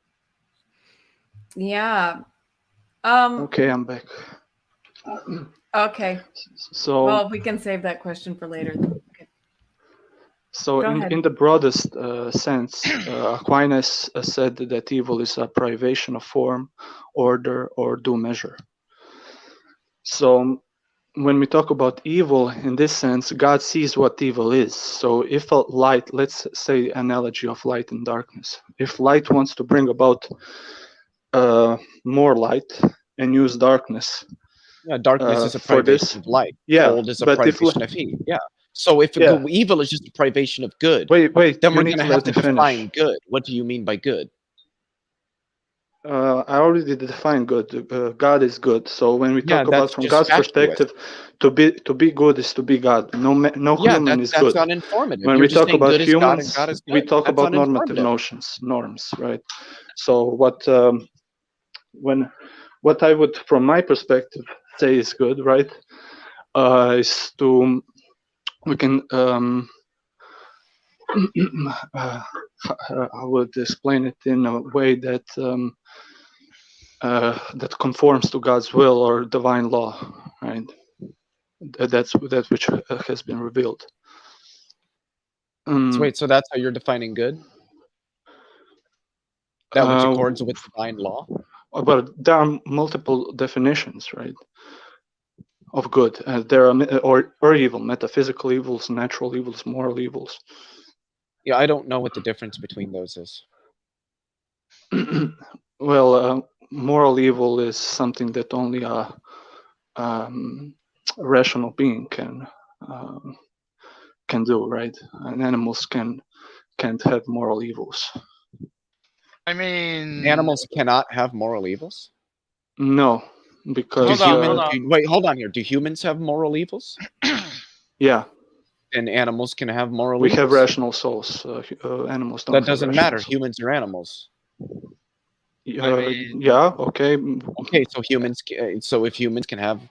Yeah. Okay, I'm back. Okay. So, well, we can save that question for later. Okay. So Go ahead. in the broadest sense, Aquinas said that evil is a privation of form, order, or due measure. So when we talk about evil in this sense, God sees what evil is. So if a light, let's say analogy of light and darkness, if light wants to bring about more light and use darkness, Yeah, darkness is a for privation this, of light. yeah, Cold is a but if privation of heat. Yeah. So if yeah, evil is just a privation of good, wait, then you we're need going to to have let to me define finish. good. What do you mean by good? I already defined good. God is good. So when we talk about that's from just God's fatuous. perspective, to be good is to be God. No Yeah, human is that's good. uninformative. When You're we just talk saying about good is God and humans, God is we good. talk That's about normative uninformative. norms, right? So what I would, from my perspective, say is good, right? Is to we can I would explain it in a way that that conforms to God's will or divine law, right? That's that which has been revealed. So wait, so that's how you're defining good? That which accords with divine law? But there are multiple definitions, right, of good. There are or evil, metaphysical evils, natural evils, moral evils. Yeah, I don't know what the difference between those is. Well, moral evil is something that only a rational being can do, right? And animals can't have moral evils. I mean, animals cannot have moral evils? No, because hold on. Wait, hold on here. Do humans have moral evils? Yeah. And animals can have moral We evils? have rational souls. Animals don't. That doesn't have matter. souls. Humans are animals. Yeah. Okay. Okay. So humans. So if humans can have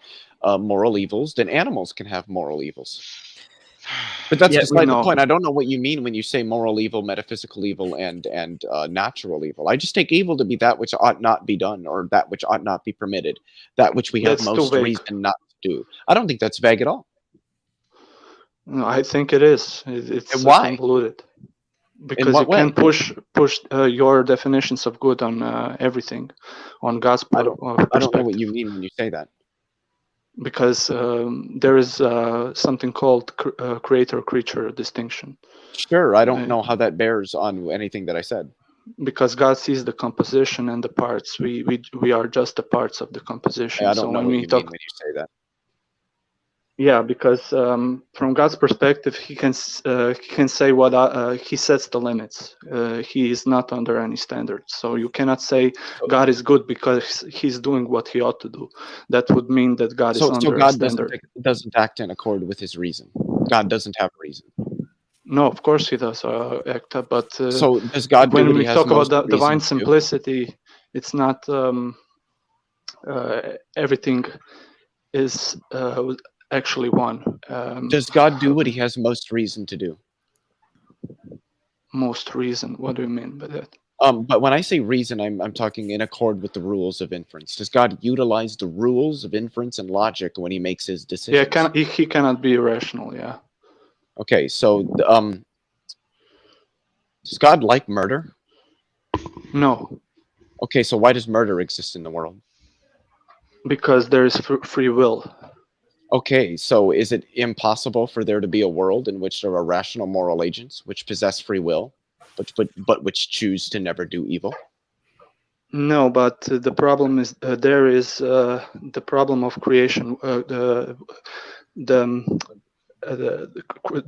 moral evils, then animals can have moral evils. But that's beside the point. I don't know what you mean when you say moral evil, metaphysical evil, and natural evil. I just take evil to be that which ought not be done, or that which ought not be permitted, that which we have That's too most vague. reason not to do. I don't think that's vague at all. No, I think it is. It's And why? convoluted. Because you can push your definitions of good on everything, on God's perspective. I don't know what you mean when you say that. Because there is something called creator-creature distinction. Sure, I don't know how that bears on anything that I said. Because God sees the composition and the parts. We are just the parts of the composition. I don't know what you mean when you say that. Yeah, because from God's perspective, He can say what He sets the limits. He is not under any standards. So you cannot say God is good because He's doing what He ought to do. That would mean that God is under a standard. Doesn't act in accord with His reason. God doesn't have reason. No, of course He does act, but so does God when do what we He has talk about most divine reason to? simplicity, it's not everything is actually one. Does God do what He has most reason to do? Most reason? What do you mean by that? But when I say reason, I'm talking in accord with the rules of inference. Does God utilize the rules of inference and logic when He makes His decisions? Yeah, he cannot be irrational. Yeah. Okay, so does God like murder? No. Okay, so why does murder exist in the world? Because there is free will. Okay, so is it impossible for there to be a world in which there are rational moral agents which possess free will, but which choose to never do evil? No, but the problem is there is the problem of creation. The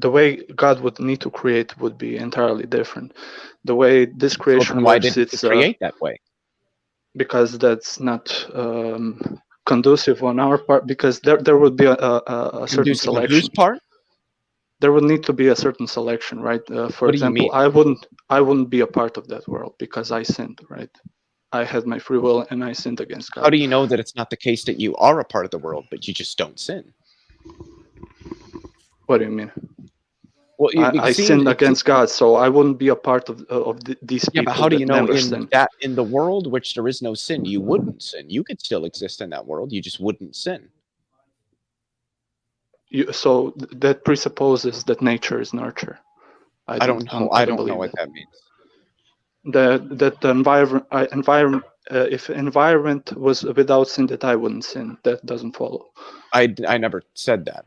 way God would need to create would be entirely different. The way this creation then why works, didn't He create that way? Because that's not conducive on our part. Because there would be a certain selection. Whose part? There would need to be a certain selection, right? For What do you example, mean? I wouldn't be a part of that world because I sinned, right? I had my free will and I sinned against God. How do you know that it's not the case that you are a part of the world, but you just don't sin? What do you mean? Well, I sinned against God, so I wouldn't be a part of these people. Yeah, but how do you know sin. in the world which there is no sin, you wouldn't sin? You could still exist in that world. You just wouldn't sin. So that presupposes that nature is nurture. I don't know. I don't know what that means. That the environment, if environment was without sin, that I wouldn't sin. That doesn't follow. I never said that.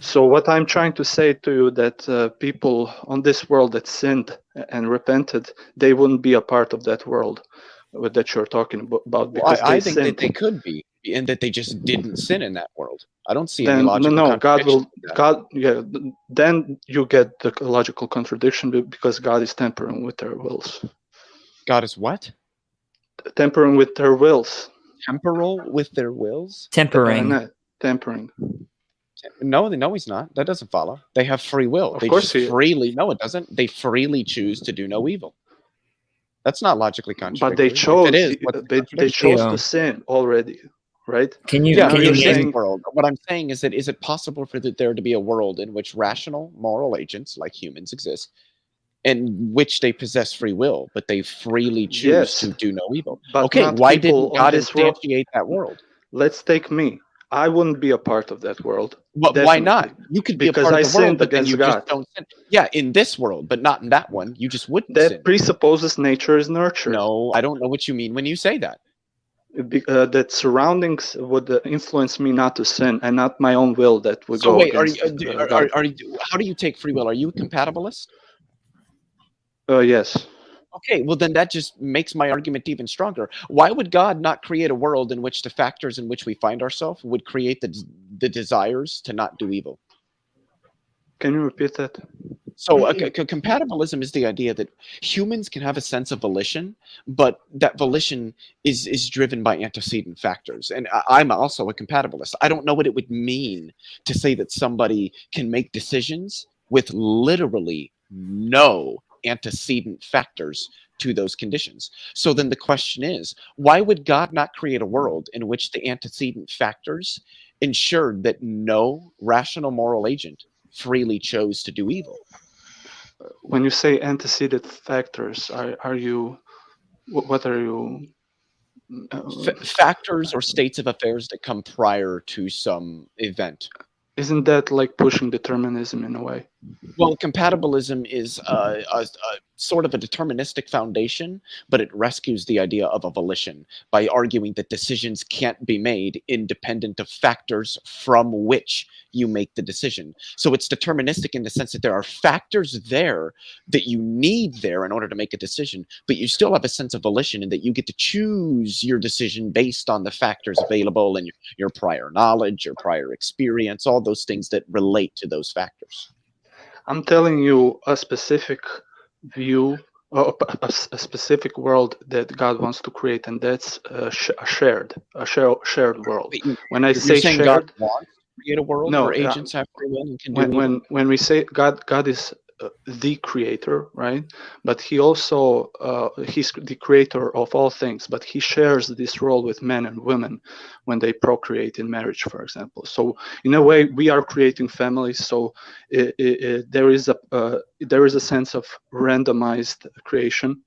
So what I'm trying to say to you that people on this world that sinned and repented, they wouldn't be a part of that world that you're talking about because I think that they could be, and that they just didn't sin in that world. I don't see any logical contradiction. Then you get the logical contradiction because God is tempering with their wills. God is what? Tempering with their wills. Temporal with their wills? Tempering. Tempering. No, he's not. That doesn't follow. They have free will. Of they course just freely. No, it doesn't. They freely choose to do no evil. That's not logically contradictory. But they chose. They chose Yeah. to sin already, right? You're saying world. What I'm saying is that is it possible for there to be a world in which rational moral agents like humans exist, in which they possess free will, but they freely choose to do no evil? But okay, not why people didn't on God this world. instantiate that world? Let's take me. I wouldn't be a part of that world. But why not? You could be a Because part I of the world, sinned but then against you God. just don't sin. Yeah, in this world, but not in that one. You just wouldn't That sin. presupposes nature is nurture. No, I don't know what you mean when you say that. That surroundings would influence me not to sin, and not my own will that would So go wait, against God. how do you take free will? Are you a compatibilist? Yes. Okay, well then that just makes my argument even stronger. Why would God not create a world in which the factors in which we find ourselves would create the desires to not do evil? Can you repeat that? So compatibilism is the idea that humans can have a sense of volition, but that volition is driven by antecedent factors. And I'm also a compatibilist. I don't know what it would mean to say that somebody can make decisions with literally no antecedent factors to those conditions. So then the question is, why would God not create a world in which the antecedent factors ensured that no rational moral agent freely chose to do evil? When you say antecedent factors, are you? What are you? Factors or states of affairs that come prior to some event. Isn't that like pushing determinism in a way? Well, compatibilism is a sort of a deterministic foundation, but it rescues the idea of a volition by arguing that decisions can't be made independent of factors from which you make the decision. So it's deterministic in the sense that there are factors there that you need there in order to make a decision, but you still have a sense of volition in that you get to choose your decision based on the factors available and your prior knowledge, your prior experience, all those things that relate to those factors. I'm telling you a specific view, a specific world that God wants to create, and that's a shared world. When I say saying shared, God wants to create a world no, where agents have free will and can do evil? when we say God is the creator, right? But he also he's the creator of all things, but he shares this role with men and women when they procreate in marriage, for example. So in a way, we are creating families. So there is a sense of randomized creation.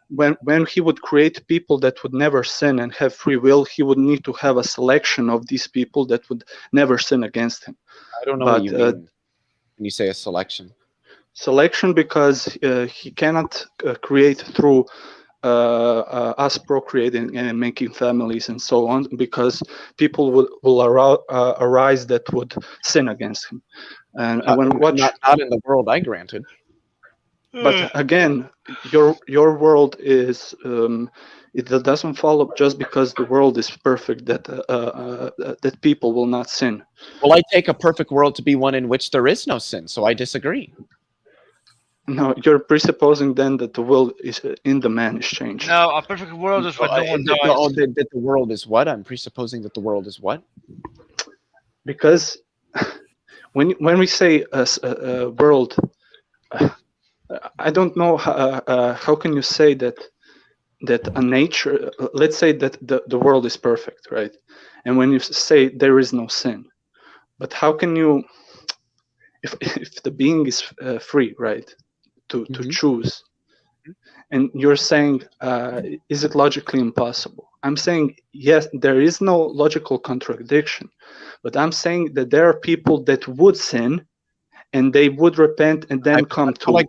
When he would create people that would never sin and have free will, he would need to have a selection of these people that would never sin against him. I don't know what you mean when you say a selection. Selection, because he cannot create through us procreating and making families and so on, because people will arise that would sin against him. And when not in the world I granted. But again, your world is it doesn't follow just because the world is perfect that that people will not sin. Well, I take a perfect world to be one in which there is no sin, so I disagree. No, you're presupposing then that the will is in the man is changed. No, a perfect world is when no one dies. That the world is what? I'm presupposing that the world is what? Because when we say a world, I don't know how can you say that that a nature, let's say that the world is perfect, right? And when you say there is no sin, but how can you, if the being is free, right, to choose, and you're saying, is it logically impossible? I'm saying, yes, there is no logical contradiction, but I'm saying that there are people that would sin and they would repent and then come to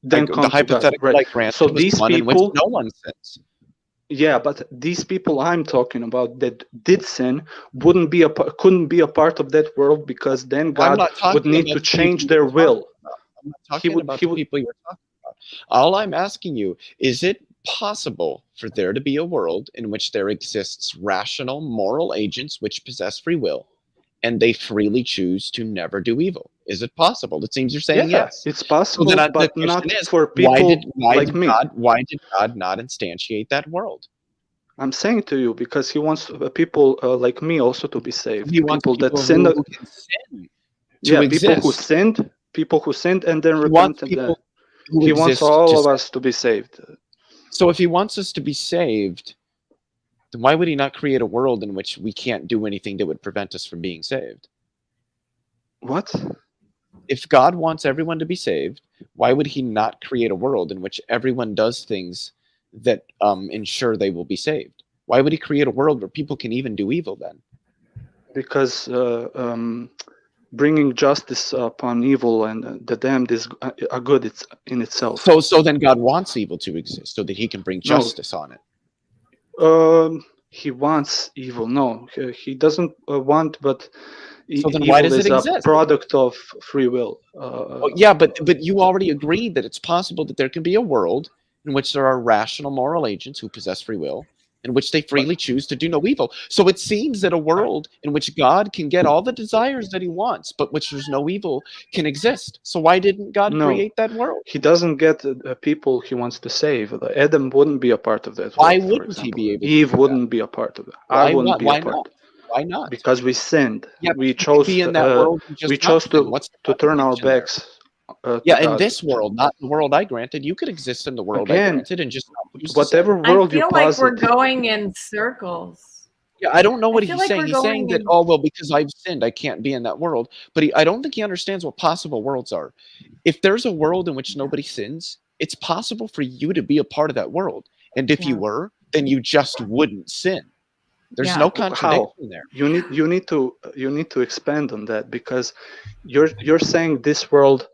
the hypothetical God, right? I granted So was these one in which people, no one sins. yeah, but these people I'm talking about that did sin couldn't be a part of that world, because then I'm God not talking would need about to the change people their you're talking will. about. I'm not talking about the people you're talking about. All I'm asking you, is it possible for there to be a world in which there exists rational moral agents which possess free will, and they freely choose to never do evil? Is it possible? It seems you're saying yes. It's possible, so then the but question not is, for people why like me. did God not instantiate that world? I'm saying to you because He wants people like me also to be saved. He wants People that people sinned. who can sin to exist. People who sinned and then He wants repented. people who He wants exist all to of sin. us to be saved. So if He wants us to be saved, then why would He not create a world in which we can't do anything that would prevent us from being saved? What? If God wants everyone to be saved, why would He not create a world in which everyone does things that ensure they will be saved? Why would He create a world where people can even do evil then? Because bringing justice upon evil and the damned is a good in itself. So then God wants evil to exist so that He can bring justice on it. He wants evil. No, He doesn't want, but so then evil why does is it a exist? product of free will. Yeah, but you already agreed that it's possible that there can be a world in which there are rational moral agents who possess free will, in which they freely choose to do no evil. So it seems that a world in which God can get all the desires that He wants, but which there's no evil, can exist. So why didn't God create that world? He doesn't get people He wants to save. Adam wouldn't be a part of that. Why world, wouldn't He be able to Eve do wouldn't be a part of it. Why I wouldn't not? be Why a part. not? Why not? Because we sinned. Yeah, we you could chose be in that world and just not sin. What's the to turn our contradiction there? backs. Yeah, to in God. this world, not the world I granted. You could exist in the world I Again, granted and just not choose to whatever sin. world I you feel like we're posit. going in circles. Yeah, I don't know what I feel he's like saying. we're He's saying going that, in. oh, well, because I've sinned, I can't be in that world. But I don't think he understands what possible worlds are. If there's a world in which nobody sins, it's possible for you to be a part of that world. And if you were, then you just wouldn't sin. There's no contradiction there. You need to expand on that, because you're saying this world,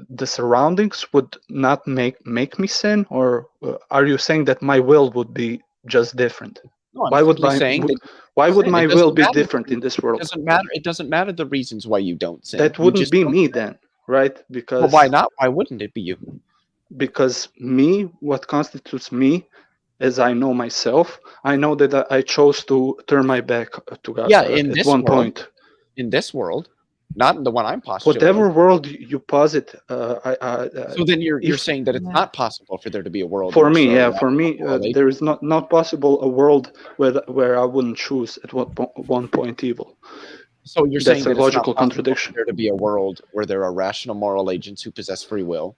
the surroundings would not make me sin, or are you saying that my will would be just different? No, I'm Why would simply saying that why would sin. my It will doesn't be matter. different in this world? It doesn't matter the reasons why you don't sin. That You wouldn't just be don't me sin. then, right? Because Well, why not? Why wouldn't it be you? Because me, what constitutes me, as I know myself, I know that I chose to turn my back to God. Yeah, in at this one world, point. in this world, not in the one I'm postulating. Whatever world you posit, So then you're saying that it's not possible for there to be a world. For in which me, there are for me, there is not possible a world where I wouldn't choose at one point evil. So you're That's saying a that it's logical not possible contradiction. for there to be a world where there are rational moral agents who possess free will.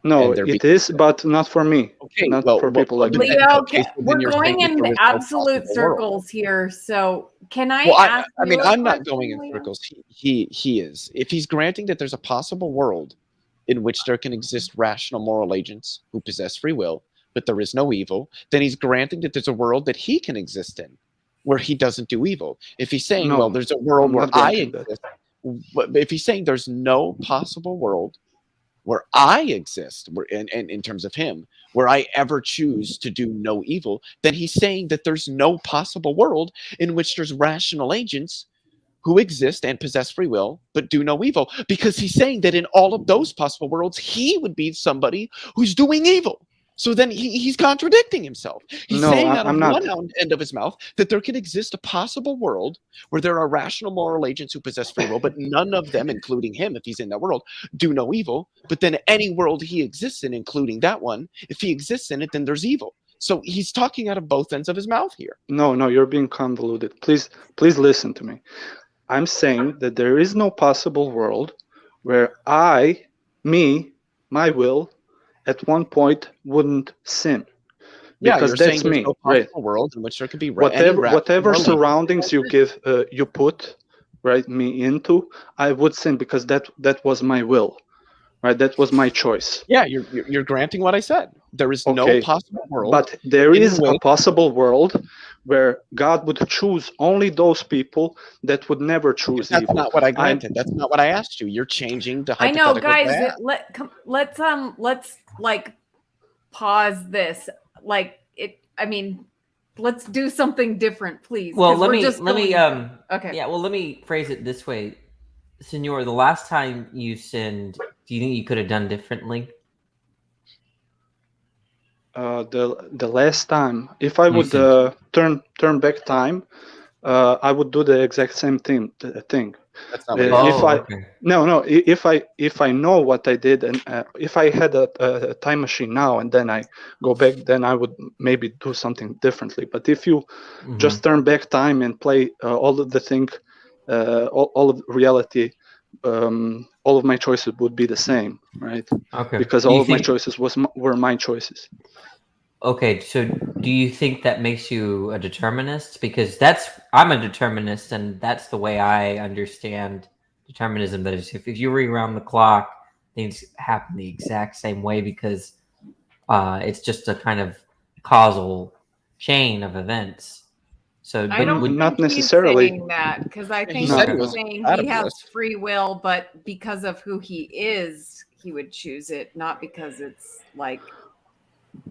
No, it is, but not for me. Okay, not well, for people like me. Leo, okay, so then we're you're going saying that in there is no absolute possible world. circles here. So can I Well, ask I mean, you a I'm not question, going in Leo? circles. He is. If he's granting that there's a possible world in which there can exist rational moral agents who possess free will, but there is no evil, then he's granting that there's a world that he can exist in where he doesn't do evil. If he's saying, No, well, there's a world I'm where not I granting that. exist, but if he's saying there's no possible world where I exist, and in terms of him, where I ever choose to do no evil, then he's saying that there's no possible world in which there's rational agents who exist and possess free will, but do no evil. Because he's saying that in all of those possible worlds, he would be somebody who's doing evil. So then he's contradicting himself. He's saying out of one end of his mouth that there can exist a possible world where there are rational moral agents who possess free will, but none of them, including him, if he's in that world, do no evil. But then any world he exists in, including that one, if he exists in it, then there's evil. So he's talking out of both ends of his mouth here. No, you're being convoluted. Please listen to me. I'm saying that there is no possible world where my will, at one point wouldn't sin. Because you're that's saying there's me, no right? possible world in which there could be whatever surroundings you give, you put right me into, I would sin because that was my will, right? That was my choice. Yeah, you're granting what I said. There is no Okay, possible world. but there in is a which- possible world where God would choose only those people that would never choose That's evil. not what I granted. That's not what I asked you. You're changing the I know, hypothetical. guys. Let's like pause this. Like it. I mean, let's do something different, please. Well, 'cause let we're me just going- Okay. Yeah, well, let me phrase it this way, Senor. The last time you sinned, do you think you could have done differently? The last time, if I would turn back time, I would do the exact same thing. That's not if I know what I did, and if I had a time machine now and then I go back, then I would maybe do something differently. But if you just turn back time and play all of the thing, all of reality, all of my choices would be the same, right? Okay. Because all of my choices were my choices. Okay, so do you think that makes you a determinist? Because I'm a determinist, and that's the way I understand determinism. That is, if you rewound the clock, things happen the exact same way because it's just a kind of causal chain of events. So, I don't think not he's necessarily saying that, because I think No. he's saying he has free will, but because of who he is, he would choose it, not because it's like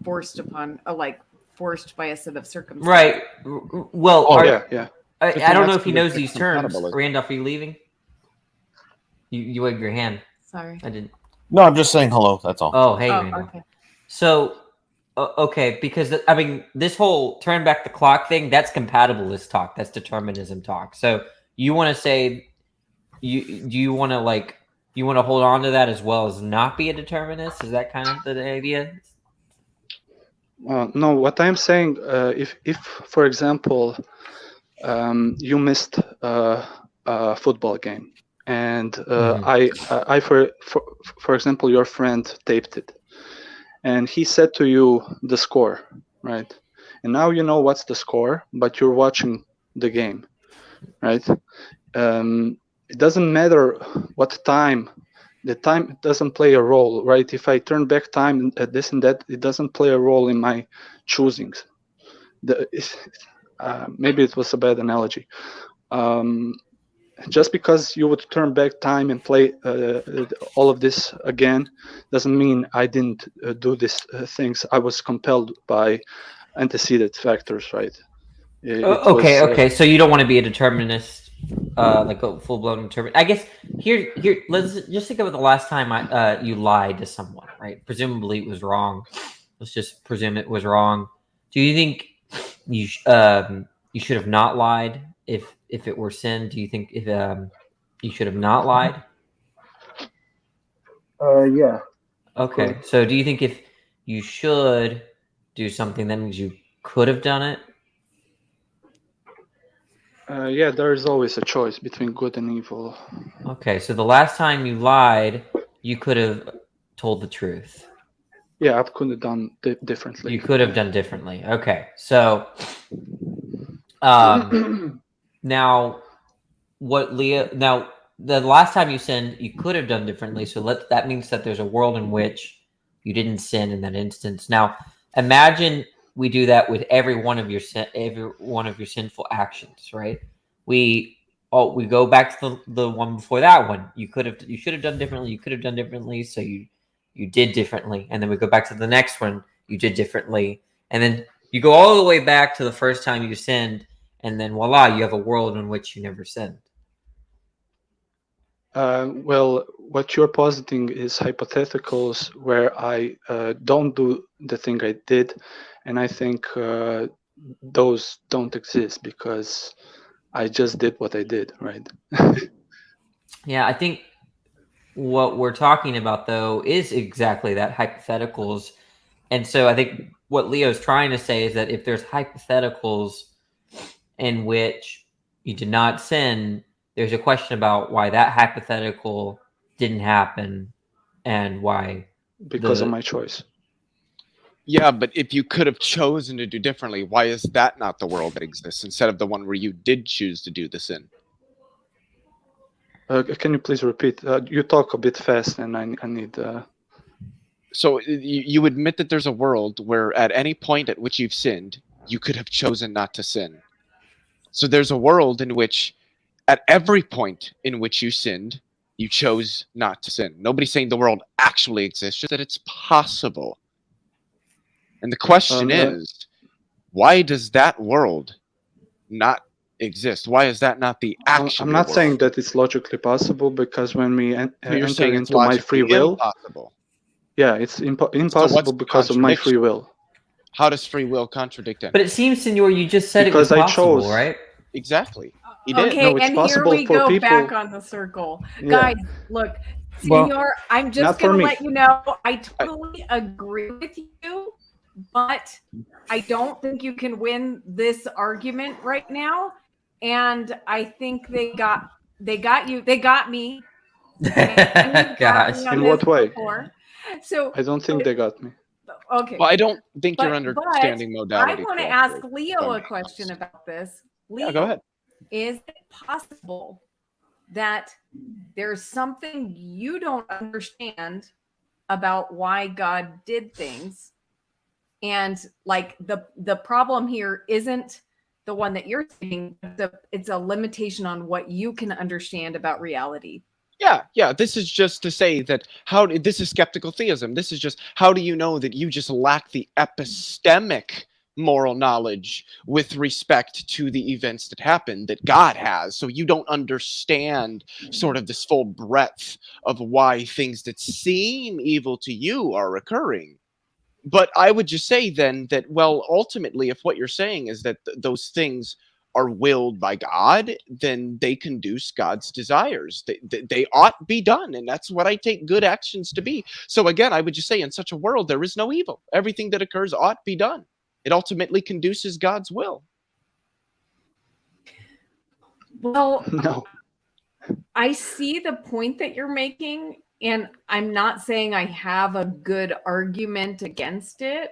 forced upon, forced by a set of circumstances. Right. Well, yeah. I don't know if he knows these terms. Randolph, are you leaving? You waved your hand. Sorry. I didn't. No, I'm just saying hello. That's all. Oh, hey, Randolph. Okay. So, okay, because I mean, this whole turn back the clock thing, that's compatibilist talk. That's determinism talk. So you want to say, you want to hold on to that as well as not be a determinist? Is that kind of the idea? No, what I'm saying, if for example, you missed a football game, and I for example, your friend taped it, and he said to you the score, right? And now you know what's the score, but you're watching the game, right? It doesn't matter what time. The time doesn't play a role, right? If I turn back time at this and that, it doesn't play a role in my choosings. Maybe it was a bad analogy. Just because you would turn back time and play all of this again doesn't mean I didn't do these things. I was compelled by antecedent factors, right? Okay. So you don't want to be a determinist, like a full-blown determinist. I guess here. Let's just think about the last time you lied to someone, right? Presumably it was wrong. Let's just presume it was wrong. Do you think you should have not lied if it were sin? Do you think if you should have not lied? Yeah. Okay. So do you think if you should do something, that means you could have done it? Yeah, there is always a choice between good and evil. Okay, so the last time you lied, you could have told the truth. Yeah, I could have done differently. You could have done differently. Okay, so now the last time you sinned, you could have done differently. So that means that there's a world in which you didn't sin in that instance. Now, imagine we do that with every one of your sinful actions, right? We go back to the one before that one. You should have done differently. You could have done differently. So you did differently, and then we go back to the next one. You did differently, and then you go all the way back to the first time you sinned, and then voila, you have a world in which you never sinned. Well, what you're positing is hypotheticals where I don't do the thing I did, and I think those don't exist because I just did what I did, right? Yeah, I think what we're talking about, though, is exactly that, hypotheticals. And so I think what Leo's trying to say is that if there's hypotheticals in which you did not sin, there's a question about why that hypothetical didn't happen and why. Because of my choice. Yeah, but if you could have chosen to do differently, why is that not the world that exists instead of the one where you did choose to do the sin? Can you please repeat? You talk a bit fast, and I need. So you admit that there's a world where at any point at which you've sinned, you could have chosen not to sin. So there's a world in which at every point in which you sinned, you chose not to sin. Nobody's saying the world actually exists, just that it's possible. And the question is, why does that world not exist? Why is that not the actual I'm not world? saying that it's logically possible, because when we So you're enter saying it's into my logically free will, impossible. yeah, it's So what's impossible the because of my free contradiction? will. How does free will contradict it? But it seems, Senor, you just said Because it was I possible, chose. right? Exactly. He did. Okay, No, it's and here possible we for go people. back on the circle. Yeah. Guys, look, Well, Senor, I'm not just for going to me. let you know, I totally agree with you, but I don't think you can win this argument right now. And I think they got you, they got me. And you got Gosh. me on In this what way? before. So, I don't think they got me. okay. Well, I don't think you're But understanding I modality want to correctly. ask Leo a question about this. Leo, Yeah, go ahead. is it possible that there's something you don't understand about why God did things, and like the problem here isn't the one that you're saying, it's a limitation on what you can understand about reality? Yeah. This is just to say that this is skeptical theism. This is just, how do you know that you just lack the epistemic moral knowledge with respect to the events that happen that God has? So you don't understand sort of this full breadth of why things that seem evil to you are occurring. But I would just say then that, well, ultimately, if what you're saying is that those things are willed by God, then they conduce God's desires. They ought be done. And that's what I take good actions to be. So again, I would just say in such a world, there is no evil. Everything that occurs ought be done. It ultimately conduces God's will. Well, No. I see the point that you're making, and I'm not saying I have a good argument against it,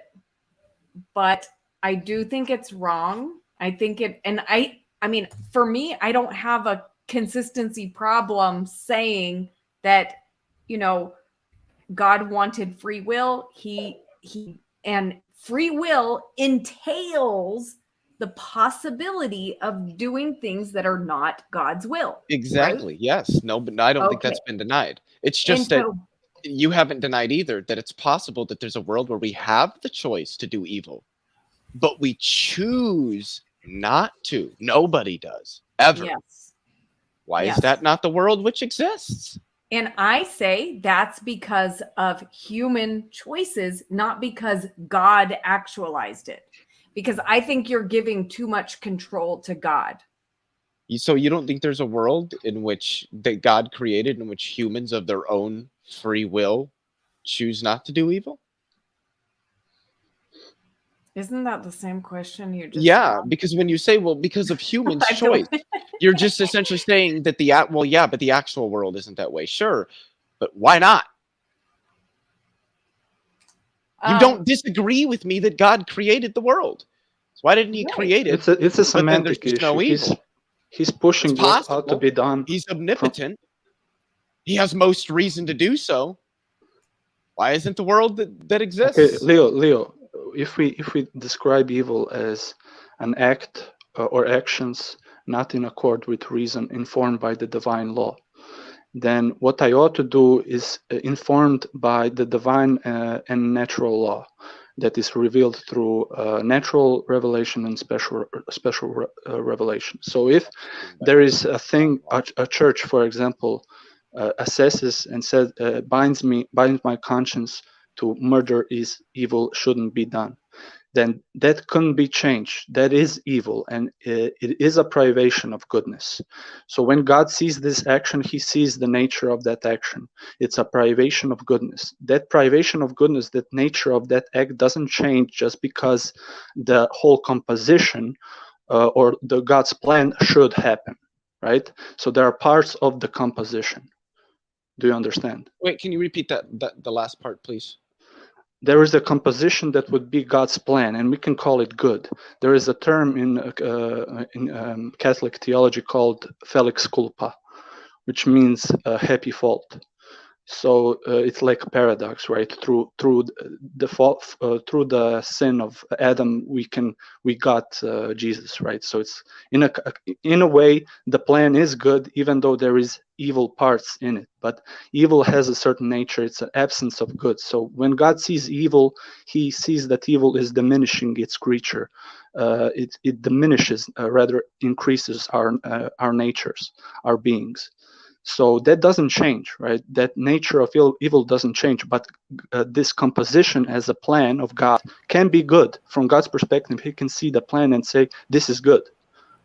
but I do think it's wrong. I think it, and I mean, for me, I don't have a consistency problem saying that, God wanted free will. And free will entails the possibility of doing things that are not God's will. Exactly. Right? Yes. No, but I don't think that's been denied. It's just that you haven't denied either that it's possible that there's a world where we have the choice to do evil, but we choose not to. Nobody does, ever. Yes. Why is that not the world which exists? And I say that's because of human choices, not because God actualized it. Because I think you're giving too much control to God. So you don't think there's a world in which that God created in which humans of their own free will choose not to do evil? Isn't that the same question you just Yeah, because when you say, well, because of humans' choice, you're just essentially saying that but the actual world isn't that way. Sure, but why not? You don't disagree with me that God created the world. So why didn't he create it? It's a semantic issue. No evil. He's pushing what ought to be done. He's omnipotent. He has most reason to do so. Why isn't the world that exists? Okay, Leo, if we describe evil as an act or actions not in accord with reason, informed by the divine law, then what I ought to do is informed by the divine and natural law that is revealed through natural revelation and special revelation. So if there is a thing, a church, for example, assesses and says binds my conscience to murder is evil, shouldn't be done, then that couldn't be changed. That is evil, and it is a privation of goodness. So when God sees this action, he sees the nature of that action. It's a privation of goodness. That privation of goodness, that nature of that act doesn't change just because the whole composition or the God's plan should happen, right? So there are parts of the composition. Do you understand? Wait, can you repeat that the last part, please? there is a composition that would be God's plan, and we can call it good. There is a term in Catholic theology called felix culpa, which means happy fault. So it's like a paradox, right? Through the fault, through the sin of Adam, we got Jesus, right? So it's in a way the plan is good, even though there is evil parts in it. But evil has a certain nature; it's an absence of good. So when God sees evil, He sees that evil is diminishing its creature. It diminishes, rather increases our natures, our beings. So that doesn't change, right? That nature of evil doesn't change, but this composition as a plan of God can be good. From God's perspective, He can see the plan and say, this is good,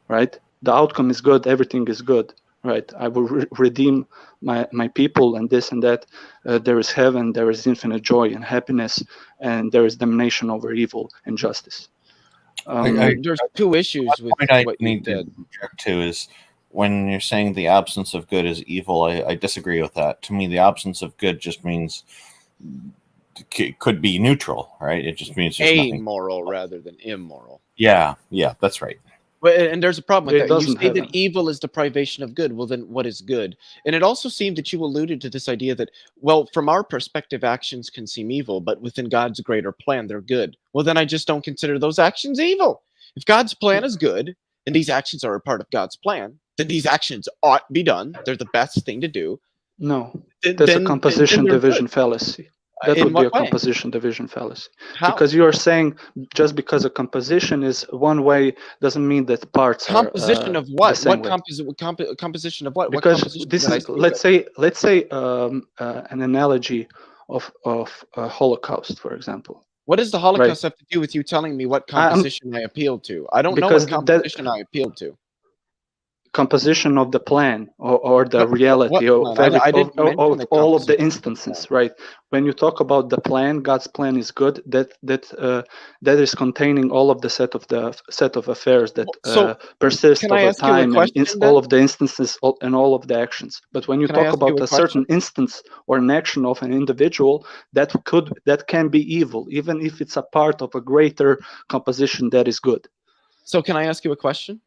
right? The outcome is good, everything is good, right? I will redeem my people and this and that. There is heaven, there is infinite joy and happiness, and there is damnation over evil and justice. There's two issues with point I what you need to said. object to is when you're saying the absence of good is evil. I disagree with that. To me, the absence of good just means it could be neutral, right? It just means there's nothing. Amoral rather than immoral. Yeah, that's right. Well, and there's a problem with It that. You doesn't say have that evil is deprivation of good. Well, then what is good? And it also seemed that you alluded to this idea that, well, from our perspective, actions can seem evil, but within God's greater plan, they're good. Well, then I just don't consider those actions evil. If God's plan is good, and these actions are a part of God's plan, then these actions ought be done. They're the best thing to do. No, that's a composition division fallacy. That In would be a what way? composition division fallacy. How? Because you are saying just because a composition is one way doesn't mean that parts Composition are of what? the same What way. composition of what? What Because composition this did I is speak of? let's say an analogy of Holocaust, for example. What does the Holocaust have to do with you telling me what composition I appealed to? I don't know what composition I appealed to. Composition of the plan or the reality of, plan? I didn't mention of the all of the composition instances, right? When you talk about the plan, God's plan is good. That is containing all of the set of affairs that persist can I over ask you a time, and question all then? of the instances and all of the actions. But when you Can I talk ask you about a a certain question? instance or an action of an individual, that can be evil, even if it's a part of a greater composition that is good. So can I ask you a question?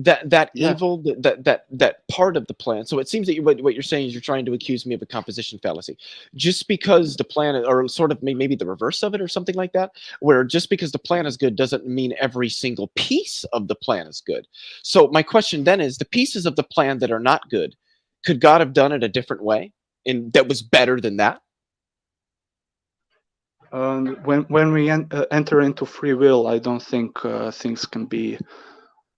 That Yeah. evil, that part of the plan. So it seems that what you're saying is you're trying to accuse me of a composition fallacy. Just because the plan, or sort of maybe the reverse of it or something like that, where just because the plan is good doesn't mean every single piece of the plan is good. So my question then is, the pieces of the plan that are not good, could God have done it a different way and that was better than that? When we enter into free will, I don't think things can be.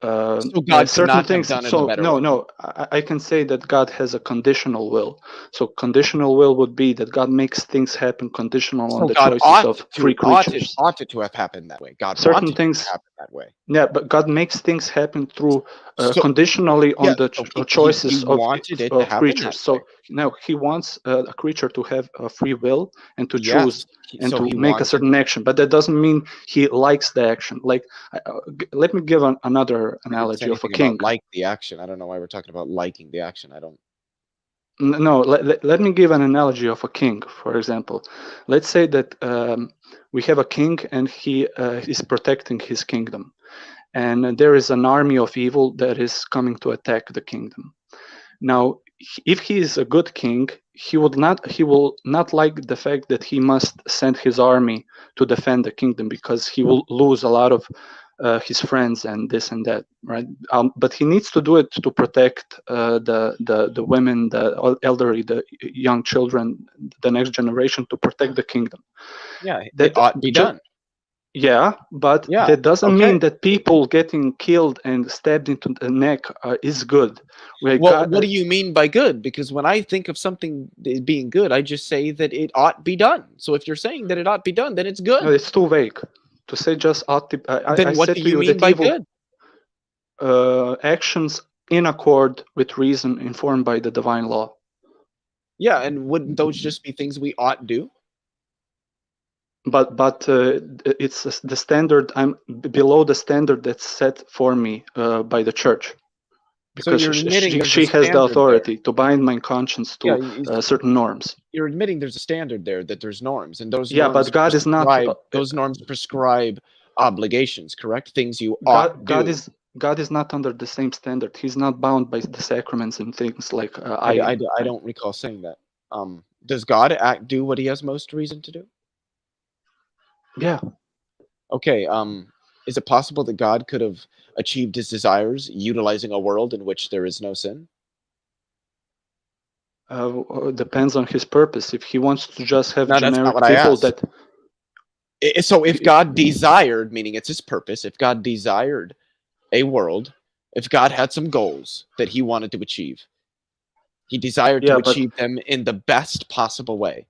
So God could Certain not have things. done it a So better way. no, I can say that God has a conditional will. So conditional will would be that God makes things happen conditional on So the God choices of free creatures. ought it to have happened that way. God Certain wanted it things. to happen that way. Yeah, but God makes things happen through So- conditionally on yeah, the so he choices wanted it to of happen creatures. that So way. no, He wants a creature to have a free will and to Yes, choose and so to he make a wanted- certain action. But that doesn't mean he likes the action. Like, let me give another I didn't say analogy of a anything king. about like the action. I don't know why we're talking about liking the action. I don't. No, let me give an analogy of a king, for example. Let's say that we have a king and he is protecting his kingdom. And there is an army of evil that is coming to attack the kingdom. Now, if he is a good king, he will not like the fact that he must send his army to defend the kingdom, because he will lose a lot of his friends and this and that, right? But he needs to do it to protect the women, the elderly, the young children, the next generation, to protect the kingdom. Yeah, it ought to be done. Yeah, but Yeah, that doesn't okay. mean that people getting killed and stabbed into the neck is good. Well, what do you mean by good? Because when I think of something being good, I just say that it ought be done. So if you're saying that it ought be done, then it's good. No, it's too vague to say just ought to. Then I what said do to you you mean that by evil good? actions in accord with reason, informed by the divine law. Yeah, and wouldn't those just be things we ought do? But it's the standard. I'm below the standard that's set for me by the church. because you're admitting she has the authority to bind my conscience to certain norms. You're admitting there's a standard there, that there's norms, and those Yeah, norms but God is not. Those norms prescribe obligations, correct? Things you ought do. God is not under the same standard. He's not bound by the sacraments and things like I don't recall saying that. Does God do what he has most reason to do? Yeah. Okay. Is it possible that God could have achieved his desires utilizing a world in which there is no sin? Depends on his purpose. If he wants to just have generic people that. So if God desired, meaning it's his purpose, if God desired a world, if God had some goals that he wanted to achieve, he desired to achieve them in the best possible way.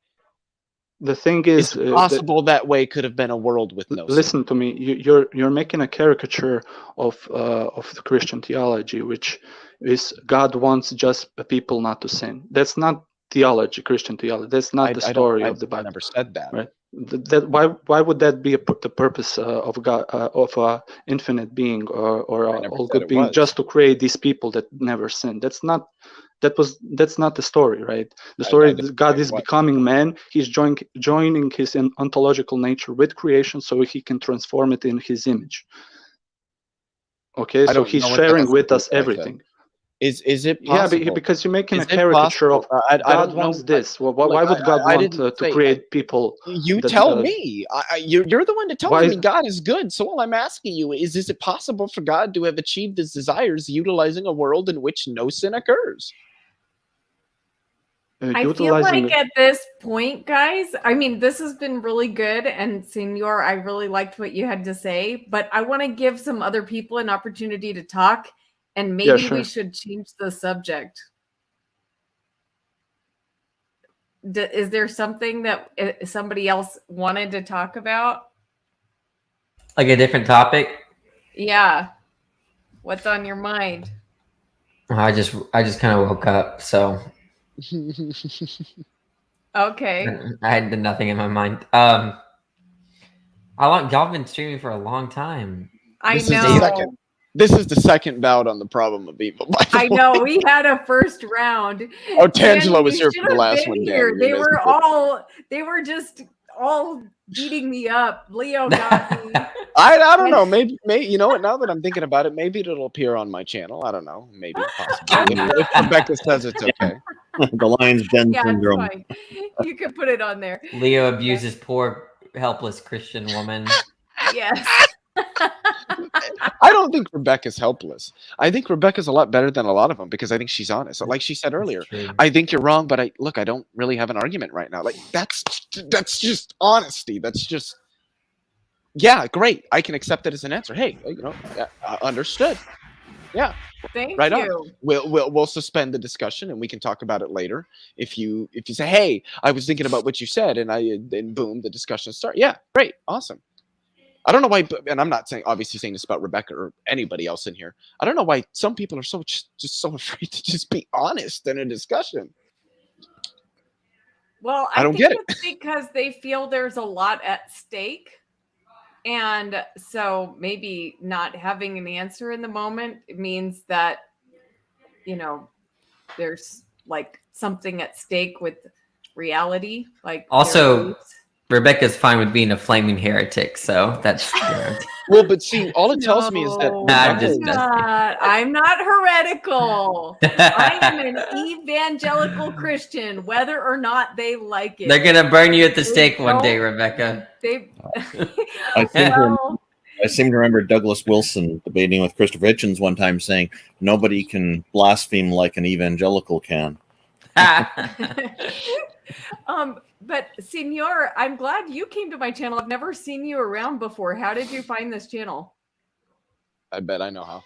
The thing is, it's possible that way could have been a world with no sin. Listen to me. You're making a caricature of the Christian theology, which is God wants just people not to sin. That's not theology, Christian theology. That's not the story of the Bible. I never said that. Right? Why would that be the purpose of God, of a infinite being or all good being, just to create these people that never sin? That's not the story, right? The story is God is becoming man. He's joining his ontological nature with creation so he can transform it in his image. Okay, so he's sharing with us everything. Is it possible? Yeah, because you're making a caricature of God wants this. Why would God want to create people? You tell me. You're the one to tell me God is good. So all I'm asking you is it possible for God to have achieved his desires utilizing a world in which no sin occurs? I feel like at this point, guys, I mean, this has been really good. And Senor, I really liked what you had to say, but I want to give some other people an opportunity to talk. And maybe we should change the subject. Is there something that somebody else wanted to talk about? Like a different topic? Yeah. What's on your mind? I just kind of woke up, so. Okay. I had nothing in my mind. Y'all have been streaming for a long time. I know. This is the second bout on the problem of evil. I know. We had a first round. Oh, Tangela was here for the last one. They were just all beating me up. Leo got me. I don't know. Maybe you know what? Now that I'm thinking about it, maybe it'll appear on my channel. I don't know. Maybe possibly. if Rebecca says it's okay. The Lion's Den syndrome. It's fine. You can put it on there. Leo abuses poor, helpless Christian woman. Yes. I don't think Rebecca's helpless. I think Rebecca's a lot better than a lot of them because I think she's honest. Like she said earlier, I think you're wrong, but I don't really have an argument right now. Like that's just honesty. That's just great. I can accept it as an answer. Hey, understood. Yeah. Thank right you. On. We'll suspend the discussion and we can talk about it later. If you say, hey, I was thinking about what you said, and boom, the discussion starts. Yeah, great, awesome. I don't know why, and I'm not obviously saying this about Rebecca or anybody else in here. I don't know why some people are just so afraid to just be honest in a discussion. Well, I don't get it. It's because they feel there's a lot at stake. And so maybe not having an answer in the moment means that, there's like something at stake with reality. Like also, Rebecca's fine with being a flaming heretic, so that's well. But see, all it tells me is that I'm not heretical. I am an evangelical Christian, whether or not they like it. They're gonna burn you at the stake one day, Rebecca. I seem to remember Douglas Wilson debating with Christopher Hitchens one time saying, "Nobody can blaspheme like an evangelical can." But Senor, I'm glad you came to my channel. I've never seen you around before. How did you find this channel? I bet I know how.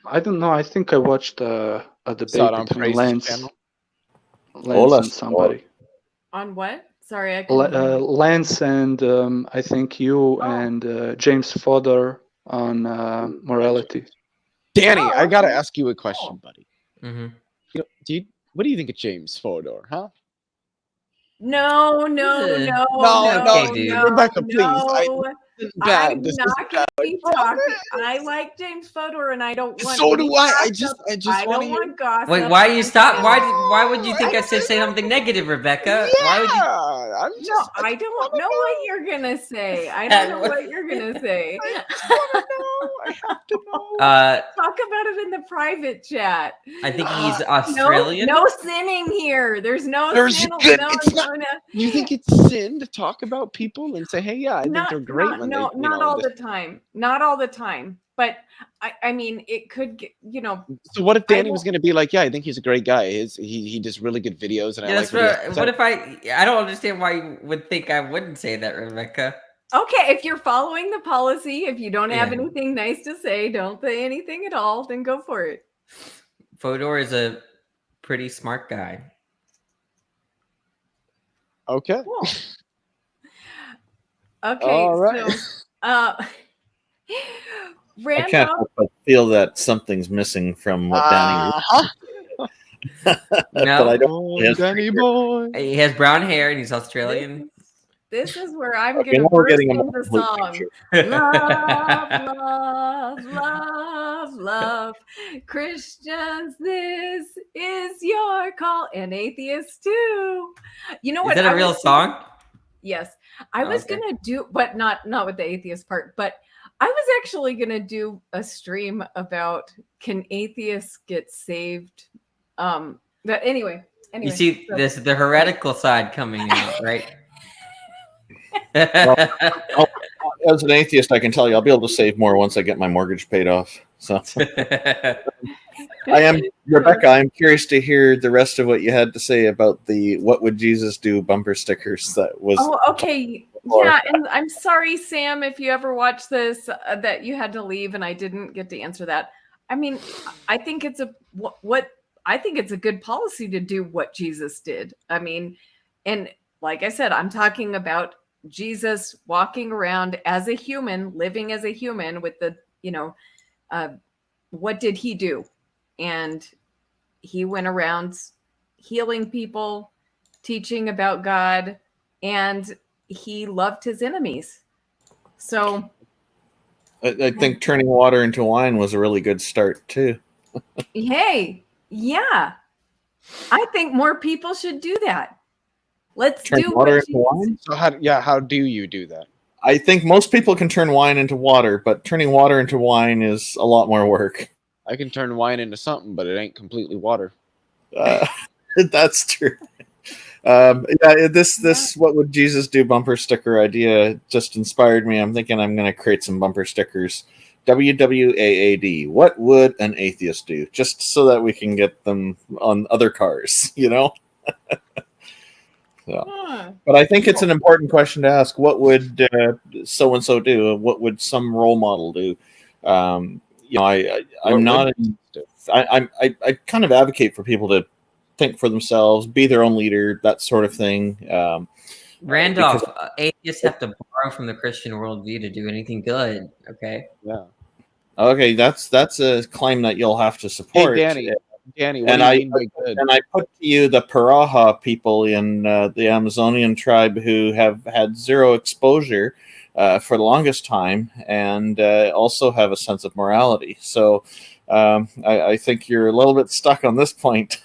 I don't know. I think I watched a debate between Lance and somebody. On what? Sorry, Lance and I think you and James Fodor on morality. Danny, I gotta ask you a question, buddy. Mm-hmm. What do you think of James Fodor, huh? No, Rebecca, please. bad. I'm This not isn't going bad. to be talking. I like James Fodor, and I don't want. So any do I. I gossip. just I want to don't hear. want gossip. Wait, why do you stop? Why? Why would you think I should say something negative, Rebecca? Why would you? Yeah, No, I don't know what you're gonna say. I don't know what you're gonna say. I just want to know. I have to know. Talk about it in the private chat. I think he's Australian. No sinning here. There's no There's sin. good. No, It's not. no. You think it's sin to talk about people and say, "Hey, yeah, I think they're great when they." Not all the time. Not all the time. But I mean, it could get, So what if Danny was going to be like, "Yeah, I think he's a great guy. He does really good videos, and I like what he has to What say." if I don't understand why you would think I wouldn't say that, Rebecca. Okay, if you're following the policy, if you don't have Yeah. anything nice to say, don't say anything at all, then go for it. Fodor is a pretty smart guy. Okay. Cool. Okay, All right. so I Randolph, can't help but feel that something's missing from what Danny. No, But I don't. Yes. Danny boy. He has brown hair and he's Australian. this is where I'm Okay, gonna now we're burst getting a more into complete song. picture. Love. Christians, this is your call, and atheists too. You know Is what? that a real song? Yes, I was Okay. gonna do, but not with the atheist part. But I was actually gonna do a stream about can atheists get saved. But anyway. You see, so- this the heretical side coming out, right? Well, as an atheist, I can tell you I'll be able to save more once I get my mortgage paid off. So Rebecca, I'm curious to hear the rest of what you had to say about the "What would Jesus do" bumper stickers. That was okay. Yeah, and I'm sorry, Sam, if you ever watch this, that you had to leave and I didn't get to answer that. I mean, I think it's I think it's a good policy to do what Jesus did. I mean, and like I said, I'm talking about Jesus walking around as a human, living as a human with the, what did he do? And he went around healing people, teaching about God, and he loved his enemies. So I think turning water into wine was a really good start too. hey, yeah, I think more people should do that. Let's Turn do water what into wine. So how do you do that? I think most people can turn wine into water, but turning water into wine is a lot more work. I can turn wine into something, but it ain't completely water. That's true. This "What would Jesus do" bumper sticker idea just inspired me. I'm thinking I'm going to create some bumper stickers. WWAAD. What would an atheist do? Just so that we can get them on other cars, So. But I think it's an important question to ask. What would so and so do? What would some role model do? I'm not. I kind of advocate for people to think for themselves, be their own leader, that sort of thing. Randolph, atheists have to borrow from the Christian worldview to do anything good. Okay. Yeah. Okay, that's a claim that you'll have to support. Hey, Danny, what do you mean by good? And I put to you the Paraha people in the Amazonian tribe who have had zero exposure for the longest time, and also have a sense of morality. So I think you're a little bit stuck on this point.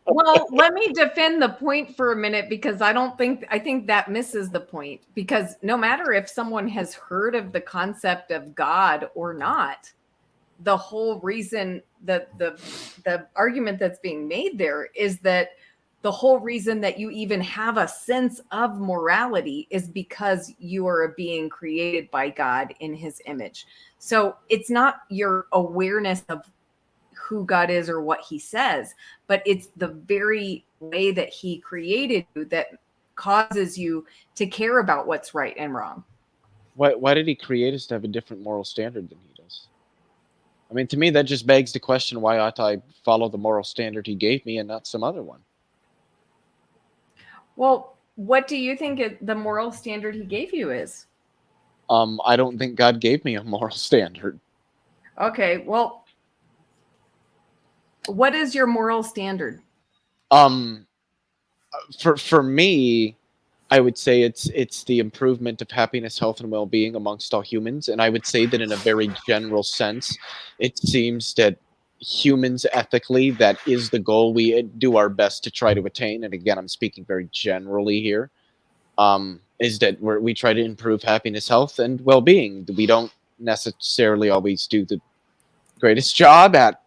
Well, let me defend the point for a minute, because I think that misses the point, because no matter if someone has heard of the concept of God or not, the whole reason that the argument that's being made there is that the whole reason that you even have a sense of morality is because you are a being created by God in his image. So it's not your awareness of who God is or what he says, but it's the very way that he created you that causes you to care about what's right and wrong. Why did he create us to have a different moral standard than he does? I mean, to me, that just begs the question, why ought I follow the moral standard he gave me and not some other one? Well, what do you think the moral standard he gave you is? I don't think God gave me a moral standard. Okay, well, what is your moral standard? For me, I would say it's the improvement of happiness, health, and well-being amongst all humans. And I would say that in a very general sense, it seems that humans ethically, that is the goal we do our best to try to attain. And again, I'm speaking very generally here. Is that we try to improve happiness, health, and well-being. We don't necessarily always do the greatest job at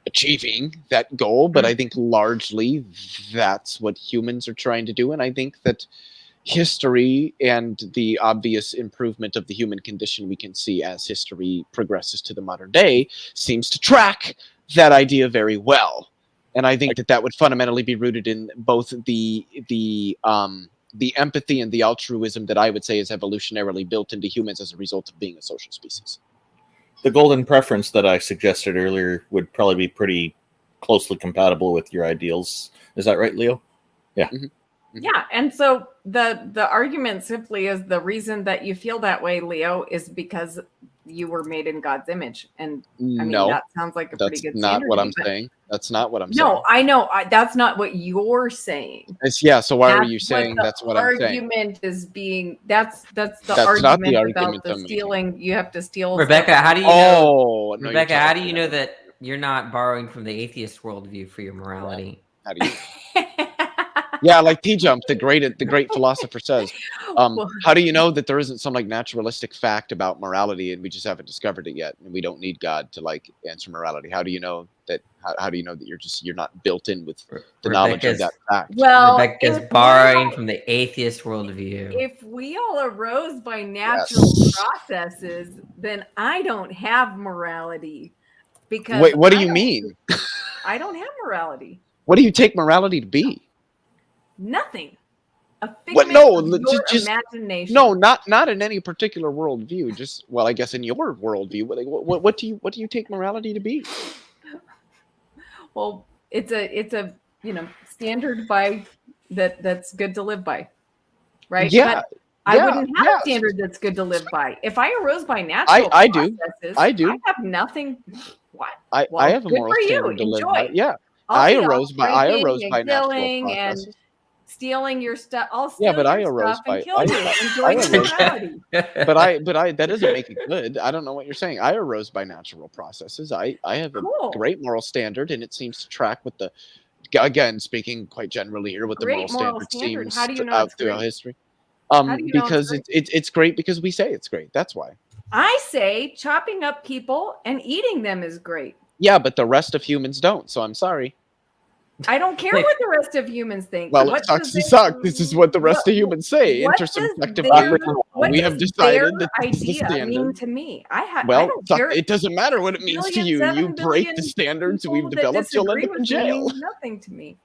achieving that goal, but I think largely that's what humans are trying to do. And I think that history and the obvious improvement of the human condition we can see as history progresses to the modern day seems to track that idea very well. And I think that would fundamentally be rooted in both the empathy and the altruism that I would say is evolutionarily built into humans as a result of being a social species. The golden preference that I suggested earlier would probably be pretty closely compatible with your ideals. Is that right, Leo? Yeah. Mm-hmm. Yeah, and so the argument simply is the reason that you feel that way, Leo, is because you were made in God's image. And I mean, No, that sounds like a pretty good that's not standard what to I'm me, but- saying. That's not what I'm saying. No, I know. That's not what you're saying. Yeah, so why are That's you what saying the that's what I'm saying? argument is being. That's the That's argument not the about argument the I'm making. stealing. You have to steal. Rebecca, stuff. how do you Oh, know? no, Rebecca, you're how do talking you know that you're not borrowing from the atheist worldview for your morality? How do you? Yeah, like T-Jump, the great philosopher says. How do you know that there isn't some like naturalistic fact about morality and we just haven't discovered it yet, and we don't need God to like answer morality? How do you know that? How do you know that you're not built in with the knowledge of that fact? Well, Rebecca's if borrowing from the atheist worldview. If we all arose by natural processes, then I don't have morality. Because Wait, what do I you don't- mean? I don't have morality. What do you take morality to be? Nothing. A What? figment No, of your just imagination. no, not in any particular worldview. Just well, I guess in your worldview. What do you take morality to be? Well, it's a standard by that's good to live by, right? Yeah, But I wouldn't have a standard that's good to live by. If I arose by natural I do. processes, I do. I have nothing. What? I have a good moral for you. standard to live Enjoy. by. Yeah, I'll I be off arose by drinking and natural killing and processes. stealing your stuff. I'll Yeah, steal but I your arose stuff by and kill you. Enjoy your arose, morality. but I that doesn't make it good. I don't know what you're saying. I arose by natural processes. I have a Cool. great moral standard, and it seems to track with the, again, speaking quite generally here, what the Great moral moral standard standard. seems How do you know out it's throughout great? history. How do you know Because it's great because we say it's great. That's why. I say chopping up people and eating them is great. Yeah, but the rest of humans don't. So I'm sorry. I don't care what the rest of humans think. Well, What it sucks does to suck. This is what the rest of humans say. what does Intersubjectively, what we have does decided their that this is the idea mean standard. to me? I Well, don't care. it doesn't matter what it means to you. You break the standards we've developed, you'll end up in jail. Means nothing to me.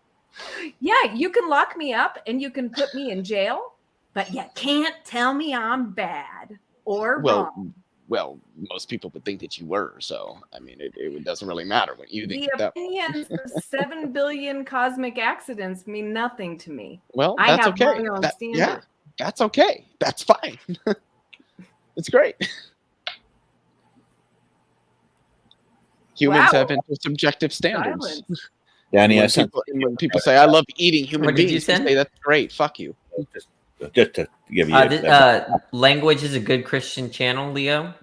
Yeah, you can lock me up and you can put me in jail, but you can't tell me I'm bad or wrong. Well, most people would think that you were. So, I mean, it doesn't really matter what you think. The opinions of 7 billion cosmic accidents mean nothing to me. Well, I that's have okay. my own Yeah, standard. that's okay. That's fine. It's great. Humans have intersubjective standards. Silence. Danny, When people say, I love eating human What did you beings, they send? say, that's great. Fuck you. Just to give you Language is a good Christian channel, Leo.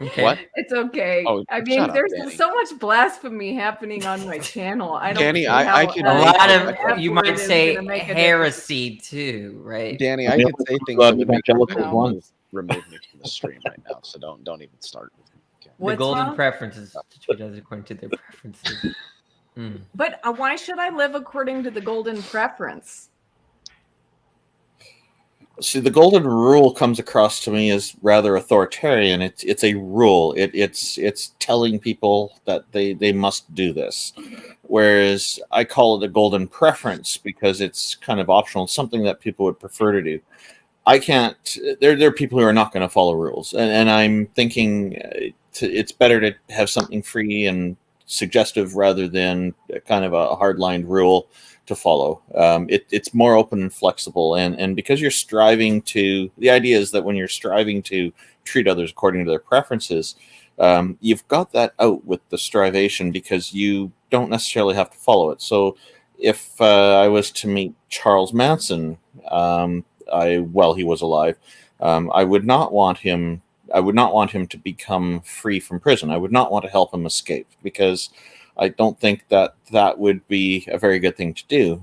Okay. What? It's okay. Oh, I mean, shut up, there's Danny. so much blasphemy happening on my channel. I don't. Danny, see I how could A make lot it- of you F-word might is say gonna make a heresy too, right? Danny, I could say things that would make you remove me from the stream right now. So don't even start with me. Okay. The What's golden wrong? preferences to treat others according to their preferences. Mm. But why should I live according to the golden preference? See, the golden rule comes across to me as rather authoritarian. It's a rule. It's telling people that they must do this, whereas I call it a golden preference because it's kind of optional, something that people would prefer to do. I can't. There are people who are not going to follow rules, and I'm thinking it's better to have something free and suggestive rather than kind of a hardline rule to follow. It's more open and flexible, and because you're striving to, the idea is that when you're striving to treat others according to their preferences, you've got that out with the strivation because you don't necessarily have to follow it. So if I was to meet Charles Manson while he was alive. I would not want him. I would not want him to become free from prison. I would not want to help him escape, because I don't think that that would be a very good thing to do.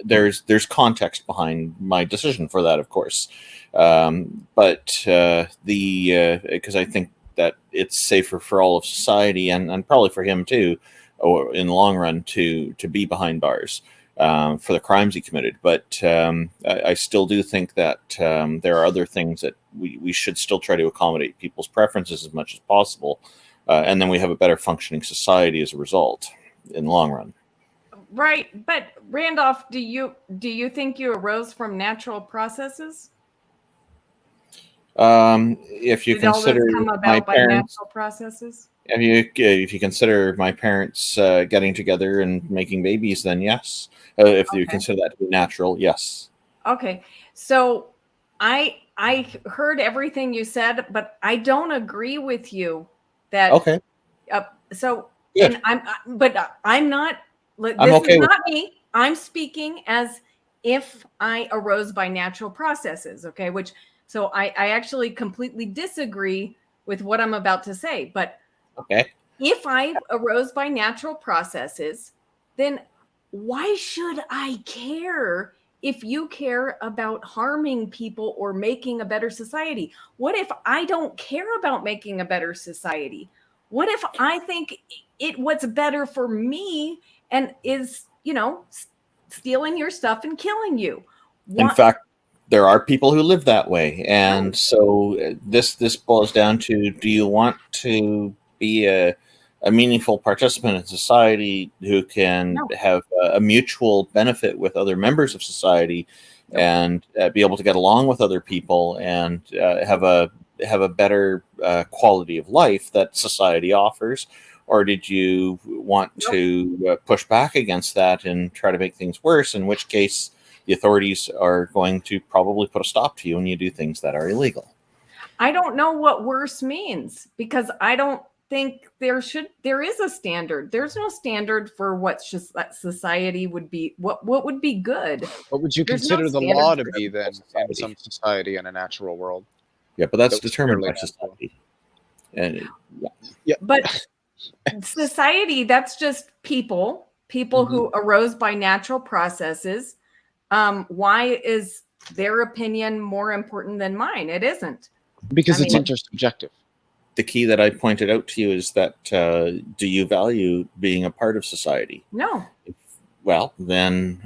There's context behind my decision for that, of course, but because I think that it's safer for all of society, and probably for him too, or in the long run, to be behind bars for the crimes he committed. But I still do think that there are other things that we should still try to accommodate people's preferences as much as possible. And then we have a better functioning society as a result in the long run. Right. But Randolph, do you think you arose from natural processes? If you Did all this consider come my about by parents, natural processes? if you consider my parents getting together and making babies, then yes. If you Okay. consider that to be natural, yes. Okay. So I heard everything you said, but I don't agree with you that Okay. So Good. and I'm not this I'm okay is with not me. I'm speaking as if I arose by natural processes, okay? So I actually completely disagree with what I'm about to say, but Okay. if I arose by natural processes, then why should I care if you care about harming people or making a better society? What if I don't care about making a better society? What if I think what's better for me and is, stealing your stuff and killing you? In fact, there are people who live that way, and so this boils down to: do you want to be a meaningful participant in society who can have a mutual benefit with other members of society, and be able to get along with other people, and have a better quality of life that society offers? Or did you want to push back against that and try to make things worse, in which case the authorities are going to probably put a stop to you when you do things that are illegal? I don't know what worse means, because I don't think there is a standard. There's no standard for what society would be. What would be good? What would you There's no consider the standard law to for be then in some society in a natural world? Yeah, but that's That was determined fairly by natural. society. And But society, that's just people who arose by natural processes. Why is their opinion more important than mine? It isn't. Because I it's mean, intersubjective. the key that I pointed out to you is that do you value being a part of society? No. Well, then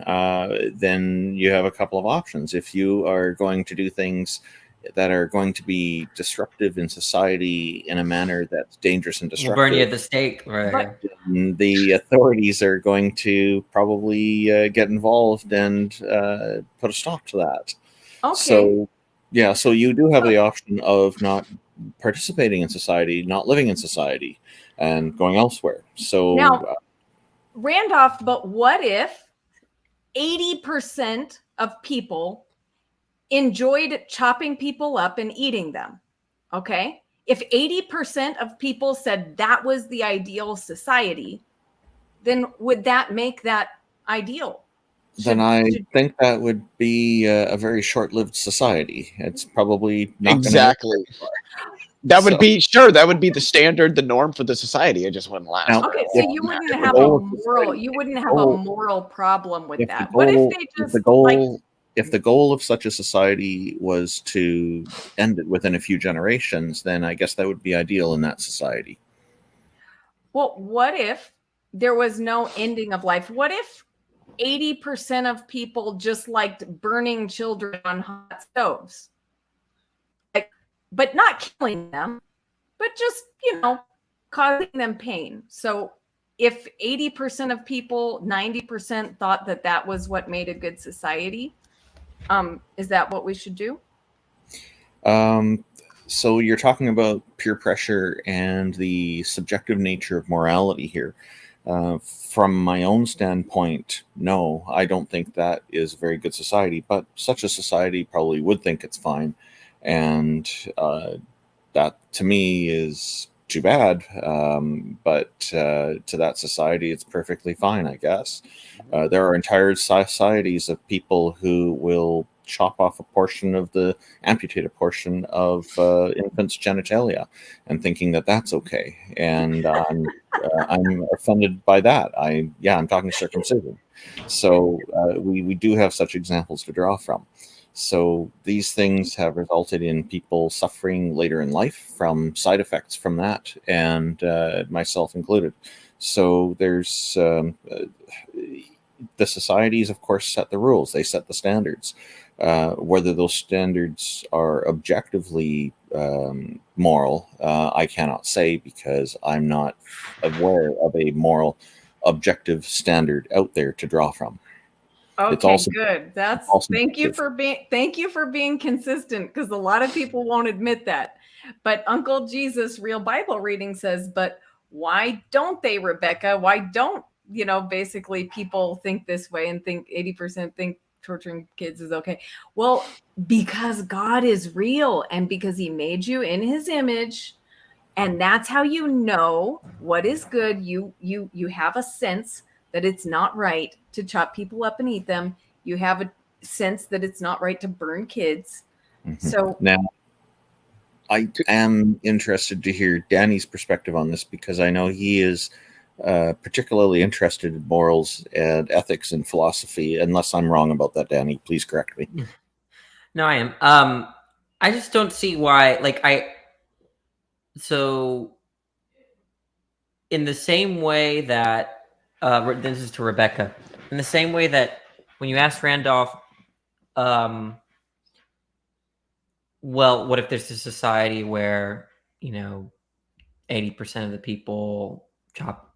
you have a couple of options. If you are going to do things that are going to be disruptive in society in a manner that's dangerous and We'll destructive, burn you at the stake, right? the authorities are going to probably get involved and put a stop to that. Okay. So, yeah, so you do have the option of not participating in society, not living in society, and going elsewhere. So Now, Randolph, but what if 80% of people enjoyed chopping people up and eating them? Okay. If 80% of people said that was the ideal society, then would that make that ideal? then I think that would be a very short-lived society. It's probably not Exactly. That would be that would be the standard, the norm for the society. It just wouldn't last. Now, Okay, so you wouldn't have a moral problem with that. What if they just if the goal of such a society was to end it within a few generations, then I guess that would be ideal in that society. Well, what if there was no ending of life? What if 80% of people just liked burning children on hot stoves? But not killing them, but just, causing them pain. So if 80% of people, 90% thought that was what made a good society, is that what we should do? So you're talking about peer pressure and the subjective nature of morality here. From my own standpoint, no, I don't think that is a very good society, but such a society probably would think it's fine. And that to me is too bad. But to that society, it's perfectly fine, I guess. There are entire societies of people who will chop off amputate a portion of infants' genitalia, and thinking that that's okay. And I'm offended by that. I'm talking circumcision. So we do have such examples to draw from. So these things have resulted in people suffering later in life from side effects from that, and myself included. So there's the societies, of course, set the rules. They set the standards. Whether those standards are objectively moral, I cannot say, because I'm not aware of a moral objective standard out there to draw from. Okay, good. Thank you for being consistent, because a lot of people won't admit that. But Uncle Jesus Real Bible Reading says, but why don't they, Rebecca? Why don't, basically people think this way and think 80% think torturing kids is okay? Well, because God is real, and because he made you in his image, and that's how you know what is good. You have a sense that it's not right to chop people up and eat them. You have a sense that it's not right to burn kids. Mm-hmm. So now, I am interested to hear Danny's perspective on this, because I know he is particularly interested in morals and ethics and philosophy. Unless I'm wrong about that, Danny, please correct me. No, I am. I just don't see why. So in the same way that this is to Rebecca, in the same way that when you asked Randolph, well, what if there's a society where 80% of the people chop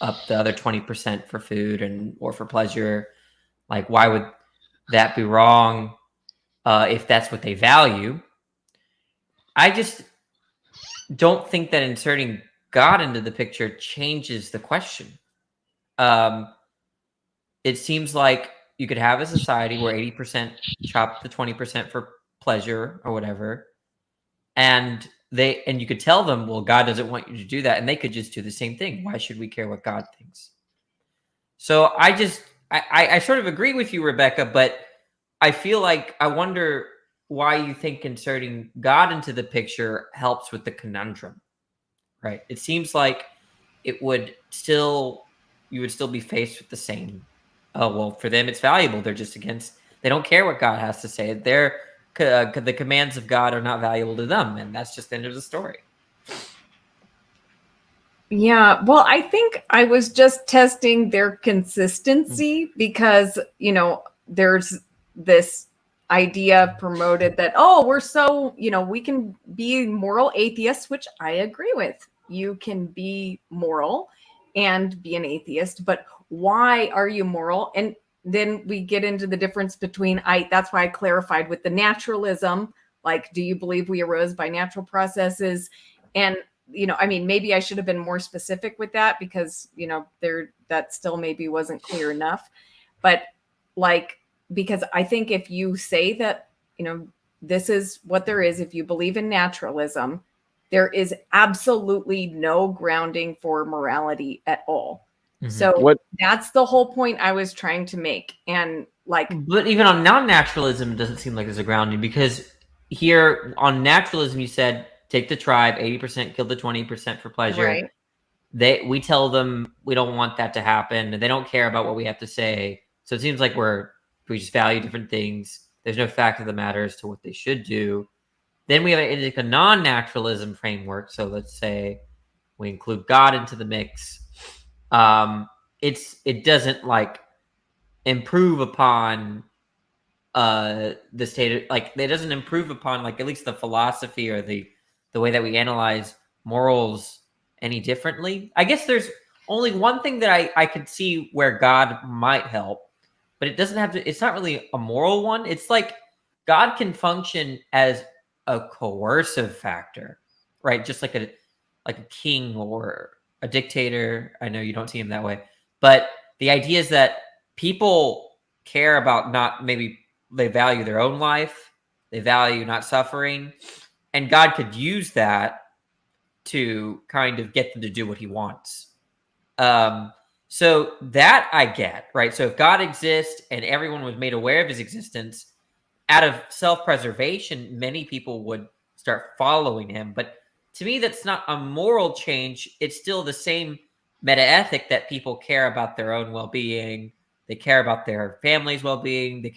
up the other 20% for food or for pleasure? Like, why would that be wrong if that's what they value? I just don't think that inserting God into the picture changes the question. It seems like you could have a society where 80% chop the 20% for pleasure or whatever, and you could tell them, well, God doesn't want you to do that, and they could just do the same thing. Why should we care what God thinks? So I sort of agree with you, Rebecca, but I feel like I wonder why you think inserting God into the picture helps with the conundrum, right? It seems like you would still be faced with the same. Oh, well, for them, it's valuable. They're just they don't care what God has to say. The commands of God are not valuable to them, and that's just the end of the story. Yeah, well, I think I was just testing their consistency, because, there's this idea promoted that, we're so, we can be moral atheists, which I agree with. You can be moral and be an atheist, but why are you moral? And then we get into the difference between, that's why I clarified with the naturalism, like, do you believe we arose by natural processes? And maybe I should have been more specific with that, because, that still maybe wasn't clear enough. But because I think if you say that, this is what there is, if you believe in naturalism, there is absolutely no grounding for morality at all. Mm-hmm. So that's the whole point I was trying to make. And but even on non-naturalism, it doesn't seem like there's a grounding, because here on naturalism, you said, take the tribe, 80% kill the 20% for pleasure. Right. We tell them we don't want that to happen, and they don't care about what we have to say. So it seems like we just value different things. There's no fact of the matter as to what they should do. Then we have a non-naturalism framework. So let's say we include God into the mix. It doesn't improve upon the state of, it doesn't improve upon at least the philosophy or the way that we analyze morals any differently. I guess there's only one thing that I could see where God might help, but it doesn't have to. It's not really a moral one. It's like God can function as a coercive factor, right? Just like a king or a dictator. I know you don't see him that way, but the idea is that people care about they value their own life, they value not suffering, and God could use that to kind of get them to do what he wants. So that I get, right? So if God exists and everyone was made aware of his existence, out of self-preservation, many people would start following him. But to me, that's not a moral change. It's still the same meta-ethic that people care about their own well-being. They care about their family's well-being. They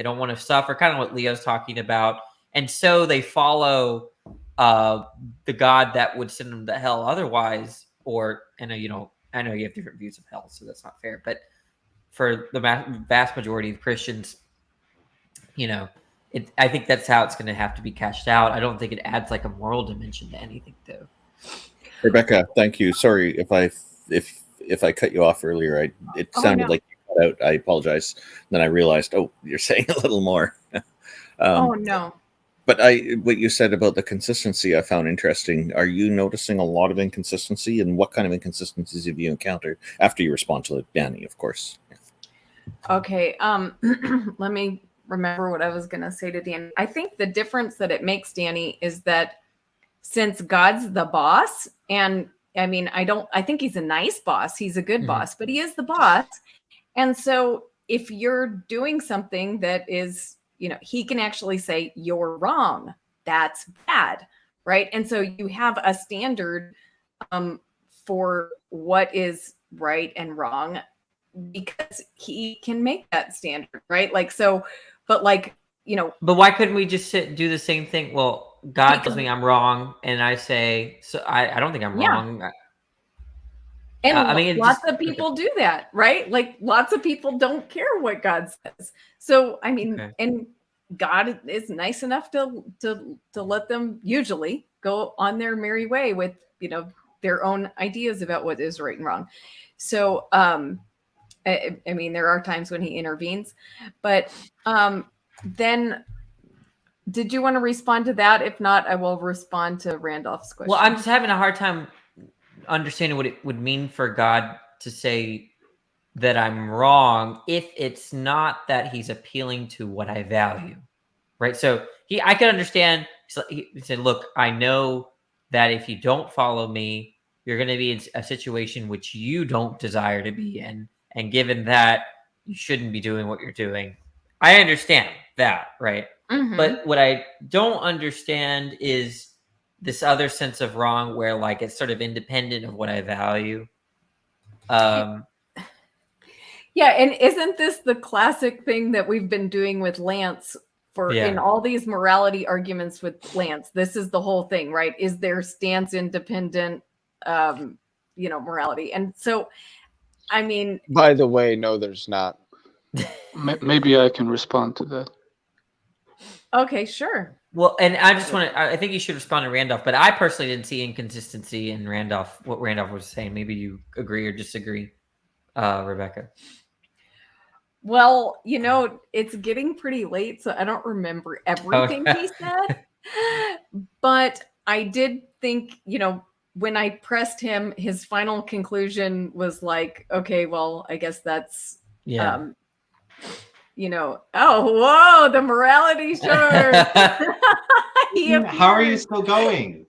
don't want to suffer, kind of what Leo's talking about. And so they follow the God that would send them to hell otherwise. Or, I know you have different views of hell, so that's not fair. But for the vast majority of Christians, I think that's how it's going to have to be cashed out. I don't think it adds like a moral dimension to anything, though. Rebecca, thank you. Sorry if I cut you off earlier. It sounded like you cut out. I apologize. Then I realized, you're saying a little more. Oh no. But what you said about the consistency, I found interesting. Are you noticing a lot of inconsistency, and what kind of inconsistencies have you encountered after you respond to Danny, of course? Okay. Let me remember what I was going to say to Danny. I think the difference that it makes, Danny, is that since God's the boss, and I mean, I think he's a nice boss. He's a good boss, but he is the boss. And so if you're doing something that is, he can actually say, you're wrong. That's bad. Right. And so you have a standard for what is right and wrong, because he can make that standard. Right. But why couldn't we just do the same thing? Well, God tells me I'm wrong, and I say, so I don't think I'm wrong. And lots of people do that, right? Like lots of people don't care what God says. So, and God is nice enough to let them usually go on their merry way with, their own ideas about what is right and wrong. So, there are times when he intervenes, but then did you want to respond to that? If not, I will respond to Randolph's question. Well, I'm just having a hard time understanding what it would mean for God to say that I'm wrong if it's not that he's appealing to what I value, right? So I could understand. He said, look, I know that if you don't follow me, you're going to be in a situation which you don't desire to be in. And given that, you shouldn't be doing what you're doing. I understand that, right? Mm-hmm. But what I don't understand is this other sense of wrong where like it's sort of independent of what I value. Yeah, and isn't this the classic thing that we've been doing with Lance in all these morality arguments with Lance? This is the whole thing, right? Is their stance independent, morality? And so, by the way, no, there's not. Maybe I can respond to that. Okay, sure. Well, and I think you should respond to Randolph, but I personally didn't see inconsistency in what Randolph was saying. Maybe you agree or disagree, Rebecca. Well, it's getting pretty late, so I don't remember everything he said. But I did think, when I pressed him, his final conclusion was like, okay, well, I guess that's, oh, whoa, the morality short. How are you still going?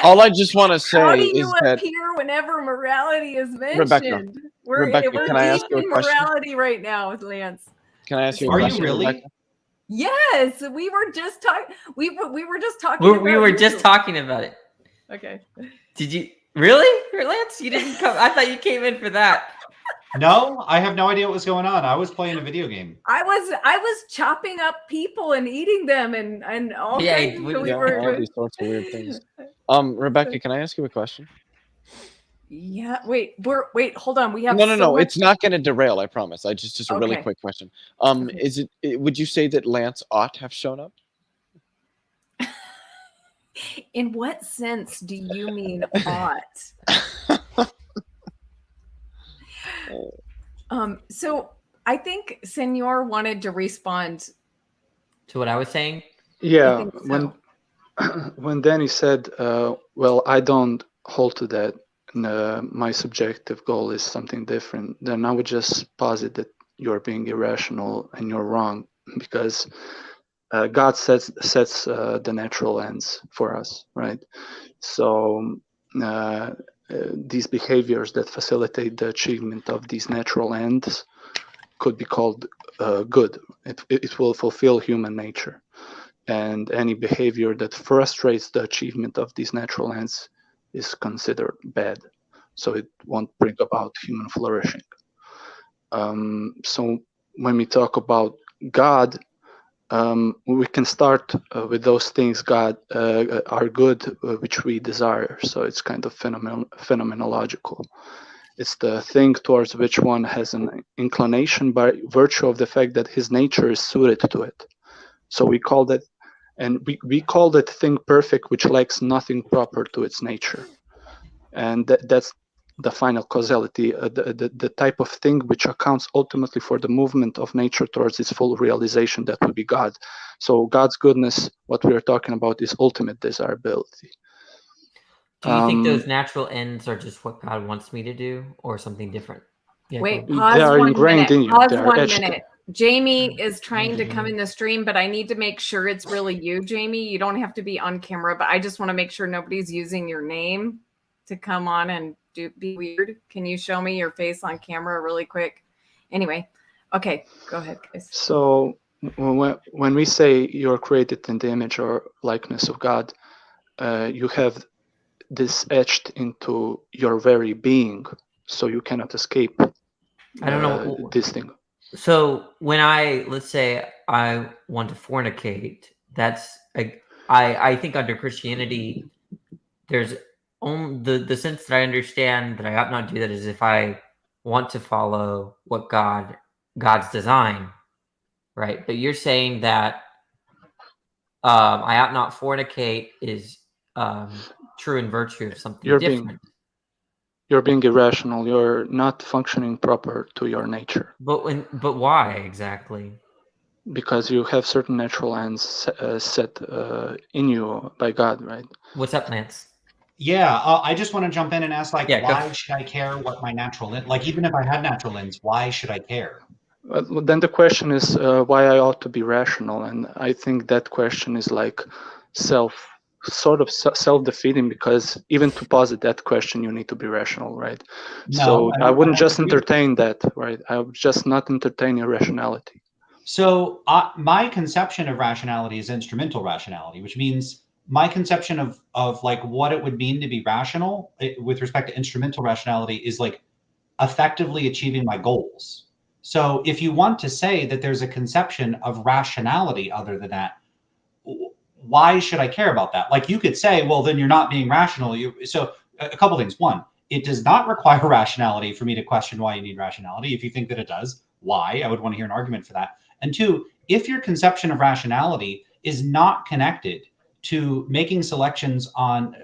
All I just want to say how do you is that appear whenever morality is mentioned? Rebecca, we're can I ask you a in question? morality right now with Lance. Can I ask you a question? Are you really? Rebecca? Yes, we were just talking. We were just talking. We were just talking about it. Okay. Did you really, Lance? You didn't come. I thought you came in for that. No, I have no idea what was going on. I was playing a video game. I was chopping up people and eating them and all kinds of all these sorts of weird things. Rebecca, can I ask you a question? Yeah. Wait. Hold on. We have no. It's not going to derail. I promise. I just a really Okay. quick question. Is it? Would you say that Lance ought to have shown up? In what sense do you mean ought? So I think Senor wanted to respond to what I was saying. Yeah, when Danny said, "Well, I don't hold to that. My subjective goal is something different," then I would just posit that you're being irrational and you're wrong, because God sets the natural ends for us, right? So these behaviors that facilitate the achievement of these natural ends could be called good. It will fulfill human nature. And any behavior that frustrates the achievement of these natural ends is considered bad. So it won't bring about human flourishing. So when we talk about God, we can start with those things God are good, which we desire. So it's kind of phenomenological. It's the thing towards which one has an inclination by virtue of the fact that his nature is suited to it. So we call that, and we call that thing perfect, which lacks nothing proper to its nature. And that's the final causality, the type of thing which accounts ultimately for the movement of nature towards its full realization. That would be God. So God's goodness, what we are talking about, is ultimate desirability. Do you think those natural ends are just what God wants me to do, or something different? Yeah, wait, They pause are 1 ingrained minute. in you. Pause They are 1 etched. minute. Jamie is trying to come in the stream, but I need to make sure it's really you, Jamie. You don't have to be on camera, but I just want to make sure nobody's using your name to come on and be weird. Can you show me your face on camera really quick? Anyway, okay, go ahead, guys. So when we say you're created in the image or likeness of God, you have this etched into your very being, so you cannot escape I don't know this thing. So when let's say I want to fornicate, that's I think under Christianity, there's only the sense that I understand that I ought not do that is if I want to follow what God's design, right? But you're saying that I ought not fornicate is true in virtue of something different. You're being irrational. You're not functioning proper to your nature. But why exactly? Because you have certain natural ends set in you by God, right? What's up, Lance? Yeah, I just want to jump in and ask, why should I care what my natural end? Like, even if I had natural ends, why should I care? Well, then the question is why I ought to be rational, and I think that question is like self-defeating, because even to posit that question, you need to be rational, right? No, so I wouldn't just agree. entertain that, right? I would just not entertain irrationality. So my conception of rationality is instrumental rationality, which means my conception of like what it would mean to be rational with respect to instrumental rationality is like effectively achieving my goals. So if you want to say that there's a conception of rationality other than that, why should I care about that? Like, you could say, well, then you're not being rational. So a couple things. One, it does not require rationality for me to question why you need rationality. If you think that it does, why? I would want to hear an argument for that. And two, if your conception of rationality is not connected to making selections on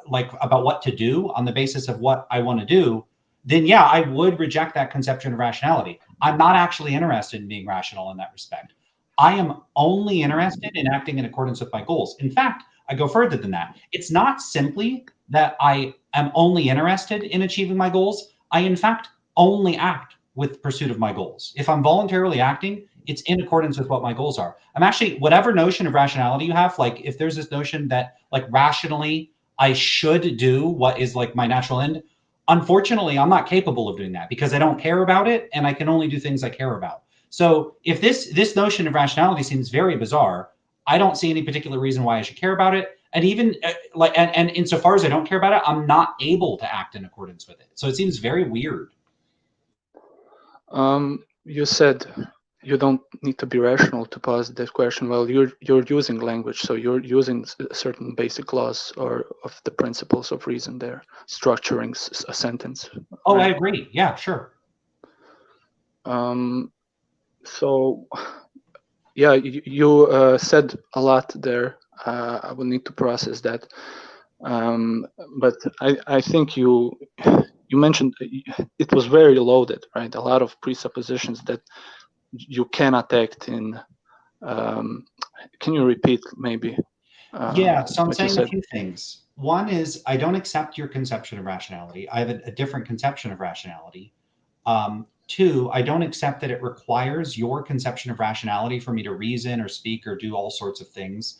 like about what to do on the basis of what I want to do, then yeah, I would reject that conception of rationality. I'm not actually interested in being rational in that respect. I am only interested in acting in accordance with my goals. In fact, I go further than that. It's not simply that I am only interested in achieving my goals. I, in fact, only act with pursuit of my goals. If I'm voluntarily acting, it's in accordance with what my goals are. I'm actually, whatever notion of rationality you have, like if there's this notion that like rationally I should do what is like my natural end, unfortunately, I'm not capable of doing that because I don't care about it and I can only do things I care about. So if this notion of rationality seems very bizarre, I don't see any particular reason why I should care about it. And even and insofar as I don't care about it, I'm not able to act in accordance with it. So it seems very weird. You said you don't need to be rational to pose this question. Well, you're using language, so you're using certain basic laws or of the principles of reason there, structuring a sentence. Oh, right? I agree. Yeah, sure. So, yeah, you said a lot there. I will need to process that. But I think you mentioned it was very loaded, right? A lot of presuppositions that you cannot act in. Can you repeat maybe? Yeah, so I'm saying a few things. One is I don't accept your conception of rationality. I have a different conception of rationality. 2, I don't accept that it requires your conception of rationality for me to reason or speak or do all sorts of things.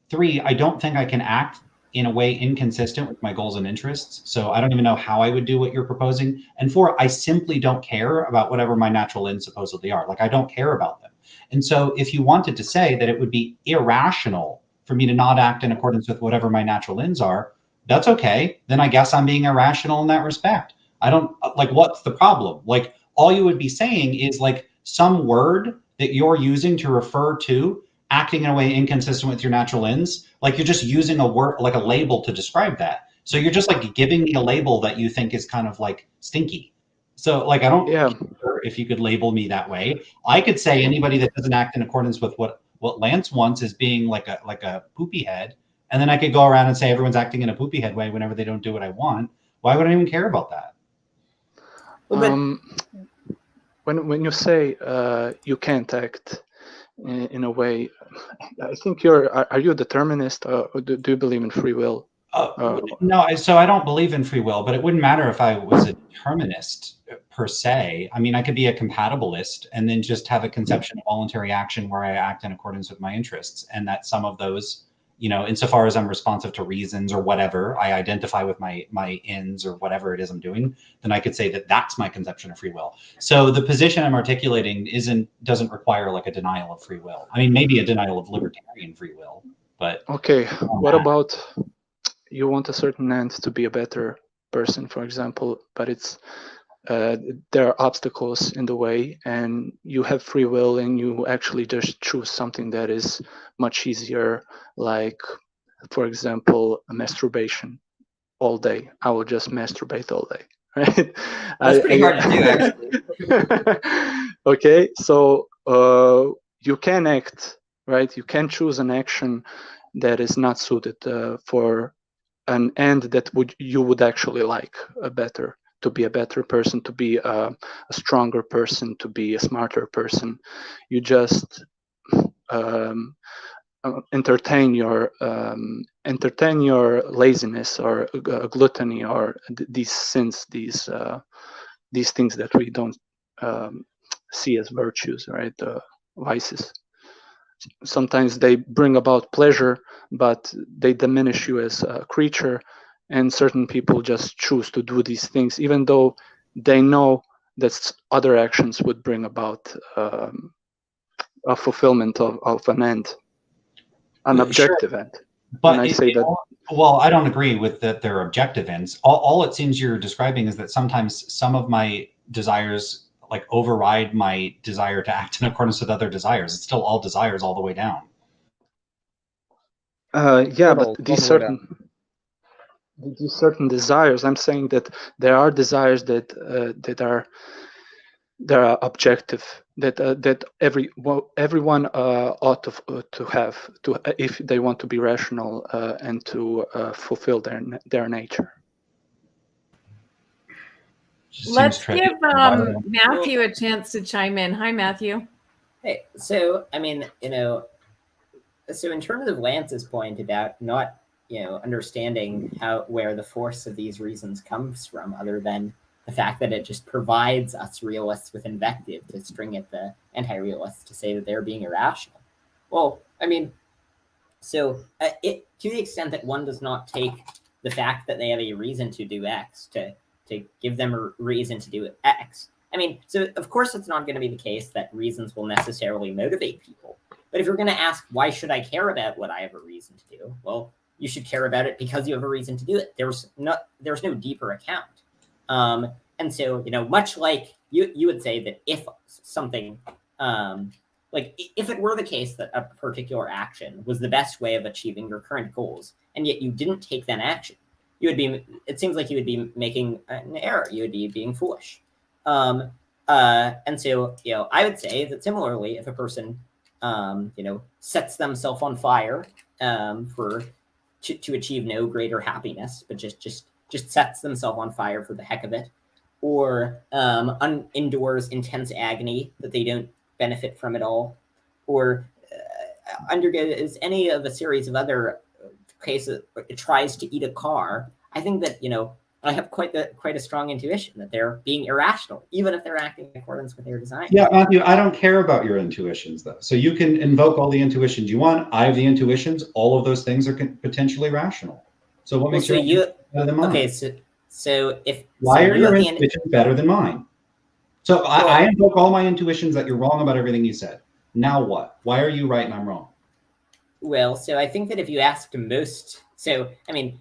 3, I don't think I can act in a way inconsistent with my goals and interests. So I don't even know how I would do what you're proposing. And 4, I simply don't care about whatever my natural ends supposedly are. Like, I don't care about them. And so if you wanted to say that it would be irrational for me to not act in accordance with whatever my natural ends are, that's okay. Then I guess I'm being irrational in that respect. I don't, like, what's the problem? Like, all you would be saying is like some word that you're using to refer to acting in a way inconsistent with your natural ends. Like, you're just using a word, like a label, to describe that. So you're just like giving me a label that you think is kind of like stinky. So like, I don't care if you could label me that way. I could say anybody that doesn't act in accordance with what Lance wants is being like a poopy head. And then I could go around and say everyone's acting in a poopy head way whenever they don't do what I want. Why would I even care about that? When you say you can't act in a way, I think are you a determinist, or do you believe in free will? No, so I don't believe in free will, but it wouldn't matter if I was a determinist per se. I mean, I could be a compatibilist and then just have a conception of voluntary action where I act in accordance with my interests, and that some of those, you know, insofar as I'm responsive to reasons or whatever, I identify with my ends or whatever it is I'm doing, then I could say that that's my conception of free will. So the position I'm articulating doesn't require like a denial of free will. I mean, maybe a denial of libertarian free will, but okay. What about you want a certain end to be a better person, for example, but it's there are obstacles in the way, and you have free will, and you actually just choose something that is much easier, like, for example, a masturbation all day. I will just masturbate all day, right? That's pretty hard to do, actually. Okay, so you can act, right? You can choose an action that is not suited for an end that you would actually like to be a better person, to be a stronger person, to be a smarter person. You just entertain your laziness or gluttony or these sins, these things that we don't see as virtues, right? Vices. Sometimes they bring about pleasure, but they diminish you as a creature, and certain people just choose to do these things even though they know that other actions would bring about a fulfillment of an end, an objective end. But I say that. Well, I don't agree with that they're objective ends. All it seems you're describing is that sometimes some of my desires like override my desire to act in accordance with other desires. It's still all desires all the way down. Yeah, but these certain desires, I'm saying that there are desires that are objective, that everyone ought to have if they want to be rational and to fulfill their nature. Let's give Matthew a chance to chime in. Hi, Matthew. Hey, so I mean, so in terms of Lance's point about not, understanding where the force of these reasons comes from, other than the fact that it just provides us realists with invective to string at the anti-realists to say that they're being irrational. Well, I mean, so to the extent that one does not take the fact that they have a reason to do X to give them a reason to do X. I mean, so of course it's not going to be the case that reasons will necessarily motivate people. But if you're going to ask, why should I care about what I have a reason to do? Well, you should care about it because you have a reason to do it. There's no deeper account. And so, much like you would say that if something, like if it were the case that a particular action was the best way of achieving your current goals, and yet you didn't take that action, it seems like you would be making an error. You would be being foolish. And so, I would say that similarly, if a person, sets themselves on fire to achieve no greater happiness, but just sets themselves on fire for the heck of it, or endures intense agony that they don't benefit from at all, or undergoes any of a series of other cases, it tries to eat a car, I think that, I have quite a strong intuition that they're being irrational, even if they're acting in accordance with their design. Yeah, Matthew, I don't care about your intuitions, though. So you can invoke all the intuitions you want. I have the intuitions. All of those things are potentially rational. So what makes your intuition better than mine? Okay, so if why so are your intuitions better than mine? So I invoke all my intuitions that you're wrong about everything you said. Now what? Why are you right and I'm wrong? Well, so I think that if you asked most, so I mean,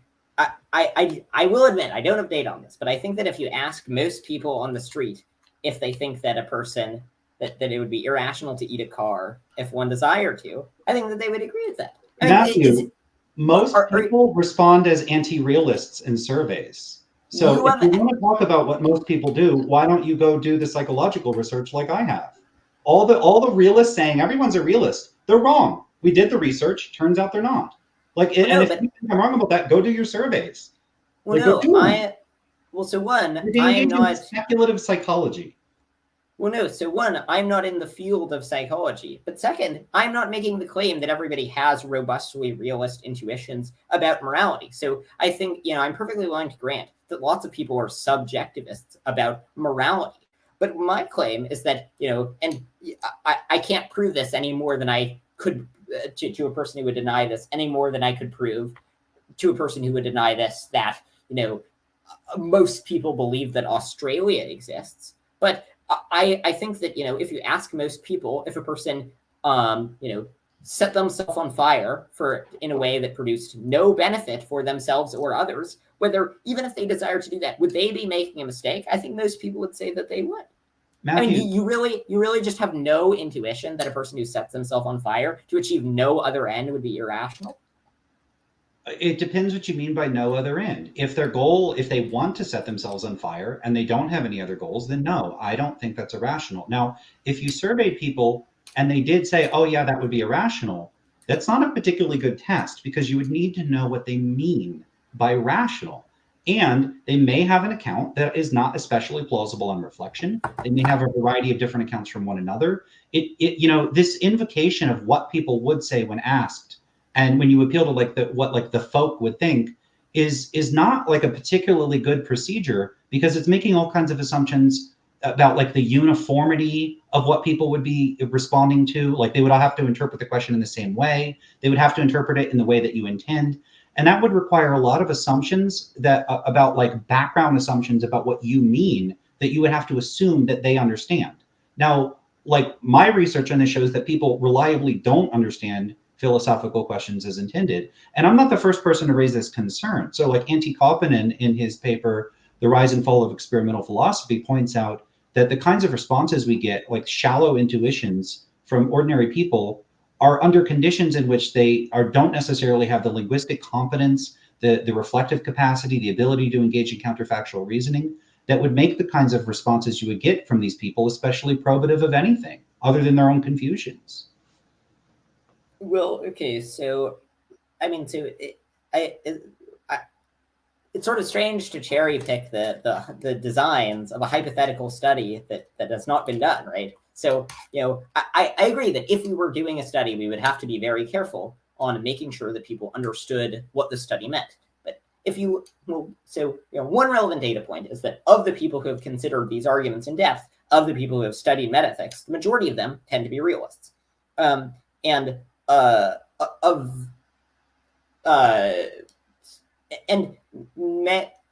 I will admit I don't have data on this, but I think that if you ask most people on the street if they think that a person that it would be irrational to eat a car if one desired to, I think that they would agree with that. I mean, Matthew, most people respond as anti-realists in surveys. So if you want to talk about what most people do, why don't you go do the psychological research like I have? All the realists saying everyone's a realist, they're wrong. We did the research. Turns out they're not. Like, and if you think I'm wrong about that, go do your surveys. Well, like, I'm not speculative psychology. Well, no. So one, I'm not in the field of psychology. But second, I'm not making the claim that everybody has robustly realist intuitions about morality. So I think, I'm perfectly willing to grant that lots of people are subjectivists about morality. But my claim is that, and I can't prove this any more than I could to a person who would deny this, any more than I could prove to a person who would deny this that, most people believe that Australia exists. But I think that, if you ask most people, if a person, set themselves on fire in a way that produced no benefit for themselves or others, even if they desire to do that, would they be making a mistake? I think most people would say that they would. Matthew, I mean, you really just have no intuition that a person who sets themselves on fire to achieve no other end would be irrational? It depends what you mean by no other end. If they want to set themselves on fire and they don't have any other goals, then no, I don't think that's irrational. Now, if you surveyed people and they did say, oh yeah, that would be irrational, that's not a particularly good test because you would need to know what they mean by rational. And they may have an account that is not especially plausible on reflection. They may have a variety of different accounts from one another. This invocation of what people would say when asked, and when you appeal to what the folk would think, is not like a particularly good procedure because it's making all kinds of assumptions about like the uniformity of what people would be responding to. Like they would all have to interpret the question in the same way. They would have to interpret it in the way that you intend. And that would require a lot of assumptions about like background assumptions about what you mean that you would have to assume that they understand. Now, like my research on this shows that people reliably don't understand philosophical questions as intended. And I'm not the first person to raise this concern. So like Antti Kauppinen in his paper, The Rise and Fall of Experimental Philosophy, points out that the kinds of responses we get, like shallow intuitions from ordinary people, are under conditions in which they don't necessarily have the linguistic competence, the reflective capacity, the ability to engage in counterfactual reasoning that would make the kinds of responses you would get from these people especially probative of anything other than their own confusions. Well, okay, so I mean, it's sort of strange to cherry pick the designs of a hypothetical study that has not been done, right? So, I agree that if we were doing a study, we would have to be very careful on making sure that people understood what the study meant. But one relevant data point is that of the people who have considered these arguments in depth, of the people who have studied metaethics, the majority of them tend to be realists.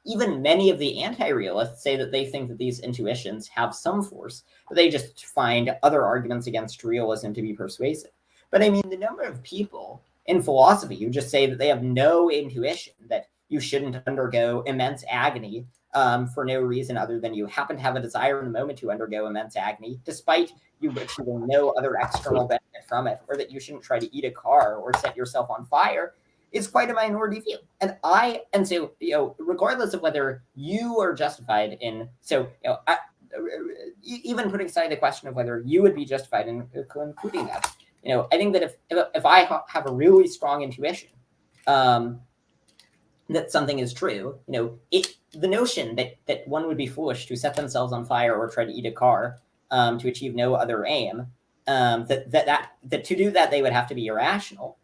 Even many of the anti-realists say that they think that these intuitions have some force, but they just find other arguments against realism to be persuasive. But I mean, the number of people in philosophy who just say that they have no intuition, that you shouldn't undergo immense agony for no reason other than you happen to have a desire in the moment to undergo immense agony, despite you achieving no other external benefit from it, or that you shouldn't try to eat a car or set yourself on fire, is quite a minority view. And so, regardless of whether you are justified in, even putting aside the question of whether you would be justified in concluding that, I think that if I have a really strong intuition that something is true, the notion that one would be foolish to set themselves on fire or try to eat a car to achieve no other aim, that to do that they would have to be irrational.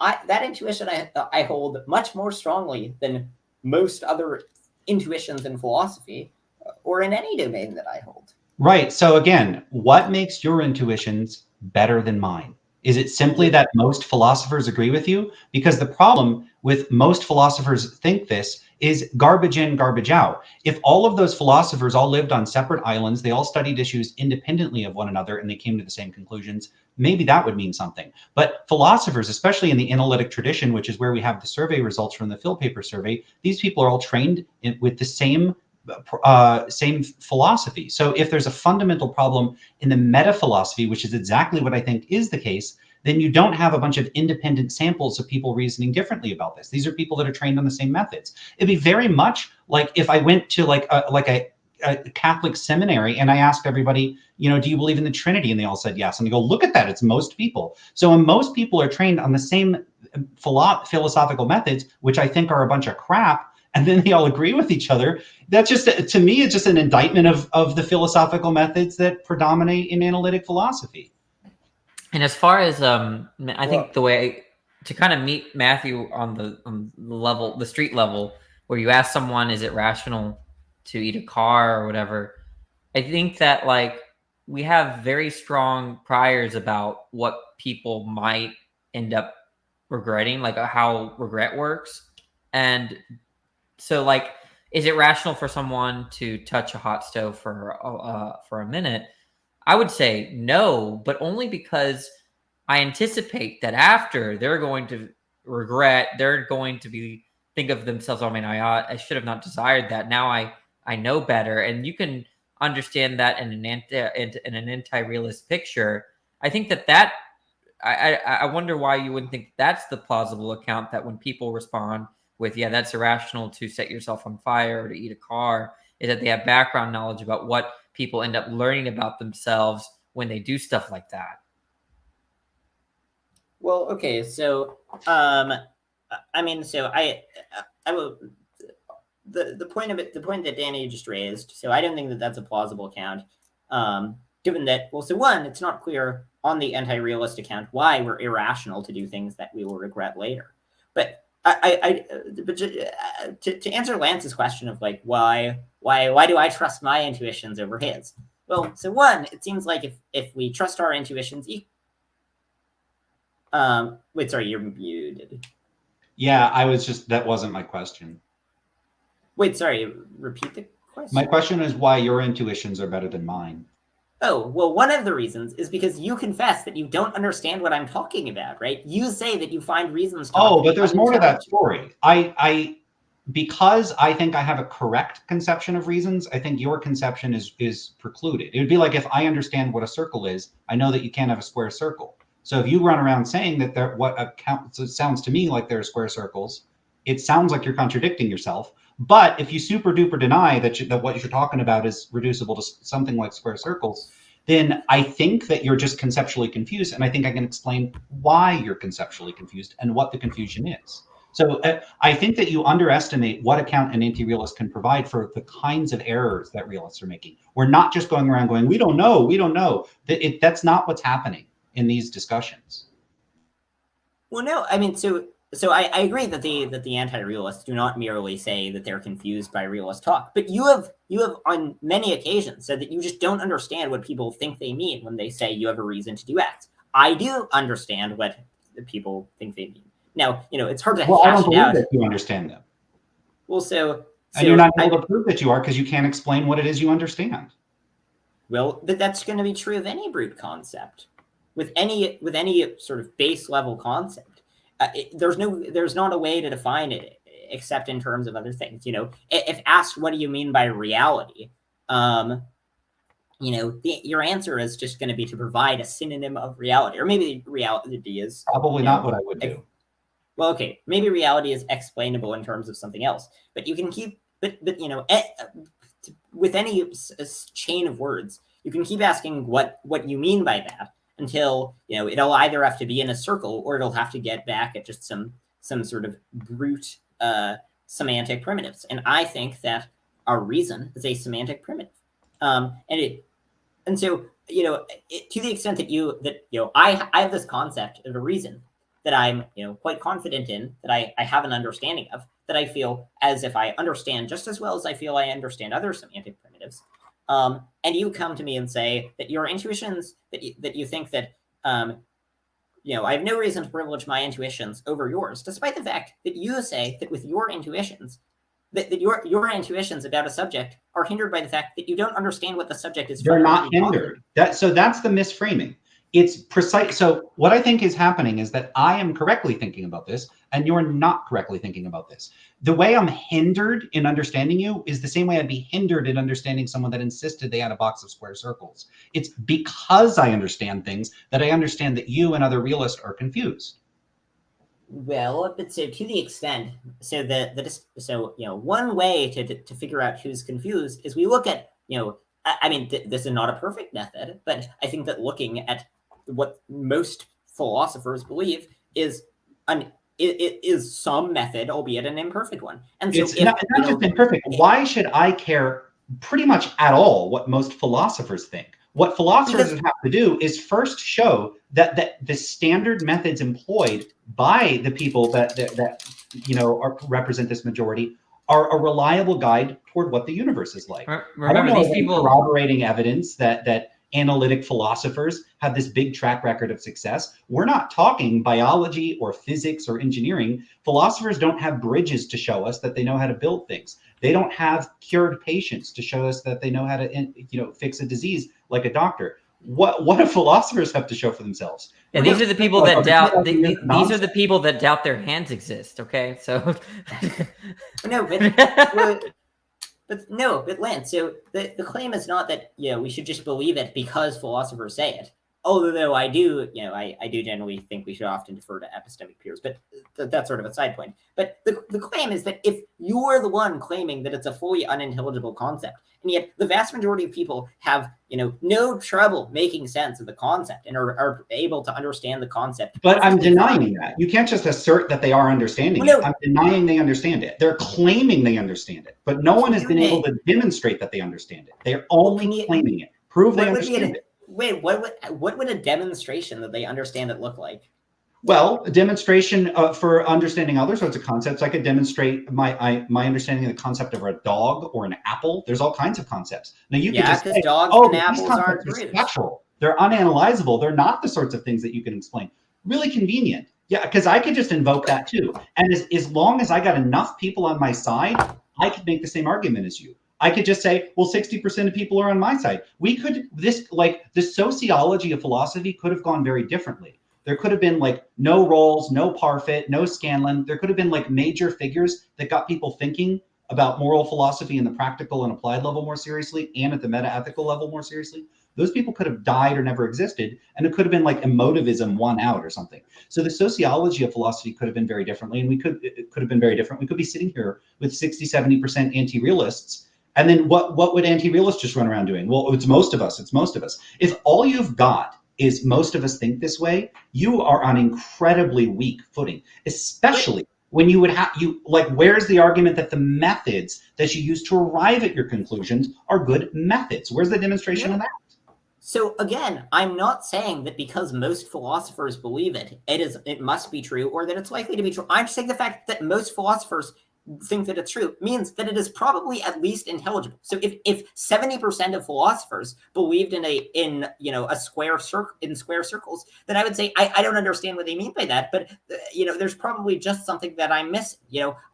That intuition I hold much more strongly than most other intuitions in philosophy or in any domain that I hold. Right. So again, what makes your intuitions better than mine? Is it simply that most philosophers agree with you? Because the problem with most philosophers think this is garbage in, garbage out. If all of those philosophers all lived on separate islands, they all studied issues independently of one another, and they came to the same conclusions, maybe that would mean something. But philosophers, especially in the analytic tradition, which is where we have the survey results from the Phil paper survey, these people are all trained with the same philosophy. So if there's a fundamental problem in the meta philosophy, which is exactly what I think is the case, then you don't have a bunch of independent samples of people reasoning differently about this. These are people that are trained on the same methods. It'd be very much like if I went to like a Catholic seminary and I asked everybody, you know, do you believe in the Trinity? And they all said yes. And they go, look at that, it's most people. So when most people are trained on the same philosophical methods, which I think are a bunch of crap, and then they all agree with each other, that's just, to me, it's just an indictment of the philosophical methods that predominate in analytic philosophy. And as far as I think the way to kind of meet Matthew on the level, the street level, where you ask someone, is it rational to eat a car or whatever? I think that like we have very strong priors about what people might end up regretting, like how regret works. And so like, is it rational for someone to touch a hot stove for a minute? I would say no, but only because I anticipate that after they're going to regret, they're going to be think of themselves, I mean, I should have not desired that. Now I know better. And you can understand that in an anti-realist picture. I think that I wonder why you wouldn't think that's the plausible account, that when people respond with, yeah, that's irrational to set yourself on fire or to eat a car, is that they have background knowledge about what people end up learning about themselves when they do stuff like that. Well, okay, so I mean, so I will the point of it, the point that Danny just raised. So I don't think that that's a plausible account, given that, well, so one, it's not clear on the anti-realist account why we're irrational to do things that we will regret later. But to answer Lance's question of like why do I trust my intuitions over his? Well, so one, it seems like if we trust our intuitions, wait, sorry, you're muted. Yeah, that wasn't my question. Wait, sorry, repeat the question. My question is why your intuitions are better than mine. Oh, well, one of the reasons is because you confess that you don't understand what I'm talking about, right? You say that you find reasons to. Oh, but there's more to that story. Because I think I have a correct conception of reasons, I think your conception is precluded. It would be like if I understand what a circle is, I know that you can't have a square circle. So if you run around saying that so it sounds to me like there are square circles, it sounds like you're contradicting yourself. But if you super duper deny that what you're talking about is reducible to something like square circles, then I think that you're just conceptually confused. And I think I can explain why you're conceptually confused and what the confusion is. So I think that you underestimate what account an anti-realist can provide for the kinds of errors that realists are making. We're not just going around going, we don't know. That's not what's happening in these discussions. Well, no, I mean, so I agree that the anti-realists do not merely say that they're confused by realist talk, but you have on many occasions said that you just don't understand what people think they mean when they say you have a reason to do X. I do understand what the people think they mean. Now, it's hard to hash it out. I don't believe that you understand them. Well, so and you're not able to prove that you are because you can't explain what it is you understand. Well, but that's going to be true of any brute concept, with any sort of base level concept. There's not a way to define it except in terms of other things. If asked, what do you mean by reality? Your answer is just going to be to provide a synonym of reality, or maybe reality is probably not what I would do. Well, okay, maybe reality is explainable in terms of something else, but you can keep, with any chain of words, you can keep asking what you mean by that until, it'll either have to be in a circle or it'll have to get back at just some sort of brute semantic primitives. And I think that our reason is a semantic primitive. To the extent that I have this concept of a reason that I'm quite confident in, that I have an understanding of, that I feel as if I understand just as well as I feel I understand other semantic primitives. And you come to me and say that your intuitions, that you think that, you know, I have no reason to privilege my intuitions over yours, despite the fact that you say that with your intuitions, that your intuitions about a subject are hindered by the fact that you don't understand what the subject is. They're not hindered. So that's the misframing. It's precise. So what I think is happening is that I am correctly thinking about this and you're not correctly thinking about this. The way I'm hindered in understanding you is the same way I'd be hindered in understanding someone that insisted they had a box of square circles. It's because I understand things that I understand that you and other realists are confused. Well, but so to the extent, so so, you know, one way to figure out who's confused is we look at, you know, I mean, this is not a perfect method, but I think that looking at what most philosophers believe is it is some method, albeit an imperfect one. And so it's not just imperfect. Why should I care pretty much at all what most philosophers think? What philosophers have to do is first show that the standard methods employed by the people that you know represent this majority are a reliable guide toward what the universe is like. Remember, I don't know these of any people corroborating evidence that analytic philosophers have this big track record of success. We're not talking biology or physics or engineering. Philosophers don't have bridges to show us that they know how to build things. They don't have cured patients to show us that they know how to, you know, fix a disease like a doctor. What do philosophers have to show for themselves? And these are the people that doubt. These are the people that doubt their hands exist. Okay, so no, but Lance. So the claim is not that, you know, we should just believe it because philosophers say it. Although I do, you know, I do generally think we should often defer to epistemic peers, but that's sort of a side point. But the claim is that if you're the one claiming that it's a fully unintelligible concept, and yet the vast majority of people have, you know, no trouble making sense of the concept and are able to understand the concept. But I'm denying that. You can't just assert that they are understanding it. I'm denying they understand it. They're claiming they understand it, but no one has been able to demonstrate that they understand it. They're only claiming it. Prove they understand it. Wait, what would a demonstration that they understand it look like? Well, a demonstration for understanding other sorts of concepts. I could demonstrate my understanding of the concept of a dog or an apple. There's all kinds of concepts. Now you can just say, dogs oh, and these apples concepts aren't are British. structural. They're unanalyzable. They're not the sorts of things that you can explain. Really convenient. Yeah, because I could just invoke that too. And as long as I got enough people on my side, I could make the same argument as you. I could just say, well, 60% of people are on my side. We could, the sociology of philosophy could have gone very differently. There could have been like no Rawls, no Parfit, no Scanlon. There could have been like major figures that got people thinking about moral philosophy in the practical and applied level more seriously and at the meta-ethical level more seriously. Those people could have died or never existed, and it could have been like emotivism won out or something. So the sociology of philosophy could have been very differently, and it could have been very different. We could be sitting here with 60, 70% anti-realists. And then what would anti-realists just run around doing? Well, it's most of us. It's most of us. If all you've got is most of us think this way, you are on incredibly weak footing, especially when you would have, where's the argument that the methods that you use to arrive at your conclusions are good methods? Where's the demonstration of that? So again, I'm not saying that because most philosophers believe it must be true or that it's likely to be true. I'm saying the fact that most philosophers think that it's true means that it is probably at least intelligible. So if 70% of philosophers believed in square circles, then I would say I don't understand what they mean by that, but there's probably just something that I'm missing.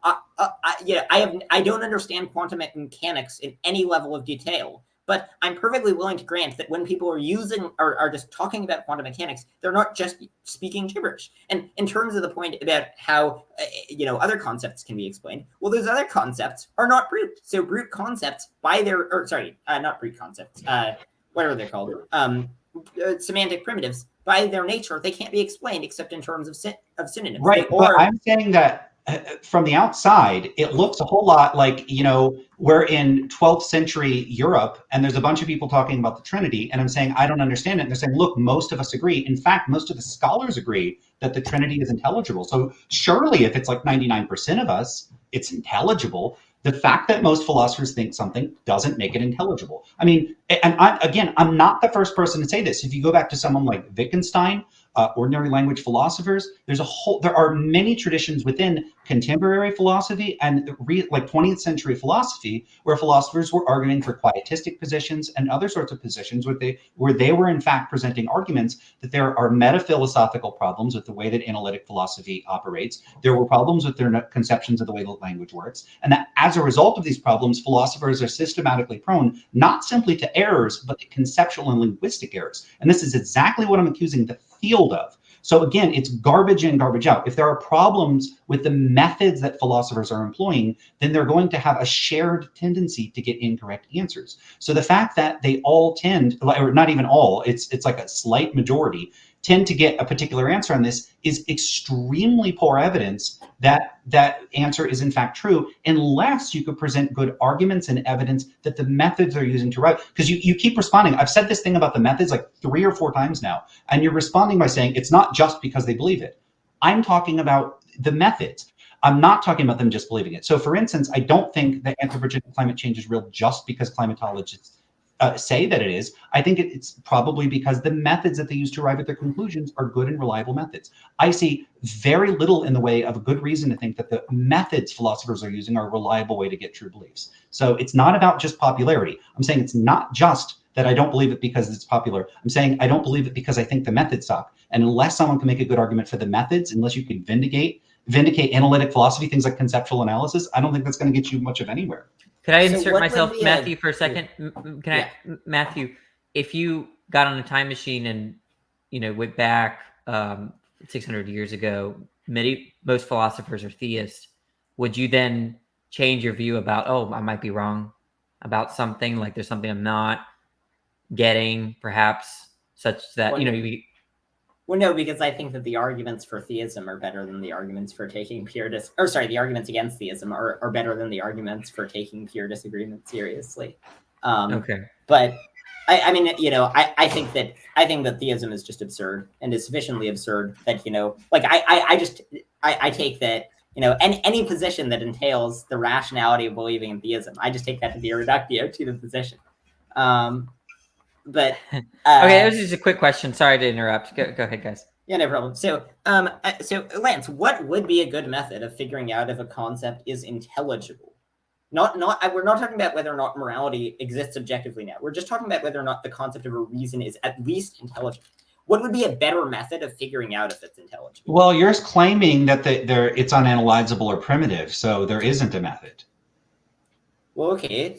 I don't understand quantum mechanics in any level of detail. But I'm perfectly willing to grant that when people are using or are just talking about quantum mechanics, they're not just speaking gibberish. And in terms of the point about how, other concepts can be explained, well, those other concepts are not brute. So brute concepts not brute concepts, whatever they're called, semantic primitives, by their nature, they can't be explained except in terms of synonyms. Right, but I'm saying that from the outside, it looks a whole lot like, we're in 12th century Europe and there's a bunch of people talking about the Trinity. And I'm saying, I don't understand it. And they're saying, look, most of us agree. In fact, most of the scholars agree that the Trinity is intelligible. So surely if it's like 99% of us, it's intelligible. The fact that most philosophers think something doesn't make it intelligible. I mean, and I'm not the first person to say this. If you go back to someone like Wittgenstein, ordinary language philosophers, there are many traditions within contemporary philosophy and like 20th century philosophy, where philosophers were arguing for quietistic positions and other sorts of positions where they were in fact presenting arguments that there are metaphilosophical problems with the way that analytic philosophy operates. There were problems with their conceptions of the way that language works, and that as a result of these problems, philosophers are systematically prone not simply to errors, but to conceptual and linguistic errors. And this is exactly what I'm accusing the field of. So again, it's garbage in, garbage out. If there are problems with the methods that philosophers are employing, then they're going to have a shared tendency to get incorrect answers. So the fact that they all tend, or not even all, it's like a slight majority, tend to get a particular answer on this is extremely poor evidence that that answer is in fact true, unless you could present good arguments and evidence that the methods they're using to write. Because you keep responding. I've said this thing about the methods like 3 or 4 times now, and you're responding by saying it's not just because they believe it. I'm talking about the methods. I'm not talking about them just believing it. So for instance, I don't think that anthropogenic climate change is real just because climatologists say that it is. I think it's probably because the methods that they use to arrive at their conclusions are good and reliable methods. I see very little in the way of a good reason to think that the methods philosophers are using are a reliable way to get true beliefs. So it's not about just popularity. I'm saying it's not just that I don't believe it because it's popular. I'm saying I don't believe it because I think the methods suck. And unless someone can make a good argument for the methods, unless you can vindicate analytic philosophy, things like conceptual analysis, I don't think that's going to get you much of anywhere. Could I insert myself, Matthew, for a second? Matthew, if you got on a time machine and, went back 600 years ago, most philosophers are theists, would you then change your view about, I might be wrong about something, like there's something I'm not getting, perhaps, such that, Well, no, because I think that the arguments for theism are better than the arguments for taking the arguments against theism are better than the arguments for taking pure disagreement seriously. Okay. But I mean, I think that theism is just absurd and is sufficiently absurd that, I take that, any position that entails the rationality of believing in theism, I just take that to be a reductio to the position. But okay, it was just a quick question. Sorry to interrupt. Go ahead, guys. Yeah, no problem. So, Lance, what would be a good method of figuring out if a concept is intelligible? We're not talking about whether or not morality exists objectively now. We're just talking about whether or not the concept of a reason is at least intelligible. What would be a better method of figuring out if it's intelligible? Well, you're claiming that it's unanalyzable or primitive, so there isn't a method. Well, okay,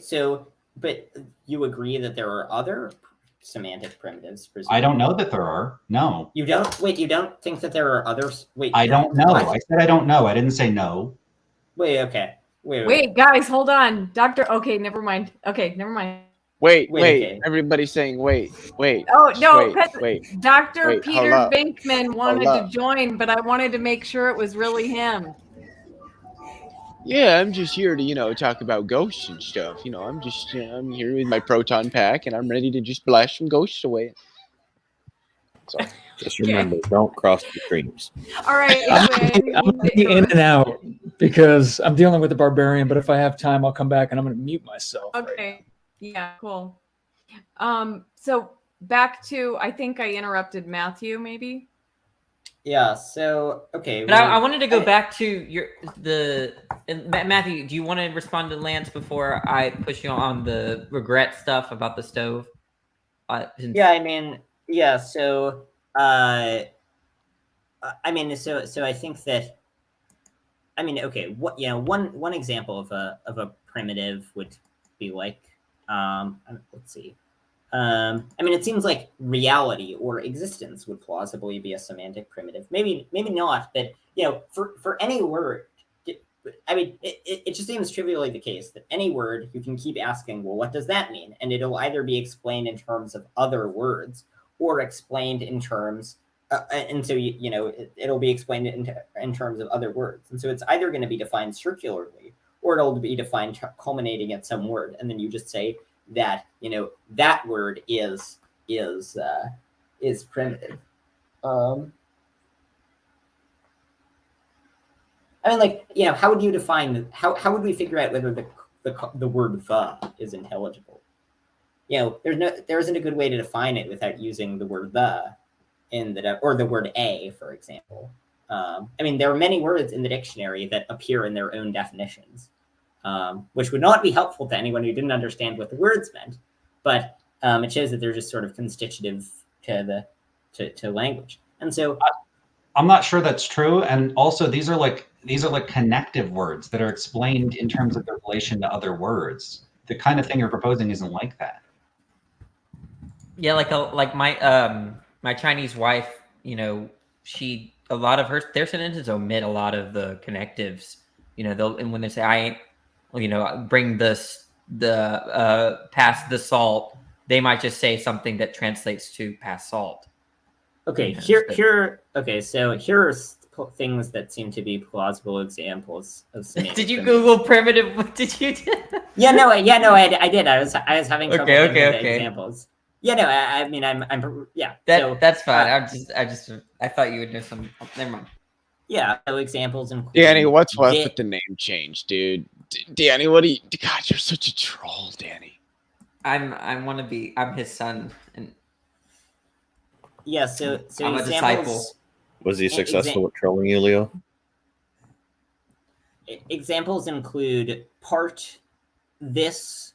but you agree that there are other semantic primitives, presumably. I don't know that there are. No. You don't? Wait, you don't think that there are others? Wait. I don't know. What? I said I don't know. I didn't say no. Wait, okay. Wait, guys, hold on. Okay, never mind. Okay, never mind. Wait. Okay. Everybody's saying wait. Oh, no, wait. Dr. Peter hold up. Venkman wanted to join, but I wanted to make sure it was really him. Yeah, I'm just here to, talk about ghosts and stuff. I'm here with my proton pack, and I'm ready to just blast some ghosts away. So just remember, don't cross the streams. All right. I'm in and out because I'm dealing with the barbarian, but if I have time, I'll come back and I'm going to mute myself. Okay. Yeah, cool. So back to, I think I interrupted Matthew, maybe? Yeah, so, okay. But I wanted to go back to Matthew, do you want to respond to Lance before I push you on the regret stuff about the stove? So, I think that, okay, one example of a primitive would be like, let's see. It seems like reality or existence would plausibly be a semantic primitive. Maybe not, but for any word, it just seems trivially the case that any word you can keep asking, well, what does that mean? And it'll either be explained in terms of other words or explained in terms, and so it'll be explained in terms of other words. And so it's either going to be defined circularly or it'll be defined culminating at some word, and then you just say that that word is primitive. How would you define? How would we figure out whether the word "the" is intelligible? There isn't a good way to define it without using the word "the" or the word "a," for example. I mean, there are many words in the dictionary that appear in their own definitions, which would not be helpful to anyone who didn't understand what the words meant. But it shows that they're just sort of constitutive to language. And so I'm not sure that's true. And also, these are like connective words that are explained in terms of their relation to other words. The kind of thing you're proposing isn't like that. Yeah, like my Chinese wife, you know, a lot of their sentences omit a lot of the connectives. You know, and when they say I ain't, you know, bring pass the salt, they might just say something that translates to pass salt. Okay, okay, so here are things that seem to be plausible examples of Semitic. Did you Google primitive? Did you? Yeah, no, I did. I was having trouble thinking of examples. Yeah, no, I mean, I'm yeah. That's fine. I thought you would know some. Never mind. Yeah, so examples include. Danny, what's left with the name change, dude? Danny, what do you? God, you're such a troll, Danny. I'm his son, and yeah. So I'm a disciple. Was he successful at trolling you, Leo? Examples include part, this,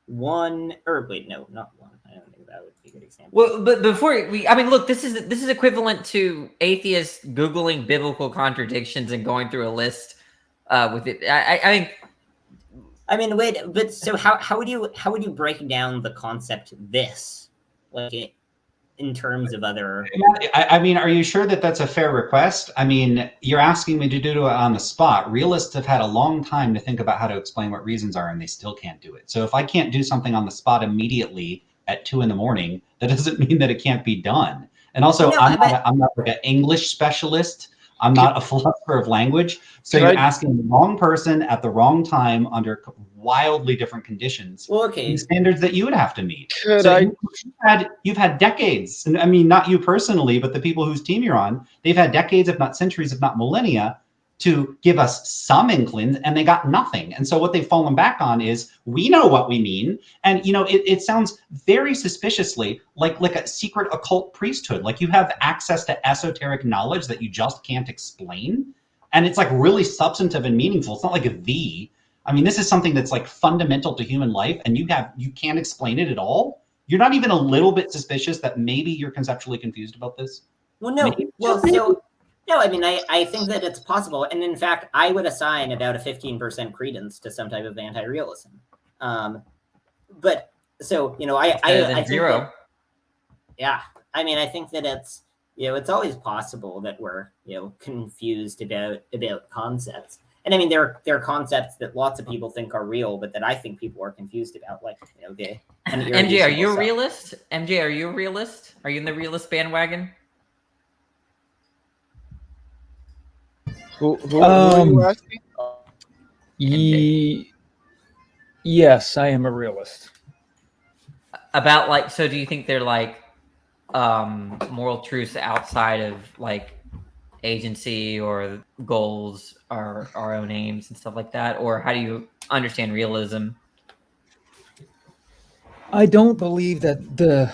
one, or wait, no, not one. I don't think that would be a good example. Well, but before I mean, look, this is equivalent to atheists Googling biblical contradictions and going through a list with it. I mean, wait, but so how would you break down the concept this, like in terms of other? I mean, are you sure that that's a fair request? I mean, you're asking me to do it on the spot. Realists have had a long time to think about how to explain what reasons are, and they still can't do it. So if I can't do something on the spot immediately at 2 a.m, that doesn't mean that it can't be done. And also, I'm not like an English specialist. I'm not a philosopher of language. So you're asking the wrong person at the wrong time under wildly different conditions. Well, okay. The standards that you would have to meet. You've had decades, and I mean, not you personally, but the people whose team you're on, they've had decades, if not centuries, if not millennia, to give us some inklings, and they got nothing. And so what they've fallen back on is, we know what we mean. And, you know, it sounds very suspiciously like a secret occult priesthood. Like you have access to esoteric knowledge that you just can't explain. And it's like really substantive and meaningful. It's not like I mean, this is something that's like fundamental to human life, and you can't explain it at all. You're not even a little bit suspicious that maybe you're conceptually confused about this? Well, no. No, I mean, I think that it's possible. And in fact, I would assign about a 15% credence to some type of anti-realism. But so, you know, I think zero. Yeah. I mean, I think that it's, you know, it's always possible that we're, you know, confused about concepts. And I mean, there are concepts that lots of people think are real, but that I think people are confused about, like, you know, MJ, are you a realist? MJ, are you a realist? Are you in the realist bandwagon? Who are you asking? Yes, I am a realist. About like, so do you think they're like moral truths outside of like agency or goals or our own aims and stuff like that? Or how do you understand realism? I don't believe that the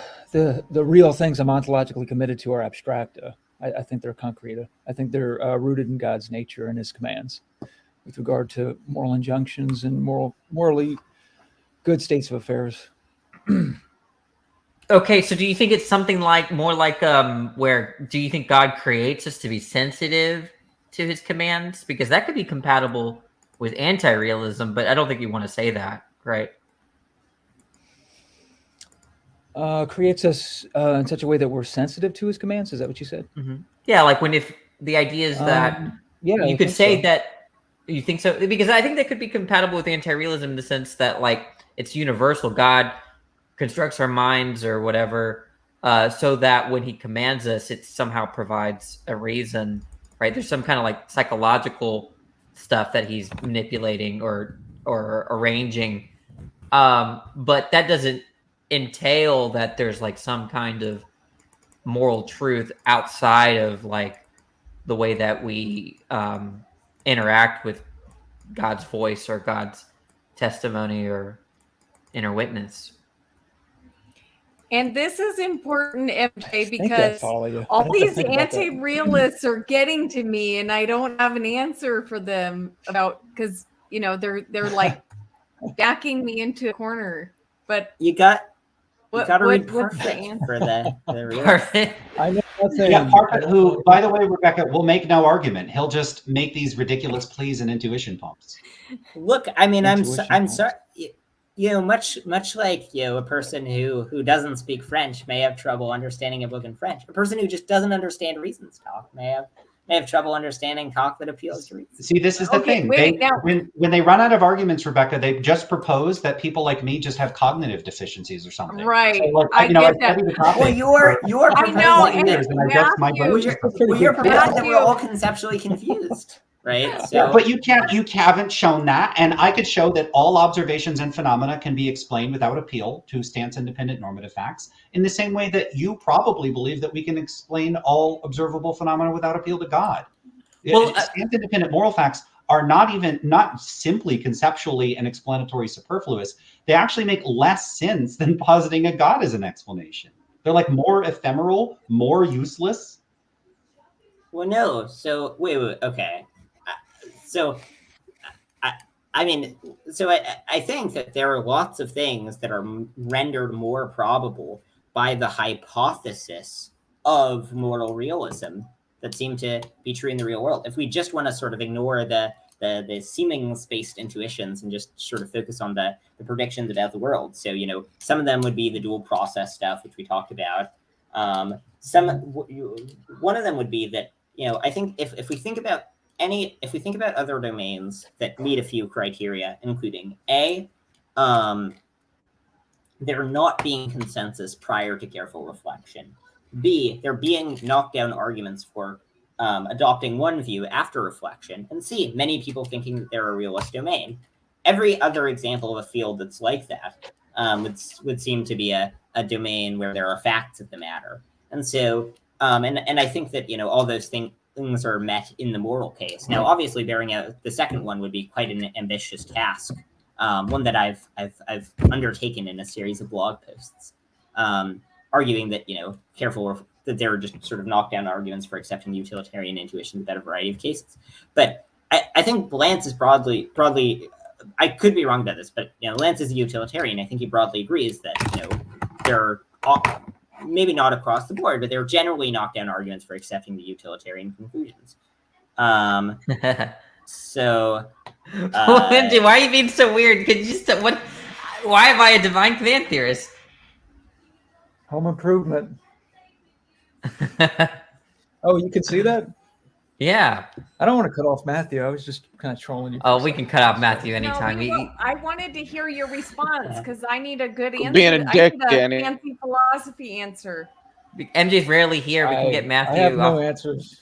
real things I'm ontologically committed to are abstracta. I think they're concrete. I think they're rooted in God's nature and his commands with regard to moral injunctions and morally good states of affairs. Okay, so do you think it's something like more like where do you think God creates us to be sensitive to his commands? Because that could be compatible with anti-realism, but I don't think you want to say that, right? Creates us in such a way that we're sensitive to his commands. Is that what you said? Mm-hmm. Yeah, like if the idea is that you could say that you think so, because I think that could be compatible with anti-realism in the sense that like it's universal. God constructs our minds or whatever so that when he commands us, it somehow provides a reason, right? There's some kind of like psychological stuff that he's manipulating or arranging, but that doesn't entail that there's like some kind of moral truth outside of like the way that we interact with God's voice or God's testimony or inner witness. And this is important, MJ, I because follow you. I all have to these think about that. anti-realists are getting to me, and I don't have an answer for them about, because they're like backing me into a corner. But you got what, to read what's the Parfit answer? for the realist. I know nothing. Yeah, Parfit, who, by the way, Rebecca, will make no argument. He'll just make these ridiculous pleas and intuition pumps. Look, I mean, I'm Intuition sorry. Much like a person who doesn't speak French may have trouble understanding a book in French. A person who just doesn't understand reasons talk may have trouble understanding talk that appeals to reason. See, this is the thing. When they run out of arguments, Rebecca, they just propose that people like me just have cognitive deficiencies or something. Right. So, like, I get that. Well, you're proposing that we're all conceptually confused. Right. So, yeah, but you haven't shown that, and I could show that all observations and phenomena can be explained without appeal to stance-independent normative facts, in the same way that you probably believe that we can explain all observable phenomena without appeal to God. Well, stance-independent moral facts are not simply conceptually and explanatory superfluous. They actually make less sense than positing a God as an explanation. They're like more ephemeral, more useless. Well, no. So wait, okay. So, I think that there are lots of things that are rendered more probable by the hypothesis of moral realism that seem to be true in the real world. If we just want to sort of ignore the seeming-based intuitions and just sort of focus on the predictions about the world. So, some of them would be the dual process stuff, which we talked about. One of them would be that, I think if we think about other domains that meet a few criteria, including A, there not being consensus prior to careful reflection. B, there being knockdown arguments for adopting one view after reflection. And C, many people thinking that they're a realist domain. Every other example of a field that's like that would seem to be a domain where there are facts of the matter. And so, and I think that, all those things are met in the moral case. Now, obviously, bearing out the second one would be quite an ambitious task, one that I've undertaken in a series of blog posts, arguing that that there are just sort of knockdown arguments for accepting utilitarian intuition about a variety of cases. But I think Lance is broadly. I could be wrong about this, but Lance is a utilitarian. I think he broadly agrees that there are. Maybe not across the board, but there are generally knockdown arguments for accepting the utilitarian conclusions. So, Lindsay, why are you being so weird? Could you just why am I a divine command theorist? Home Improvement. Oh, you can see that? Yeah. I don't want to cut off Matthew. I was just kind of trolling you. Oh, we can cut off Matthew anytime. I wanted to hear your response because I need a good answer. Being a dick, I need Danny. a fancy philosophy answer. MJ's rarely here. We can get Matthew. I have no answers.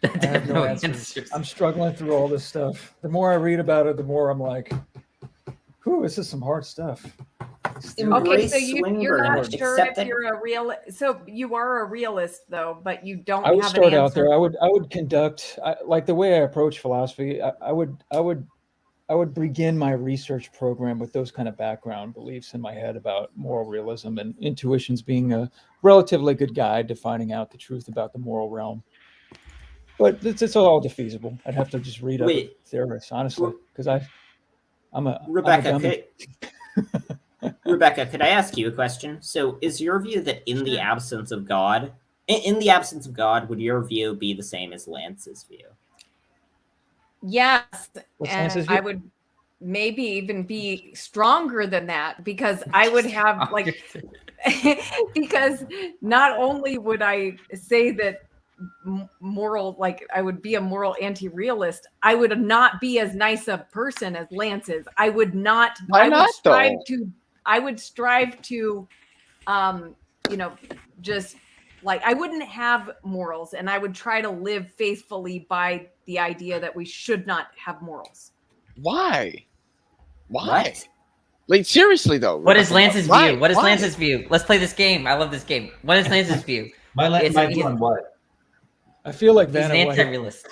I have no answers. I'm struggling through all this stuff. The more I read about it, the more I'm like, "Whew, this is some hard stuff." Okay, so you're not sure if you're a realist. So you are a realist, though, but you don't. I would have start an out there. answer. I would conduct like the way I approach philosophy. I would begin my research program with those kind of background beliefs in my head about moral realism and intuitions being a relatively good guide to finding out the truth about the moral realm. But it's all defeasible. I'd have to just read up theorists, honestly, because I'm a Rebecca. Rebecca, could I ask you a question? So, is your view that in the absence of God, would your view be the same as Lance's view? Yes, What's and Lance's view? I would maybe even be stronger than that because I would have because not only would I say that I would be a moral anti-realist, I would not be as nice a person as Lance is. I would not. Why not, though? I would strive to, just like I wouldn't have morals, and I would try to live faithfully by the idea that we should not have morals. Why? Like, seriously though. What is Lance's Why? view? What is Why? Lance's view? Let's play this game. I love this game. What is Lance's view? My view on what? I feel like He's an Vanna White. anti-realist.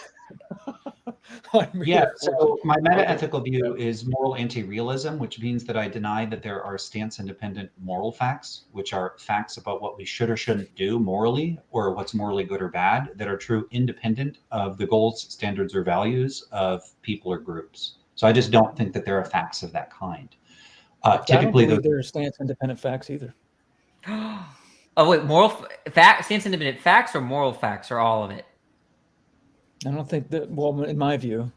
Yeah, so my meta-ethical view is moral anti-realism, which means that I deny that there are stance-independent moral facts, which are facts about what we should or shouldn't do morally, or what's morally good or bad, that are true independent of the goals, standards, or values of people or groups. So I just don't think that there are facts of that kind. I don't believe there are stance-independent facts either. Oh wait, moral facts, stance-independent facts, or moral facts, or all of it? I don't think that. Well, in my view,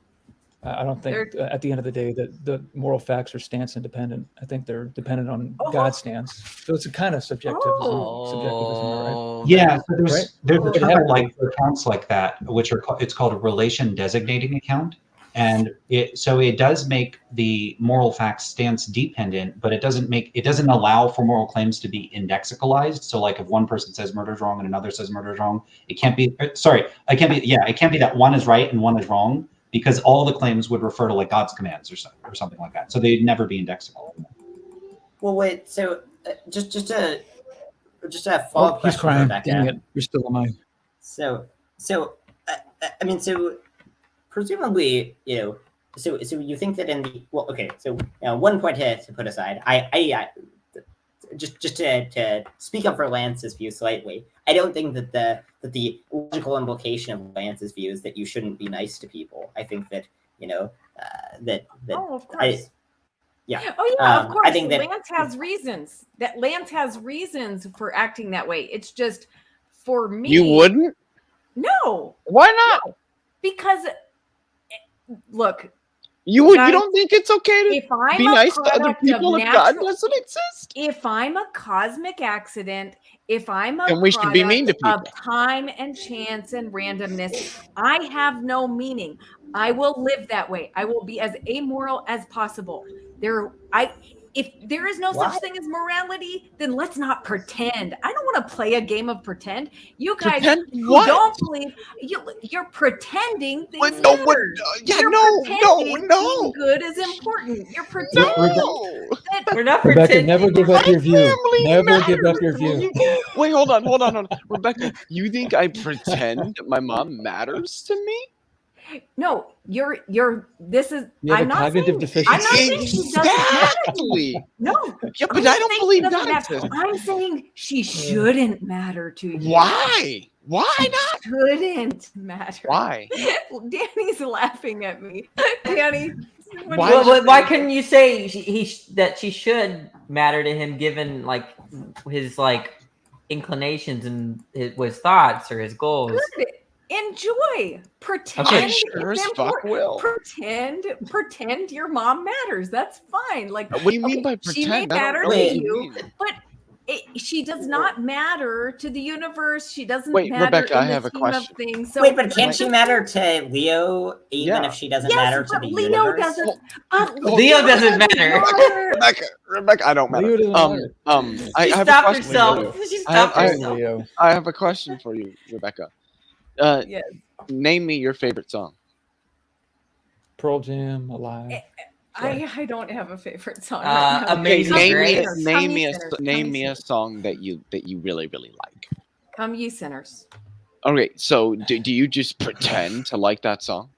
I don't think at the end of the day that the moral facts are stance independent. I think they're dependent on God's stance. So it's a kind of subjectivism, right? Yeah, so there's Right? there's a It term has I to like be. for accounts like that, which are it's called a relation designating account, and it does make the moral facts stance dependent, but it doesn't allow for moral claims to be indexicalized. So like if one person says murder is wrong and another says murder is wrong, it can't be it can't be that one is right and one is wrong, because all the claims would refer to like God's commands or something like that. So they'd never be indexable. Well, wait. So just a follow-up He's question, crying. Rebecca. Dang it! You're still on my. So I mean, so presumably, so you think that in the so one point to put aside, I just to speak up for Lance's view slightly, I don't think that the logical implication of Lance's view is that you shouldn't be nice to people. I think that that Oh, of course. yeah. Oh yeah, of course. I think that Lance has reasons. That Lance has reasons for acting that way. It's just for me. You wouldn't? No. Why not? No. Because look. You would. Guys, you don't think it's okay to be nice to other people if God doesn't exist? If I'm a cosmic accident, if I'm a then we should be mean to people. Of time and chance and randomness, I have no meaning. I will live that way. I will be as amoral as possible. If there is no such thing as morality, then let's not pretend. I don't want to play a game of pretend. You guys who don't believe, you're pretending things matter. Being good is important. You're pretending. We're not Rebecca, pretending. never give up your view. Never give up your view. Wait, hold on. Rebecca, you think I pretend my mom matters to me? No, this is. You have I'm a not cognitive saying, deficiency. I'm not saying she doesn't Exactly. matter. No. Yeah, but I don't believe God exists. I'm saying she shouldn't matter to you. Why? Why not? Shouldn't matter. Why? Danny's laughing at me. Danny. Why couldn't you say that she should matter to him, given like his inclinations and his thoughts or his goals? Good. Enjoy. Pretend. Okay, sure as fuck will. Pretend your mom matters. That's fine. Like, what do you mean by pretend? She may I don't matter know to what you you, mean. but she does not matter to the universe. She doesn't matter Rebecca, in I the have a scheme question. of things. So wait, but can't she matter to Leo even if she doesn't matter to the Leo universe? doesn't. Leo doesn't matter. Rebecca, I don't matter. Leo doesn't matter. I have a stopped question herself. for you. She stopped herself. Leo. I have a question for you, Rebecca. Yes. Name me your favorite song. Pearl Jam, Alive. I don't have a favorite song. Right now. Amazing Grace. Name me a song that you really like. Come Ye Sinners. Okay, so do you just pretend to like that song?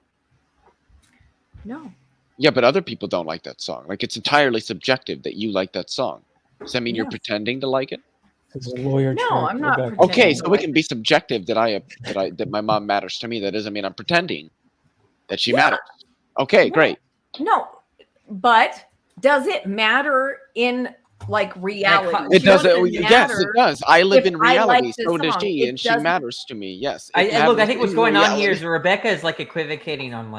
No. Yeah, but other people don't like that song. Like, it's entirely subjective that you like that song. Does that mean you're pretending to like it? It's a lawyer. No, I'm not. Okay, so it can be subjective that my mom matters to me. That doesn't mean I'm pretending that she matters. Okay, great. No, but does it matter in reality? It does. Yes, it does. I live in reality. So does song. she, and she matters to me. Yes. Look, I think what's going on here is Rebecca is equivocating on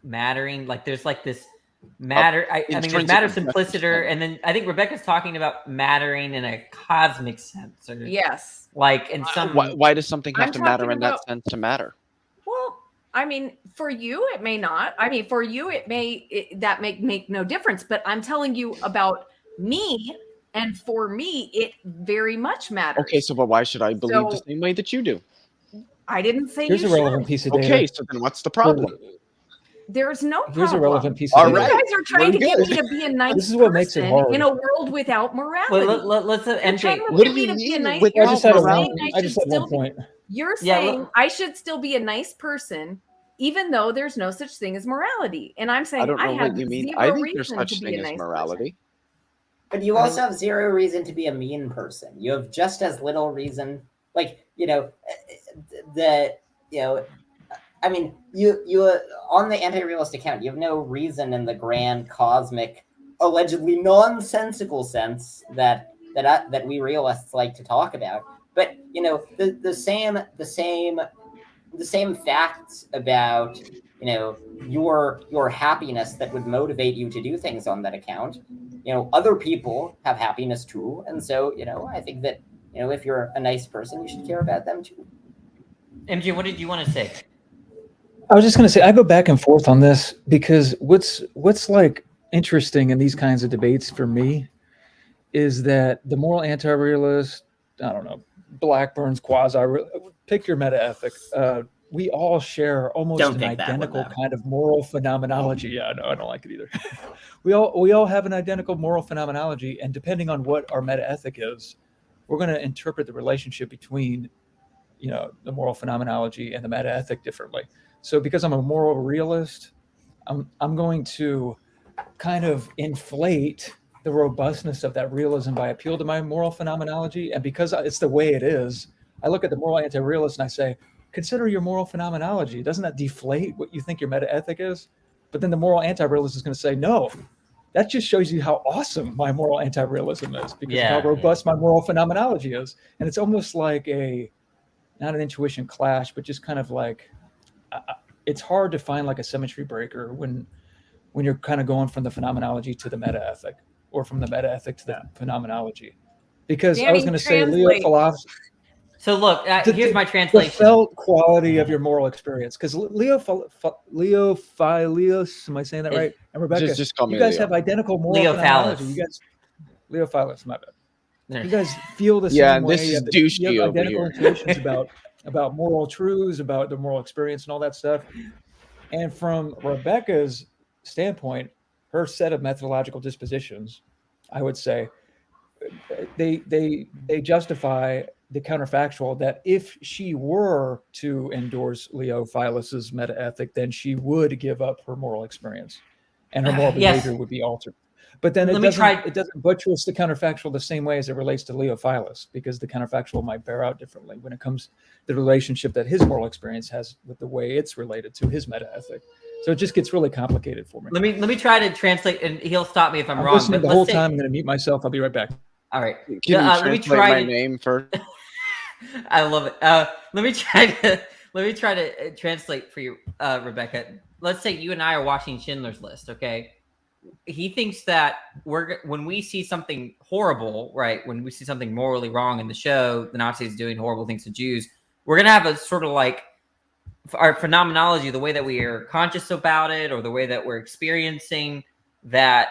mattering. There's this matter. I mean, there's matter simpliciter, and then I think Rebecca's talking about mattering in a cosmic sense. Yes. In some. Why does something have I'm to matter talking in that about- sense to matter? Well, I mean, for you, it may not. I mean, for you, that make no difference. But I'm telling you about me, and for me, it very much matters. Okay, so why should I believe the same way that you do? I didn't say Here's you a relevant should. piece of data. Okay, so then what's the problem? There's no problem. Here's a relevant piece of data. You guys are trying to get me to be a nice This is what makes it person hard. in a world without morality. Well, let's MJ. What do you mean? I just had one point. You're saying I should still be a nice person even though there's no such thing as morality. And I'm saying I don't know have what you mean. zero I think there's reason such to be thing a as nice morality. But you also have zero reason to be a mean person. You have just as little reason, like, I mean, you on the anti-realist account, you have no reason in the grand cosmic, allegedly nonsensical sense that we realists like to talk about. But the same facts about your happiness that would motivate you to do things on that account. Other people have happiness too, and so I think that if you're a nice person, you should care about them too. MJ, what did you want to say? I was just going to say, I go back and forth on this because what's like interesting in these kinds of debates for me is that the moral anti-realist, I don't know, Blackburn's quasi, pick your meta ethic. We all share almost an identical kind of moral phenomenology. Yeah, no, I don't like it either. we all have an identical moral phenomenology, and depending on what our meta ethic is, we're going to interpret the relationship between the moral phenomenology and the meta ethic differently. So because I'm a moral realist, I'm going to kind of inflate the robustness of that realism by appeal to my moral phenomenology. And because it's the way it is, I look at the moral anti-realist and I say, consider your moral phenomenology. Doesn't that deflate what you think your meta ethic is? But then the moral anti-realist is going to say, no, that just shows you how awesome my moral anti-realism is because of how robust my moral phenomenology is. And it's almost like not an intuition clash, but just kind of like, it's hard to find like a symmetry breaker when you're kind of going from the phenomenology to the meta ethic or from the meta ethic to the phenomenology. Because I was going to say Leo philosophy. So look, here's my translation. The felt quality of your moral experience. Because Leo Philius, am I saying that right? And Rebecca, just call me you guys Leo. have identical moral Leo phenomenology. Phallus. You guys, Leo Phallus, my bad. You guys feel the same way. This is douchey you have over identical here. intuitions about moral truths, about the moral experience and all that stuff. And from Rebecca's standpoint, her set of methodological dispositions, I would say, they justify the counterfactual that if she were to endorse Leo Philus's meta ethic, then she would give up her moral experience, and her moral behavior would be altered. But then it doesn't buttress the counterfactual the same way as it relates to Leo Philus, because the counterfactual might bear out differently when it comes to the relationship that his moral experience has with the way it's related to his meta ethic. So it just gets really complicated for me. Let me try to translate, and he'll stop me if I'm wrong. Listening the whole time. I'm going to mute myself. I'll be right back. All right. Can you let me try my name first? I love it. Let me try to translate for you, Rebecca. Let's say you and I are watching Schindler's List. Okay. He thinks that when we see something horrible, right? When we see something morally wrong in the show, the Nazis doing horrible things to Jews, we're going to have a sort of like our phenomenology, the way that we are conscious about it, or the way that we're experiencing that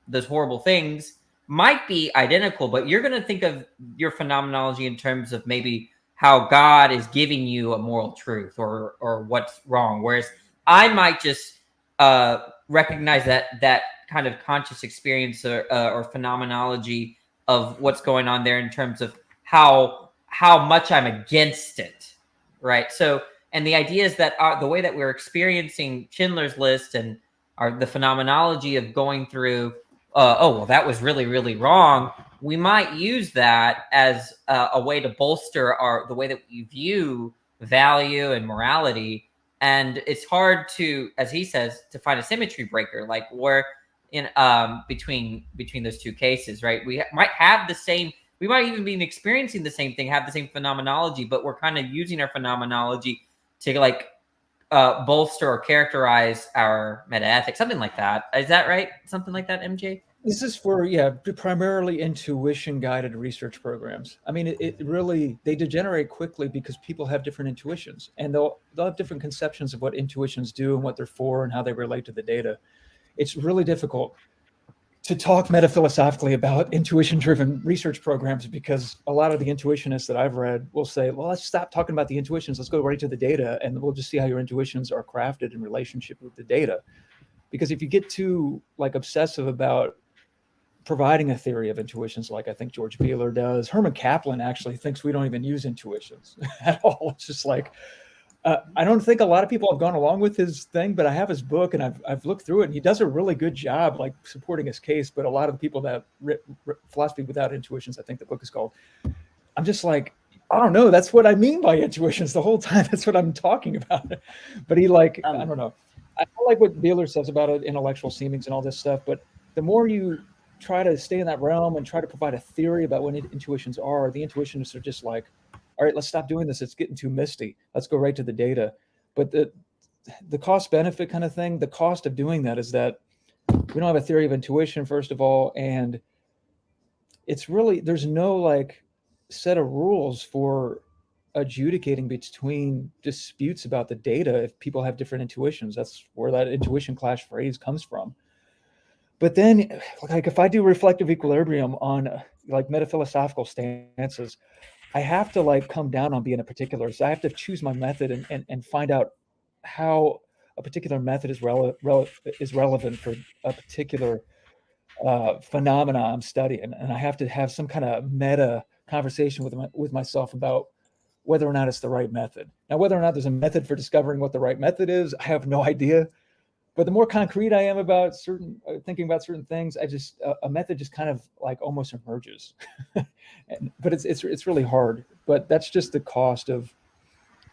those horrible things might be identical, but you're going to think of your phenomenology in terms of maybe how God is giving you a moral truth or what's wrong. Whereas I might just recognize that kind of conscious experience or phenomenology of what's going on there in terms of how much I'm against it, right? So, and the idea is that the way that we're experiencing Schindler's List and the phenomenology of going through, that was really, really wrong. We might use that as a way to bolster the way that we view value and morality. And it's hard to, as he says, to find a symmetry breaker, like where in between those two cases, right? We might have the same, we might even be experiencing the same thing, have the same phenomenology, but we're kind of using our phenomenology to like bolster or characterize our meta ethics, something like that. Is that right? Something like that, MJ? This is for, primarily intuition guided research programs. I mean, it really, they degenerate quickly because people have different intuitions, and they'll have different conceptions of what intuitions do and what they're for and how they relate to the data. It's really difficult to talk metaphilosophically about intuition driven research programs because a lot of the intuitionists that I've read will say, well, let's stop talking about the intuitions. Let's go right to the data, and we'll just see how your intuitions are crafted in relationship with the data. Because if you get too like obsessive about providing a theory of intuitions, like I think George Beeler does, Herman Kaplan actually thinks we don't even use intuitions at all. It's just like, I don't think a lot of people have gone along with his thing, but I have his book and I've looked through it, and he does a really good job like supporting his case. But a lot of the people that Philosophy Without Intuitions, I think the book is called, I'm just like, I don't know. That's what I mean by intuitions the whole time. That's what I'm talking about. But he I don't know. I like what Beeler says about it, intellectual seemings and all this stuff. But the more you try to stay in that realm and try to provide a theory about what intuitions are, the intuitionists are just like, all right, let's stop doing this. It's getting too misty. Let's go right to the data. But the cost benefit kind of thing, the cost of doing that is that we don't have a theory of intuition, first of all. And it's really, there's no like set of rules for adjudicating between disputes about the data if people have different intuitions. That's where that intuition clash phrase comes from. But then, like, if I do reflective equilibrium on like metaphilosophical stances, I have to like come down on being a particular. So I have to choose my method and find out how a particular method is relevant for a particular phenomena I'm studying, and I have to have some kind of meta conversation with myself about whether or not it's the right method. Now, whether or not there's a method for discovering what the right method is, I have no idea. But the more concrete I am about thinking about certain things, I just a method just kind of like almost emerges. But it's really hard. But that's just the cost of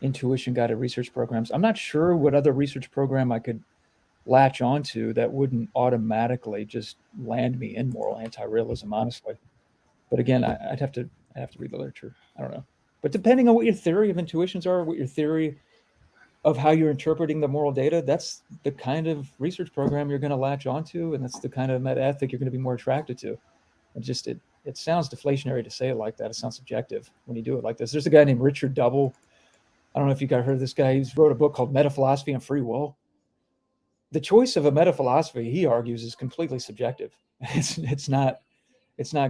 intuition guided research programs. I'm not sure what other research program I could latch onto that wouldn't automatically just land me in moral anti-realism, honestly. But again, I'd have to read the literature. I don't know. But depending on what your theory of intuitions are, what your theory of how you're interpreting the moral data, that's the kind of research program you're going to latch onto, and that's the kind of meta ethic you're going to be more attracted to. It sounds deflationary to say it like that. It sounds subjective when you do it like this. There's a guy named Richard Double. I don't know if you guys heard of this guy. He's wrote a book called Metaphilosophy and Free Will. The choice of a metaphilosophy, he argues, is completely subjective. It's not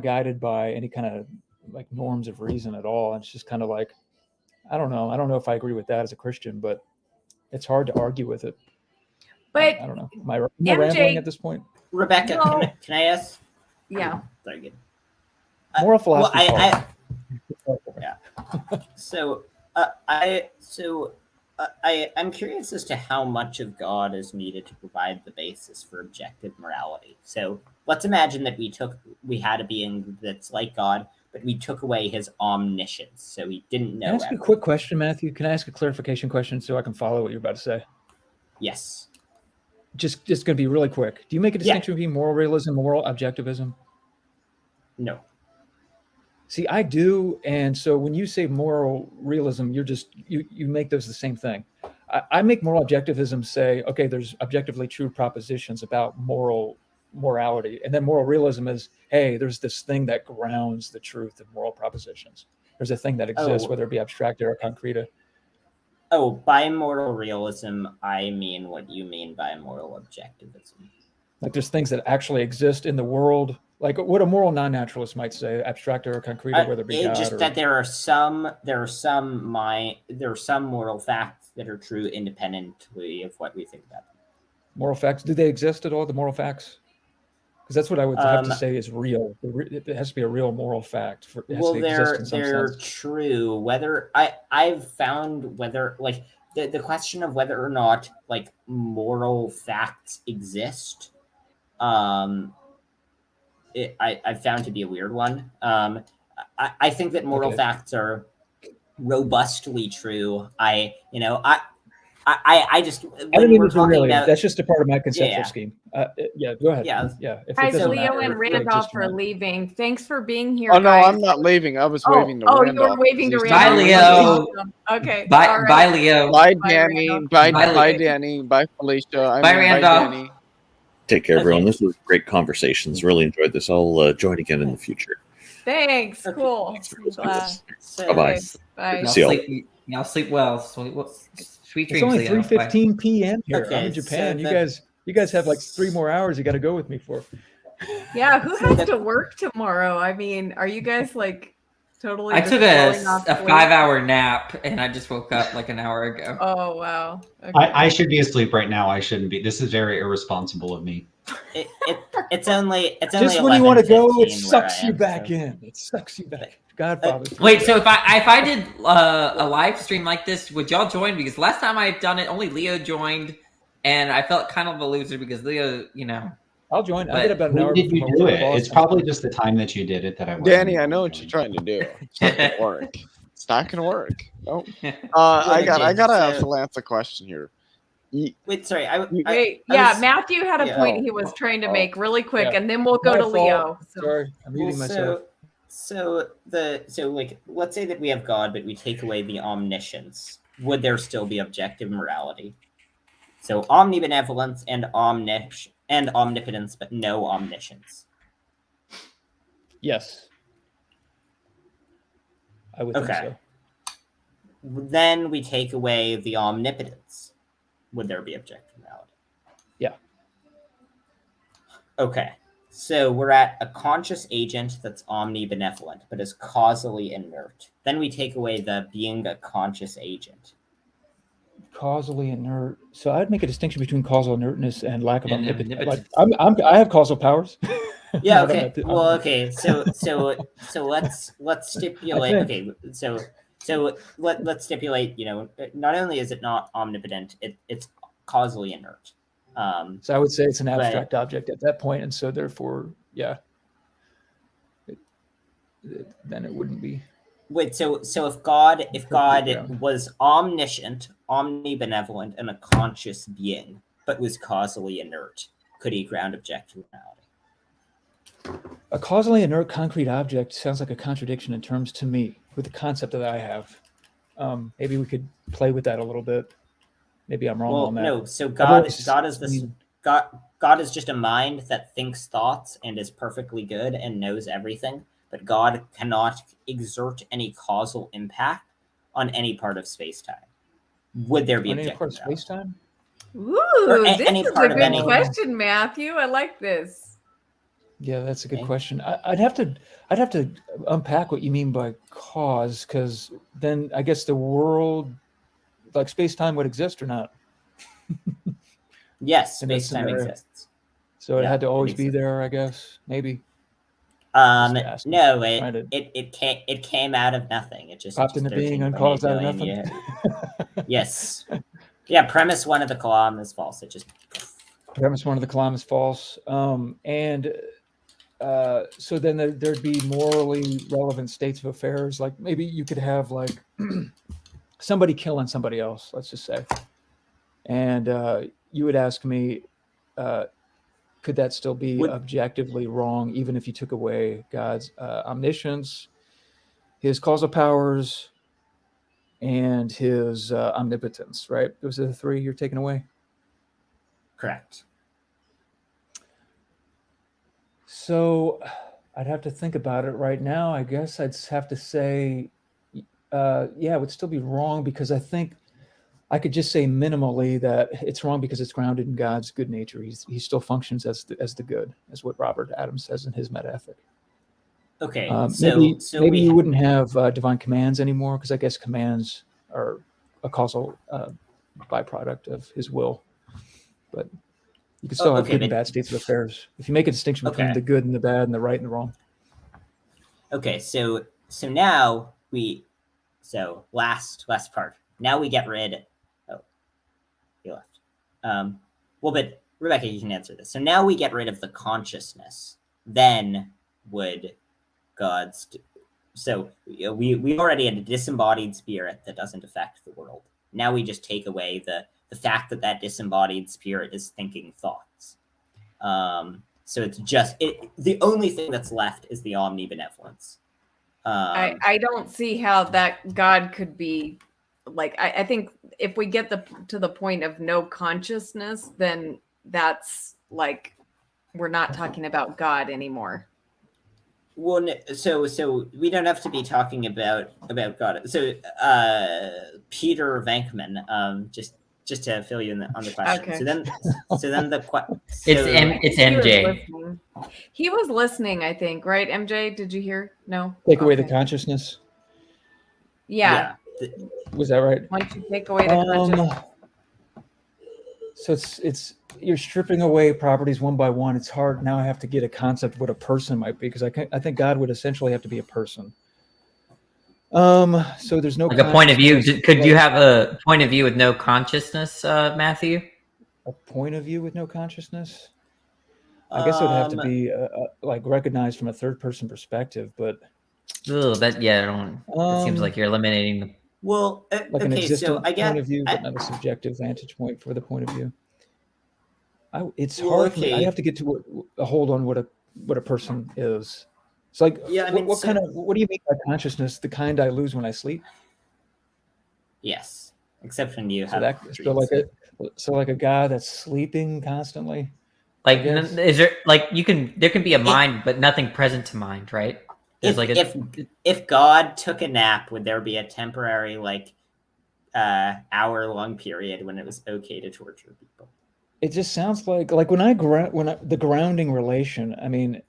guided by any kind of like norms of reason at all. It's just kind of like, I don't know. I don't know if I agree with that as a Christian, but it's hard to argue with it. But I don't know. Am I rambling at this point? Rebecca, can I ask? Yeah. Very good. Moral philosophy. Yeah. I'm curious as to how much of God is needed to provide the basis for objective morality. So let's imagine that we had a being that's like God, but we took away his omniscience, so he didn't know. Can I ask you a quick question, Matthew? Can I ask a clarification question so I can follow what you're about to say? Yes. Just going to be really quick. Do you make a distinction between moral realism, moral objectivism? No. See, I do, and so when you say moral realism, you're just you make those the same thing. I make moral objectivism say, okay, there's objectively true propositions about morality, and then moral realism is, hey, there's this thing that grounds the truth of moral propositions. There's a thing that exists, whether it be abstracted or concrete. Oh, by moral realism, I mean what you mean by moral objectivism. Like there's things that actually exist in the world, like what a moral non-naturalist might say, abstracted or concrete, whether it be God just that there are some moral facts that are true independently of what we think about them. Moral facts, do they exist at all? The moral facts, because that's what I would have to say is real. It has to be a real moral fact for it has to exist in some they're sense. true. Whether I've found whether like the question of whether or not like moral facts exist. I found to be a weird one. I think that moral facts are robustly true. I just I don't even really. That's just a part of my conceptual scheme. Go ahead. Guys, Leo and Randolph are leaving. Thanks for being here. Oh no, guys. I'm not leaving. I was waving to Randolph. You were waving to Randolph. Bye, Leo. Okay. Bye, Leo. Bye, Danny. Bye, Danny. Bye, Felicia. Bye, Randolph. Danny. Take care, everyone. This was great conversations. Really enjoyed this. I'll join again in the future. Thanks. Cool. Bye-bye. Bye. Y'all sleep well. Sweet dreams. It's only Leo. 3:15 p.m. here. Okay, I'm in Japan. so you guys have like 3 more hours you got to go with me for. Yeah, who has to work tomorrow? I mean, are you guys like totally? I took a 5-hour nap and I just woke up like an hour ago. Oh wow. Okay. I should be asleep right now. I shouldn't be. This is very irresponsible of me. It's only just when you want to go, it 11:15 sucks where I you am, back so. in. It sucks you back. Godfather. Wait, so if I did a live stream like this, would y'all join? Because last time I've done it, only Leo joined, and I felt kind of a loser because Leo, I'll join. I But- did about an When hour did before you my do work it? boss It's comes probably in. just the time that you did it that I wasn't. Danny, I know what you're trying to do. It's not gonna work. It's not gonna work. Nope. I gotta Lance a question here. Wait, sorry. Matthew had a point he was trying to make really quick, and then we'll go to Leo. So. Sorry, I'm muting myself. So let's say that we have God, but we take away the omniscience. Would there still be objective morality? So omnibenevolence and omnipotence, but no omniscience. Yes. I would think so. Then we take away the omnipotence. Would there be objective morality? Yeah. Okay. So we're at a conscious agent that's omnibenevolent, but is causally inert. Then we take away the being a conscious agent. Causally inert. So I'd make a distinction between causal inertness and lack of And omnipotence. Like, I have causal powers. Yeah. Okay. Well. Okay. So let's stipulate. Okay. So let's stipulate. Not only is it not omnipotent, it's causally inert. So I would say it's an abstract object at that point, and so therefore, yeah, then it wouldn't be. Wait, so if God was omniscient, omnibenevolent, and a conscious being, but was causally inert, could he ground objective morality? A causally inert concrete object sounds like a contradiction in terms to me with the concept that I have. Maybe we could play with that a little bit. Maybe I'm wrong on that. No. So God is just a mind that thinks thoughts and is perfectly good and knows everything. But God cannot exert any causal impact on any part of space-time. Would there be on any objective part of space-time? Ooh, this any is part a of good any question, Matthew. I like this. Yeah, that's a good question. I'd have to unpack what you mean by cause, because then I guess the world, like space-time, would exist or not. Yes, space-time exists. So it had to always be there, I guess. Maybe. No, it came out of nothing. It just popped into being uncaused out of nothing. Yes. Yeah, premise one of the Kalam is false. It just premise one of the Kalam is false. So then there'd be morally relevant states of affairs. Like maybe you could have like somebody killing somebody else, let's just say. And you would ask me, could that still be objectively wrong, even if you took away God's omniscience, his causal powers, and his omnipotence, right? Those are the three you're taking away? Correct. So I'd have to think about it right now. I guess I'd have to say, yeah, it would still be wrong, because I think I could just say minimally that it's wrong because it's grounded in God's good nature. He still functions as the good, as what Robert Adams says in his meta-ethic. Okay, maybe you wouldn't have divine commands anymore, because I guess commands are a causal byproduct of his will. But you can still have good and bad states of affairs if you make a distinction between the good and the bad and the right and the wrong. Okay, so now last part. Now we get rid. He left. Well, but Rebecca, you can answer this. So now we get rid of the consciousness. Then would God's... So we already had a disembodied spirit that doesn't affect the world. Now we just take away the fact that disembodied spirit is thinking thoughts. So it's just... the only thing that's left is the omnibenevolence. I don't see how that God could be... Like, I think if we get to the point of no consciousness, then that's like we're not talking about God anymore. Well, so we don't have to be talking about God. So Peter Venkman, just to fill you in on the question. Okay. So then the it's MJ. He was listening, I think, right? MJ, did you hear? No. Take away the consciousness. Yeah. Was that right? Why don't you take away the consciousness? So it's you're stripping away properties one by one. It's hard now. I have to get a concept of what a person might be, because I think God would essentially have to be a person. So there's no like a point of view. Could you like, have a point of view with no consciousness, Matthew? a point of view with no consciousness? I guess it would have to be like recognized from a third person perspective, but I don't. It seems like you're eliminating the. Well, like an okay, existent so I point get of view, but not a subjective vantage point for the point of view. It's Well, hard for me. I okay. have to get to a hold on what a person is. It's like, Yeah, I mean, what kind of, what do you mean by consciousness? The kind I lose when I sleep? Yes, except when you So have dreams. so like a guy that's sleeping constantly. Like, I guess. is there like there can be a mind, but nothing present to mind, right? There's If God took a nap, would there be a temporary hour-long period when it was okay to torture people? It just sounds like the grounding relation. I mean,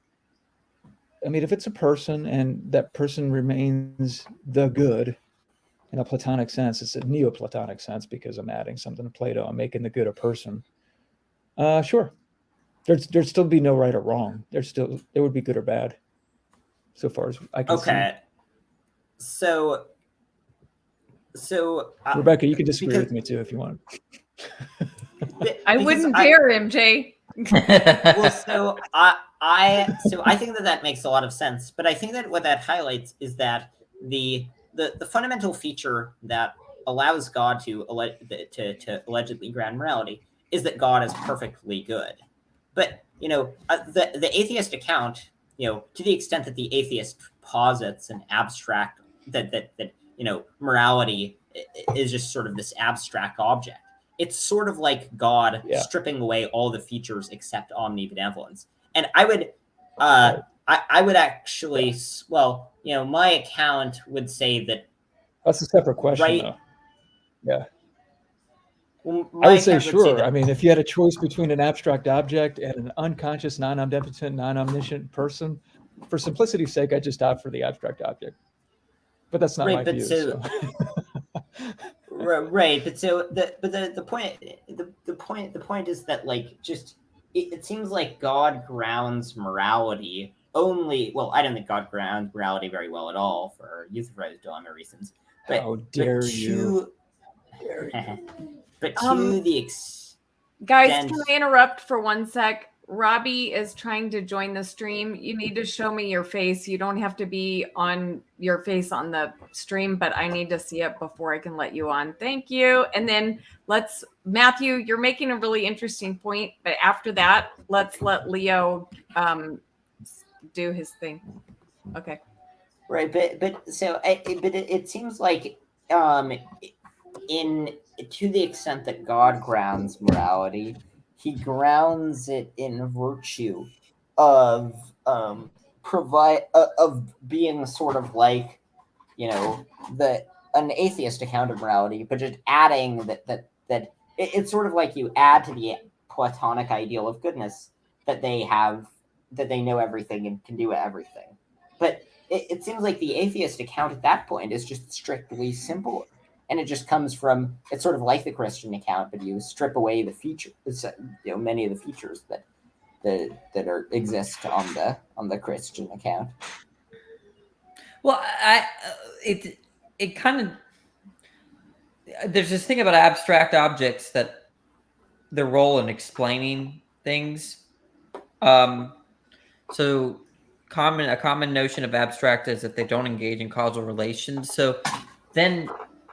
if it's a person and that person remains the good in a Platonic sense, it's a Neoplatonic sense because I'm adding something to Plato. I'm making the good a person. Sure. There'd still be no right or wrong. There would be good or bad, so far as I can see. Okay. So Rebecca, you can disagree with me too if you want. I wouldn't dare, MJ. Well, so I think that makes a lot of sense, but I think that what that highlights is that the fundamental feature that allows God to allegedly ground morality is that God is perfectly good. But the atheist account, to the extent that the atheist posits an abstract that morality is just sort of this abstract object. It's sort of like God stripping away all the features except omnibenevolence. And I would actually, my account would say that. That's a separate question, right? though. Yeah. Well, I would say sure. I mean, if you had a choice between an abstract object and an unconscious, non-omnipotent, non-omniscient person, for simplicity's sake, I just opt for the abstract object. But that's not my view. Right, but so the point is that it seems like God grounds morality only. Well, I don't think God grounds morality very well at all for Euthyphro's dilemma reasons. But, How dare you? But to the extent... Guys, can I interrupt for 1 sec? Robbie is trying to join the stream. You need to show me your face. You don't have to be on your face on the stream, but I need to see it before I can let you on. Thank you. And then Matthew, you're making a really interesting point, but after that, let's let Leo do his thing. Okay. Right, but it seems like to the extent that God grounds morality, he grounds it in virtue of being sort of like an atheist account of morality, but just adding that it's sort of like you add to the Platonic ideal of goodness that they know everything and can do everything. But it seems like the atheist account at that point is just strictly simple. And it just comes from, it's sort of like the Christian account, but you strip away the features, many of the features that exist on the Christian account. Well, it kind of, there's this thing about abstract objects that their role in explaining things. So a common notion of abstract is that they don't engage in causal relations. So then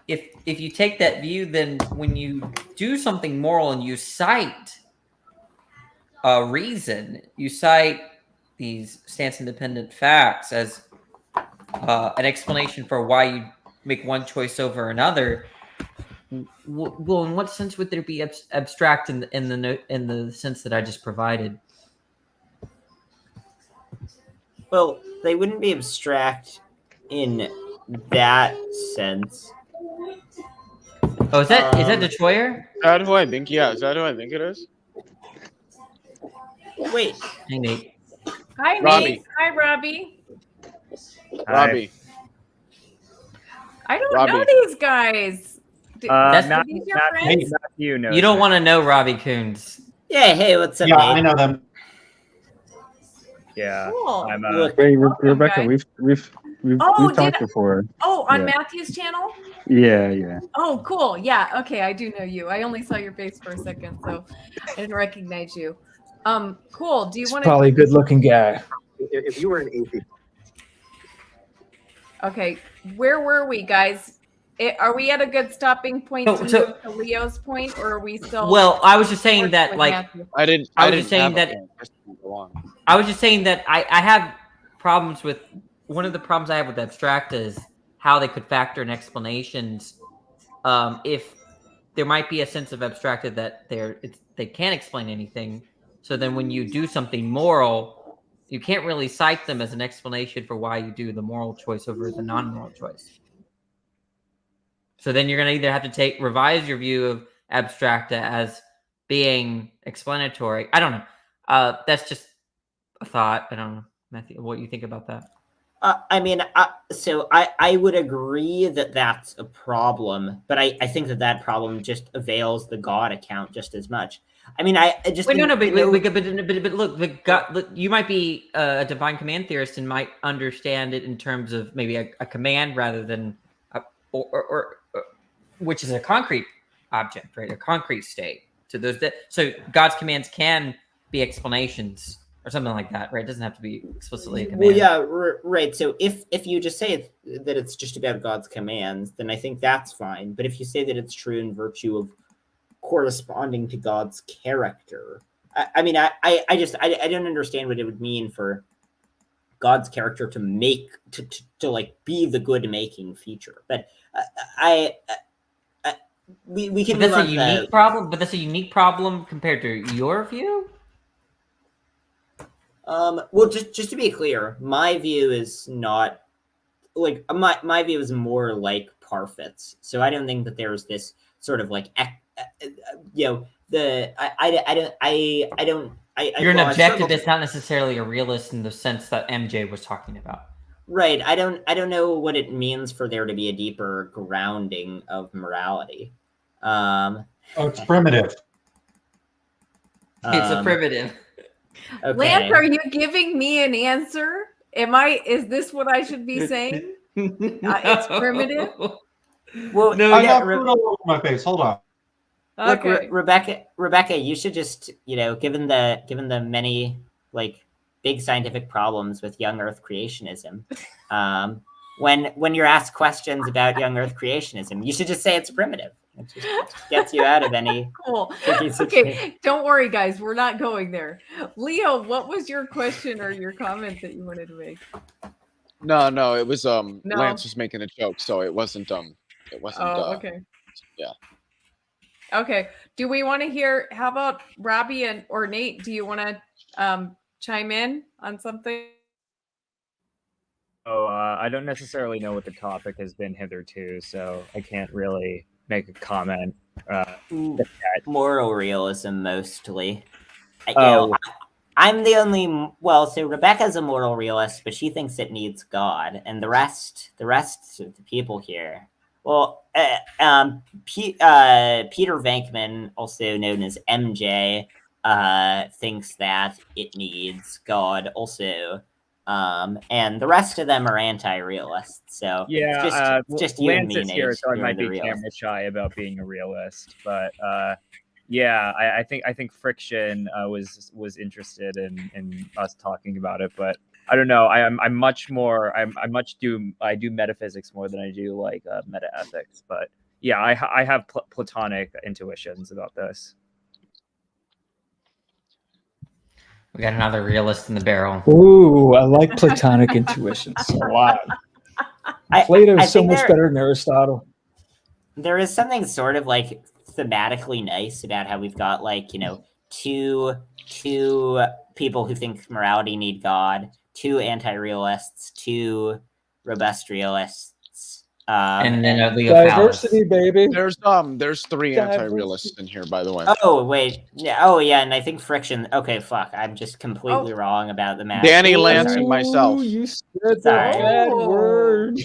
if you take that view, then when you do something moral and you cite a reason, you cite these stance-independent facts as an explanation for why you make one choice over another. Well, in what sense would there be abstract in the sense that I just provided? Well, they wouldn't be abstract in that sense. Oh, is that Detroyer? Is that who I think? Yeah, is that who I think it is? Wait. Hey, Nate. Hi, Robbie. Nate. Hi, Robbie. Robbie. I don't Robbie. know these guys. Are these your friends? You know. You don't want to know Robbie Coons. Yeah, hey, what's up, Yeah, Nate? I know them. Yeah. Cool. I'm Hey, Welcome, Rebecca, guys. we've Oh, talked before. Oh, on Yeah. Matthew's channel? Yeah. Oh, cool. Yeah. Okay, I do know you. I only saw your face for a second, so I didn't recognize you. Cool. Do you He's want probably a to? good-looking guy. If you were an atheist. Okay, where were we, guys? Are we at a good stopping point to move to Leo's point, or are we still? Well, I was just saying that, with like, Matthew? I didn't just saying have a that. point. Just go on. I was just saying that I have problems with one of the problems I have with abstract is how they could factor in explanations. If there might be a sense of abstracted that they can't explain anything, so then when you do something moral, you can't really cite them as an explanation for why you do the moral choice over the non-moral choice. So then you're going to either have to revise your view of abstracta as being explanatory. I don't know. That's just a thought. I don't know, Matthew, what you think about that. I mean, so I would agree that that's a problem, but I think that problem just avails the God account just as much. I mean, I just Wait, think, but look, the God. Look, you might be a divine command theorist and might understand it in terms of maybe a command rather than or which is a concrete object, right? A concrete state. So God's commands can be explanations or something like that, right? It doesn't have to be explicitly a command. Well, yeah, right. So if you just say that it's just about God's commands, then I think that's fine. But if you say that it's true in virtue of corresponding to God's character, I mean, I don't understand what it would mean for God's character to like be the good making feature. But we can. But that's a unique problem. But that's a unique problem compared to your view. Well, just to be clear, my view is not like my view is more like Parfit's. So I don't think that there's this sort of like You're an objectivist, not necessarily a realist in the sense that MJ was talking about. Right. I don't know what it means for there to be a deeper grounding of morality. It's primitive. It's a primitive. Okay. Lance, are you giving me an answer? Is this what I should be saying? It's primitive. Well, no, I got food all over my face. Hold on. Look, Okay. Rebecca, you should just, given the many like big scientific problems with young Earth creationism, when you're asked questions about young Earth creationism, you should just say it's primitive. It just gets you out of any. Cool. Okay, don't worry, guys. We're not going there. Leo, what was your question or your comment that you wanted to make? No, it was Lance was making a joke, so it wasn't Oh, okay. Yeah. Okay. Do we want to hear? How about Robbie or Nate? Do you want to chime in on something? Oh, I don't necessarily know what the topic has been hitherto, so I can't really make a comment. Moral realism, mostly. Oh. I'm the only. Well, so Rebecca's a moral realist, but she thinks it needs God, and the rest of the people here. Well, Peter Venkman, also known as MJ, thinks that it needs God also, and the rest of them are anti-realists. So yeah, it's just you Lance and me, is Nate. here, so I You're might the be realist. camera shy about being a realist, but yeah, I think Friction was interested in us talking about it, but I don't know. I do metaphysics more than I do like meta ethics, but yeah, I have Platonic intuitions about this. We got another realist in the barrel. Ooh, I like Platonic intuitions a lot. Plato's so much better than Aristotle. There is something sort of like thematically nice about how we've got like, two people who think morality need God, two anti-realists, two robust realists, and then a Leo diversity, baby. There's three anti-realists in here, by the way. Oh wait, yeah, and I think Friction. Okay, fuck, I'm just completely wrong about the math. Danny, Lance, and myself. You said the bad word.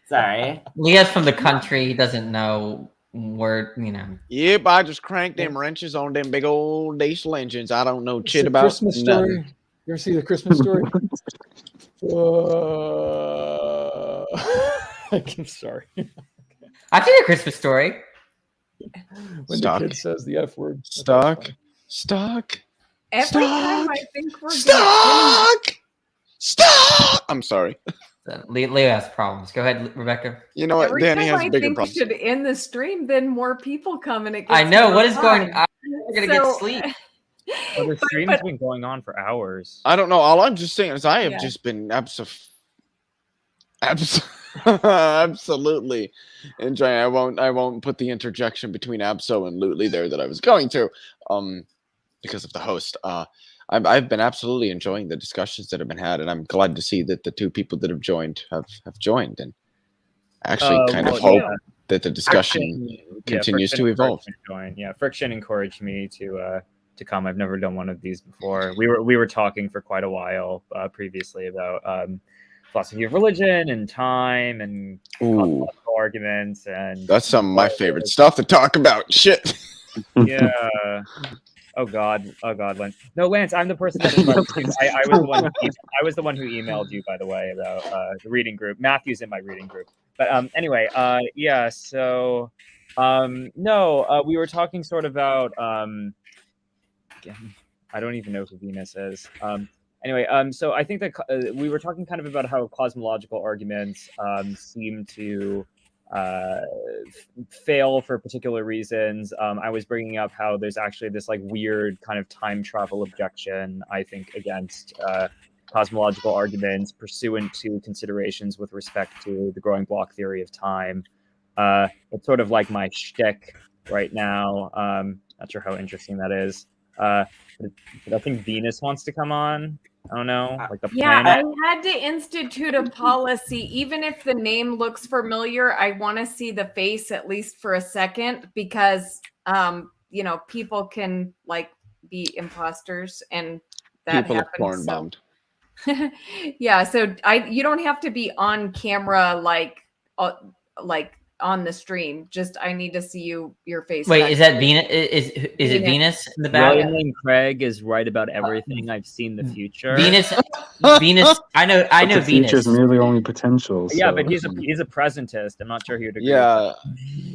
Sorry. Leo's from the country. He doesn't know Word, you know. Yep, I just cranked them wrenches on them big old diesel engines. I don't know It's shit the about Christmas nothing. Story. You ever see the Christmas Story? I'm sorry. I've seen a Christmas Story. When Stuck. the kid says the F word. Stuck. Every time I think we're Stuck. I'm sorry. Leo has problems. Go ahead, Rebecca. You know what? every Danny time has I bigger think we problems. should end the stream, then more people come and it gets I know more what is fun. going. I'm gonna get sleep. Well, the stream's been going on for hours. I don't know. All I'm just saying is I have just been absolutely enjoying. I won't put the interjection between abso and lutely there that I was going to, because of the host. I've been absolutely enjoying the discussions that have been had, and I'm glad to see that the two people that have joined have joined, and actually kind of hope that the discussion continues to evolve. Friction encouraged me to come. I've never done one of these before. We were talking for quite a while previously about philosophy of religion and time and cosmological arguments, and that's some of my favorite stuff to talk about. Shit. Yeah. Oh God, Lance. No, Lance, I'm the person that invited you. I was the one. I was the one who emailed you, by the way, about the reading group. Matthew's in my reading group. But anyway, yeah. So, no, we were talking sort of about. I don't even know who Venus is. Anyway, so I think that we were talking kind of about how cosmological arguments seem to fail for particular reasons. I was bringing up how there's actually this like weird kind of time travel objection, I think, against cosmological arguments pursuant to considerations with respect to the growing block theory of time. It's sort of like my shtick right now. Not sure how interesting that is. But I think Venus wants to come on. I don't know, like the Yeah, planet. I had to institute a policy. Even if the name looks familiar, I want to see the face at least for a second, because you know, people can like be imposters, and that People happens. are porn bombed. Yeah, so you don't have to be on camera like on the stream. Just I need to see your face. Wait, is that Venus? Is it Venus in the back? William Lane Craig is right about everything. I've seen the future. Venus. I know The Venus. future's merely only potential. Yeah, so- but he's a presentist. I'm not sure he would agree. Yeah.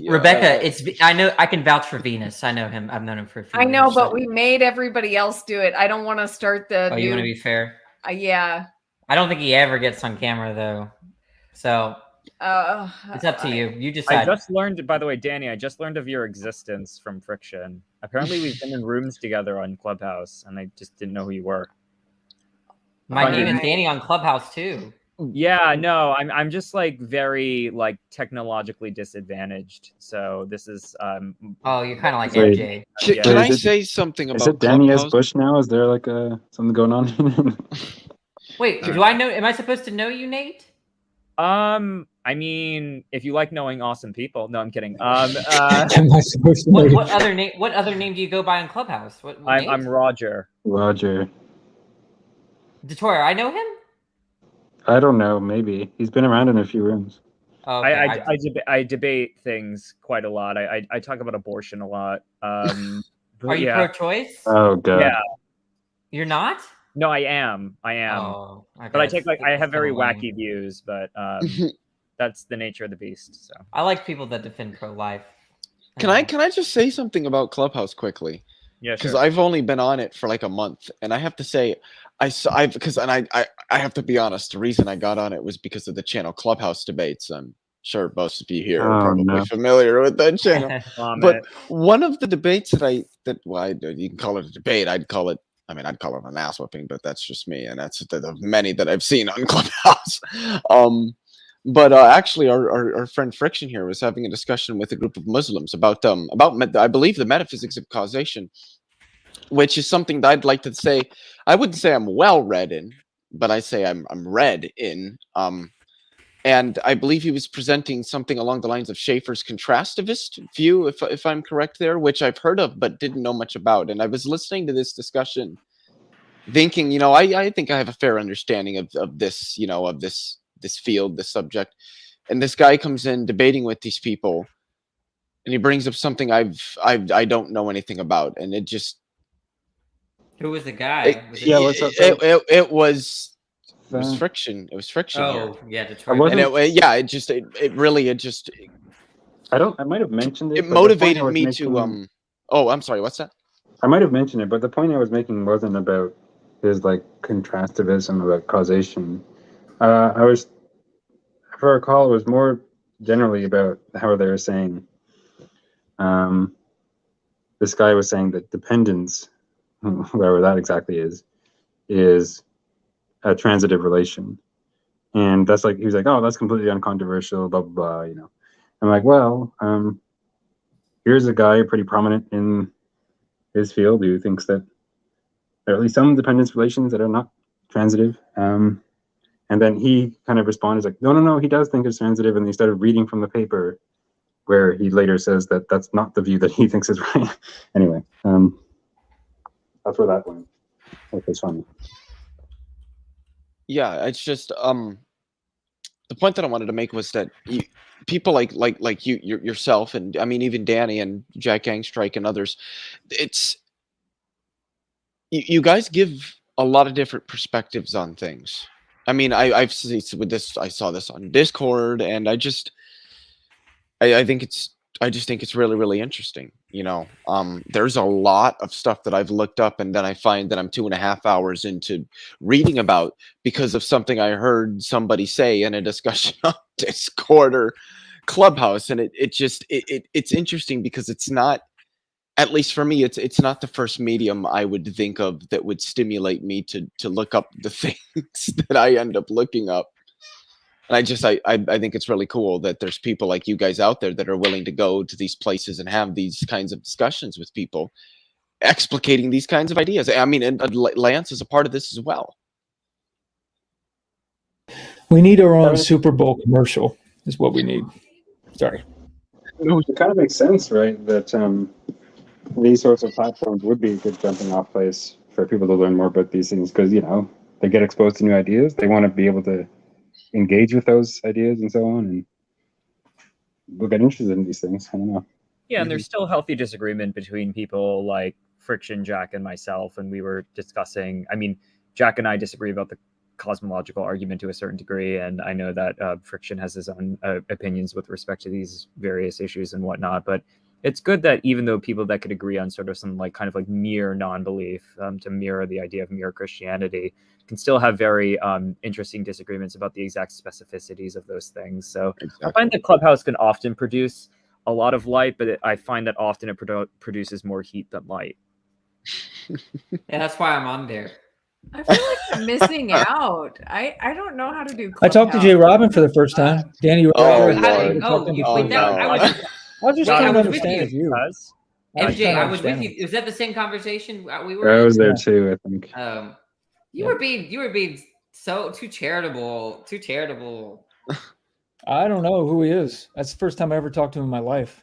Rebecca, I can vouch for Venus. I know him. I've known him for a few years. I know, but we made everybody else do it. I don't want to start the. Oh, you want to be fair? Yeah. I don't think he ever gets on camera though, so it's up to you. You decide. I just learned, by the way, Danny. I just learned of your existence from Friction. Apparently, we've been in rooms together on Clubhouse, and I just didn't know who you were. My name is Danny on Clubhouse too. Yeah, no, I'm just like very like technologically disadvantaged. So this is Oh, you're kind of like Wait. MJ. Can I say something about Is it Danny S. Clubhouse? Bush now? Is there like something going on? Wait, do I know? Am I supposed to know you, Nate? I mean, if you like knowing awesome people, no, I'm kidding. Am I supposed to know? What other name? What other name do you go by on Clubhouse? What I'm Roger. Roger. Detroyer, I know him. I don't know. Maybe he's been around in a few rooms. Oh, okay. I debate things quite a lot. I talk about abortion a lot. Are you pro-choice? Oh god. Yeah. You're not? No, I am. Oh, but I take I have very wacky views, but that's the nature of the beast. So I like people that defend pro-life. Can I just say something about Clubhouse quickly? Yeah, because sure. I've only been on it for like a month, and I have to say, I have to be honest. The reason I got on it was because of the channel Clubhouse Debates. I'm sure most of you here are probably familiar with that channel. But one of the debates you can call it a debate. I'd call it an ass whipping, but that's just me, and that's the many that I've seen on Clubhouse. But actually, our friend Friction here was having a discussion with a group of Muslims about I believe the metaphysics of causation, which is something that I'd like to say. I wouldn't say I'm well read in, but I say I'm read in. And I believe he was presenting something along the lines of Schaeffer's contrastivist view, if I'm correct there, which I've heard of but didn't know much about. And I was listening to this discussion, thinking, I think I have a fair understanding of this, of this field, this subject. And this guy comes in debating with these people, and he brings up something I don't know anything about, and it just. Who was the guy? It was friction. It was friction. Oh, here. yeah, Detroit. And I might have mentioned it. It motivated me to Oh, I'm sorry. What's that? I might have mentioned it, but the point I was making wasn't about his like contrastivism about causation. If I recall, it was more generally about how they were saying. This guy was saying that dependence, whoever that exactly is a transitive relation, and that's like he was like, oh, that's completely uncontroversial, blah blah blah. You know, I'm like, well, here's a guy pretty prominent in his field who thinks that there are at least some dependence relations that are not transitive. And then he kind of responded like, no, he does think it's transitive. And he started reading from the paper where he later says that that's not the view that he thinks is right. Anyway, that's where that went. That was funny. Yeah, it's just the point that I wanted to make was that people like yourself, and I mean even Danny and Jack Gangstrike and others, it's you guys give a lot of different perspectives on things. I mean, I saw this on Discord, and I just think it's really, really interesting. You know, there's a lot of stuff that I've looked up, and then I find that I'm 2.5 hours into reading about because of something I heard somebody say in a discussion on Discord or Clubhouse, and it's interesting because it's not, at least for me, it's not the first medium I would think of that would stimulate me to look up the things that I end up looking up. And I think it's really cool that there's people like you guys out there that are willing to go to these places and have these kinds of discussions with people, explicating these kinds of ideas. I mean, and Lance is a part of this as well. We need our own Super Bowl commercial, is what we need. Sorry. It kind of makes sense, right? That these sorts of platforms would be a good jumping off place for people to learn more about these things because, you know, they get exposed to new ideas. They want to be able to engage with those ideas and so on, and we'll get interested in these things. I don't know. Yeah, and there's still healthy disagreement between people like Friction, Jack, and myself, and we were discussing. I mean, Jack and I disagree about the cosmological argument to a certain degree, and I know that Friction has his own opinions with respect to these various issues and whatnot. But it's good that even though people that could agree on sort of some like kind of like mere non-belief to mirror the idea of mere Christianity can still have very interesting disagreements about the exact specificities of those things. So I find that Clubhouse can often produce a lot of light, but I find that often it produces more heat than light. Yeah, that's why I'm on there. I feel like I'm missing out. I don't know how to do Clubhouse. I talked to Jay Robin for the first time. Danny, you were I was just trying to understand his view. MJ, I was with you. Is that the same conversation we were? I was there too, I think. You were being so too charitable. Too charitable. I don't know who he is. That's the first time I ever talked to him in my life.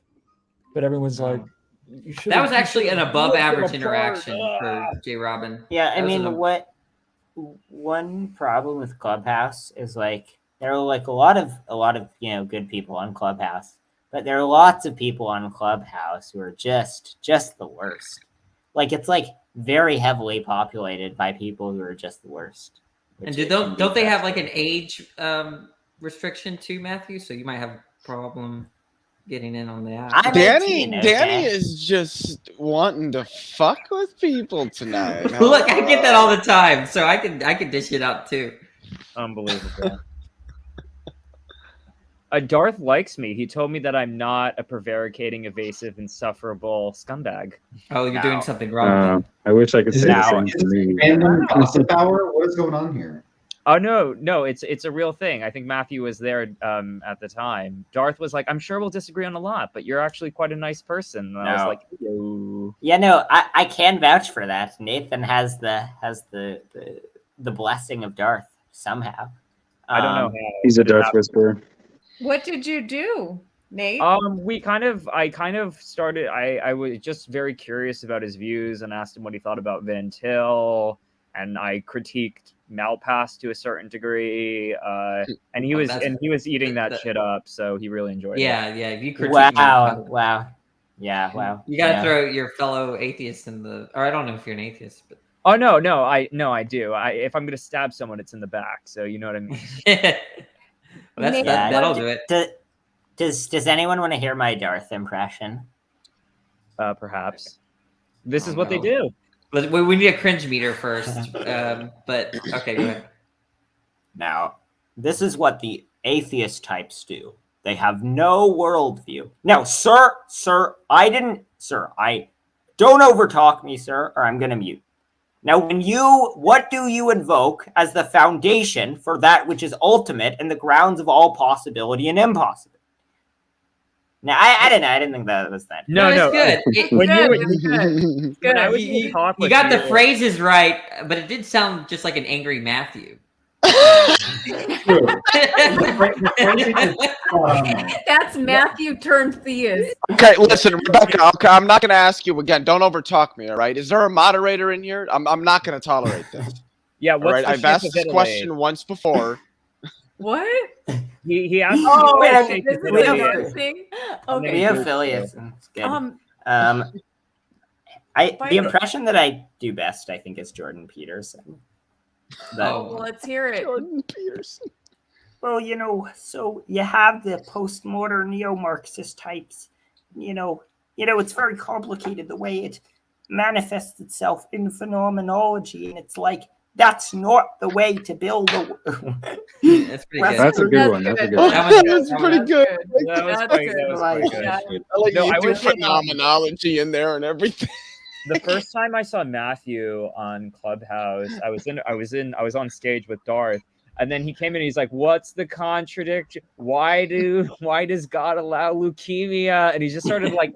But everyone's like, that was actually an above average interaction for Jay Robin. Yeah, I mean, one problem with Clubhouse is like there are like a lot of good people on Clubhouse, but there are lots of people on Clubhouse who are just the worst. Like it's like very heavily populated by people who are just the worst. And don't they have like an age restriction too, Matthew? So you might have a problem getting in on that. Danny is just wanting to fuck with people tonight. Look, I get that all the time, so I can dish it out too. Unbelievable. Darth likes me. He told me that I'm not a prevaricating, evasive, insufferable scumbag. Oh, you're doing something wrong. I wish I could say the same to me. Random gossip hour? What is going on here? Oh no, it's a real thing. I think Matthew was there at the time. Darth was like, "I'm sure we'll disagree on a lot, but you're actually quite a nice person." And I was like, "Yo." Yeah, no, I can vouch for that. Nathan has the blessing of Darth somehow. I don't know how. He's a Darth whisperer. What did you do, Nate? I was just very curious about his views and asked him what he thought about Van Til. and I critiqued Malpass to a certain degree, and he was eating that shit up, so he really enjoyed it. Yeah, you critique Wow. Yeah, wow. You gotta throw your fellow atheists in the. Or I don't know if you're an atheist, but. Oh no, I do. If I'm gonna stab someone, it's in the back. So you know what I mean. That'll do it. Does anyone want to hear my Darth impression? Perhaps. This is what they do. We need a cringe meter first. But okay, go ahead. Now, this is what the atheist types do. They have no worldview. Now, sir, I don't overtalk me, sir, or I'm gonna mute. Now, what do you invoke as the foundation for that which is ultimate and the grounds of all possibility and impossibility? Now, I didn't think that was that. No, it's good. You got the phrases right, but it did sound just like an angry Matthew. That's Matthew turned theist. Okay, listen, Rebecca. Okay, I'm not going to ask you again. Don't overtalk me. All right? Is there a moderator in here? I'm not going to tolerate this. Yeah. All right. I've asked this question once before. What? He asked. Oh, wait, this is another thing. Okay. We have affiliates. It's good. The impression that I do best, I think, is Jordan Peterson. Well, let's hear it. Jordan Peterson. Well, so you have the postmodern neo-Marxist types. It's very complicated the way it manifests itself in phenomenology, and it's like that's not the way to build a. That's pretty good. That's a good one. That's a good one. That's pretty good. That was quite good. I like No, you I do was in, phenomenology in there and everything. The first time I saw Matthew on Clubhouse, I was on stage with Darth, and then he came in and he's like, "What's the contradiction? Why does God allow leukemia?" And he just started like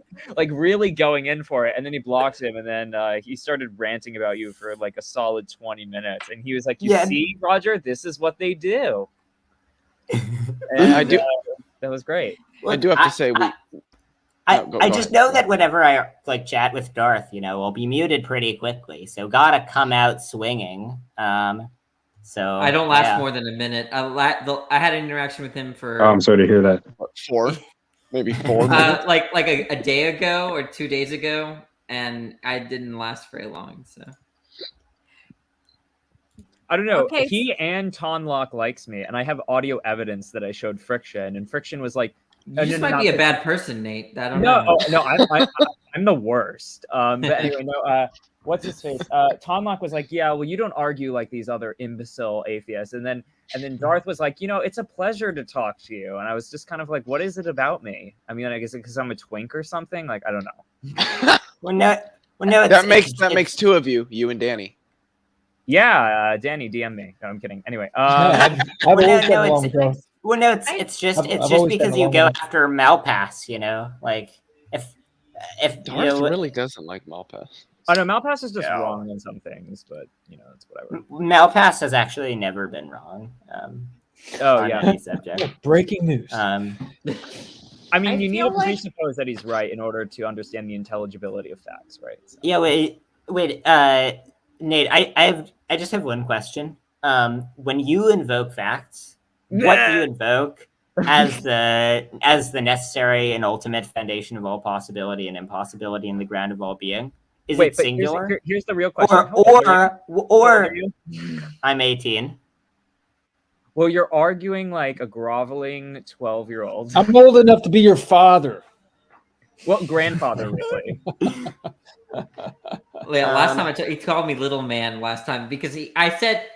really going in for it, and then he blocked him, and then he started ranting about you for like a solid 20 minutes, and he was like, "You see, Roger, this is what they do." And I do. That was great. I do have to say I just know that whenever I chat with Darth, we'll be muted pretty quickly. So gotta come out swinging. So I don't last more than a minute. I had an interaction with him for. Oh, I'm sorry to hear that. Maybe 4 minutes. Like a day ago or 2 days ago, and I didn't last very long. So. I don't know. Okay. He and Tonlock likes me, and I have audio evidence that I showed Friction, and Friction was like, "You just might be a bad person, Nate." I don't know. No, I'm the worst. But anyway, no. What's his face? Tonlock was like, "Yeah, well, you don't argue like these other imbecile atheists," and then Darth was like, "It's a pleasure to talk to you," and I was just kind of like, "What is it about me? I mean, I guess because I'm a twink or something. Like, I don't know." That makes two of you and Danny. Yeah, Danny, DM me. No, I'm kidding. Anyway, it's just because you go after Malpass, like if Darth really doesn't like Malpass. I know Malpass is just wrong in some things, but it's whatever. Malpass has actually never been wrong. On any subject. Breaking news. I mean, you need to presuppose that he's right in order to understand the intelligibility of facts, right? So. Yeah. Wait. Nate, I just have one question. When you invoke facts, what do you invoke as the necessary and ultimate foundation of all possibility and impossibility in the ground of all being? Is it singular? Here's the real question. Or I'm 18. Well, you're arguing like a groveling 12-year-old. I'm old enough to be your father. Well, grandfather, really. Last time he called me little man. Last time because I said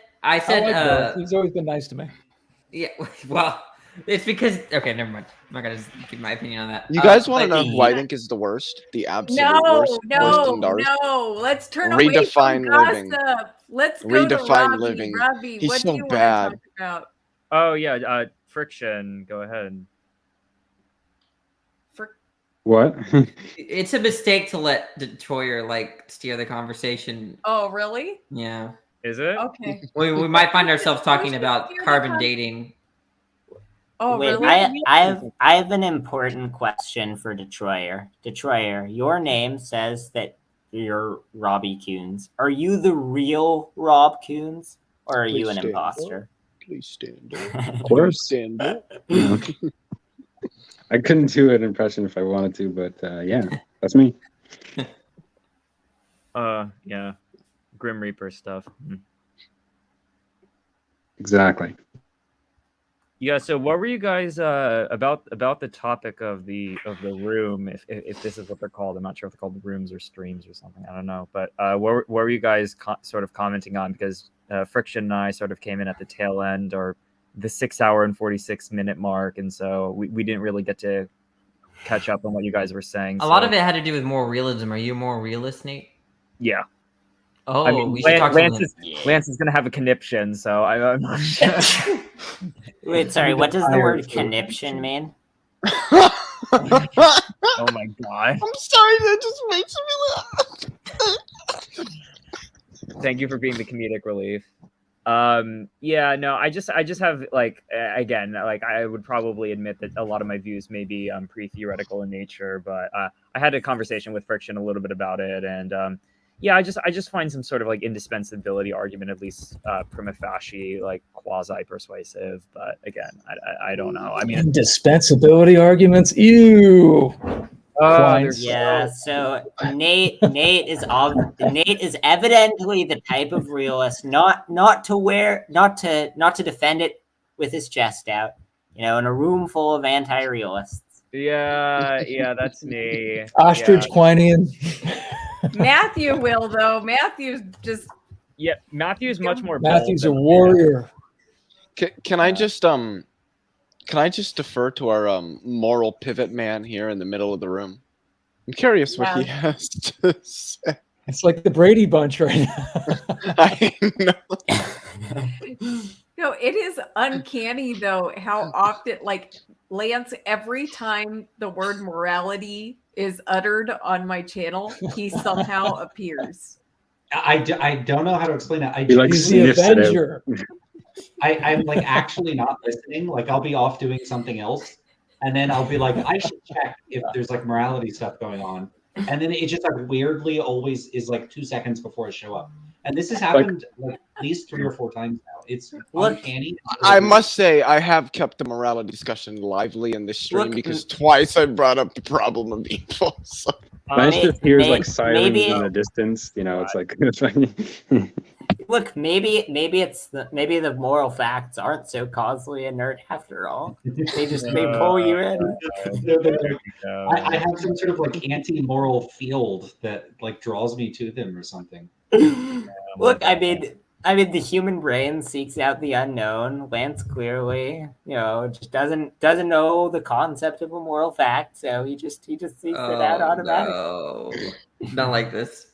he's always been nice to me. Yeah, well, it's because never mind. I'm not gonna give my opinion on that. You guys want to know who I think is the worst? The absolute worst. No. Let's turn away from gossip. Let's go to Robbie. Living. Robbie, He's what so do you bad. want to talk about? Oh yeah, Friction. Go ahead. What? It's a mistake to let Detroyer steer the conversation. Oh, really? Yeah. Is it? Okay. We might find ourselves talking about carbon dating. Oh, wait, really? I have an important question for Detroyer. Detroyer, your name says that your Robbie Coons. Are you the real Rob Coons, or are you an imposter? Please stand up. Of course. Stand up. I couldn't do an impression if I wanted to, but yeah, that's me. Yeah, Grim Reaper stuff. Exactly. Yeah. So, what were you guys about the topic of the room? If this is what they're called, I'm not sure if they're called the rooms or streams or something. I don't know. But what were you guys sort of commenting on? Because Friction and I sort of came in at the tail end, or the 6 hour and 46-minute mark, and so we didn't really get to catch up on what you guys were saying. A lot of it had to do with moral realism. Are you a moral realist, Nate? Yeah. Oh, I mean, we should talk Lance to is Lance is gonna have a conniption, so I'm not sure. Wait, sorry. What does the word conniption mean? Oh my god! I'm sorry, that just makes me laugh. Thank you for being the comedic relief. Yeah, no, I just have like again, like I would probably admit that a lot of my views may be pre-theoretical in nature, but I had a conversation with Friction a little bit about it, and yeah, I just find some sort of like indispensability argument, at least prima facie, like quasi persuasive. But again, I don't know. I mean, indispensability arguments. Ew. Yeah, so Nate is evidently the type of realist not to defend it with his chest out, in a room full of anti-realists. Yeah, that's me. Ostrich Quinian. Matthew will though. Matthew's just Matthew's much more. Matthew's a warrior. Can I just defer to our moral pivot man here in the middle of the room? I'm curious what he has to say. It's like the Brady Bunch right now. I know. No, it is uncanny though how often, like Lance, every time the word morality is uttered on my channel, he somehow appears. I don't know how to explain it. He's the Avenger. I'm like actually not listening. Like I'll be off doing something else, and then I'll be like, I should check if there's like morality stuff going on, and then it just like weirdly always is like 2 seconds before I show up. And this has happened like at least 3 or 4 times now. It's uncanny. I must say, I have kept the morality discussion lively in this stream because twice I brought up the problem of evil. So. Lance just hears like sirens in the distance. It's like Look, maybe the moral facts aren't so causally inert after all. They pull you in. I have some sort of like anti-moral field that like draws me to them or something. Look, I mean, the human brain seeks out the unknown. Lance clearly, just doesn't know the concept of a moral fact, so he just seeks it out automatically. No. Not like this.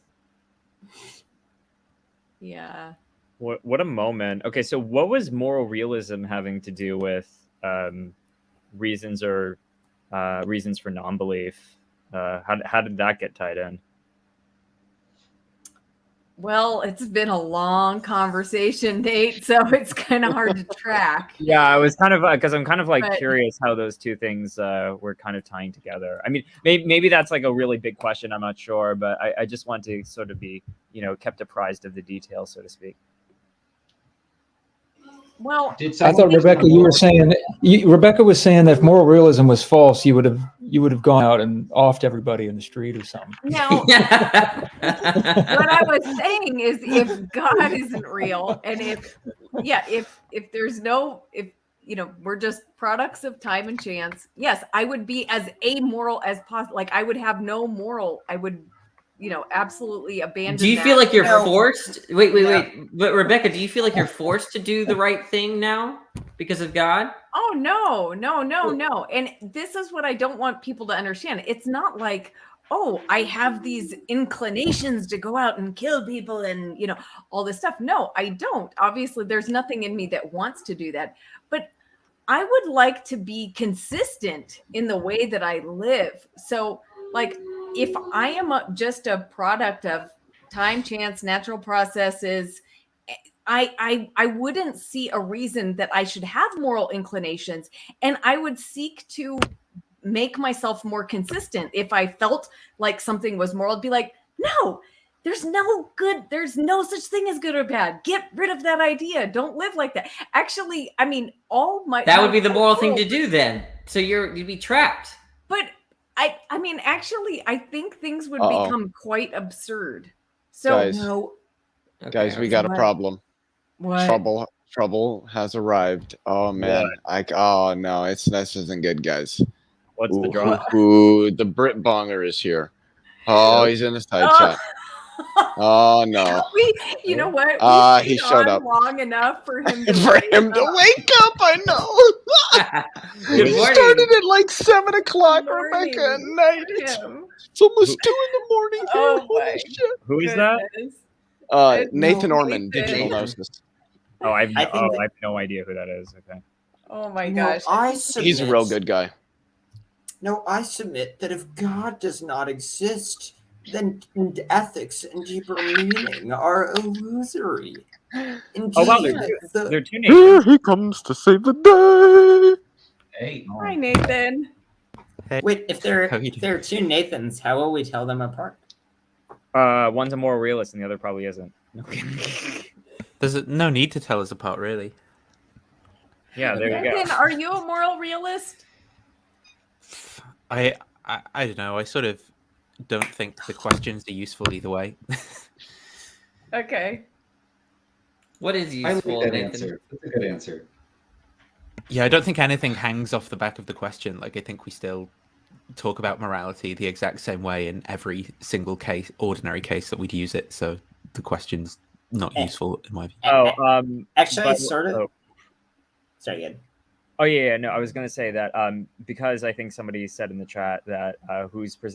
Yeah. What a moment. Okay, so what was moral realism having to do with reasons for non-belief? How did that get tied in? Well, it's been a long conversation, Nate, so it's kind of hard to track. Yeah, I was kind of because I'm kind of like curious how those two things were kind of tying together. I mean, maybe that's like a really big question. I'm not sure, but I just want to sort of be, kept apprised of the details, so to speak. Well, I thought Rebecca, Rebecca was saying that if moral realism was false, you would have gone out and offed everybody in the street or something. Now, what I was saying is, if God isn't real, and if there's no, we're just products of time and chance. Yes, I would be as amoral as possible. Like I would have no moral. I would, absolutely abandon. Do you feel like you're forced? Wait. But Rebecca, do you feel like you're forced to do the right thing now because of God? Oh, no. And this is what I don't want people to understand. It's not like, oh, I have these inclinations to go out and kill people and, all this stuff. No, I don't. Obviously, there's nothing in me that wants to do that. But I would like to be consistent in the way that I live. So, like, if I am just a product of time, chance, natural processes, I wouldn't see a reason that I should have moral inclinations, and I would seek to make myself more consistent. If I felt like something was moral, I'd be like, No, there's no such thing as good or bad. Get rid of that idea. Don't live like that. Actually, I mean, that would be the moral thing to do then. So you'd be trapped. But I mean, actually, I think things would become quite absurd. So guys, no. Guys, we got a problem. What? Trouble has arrived. Oh man, oh no, this isn't good, guys. What's the drama? The Brit Bonger is here. Oh, he's in the side chat. Oh no. You know what? He showed up long enough for him to wake up. I know. Good We morning. started at like 7 o'clock, Rebecca, at night. It's almost 2 in the morning here. Oh Holy my shit. Who is that? Nathan No, Orman, Nathan. Digital Gnosis. Oh, I I think have no idea who that is. Okay. Oh my No, gosh. He's a real good guy. No, I submit that if God does not exist, then ethics and deeper meaning are illusory. Indeed, Oh wow, there are two Here nations. he comes to save the day. Hey. Hi, Nathan. Wait, if there How you doing? are two Nathans, how will we tell them apart? One's a moral realist and the other probably isn't. There's no need to tell us apart, really. Yeah, there you go. Nathan, are you a moral realist? I don't know. I sort of don't think the questions are useful either way. Okay. What is I like useful, that Nathan? answer. That's a good answer. Yeah, I don't think anything hangs off the back of the question. Like, I think we still talk about morality the exact same way in every single case, ordinary case that we'd use it. So the question's not useful in my view. Actually, but- sort of. oh. Sorry, good. Oh yeah, no. I was gonna say that because I think somebody said in the chat that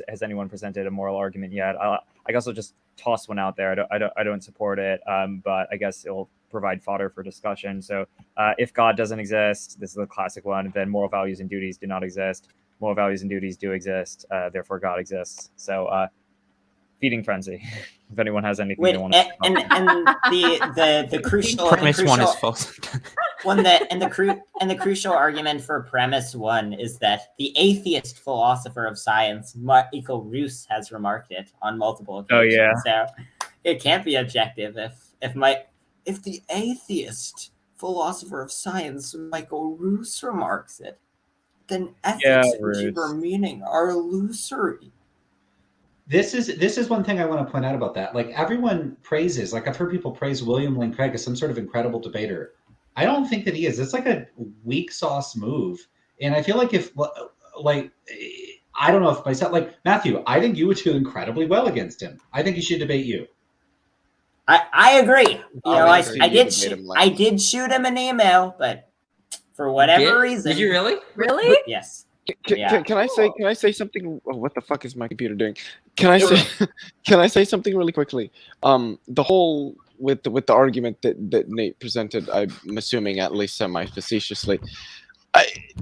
has anyone presented a moral argument yet? I guess I'll just toss one out there. I don't support it, but I guess it'll provide fodder for discussion. So if God doesn't exist, this is a classic one. Then moral values and duties do not exist. Moral values and duties do exist. Therefore, God exists. So feeding frenzy. If anyone has anything Wait, they want to and the crucial Premise the one is crucial- false. the crucial argument for premise one is that the atheist philosopher of science, Michael Roos, has remarked it on multiple occasions. Oh, yeah. So it can't be objective if the atheist philosopher of science, Michael Roos, remarks it, then ethics and deeper meaning are illusory. This is one thing I want to point out about that. Like, everyone praises, like, I've heard people praise William Lane Craig as some sort of incredible debater. I don't think that he is. It's like a weak sauce move. And I feel like I don't know if myself, like, Matthew, I think you would do incredibly well against him. I think he should debate you. I agree. I did did shoot him an email, but for whatever reason. Did you really? Really? Yes. Can I say something? Oh, what the fuck is my computer doing? Can I say something really quickly? The whole with the argument that Nate presented, I'm assuming at least semi-facetiously,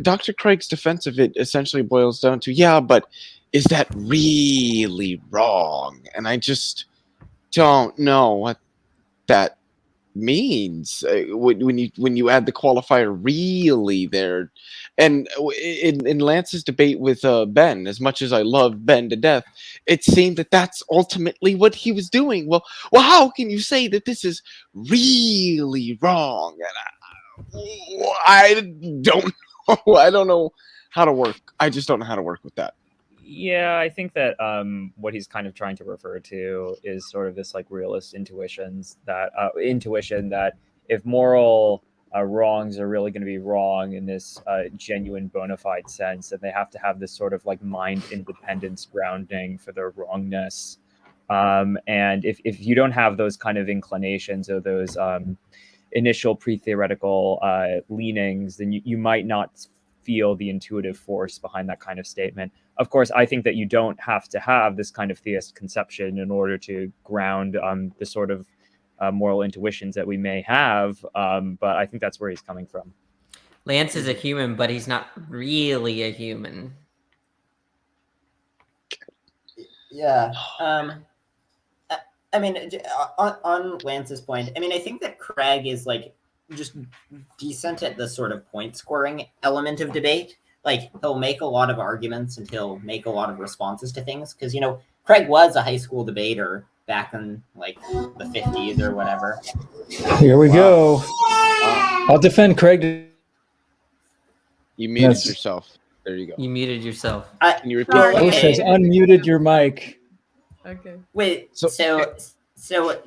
Dr. Craig's defense of it essentially boils down to, yeah, but is that really wrong? And I just don't know what that means when you add the qualifier really there. And in Lance's debate with Ben, as much as I love Ben to death, it seemed that that's ultimately what he was doing. Well, how can you say that this is really wrong? And I don't know. I don't know how to work. I just don't know how to work with that. Yeah, I think that what he's kind of trying to refer to is sort of this like realist intuition that if moral wrongs are really going to be wrong in this genuine bona fide sense, then they have to have this sort of like mind independence grounding for their wrongness. And if you don't have those kind of inclinations or those initial pre-theoretical leanings, then you might not feel the intuitive force behind that kind of statement. Of course, I think that you don't have to have this kind of theist conception in order to ground the sort of moral intuitions that we may have, but I think that's where he's coming from. Lance is a human, but he's not really a human. Yeah. I mean, on Lance's point, I mean, I think that Craig is like just decent at the sort of point scoring element of debate. Like, he'll make a lot of arguments and he'll make a lot of responses to things because, Craig was a high school debater back in like the 50s or whatever. Here we go. I'll defend Craig. You muted yourself. There you go. You muted yourself. Can you repeat? Bruce has unmuted your mic. Okay. Wait, so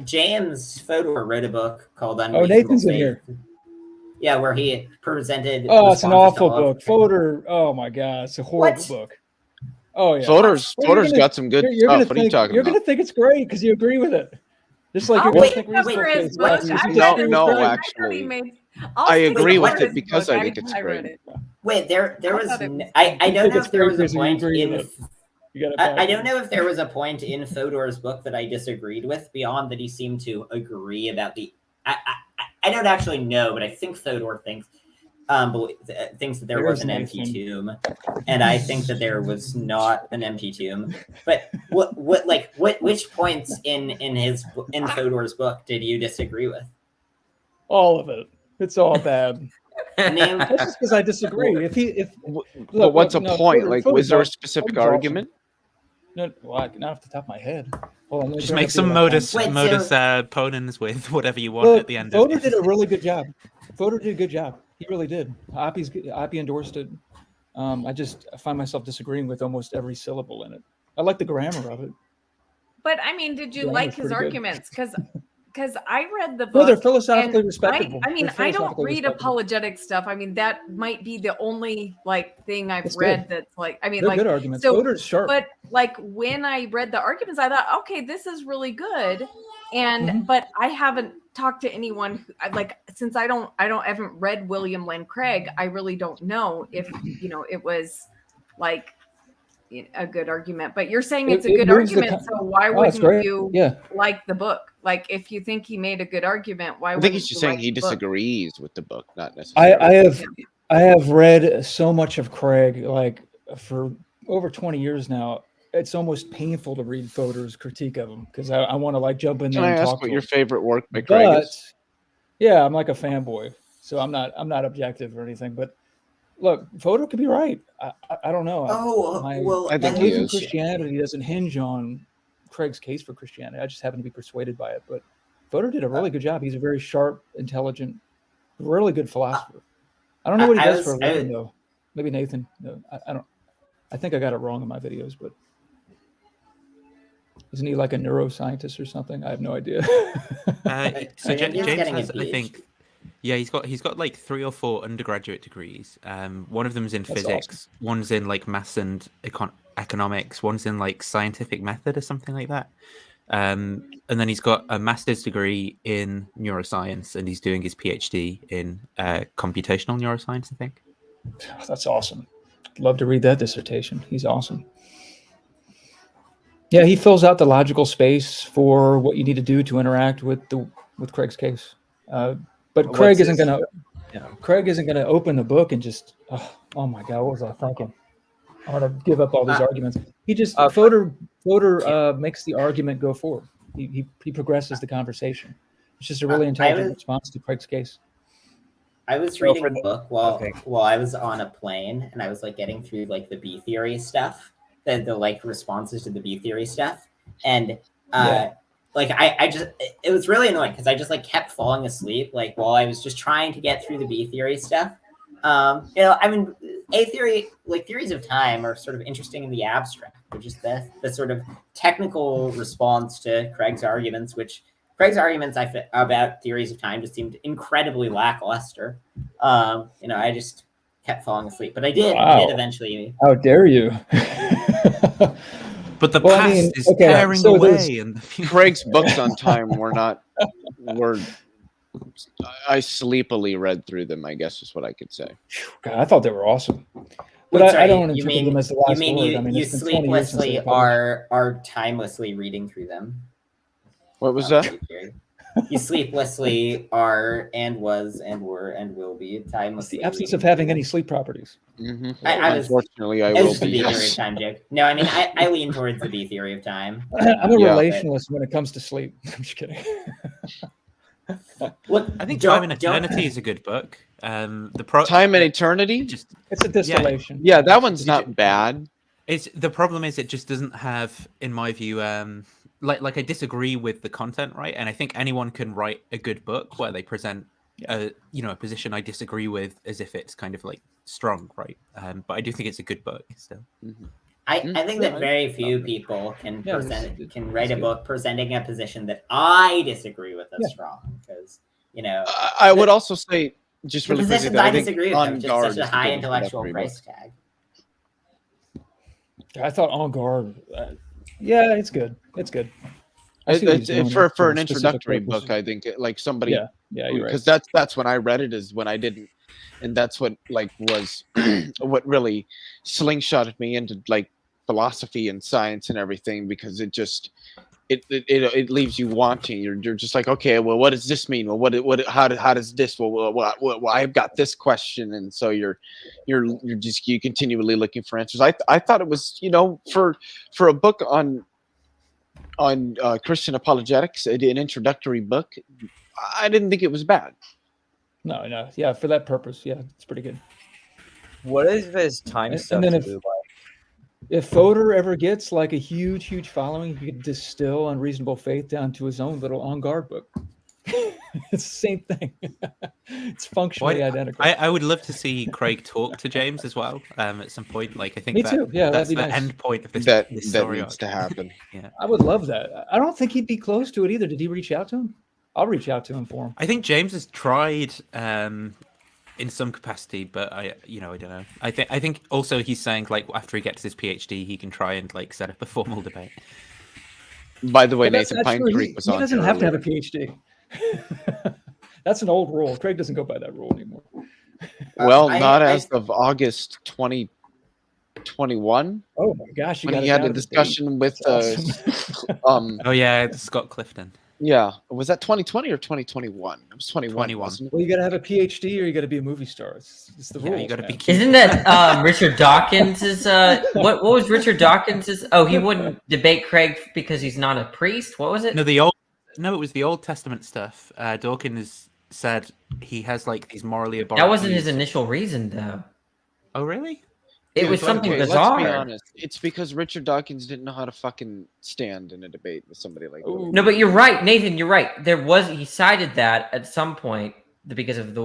James Fodor wrote a book called Oh, Unreasonable Nathan's in Faith. here. Yeah, where he presented. Oh, it's an responses to awful all of- book. Fodor. Oh my God, it's a horrible What? book. Oh yeah. Fodor's got some good you're stuff. Gonna What are you think, talking you're about? gonna think it's great because you agree with it. Just like I'll you're gonna wait think up reasonable for his faith. book. You I just read think his it's no, book. great. actually. I'll I speak agree for with it his because book. I think it's I great. read it. Wait, there was. thought it was- I You don't think know it's if there great was a because you point agree in. with it. You got it I don't backwards. know if there was a point in Fodor's book that I disagreed with beyond that he seemed to agree about the. I don't actually know, but I think Fodor thinks thinks that there was an empty tomb, and I think that there was not an empty tomb. But which points in Fodor's book did you disagree with? All of it. It's all bad. Name. That's just because I disagree. But what's a point? Like, was there a specific argument? No, well, not off the top of my head. Hold on, let me Just bring make up some the modus electronic. ponens with whatever you want Look, at the end Fodor of it. did a really good job. Fodor did a good job. He really did. Oppie endorsed it. I find myself disagreeing with almost every syllable in it. I like the grammar of it. But I mean, did you Yeah, like it's his pretty good. arguments? Because I read the book. No, they're philosophically and respectable. I mean, They're I don't philosophically read respectable. apologetic stuff. I mean, that might be the only thing I've It's read good. that's like. I mean, They're like good arguments. So, Fodor's sharp. but like when I read the arguments, I thought, okay, this is really good. And but I haven't talked to anyone who, like, since I haven't read William Lane Craig. I really don't know if it was like a good argument. But you're saying it's a good moves the argument, so why Oh, it's wouldn't great. you Yeah. like the book? Like, if you think he made a good argument, why I wouldn't think he's just you saying like he the book? disagrees with the book, not necessarily. I have read so much of Craig, like for over 20 years now. It's almost painful to read Fodor's critique of him because I want to like jump in Can there I and ask talk what to your him. favorite work by Craig But is? yeah, I'm like a fanboy, so I'm not objective or anything. But look, Fodor could be right. I don't know. I my faith in Christianity doesn't hinge on Craig's case for Christianity. I just happen to be persuaded by it. But Fodor did a really good job. He's a very sharp, intelligent, really good philosopher. I don't know what he does for a living though. Maybe Nathan. No, I don't. I think I got it wrong in my videos, but isn't he like a neuroscientist or something? I have no idea. So James getting has, a I think, yeah, he's got like 3 or 4 undergraduate degrees. One of them's in That's physics, one's in like maths and economics, one's in like scientific method or something like that. And then he's got a master's degree in neuroscience, and he's doing his PhD in computational neuroscience, I think. That's awesome. Love to read that dissertation. He's awesome. Yeah, he fills out the logical space for what you need to do to interact with Craig's case. But Craig isn't going to open the book and just oh my God, what was I thinking? I want to give up all these arguments. He just Fodor makes the argument go forward. He progresses the conversation. It's just a really intelligent response to Craig's case. I was reading a book while I was on a plane, and I was like getting through like the B theory stuff, the like responses to the B theory stuff, and like I just it was really annoying because I just like kept falling asleep like while I was just trying to get through the B theory stuff. I mean, A theory, like theories of time, are sort of interesting in the abstract, which is the sort of technical response to Craig's arguments, which Craig's arguments about theories of time just seemed incredibly lackluster. I just kept falling asleep, but I did eventually. How dare you? But the past is tearing away, and Craig's books on time were. I sleepily read through them, I guess is what I could say. God, I thought they were awesome. But Wait, sorry, I don't interpret them as the last word. You, I mean, you it's been 20 years since they sleeplessly were published. are timelessly reading through them. What was that? You sleeplessly are and was and were and will be timelessly. It's the absence of having any sleep properties. Mm-hmm. Unfortunately, I it will was the be. B theory of Yes. time joke. No, I mean I lean towards the B theory of time. I'm a relationalist when it comes to sleep. I'm just kidding. I think Time and Eternity is a good book. Time and Eternity? It's a distillation. Yeah, that one's not bad. It's the problem is it just doesn't have, in my view, like I disagree with the content, right? And I think anyone can write a good book where they present a position I disagree with as if it's kind of like strong, right? But I do think it's a good book still. I think that very few people can write a book presenting a position that I disagree with as strong, because I would also say just the really quickly positions that I I think disagree with have On just Guard such a is a high good intellectual introductory price tag. I thought On Guard. Yeah, it's good. It's good. I see what he's doing for an a specific introductory purpose. book, I think like somebody, Yeah, you're right. because that's when I read it, is when I didn't, and that's what like was what really slingshotted me into like philosophy and science and everything, because it just it leaves you wanting. You're just like, okay, well, what does this mean? Well, how does this? Well, I've got this question, and so you're continually looking for answers. I thought it was, for a book on Christian apologetics, an introductory book, I didn't think it was bad. No, yeah, for that purpose, yeah, it's pretty good. What is this time stuff? And then if Fodor ever gets like a huge following, he could distill Unreasonable Faith down to his own little On Guard book. It's the same thing. It's functionally identical. I would love to see Craig talk to James as well at some point. Like I think Me too. Yeah, that's that'd be the nice. end point of this. That story needs to happen. Yeah, I would love that. I don't think he'd be close to it either. Did he reach out to him? I'll reach out to him for him. I think James has tried in some capacity, but I don't know. I think also he's saying like after he gets his PhD, he can try and like set up a formal debate. By the way, But that's Nathan not Pine true. Creek was on. He doesn't have to have a PhD. That's an old rule. Craig doesn't go by that rule anymore. Well, not as of August 2021. Oh my gosh! When he had a discussion with awesome. Oh yeah, Scott Clifton. Yeah, was that 2020 or 2021? It was 21. Wasn't it? Well, you got to have a PhD or you got to be a movie star. It's the rules. You got to be. Isn't that Richard Dawkins's? What was Richard Dawkins's? Oh, he wouldn't debate Craig because he's not a priest. What was it? No, it was the Old Testament stuff. Dawkins said he has like these morally abhorrent. That wasn't his views. initial reason, though. Oh, really? It was something bizarre. Let's be honest. It's because Richard Dawkins didn't know how to fucking stand in a debate with somebody like that. No, but you're right, Nathan. You're right. He cited that at some point because of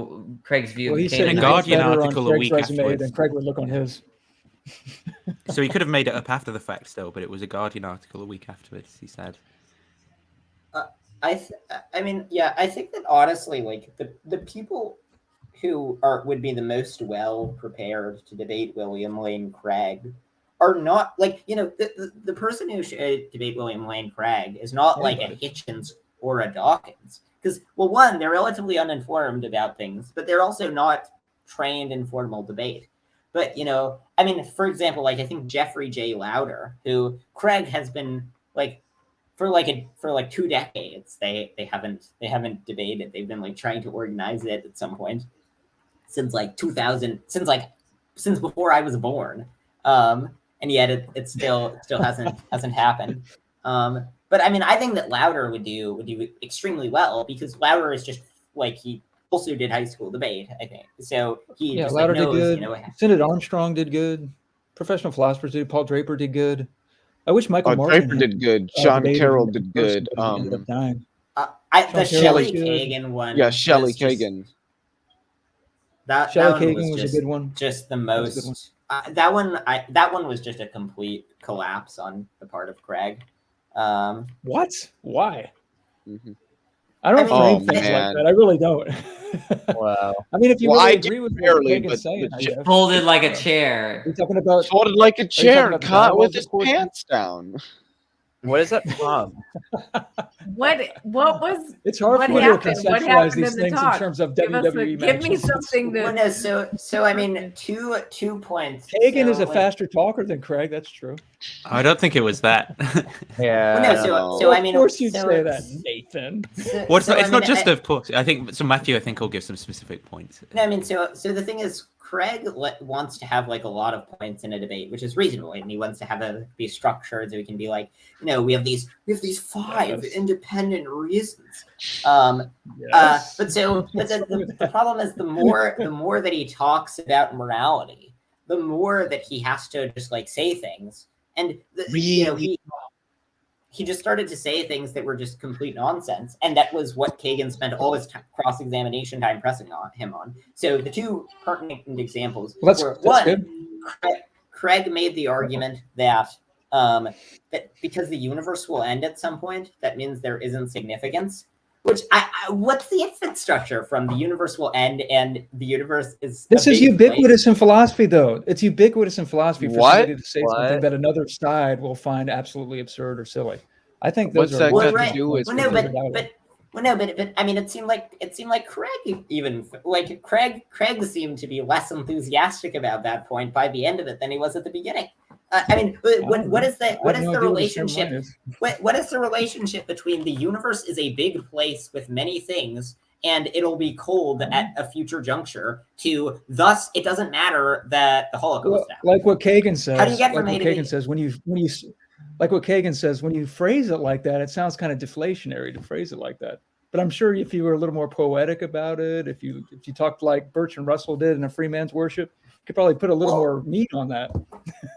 Craig's view. Well, he of said a Guardian article a Craig's week resume, afterwards. then Craig would look on his. So he could have made it up after the fact still, but it was a Guardian article a week afterwards, he said. I think that honestly, like the people who would be the most well prepared to debate William Lane Craig are not like the person who should debate William Lane Craig is not like a Hitchens or a Dawkins, because one, they're relatively uninformed about things, but they're also not trained in formal debate. But for example, like I think Jeffrey J. Lauder, who Craig has been like for 2 decades, they haven't debated. They've been like trying to organize it at some point since like 2000, since before I was born, and yet it still hasn't happened. But I think that Lauder would do extremely well, because Lauder is just like, he also did high school debate, I think. So he just Lauder knows, did good. Senator Armstrong did good. Professional philosophers did. Paul Draper did good. I wish Michael Martin Draper did good. Sean Carroll did good. Ended up dying. The Shelley Kagan one. Yeah, Shelley Kagan. That Shelley one Kagan was a good one. Just the most. That one was just a complete collapse on the part of Craig. What? Why? Mm-hmm. I don't frame things like that. I really don't. Wow. I mean, if you really agree with what Craig saying, I guess. Folded like a chair. You're talking about folded like a chair and caught with his dialogue pants down. What is that from? What was? It's hard what for me to happened? What conceptualize happened these in the things in talk? terms of Give WWE give me matches. something to. Well, no, so 2 points. Kagan So, is a faster talker than Craig. That's true. I don't think it was that. Yeah. Well, no, so I mean, of course you'd so say that, Nathan. Well, so, it's I not mean, just of course. I think so. Matthew, I think, will give some specific points. No, I mean, so the thing is, Craig wants to have like a lot of points in a debate, which is reasonable, and he wants to have it be structured so he can be like, we have these 5 independent reasons. But the problem is, the more that he talks about morality, the more that he has to just like say things, and he just started to say things that were just complete nonsense, and that was what Kagan spent all his cross-examination time pressing on him on. So the two pertinent examples were one, Craig made the argument that that because the universe will end at some point, that means there isn't significance. Which what's the infinite structure from the universe will end and the universe is? This is ubiquitous in philosophy, though. It's ubiquitous in philosophy for somebody to say something that another side will find absolutely absurd or silly. I think those are to do with? But I mean, it seemed like Craig even like Craig seemed to be less enthusiastic about that point by the end of it than he was at the beginning. I mean, what is the relationship? What is the relationship between the universe is a big place with many things and it'll be cold at a future juncture to thus it doesn't matter that the Holocaust happened? Like what Kagan says. How do you get like from what A to B? Kagan says like what Kagan says, when you phrase it like that, it sounds kind of deflationary to phrase it like that. But I'm sure if you were a little more poetic about it, if you talked like Bertrand Russell did in A Free Man's Worship, you could probably put a little more meat on that.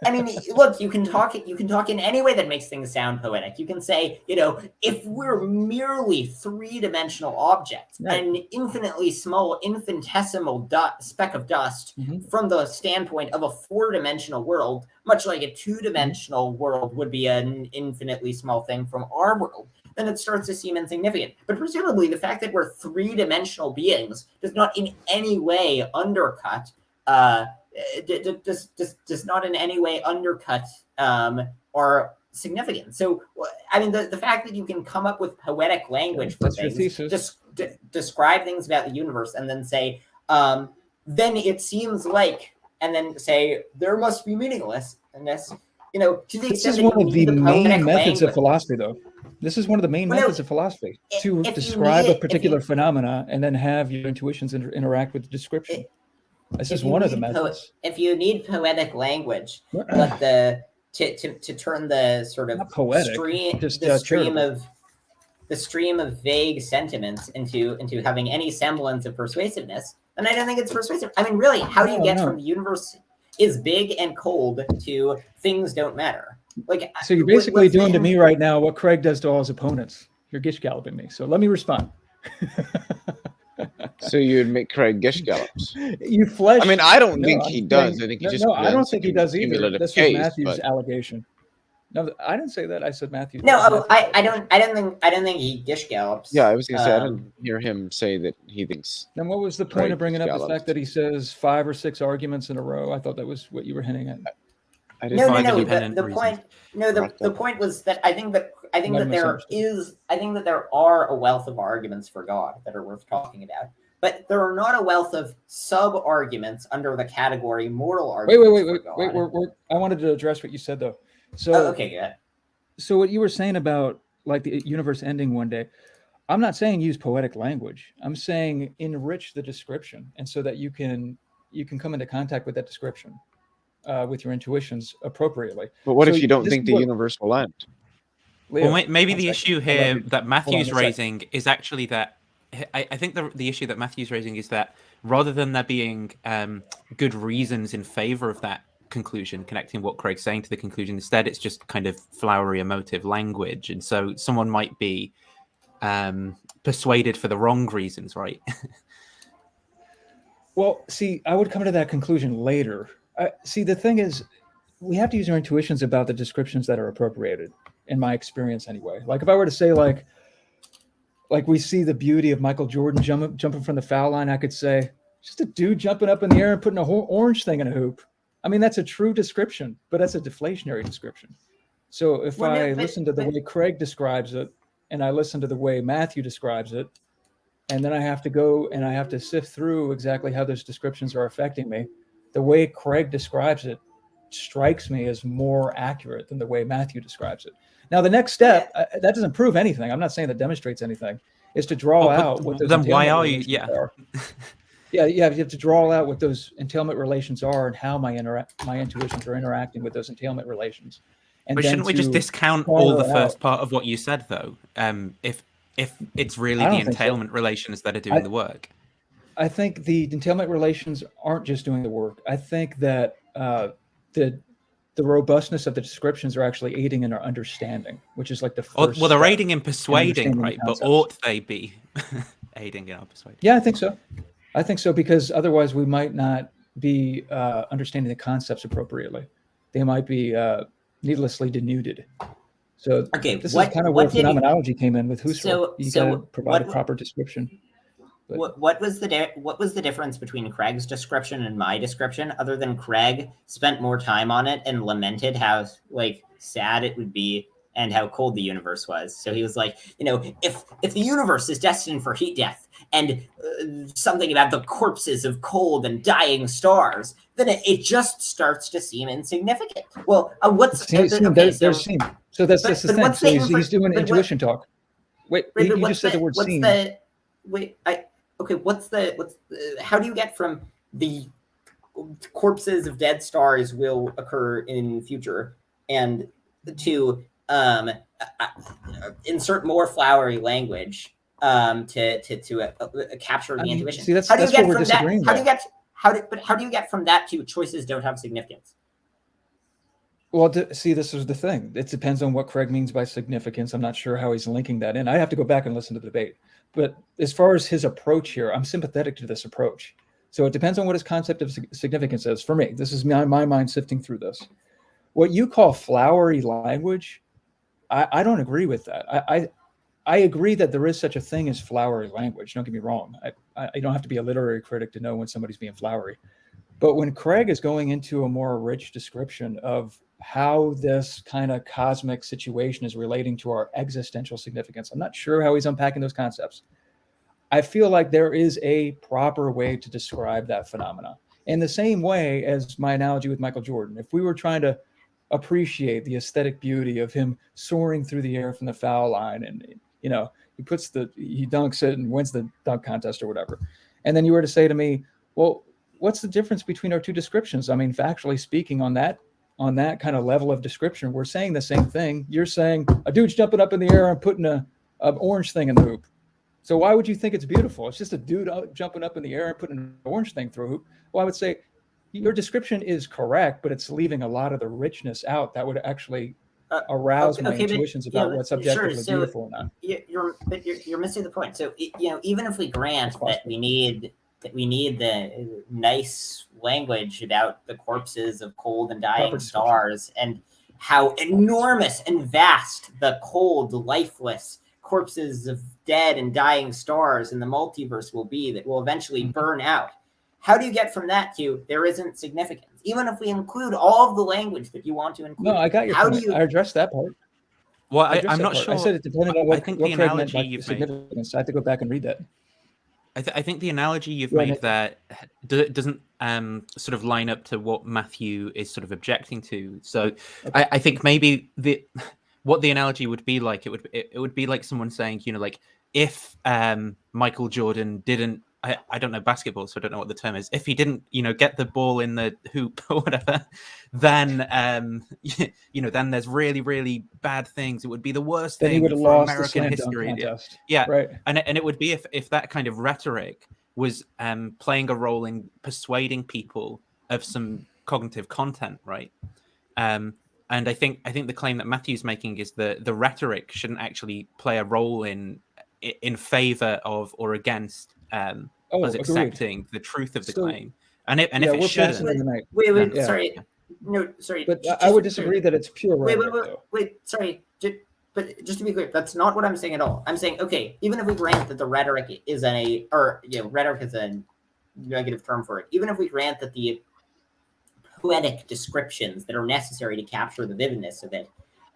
I mean, look, you can talk in any way that makes things sound poetic. You can say, if we're merely three-dimensional objects, an infinitely small, infinitesimal speck of dust from the standpoint of a four-dimensional world, much like a two-dimensional world would be an infinitely small thing from our world, then it starts to seem insignificant. But presumably, the fact that we're three-dimensional beings does not in any way undercut does not in any way undercut our significance. So, I mean, the fact that you can come up with poetic language for things, describe things about the universe, and then say, then it seems like, and then say, there must be meaninglessness, to the extent This is that one you of the need main methods language. of philosophy, though. This is one of the main methods of philosophy, to describe a particular phenomena and then have your intuitions interact with the description. This is one of the methods. If you need poetic language, but to turn the sort of stream of vague sentiments into having any semblance of persuasiveness, then I don't think it's persuasive. I mean, really, how do you get from the universe is big and cold to things don't matter? Like, so you're basically doing to me right now what Craig does to all his opponents. You're gish galloping me. So let me respond. So you'd make Craig gish gallops. You flesh. I mean, I don't think he does. I think he just I don't think he does either. cumulative This was case, Matthew's but- allegation. No, I didn't say that. I said Matthew. No, I don't think he gish gallops. Yeah, I was gonna say I didn't hear him say that he thinks. Then what was the point Craig of bringing up the gallops. fact that he says 5 or 6 arguments in a row? I thought that was what you were hinting at. No. The point was that I think that there are a wealth of arguments for God that are worth talking about, but there are not a wealth of sub arguments under the category moral arguments. Wait. I wanted to address what you said though. So okay, good. So what you were saying about like the universe ending one day, I'm not saying use poetic language. I'm saying enrich the description, and so that you can come into contact with that description with your intuitions appropriately. But what if you don't think the universe will end? Well, maybe the issue here that Matthew's raising is actually that I think the issue that Matthew's raising is that rather than there being good reasons in favor of that conclusion, connecting what Craig's saying to the conclusion, instead it's just kind of flowery emotive language, and so someone might be persuaded for the wrong reasons, right? Well, see, I would come to that conclusion later. See, the thing is, we have to use our intuitions about the descriptions that are appropriated, in my experience anyway. Like if I were to say like we see the beauty of Michael Jordan jumping from the foul line, I could say, just a dude jumping up in the air and putting a whole orange thing in a hoop. I mean, that's a true description, but that's a deflationary description. So if I listen to the way Craig describes it, and I listen to the way Matthew describes it, and then I have to go and I have to sift through exactly how those descriptions are affecting me, the way Craig describes it strikes me as more accurate than the way Matthew describes it. Now, the next step, that doesn't prove anything. I'm not saying that demonstrates anything, is to draw out what those then why entailment are you? relations Yeah. are. Yeah, you have to draw out what those entailment relations are and how my intuitions are interacting with those entailment relations. And But then shouldn't we just to discount all the follow first out- part of what you said, though? If it's really I the don't think so. entailment relations that are doing the work. I think the entailment relations aren't just doing the work. I think that the robustness of the descriptions are actually aiding in our understanding, which is like the first. Well, they're step aiding in persuading, right? the But concepts. ought they be aiding in our persuading? Yeah, I think so. I think so, because otherwise we might not be understanding the concepts appropriately. They might be needlessly denuded. So this is kind of where phenomenology came in with Husserl. You got to provide a proper description. But what was the difference between Craig's description and my description, other than Craig spent more time on it and lamented how like sad it would be and how cold the universe was? So he was like, if the universe is destined for heat death and something about the corpses of cold and dying stars, then it just starts to seem insignificant. Well, what's so that's the thing. So he's doing intuition talk. Wait, you just said the word "seem." How do you get from the corpses of dead stars will occur in future and to insert more flowery language to capture the intuition? See, that's how do you get what we're from that? disagreeing How do you get from that to choices don't have significance? Well, see, this is the thing. It depends on what Craig means by significance. I'm not sure how he's linking that in. I have to go back and listen to the debate. But as far as his approach here, I'm sympathetic to this approach. So it depends on what his concept of significance is. For me, this is my mind sifting through this. What you call flowery language, I don't agree with that. I agree that there is such a thing as flowery language. Don't get me wrong. I don't have to be a literary critic to know when somebody's being flowery. But when Craig is going into a more rich description of how this kind of cosmic situation is relating to our existential significance, I'm not sure how he's unpacking those concepts. I feel like there is a proper way to describe that phenomena. In the same way as my analogy with Michael Jordan, if we were trying to appreciate the aesthetic beauty of him soaring through the air from the foul line, and he dunks it and wins the dunk contest or whatever, and then you were to say to me, well, what's the difference between our two descriptions? I mean, factually speaking, on that kind of level of description, we're saying the same thing. You're saying a dude's jumping up in the air and putting an orange thing in the hoop. So why would you think it's beautiful? It's just a dude jumping up in the air and putting an orange thing through a hoop. Well, I would say your description is correct, but it's leaving a lot of the richness out that would actually arouse my intuitions about what's objectively beautiful or not. You're missing the point. So even if we grant that we need the nice language about the corpses of cold and dying stars and how enormous and vast the cold, lifeless corpses of dead and dying stars in the multiverse will be that will eventually burn out. How do you get from that to there isn't significance? Even if we include all of the language that you want to include. No, I got your point. I addressed that part. Well, I'm not sure. I said it depended on what the Craig analogy meant by you've significance. I have to go back and read that. I think the analogy you've made there doesn't sort of line up to what Matthew is sort of objecting to. So I think maybe what the analogy would be like, it would be like someone saying, like if Michael Jordan didn't, I don't know basketball, so I don't know what the term is. If he didn't, get the ball in the hoop or whatever, then then there's really, really bad things. It would be the worst thing for American history. Yeah, right. And it would be if that kind of rhetoric was playing a role in persuading people of some cognitive content, right? And I think the claim that Matthew's making is that the rhetoric shouldn't actually play a role in favor of or against us accepting the truth of the claim. And if it shouldn't, sorry. No, sorry. But I would disagree that it's pure rhetoric. Wait, sorry. But just to be clear, that's not what I'm saying at all. I'm saying, okay, even if we grant that the rhetoric is rhetoric is a negative term for it, even if we grant that the poetic descriptions that are necessary to capture the vividness of it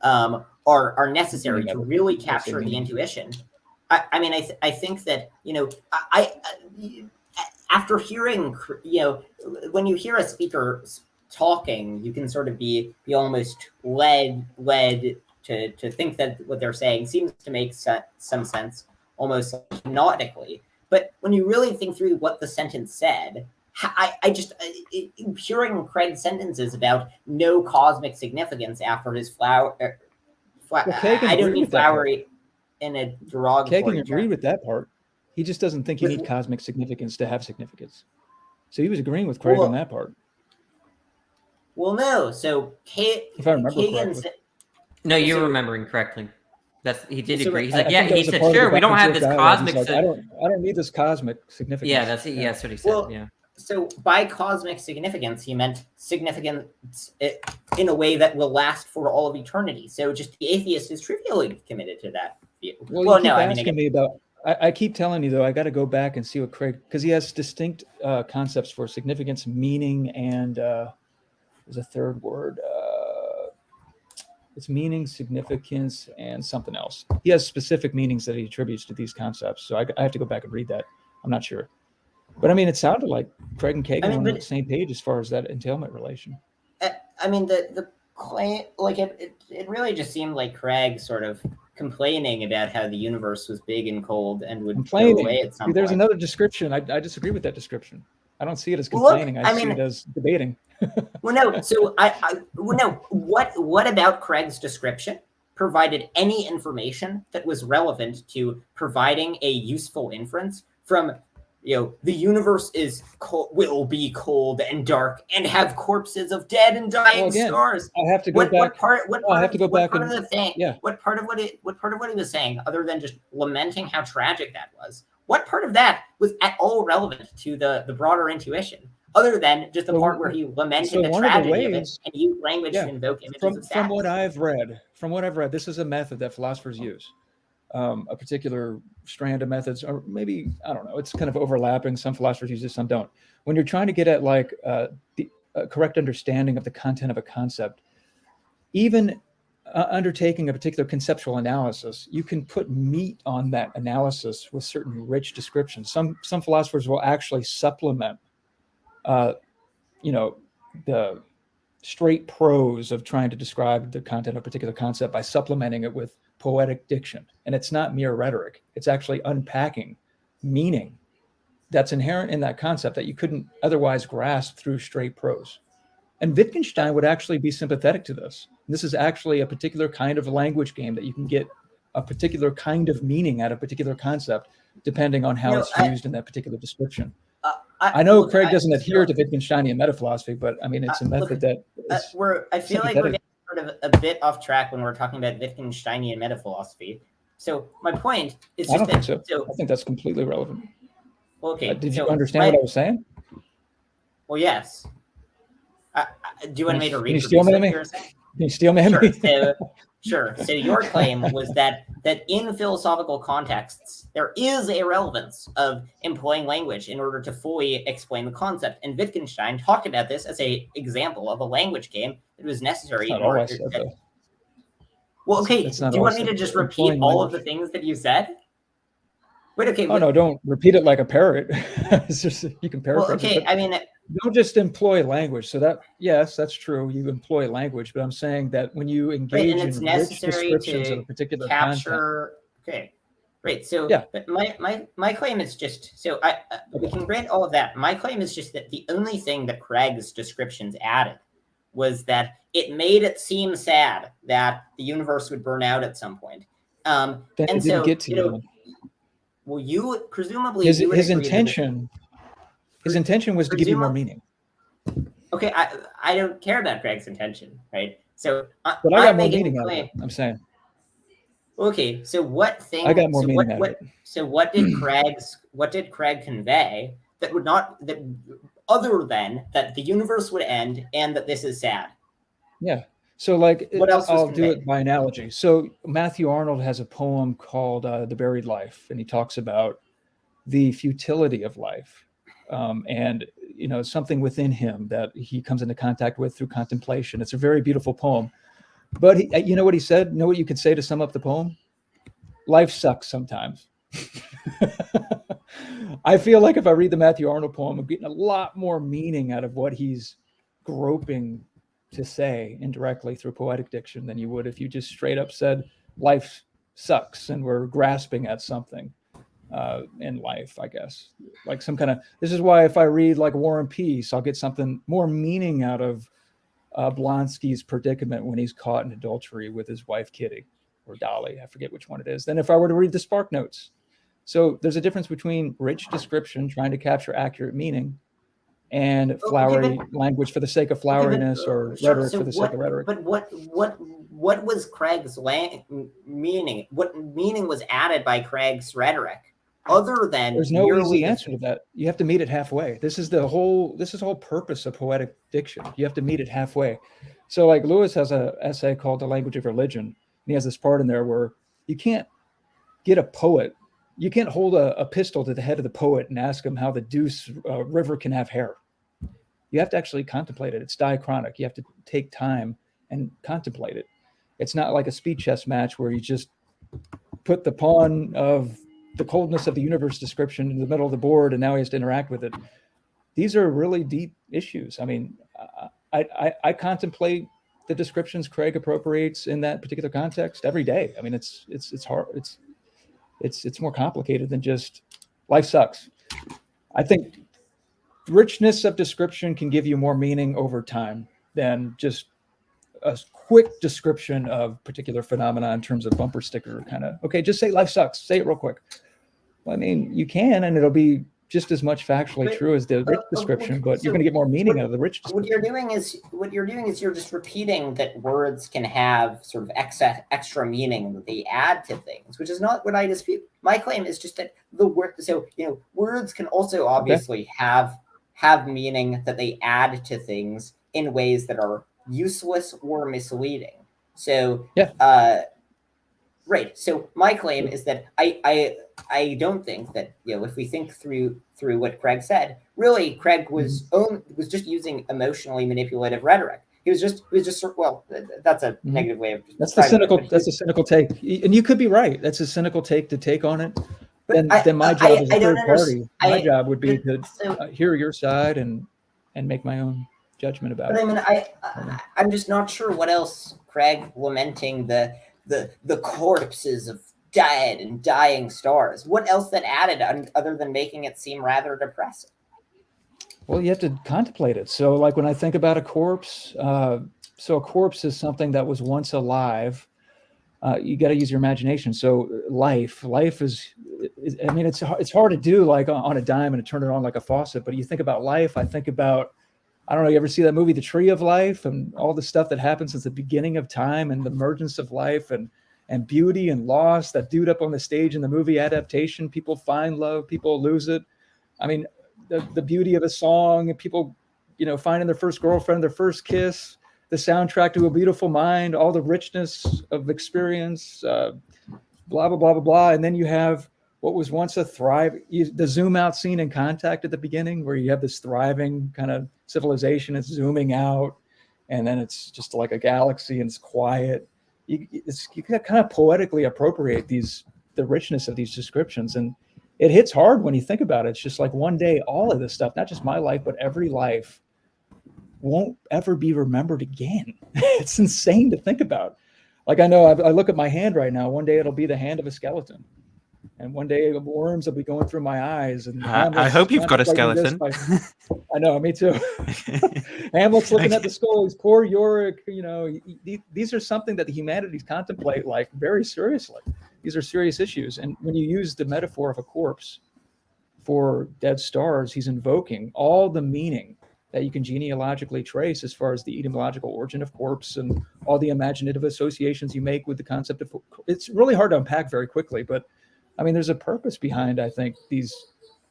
are necessary to really capture the intuition. I think that after hearing when you hear a speaker talking, you can sort of be almost led to think that what they're saying seems to make some sense, almost hypnotically. But when you really think through what the sentence said, hearing Craig's sentences about no cosmic significance after his flower. I don't mean flowery in a derogatory Kagan agreed with that part. He just doesn't think you need cosmic significance to have significance. So he was agreeing with Craig on that part. Well, no. So If I remember Kagan's. correctly. No, you're remembering correctly. He did So agree. He's I like, yeah. think that He was a said, part of sure, the we back don't and have forth this dialogue. cosmic. He's like, I don't need this cosmic significance. Yeah, that's it. Yeah, that's what he said. Well, yeah. So by cosmic significance, he meant significance in a way that will last for all of eternity. So just the atheist is trivially committed to that view. Well, you keep asking me about. I keep telling you though, I got to go back and see what Craig, because he has distinct concepts for significance, meaning, and there's a third word. It's meaning, significance, and something else. He has specific meanings that he attributes to these concepts. So I have to go back and read that. I'm not sure. But I mean, it sounded like Craig and Kagan were on the same page as far as that entailment relation. I mean, the claim, like it really just seemed like Craig sort of complaining about how the universe was big and cold and would go away at some See, there's point. another description. I disagree with that description. I don't see it as Well, look, complaining. I see it as debating. Well, no. So what about Craig's description provided any information that was relevant to providing a useful inference from, the universe is will be cold and dark and have corpses of dead and dying stars. I have to go back. I have to go back What and part of the thing? yeah. What part of what he was saying, other than just lamenting how tragic that was? What part of that was at all relevant to the broader intuition? Other than just the part where he lamented the tragedy of it and used language to invoke images of sadness. From what I've read, this is a method that philosophers use, a particular strand of methods, or maybe, I don't know, it's kind of overlapping. Some philosophers use it, some don't. When you're trying to get at the correct understanding of the content of a concept, even undertaking a particular conceptual analysis, you can put meat on that analysis with certain rich descriptions. Some philosophers will actually supplement the straight prose of trying to describe the content of a particular concept by supplementing it with poetic diction. And it's not mere rhetoric. It's actually unpacking meaning that's inherent in that concept that you couldn't otherwise grasp through straight prose. And Wittgenstein would actually be sympathetic to this. This is actually a particular kind of language game that you can get a particular kind of meaning out of a particular concept, depending on how it's used in that particular description. I know Craig doesn't adhere to Wittgensteinian metaphilosophy, but I mean, it's a method that I feel like we're getting sort of a bit off track when we're talking about Wittgensteinian metaphilosophy. So my point is just I don't think so. I think that's completely relevant. Well, okay. Did you understand what I was saying? Well, yes. Do you want me to read? Can you steel man me? Can you steel man me? Sure. So your claim was that in philosophical contexts, there is a relevance of employing language in order to fully explain the concept. And Wittgenstein talked about this as an example of a language game that was necessary in order to. Well, okay. Do you want me to just repeat all of the things that you said? Wait, okay. Oh, no, don't repeat it like a parrot. It's just, you can paraphrase. Well, okay. I mean, don't just employ language. So that, yes, that's true. You employ language, but I'm saying that when you engage in rich descriptions of a particular content. Okay, great. So, yeah. But my claim is just, so we can grant all of that. My claim is just that the only thing that Craig's descriptions added was that it made it seem sad that the universe would burn out at some point. Then it didn't get to you. Well, you presumably his intention was to give you more meaning. Okay, I don't care about Craig's intention, right? So, but I got more meaning out of it. I'm saying. Okay, so what thing? I got more meaning out of it. So what did Craig convey that would not other than that the universe would end and that this is sad? Yeah. So like, what else I'll do it by analogy. So Matthew Arnold has a poem called The Buried Life, and he talks about the futility of life and, something within him that he comes into contact with through contemplation. It's a very beautiful poem. But you know what he said? You know what you could say to sum up the poem? Life sucks sometimes. I feel like if I read the Matthew Arnold poem, I'm getting a lot more meaning out of what he's groping to say indirectly through poetic diction than you would if you just straight up said life sucks and we're grasping at something in life, I guess. Like some kind of, this is why if I read like War and Peace, I'll get something more meaning out of Blonsky's predicament when he's caught in adultery with his wife Kitty or Dolly, I forget which one it is, than if I were to read the Spark Notes. So there's a difference between rich description trying to capture accurate meaning and flowery language for the sake of floweriness, or Sure, rhetoric so for the sake of rhetoric. But what was Craig's meaning? What meaning was added by Craig's rhetoric, other than There's no easy answer to that. You have to meet it halfway. This is the whole purpose of poetic diction. You have to meet it halfway. So like Lewis has an essay called The Language of Religion, and he has this part in there where you can't get a poet, you can't hold a pistol to the head of the poet and ask him how the Deuce River can have hair. You have to actually contemplate it. It's diachronic. You have to take time and contemplate it. It's not like a speed chess match where you just put the pawn of the coldness of the universe description in the middle of the board and now he has to interact with it. These are really deep issues. I mean, I contemplate the descriptions Craig appropriates in that particular context every day. I mean, it's hard. It's more complicated than just life sucks. I think richness of description can give you more meaning over time than just a quick description of particular phenomena in terms of bumper sticker kind of, okay, just say life sucks. Say it real quick. Well, I mean, you can, and it'll be just as much factually true as the rich description, but you're going to get more meaning out of the rich description. What you're doing is you're just repeating that words can have sort of extra meaning that they add to things, which is not what I dispute. My claim is just that the word, so words can also obviously have meaning that they add to things in ways that are useless or misleading. So right. So my claim is that I don't think that if we think through what Craig said, really Craig was just using emotionally manipulative rhetoric. He was just that's a negative way of that's the cynical take, and you could be right. That's a cynical take to take on it. Then my job as a third party, my job would be to hear your side and make my own judgment about it. I mean, I'm just not sure what else Craig lamenting the corpses of dead and dying stars. What else that added other than making it seem rather depressing? Well, you have to contemplate it. So like when I think about a corpse, so a corpse is something that was once alive. You got to use your imagination. So life is, I mean, it's hard to do like on a dime and to turn it on like a faucet. But you think about life, I think about, I don't know, you ever see that movie, The Tree of Life, and all the stuff that happens since the beginning of time and the emergence of life and beauty and loss, that dude up on the stage in the movie adaptation, people find love, people lose it. I mean, the beauty of a song, and people, finding their first girlfriend, their first kiss, the soundtrack to A Beautiful Mind, all the richness of experience, blah, blah, blah, blah, blah. And then you have what was once a the zoom out scene in Contact at the beginning, where you have this thriving kind of civilization, it's zooming out, and then it's just like a galaxy and it's quiet. You can kind of poetically appropriate the richness of these descriptions, and it hits hard when you think about it. It's just like one day, all of this stuff, not just my life, but every life, won't ever be remembered again. It's insane to think about. Like I know I look at my hand right now. One day it'll be the hand of a skeleton, and one day the worms will be going through my eyes. And I hope you've got a skeleton. I know, me too. Hamlet's looking at the skull. He's poor Yorick. These are something that the humanities contemplate like very seriously. These are serious issues. And when you use the metaphor of a corpse for dead stars, he's invoking all the meaning that you can genealogically trace as far as the etymological origin of corpse and all the imaginative associations you make with the concept of. It's really hard to unpack very quickly, but I mean, there's a purpose behind, I think, these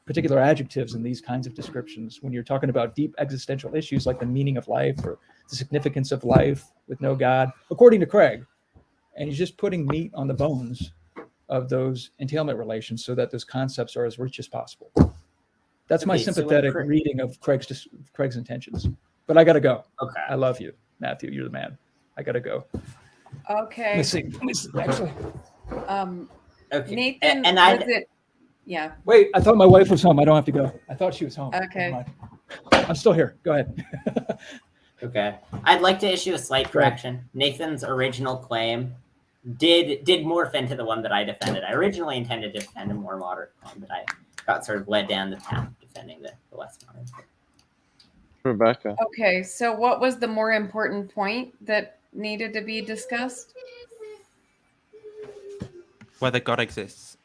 particular adjectives and these kinds of descriptions when you're talking about deep existential issues like the meaning of life or the significance of life with no God, according to Craig. And he's just putting meat on the bones of those entailment relations so that those concepts are as rich as possible. That's my sympathetic reading of Craig's intentions. But I got to go. Okay. I love you, Matthew. You're the man. I got to go. Okay. Let me see. Actually. Okay. Nathan, yeah. Wait, I thought my wife was home. I don't have to go. I thought she was home. Okay. I'm still here. Go ahead. Okay. I'd like to issue a slight correction. Nathan's original claim did morph into the one that I defended. I originally intended to defend a more moderate claim, but I got sort of led down the path of defending the less moderate. Rebecca. Okay, so what was the more important point that needed to be discussed? Whether God exists.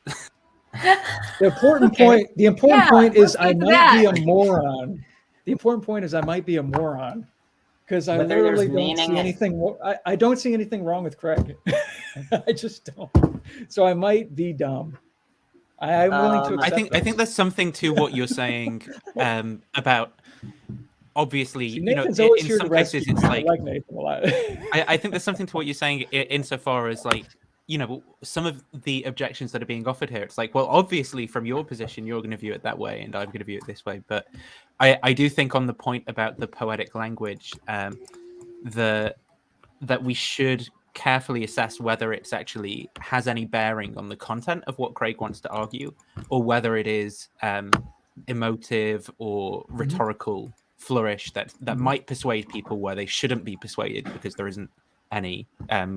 The important point is I might be a moron. The important point is I might be a moron because I Whether literally there's don't meaning see in- anything. I don't see anything wrong with Craig. I just don't. So I might be dumb. I'm willing to accept I think there's something to what you're saying about obviously, See, you know, Nathan's always in here some to rescue cases it's me. I like like Nathan a lot. I think there's something to what you're saying insofar as like, you know, some of the objections that are being offered here. It's like, well, obviously from your position, you're going to view it that way and I'm going to view it this way. But I do think on the point about the poetic language, that we should carefully assess whether it's actually has any bearing on the content of what Craig wants to argue, or whether it is emotive or rhetorical flourish that might persuade people where they shouldn't be persuaded because there isn't any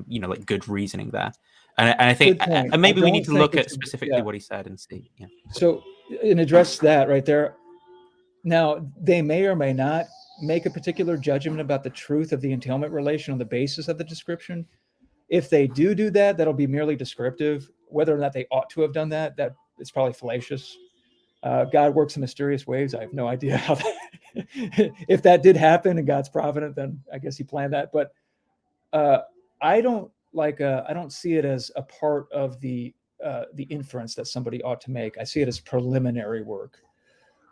you know, like good reasoning there. And I think and maybe we need to look at specifically what he said and see. Yeah. So and address that right there. Now they may or may not make a particular judgment about the truth of the entailment relation on the basis of the description. If they do that, that'll be merely descriptive. Whether or not they ought to have done that, that is probably fallacious. God works in mysterious ways. I have no idea how that, if that did happen and God's provident, then I guess he planned that. But I don't see it as a part of the inference that somebody ought to make. I see it as preliminary work,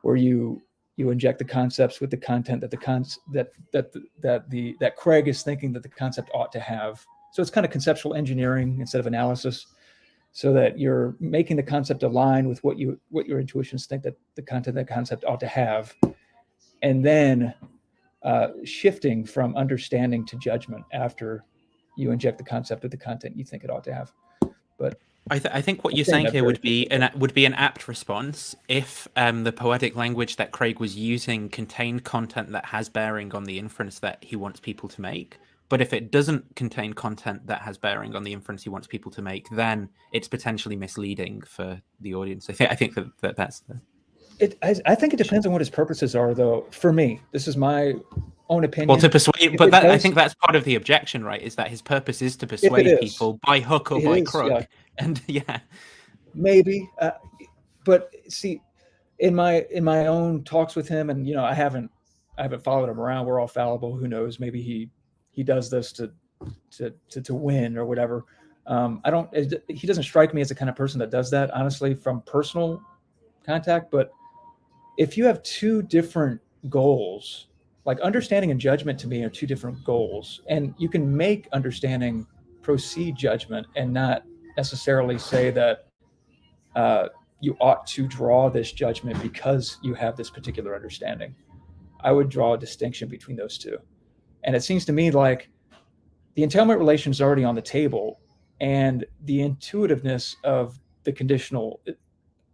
where you inject the concepts with the content that Craig is thinking that the concept ought to have. So it's kind of conceptual engineering instead of analysis, so that you're making the concept align with what your intuitions think that the concept ought to have, and then shifting from understanding to judgment after you inject the concept with the content you think it ought to have. But I think what you're saying here would be an apt response if the poetic language that Craig was using contained content that has bearing on the inference that he wants people to make. But if it doesn't contain content that has bearing on the inference he wants people to make, then it's potentially misleading for the audience. I think that's the... I think it depends on what his purposes are, though. For me, this is my own opinion. Well, to persuade, but I think that's part of the objection, right? Is that his purpose is to persuade people by hook or by crook, yeah. And yeah, maybe. But see, in my own talks with him, and I haven't followed him around. We're all fallible. Who knows? Maybe he does this to win or whatever. He doesn't strike me as the kind of person that does that, honestly, from personal contact. But if you have two different goals, like understanding and judgment to me are two different goals, and you can make understanding precede judgment and not necessarily say that you ought to draw this judgment because you have this particular understanding. I would draw a distinction between those two. And it seems to me like the entailment relation is already on the table, and the intuitiveness of the conditional,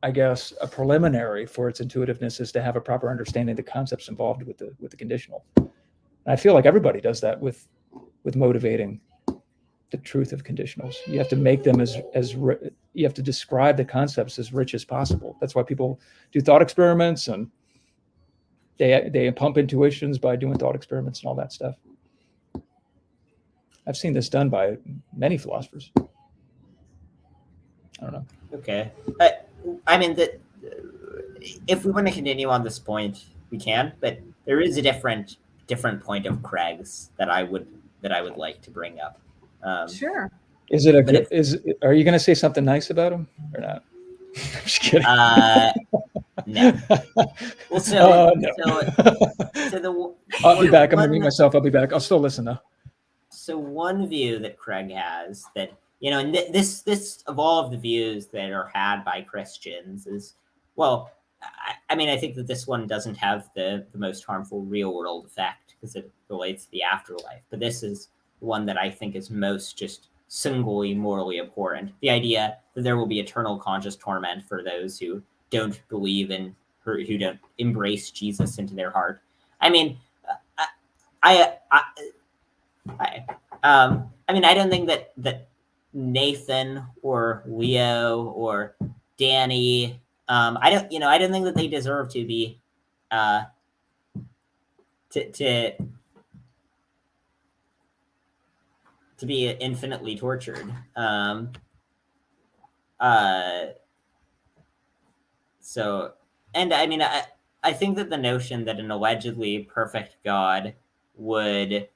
I guess, a preliminary for its intuitiveness is to have a proper understanding of the concepts involved with the conditional. And I feel like everybody does that with motivating the truth of conditionals. You have to make them you have to describe the concepts as rich as possible. That's why people do thought experiments, and they pump intuitions by doing thought experiments and all that stuff. I've seen this done by many philosophers. I don't know. Okay. I mean, if we want to continue on this point, we can. But there is a different point of Craig's that I would like to bring up. Sure. Are you going to say something nice about him or not? I'm just kidding. No. Well, I'll be back. I'm going to mute myself. I'll be back. I'll still listen though. So one view that Craig has that, and this of all of the views that are had by Christians is, well, I mean, I think that this one doesn't have the most harmful real world effect because it relates to the afterlife. But this is one that I think is most just singly morally abhorrent. The idea that there will be eternal conscious torment for those who don't believe in, or who don't embrace Jesus into their heart. I mean, I don't think that Nathan or Leo or Danny, I don't think that they deserve to be to be infinitely tortured. So, and I mean, I think that the notion that an allegedly perfect God would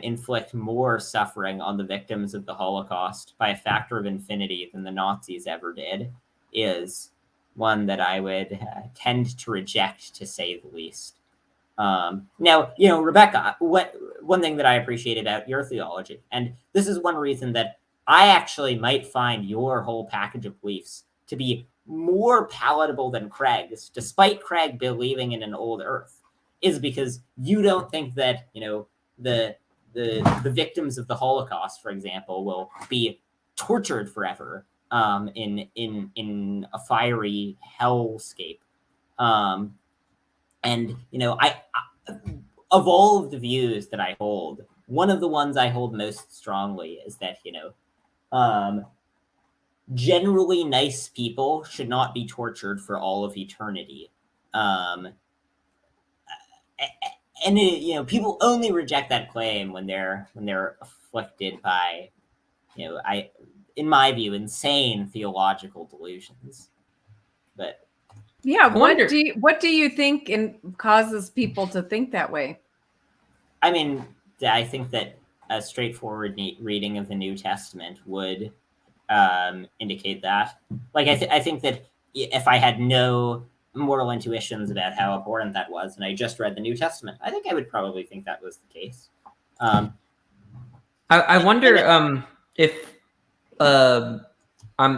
inflict more suffering on the victims of the Holocaust by a factor of infinity than the Nazis ever did is one that I would tend to reject, to say the least. Now, Rebecca, one thing that I appreciate about your theology, and this is one reason that I actually might find your whole package of beliefs to be more palatable than Craig's, despite Craig believing in an old Earth, is because you don't think that the victims of the Holocaust, for example, will be tortured forever in a fiery hellscape. And I of all of the views that I hold, one of the ones I hold most strongly is that generally nice people should not be tortured for all of eternity. And people only reject that claim when they're afflicted by, in my view, insane theological delusions. But yeah, what do you think causes people to think that way? I mean, I think that a straightforward reading of the New Testament would indicate that. Like, I think that if I had no moral intuitions about how abhorrent that was, and I just read the New Testament, I think I would probably think that was the case. I wonder if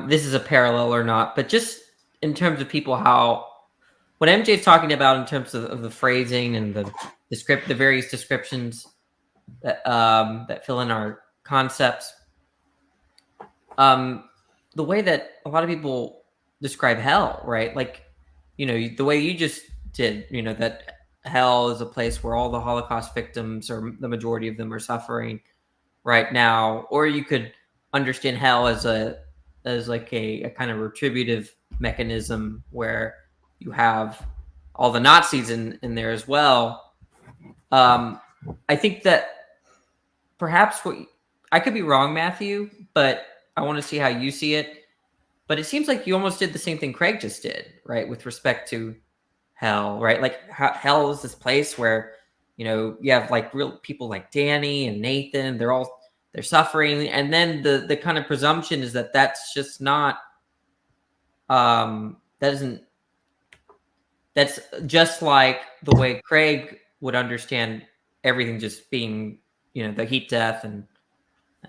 this is a parallel or not, but just in terms of people, what MJ is talking about in terms of the phrasing and the various descriptions that fill in our concepts. The way that a lot of people describe hell, right? Like, the way you just did, that hell is a place where all the Holocaust victims, or the majority of them, are suffering right now. Or you could understand hell as like a kind of retributive mechanism where you have all the Nazis in there as well. I think that perhaps I could be wrong, Matthew, but I want to see how you see it. But it seems like you almost did the same thing Craig just did, right? With respect to hell, right? Like hell is this place where, you have like real people like Danny and Nathan, they're suffering. And then the kind of presumption is that that's just not, that's just like the way Craig would understand everything just being, the heat death and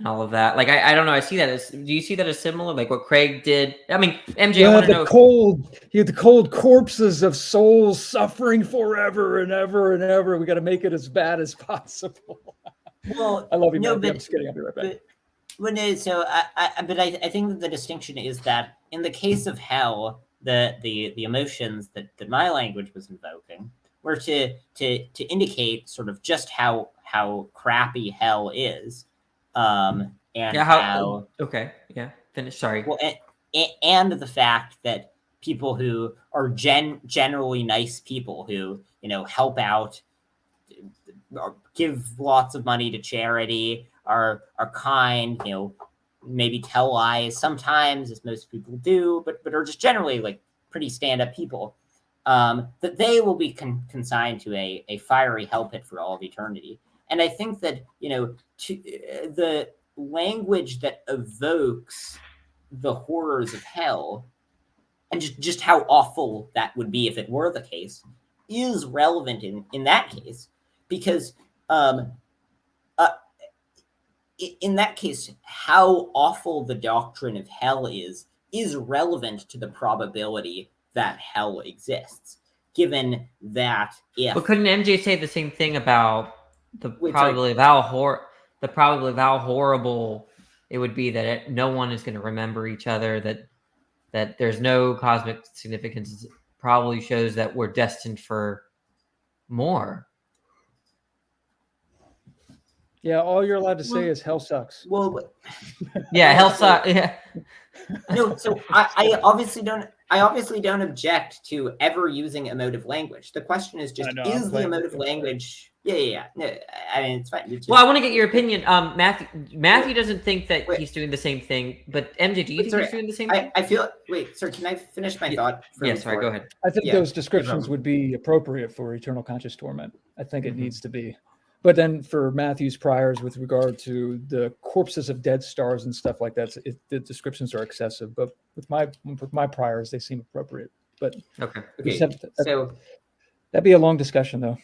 all of that. Like, I don't know. I see that do you see that as similar? Like what Craig did? I mean, MJ, you I want to have know. the cold corpses of souls suffering forever and ever and ever. We got to make it as bad as possible. Well, I love you, no, Matthew. I'm just kidding. I'll be right back. But I think that the distinction is that in the case of hell, the emotions that my language was invoking were to indicate sort of just how crappy hell is. Okay, yeah, finish. Sorry. Well, and the fact that people who are generally nice people who help out, give lots of money to charity, are kind, maybe tell lies sometimes, as most people do, but are just generally like pretty stand-up people, that they will be consigned to a fiery hell pit for all of eternity. And I think that the language that evokes the horrors of hell and just how awful that would be if it were the case is relevant in that case, because in that case, how awful the doctrine of hell is relevant to the probability that hell exists, given that if... But couldn't MJ say the same thing about the probability of how horrible it would be that no one is going to remember each other, that there's no cosmic significance? It probably shows that we're destined for more. Yeah, all you're allowed to say is hell sucks. Well, yeah, hell sucks. Yeah. No, so I obviously don't object to ever using emotive language. The question is just, is the emotive language Yeah. No, I mean, it's fine. It's Well, I want to get your opinion. Matthew doesn't think that he's doing the same thing, but MJ, do you think he's doing the same thing? I feel. Wait, sir, can I finish my thought? Yeah, sorry, go ahead. I think those descriptions would be appropriate for eternal conscious torment. I think it needs to be. But then for Matthew's priors with regard to the corpses of dead stars and stuff like that, the descriptions are excessive. But with my priors, they seem appropriate. But Okay. So that'd be a long discussion, though.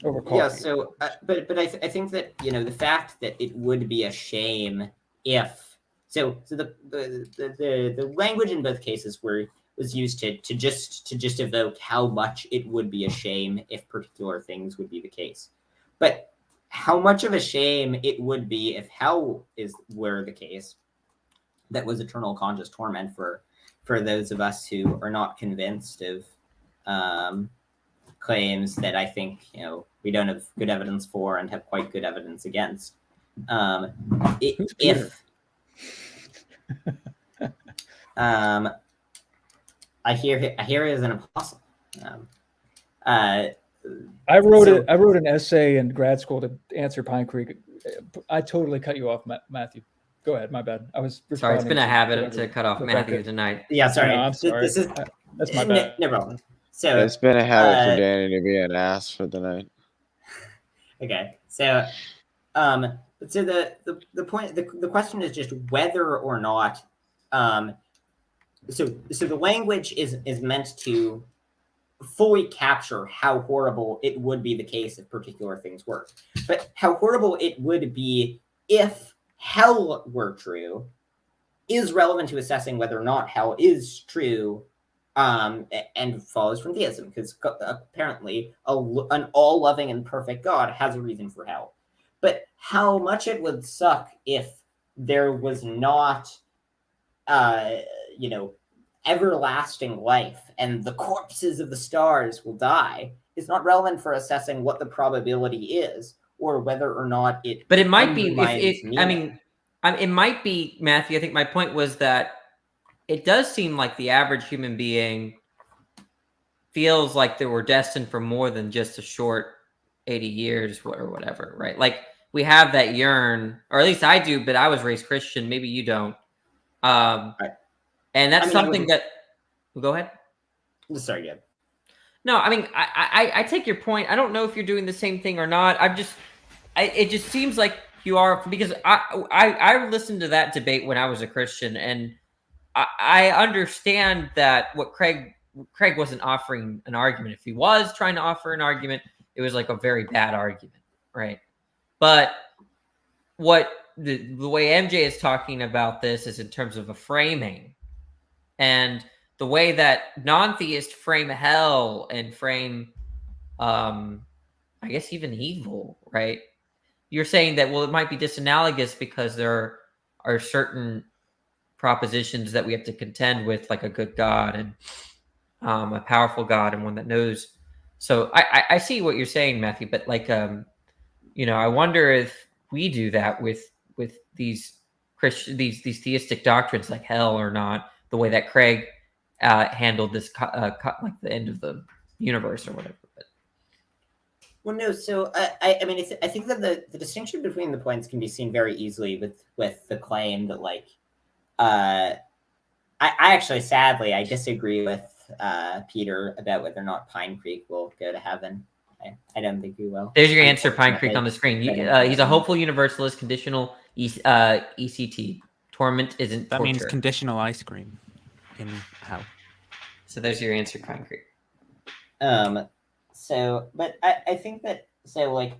Over coffee. Yeah. So, but I think that the fact that it would be a shame if the language in both cases was used to just evoke how much it would be a shame if particular things would be the case, but how much of a shame it would be if hell were the case, that was eternal conscious torment for those of us who are not convinced of claims that I think we don't have good evidence for and have quite good evidence against. If I hear he is an apostle. I wrote an essay in grad school to answer Pine Creek. I totally cut you off, Matthew. Go ahead. My bad. I was sorry. It's been a habit to cut off Matthew tonight. Yeah, sorry. No, I'm sorry. That's my bad. No problem. So it's been a habit for Danny to be an ass for the night. Okay, so so the point, the question is just whether or not so the language is meant to fully capture how horrible it would be the case if particular things were, but how horrible it would be if hell were true is relevant to assessing whether or not hell is true. And follows from theism, because apparently an all-loving and perfect God has a reason for hell. But how much it would suck if there was not, everlasting life and the corpses of the stars will die is not relevant for assessing what the probability is or whether or not it. But it might be it might be, Matthew. I think my point was that it does seem like the average human being feels like they were destined for more than just a short 80 years or whatever, right? Like we have that yearn, or at least I do, but I was raised Christian. Maybe you don't. Right. And that's something that, well, go ahead. Sorry, good. No, I mean, I take your point. I don't know if you're doing the same thing or not. It just seems like you are, because I listened to that debate when I was a Christian, and I understand that what Craig wasn't offering an argument. If he was trying to offer an argument, it was like a very bad argument, right? But what the way MJ is talking about this is in terms of a framing, and the way that non-theists frame hell and frame, I guess even evil, right? You're saying that, well, it might be disanalogous because there are certain propositions that we have to contend with, like a good God and a powerful God and one that knows. So I see what you're saying, Matthew, but like, I wonder if we do that with these these theistic doctrines like hell or not, the way that Craig handled this, like the end of the universe or whatever. But. Well, no. So I mean, I think that the distinction between the points can be seen very easily with the claim that, like, I actually, sadly, I disagree with Peter about whether or not Pine Creek will go to heaven. I don't think we will. There's your answer, Pine Creek, on the screen. He's a hopeful universalist, conditional ECT. Torment isn't that torture. means conditional ice cream in hell. So there's your answer, Pine Creek. So, but I think that, so, like,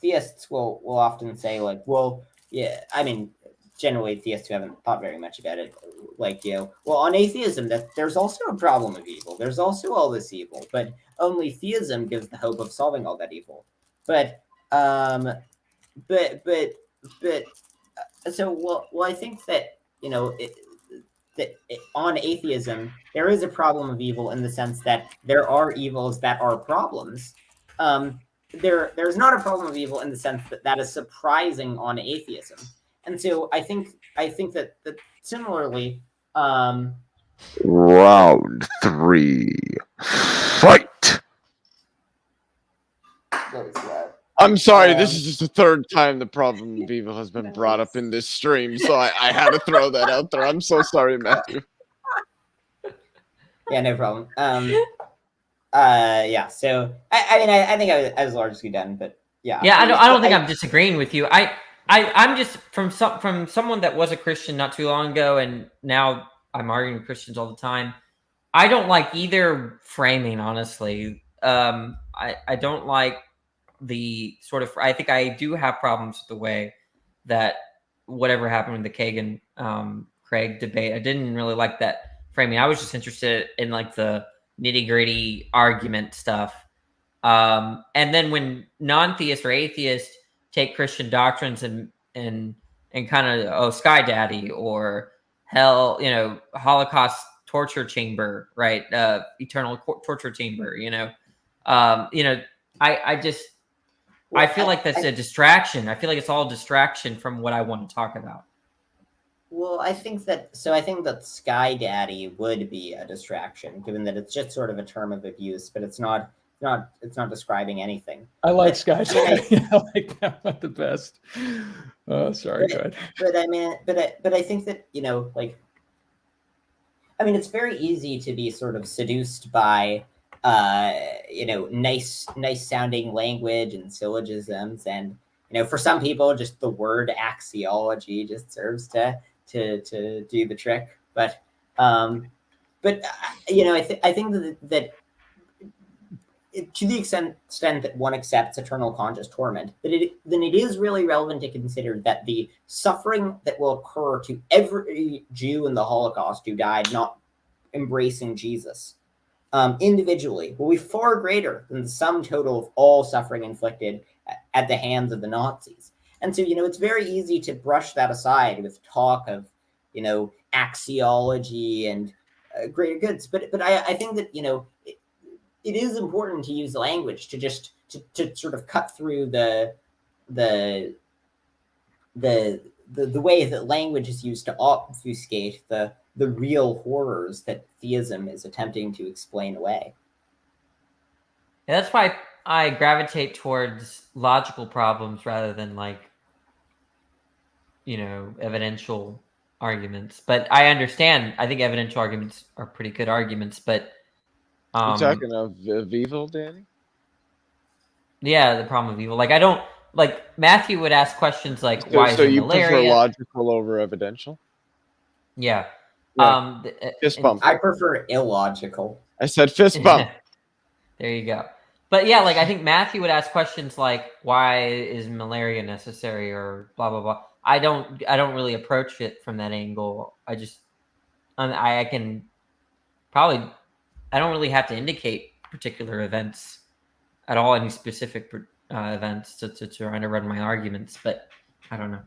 theists will often say, like, well, yeah, I mean, generally theists who haven't thought very much about it, like, well, on atheism, that there's also a problem of evil. There's also all this evil, but only theism gives the hope of solving all that evil. But so, well, I think that, on atheism, there is a problem of evil in the sense that there are evils that are problems. There's not a problem of evil in the sense that is surprising on atheism. And so I think that similarly, Round 3, fight. I'm sorry, this is just the third time the problem of evil has been brought up in this stream, so I had to throw that out there. I'm so sorry, Matthew. Yeah, no problem. Yeah. So I think I was largely done, but yeah. Yeah, I don't think I'm disagreeing with you. I'm just from someone that was a Christian not too long ago, and now I'm arguing with Christians all the time. I don't like either framing, honestly. I don't like the sort of. I think I do have problems with the way that whatever happened with the Kagan Craig debate. I didn't really like that framing. I was just interested in like the nitty-gritty argument stuff. And then when non-theists or atheists take Christian doctrines and kind of Sky Daddy or hell, Holocaust torture chamber, right? Eternal torture chamber, I feel like that's a distraction. I feel like it's all distraction from what I want to talk about. Well, I think that Sky Daddy would be a distraction, given that it's just sort of a term of abuse, but it's not describing anything. I like Sky Daddy. I like that one the best. Oh, sorry, go ahead. But I think that it's very easy to be sort of seduced by nice sounding language and syllogisms, and for some people just the word axiology just serves to do the trick. But I think that to the extent that one accepts eternal conscious torment, then it is really relevant to consider that the suffering that will occur to every Jew in the Holocaust who died not embracing Jesus individually will be far greater than the sum total of all suffering inflicted at the hands of the Nazis. And so, it's very easy to brush that aside with talk of, axiology and greater goods. But I think that, it is important to use language to just to sort of cut through the way that language is used to obfuscate the real horrors that theism is attempting to explain away. Yeah, that's why I gravitate towards logical problems rather than evidential arguments. But I understand. I think evidential arguments are pretty good arguments, but You talking of evil, Danny? Yeah, the problem of evil. I don't Matthew would ask questions like, "Why is So there you malaria?" prefer logical over evidential? Yeah. Yeah. Fist bump. I prefer illogical. I said fist bump. There you go. But yeah, I think Matthew would ask questions like, "Why is malaria necessary?" or blah blah blah. I don't really approach it from that angle. I can probably. I don't really have to indicate particular events at all, any specific events to try to run my arguments, but I don't know.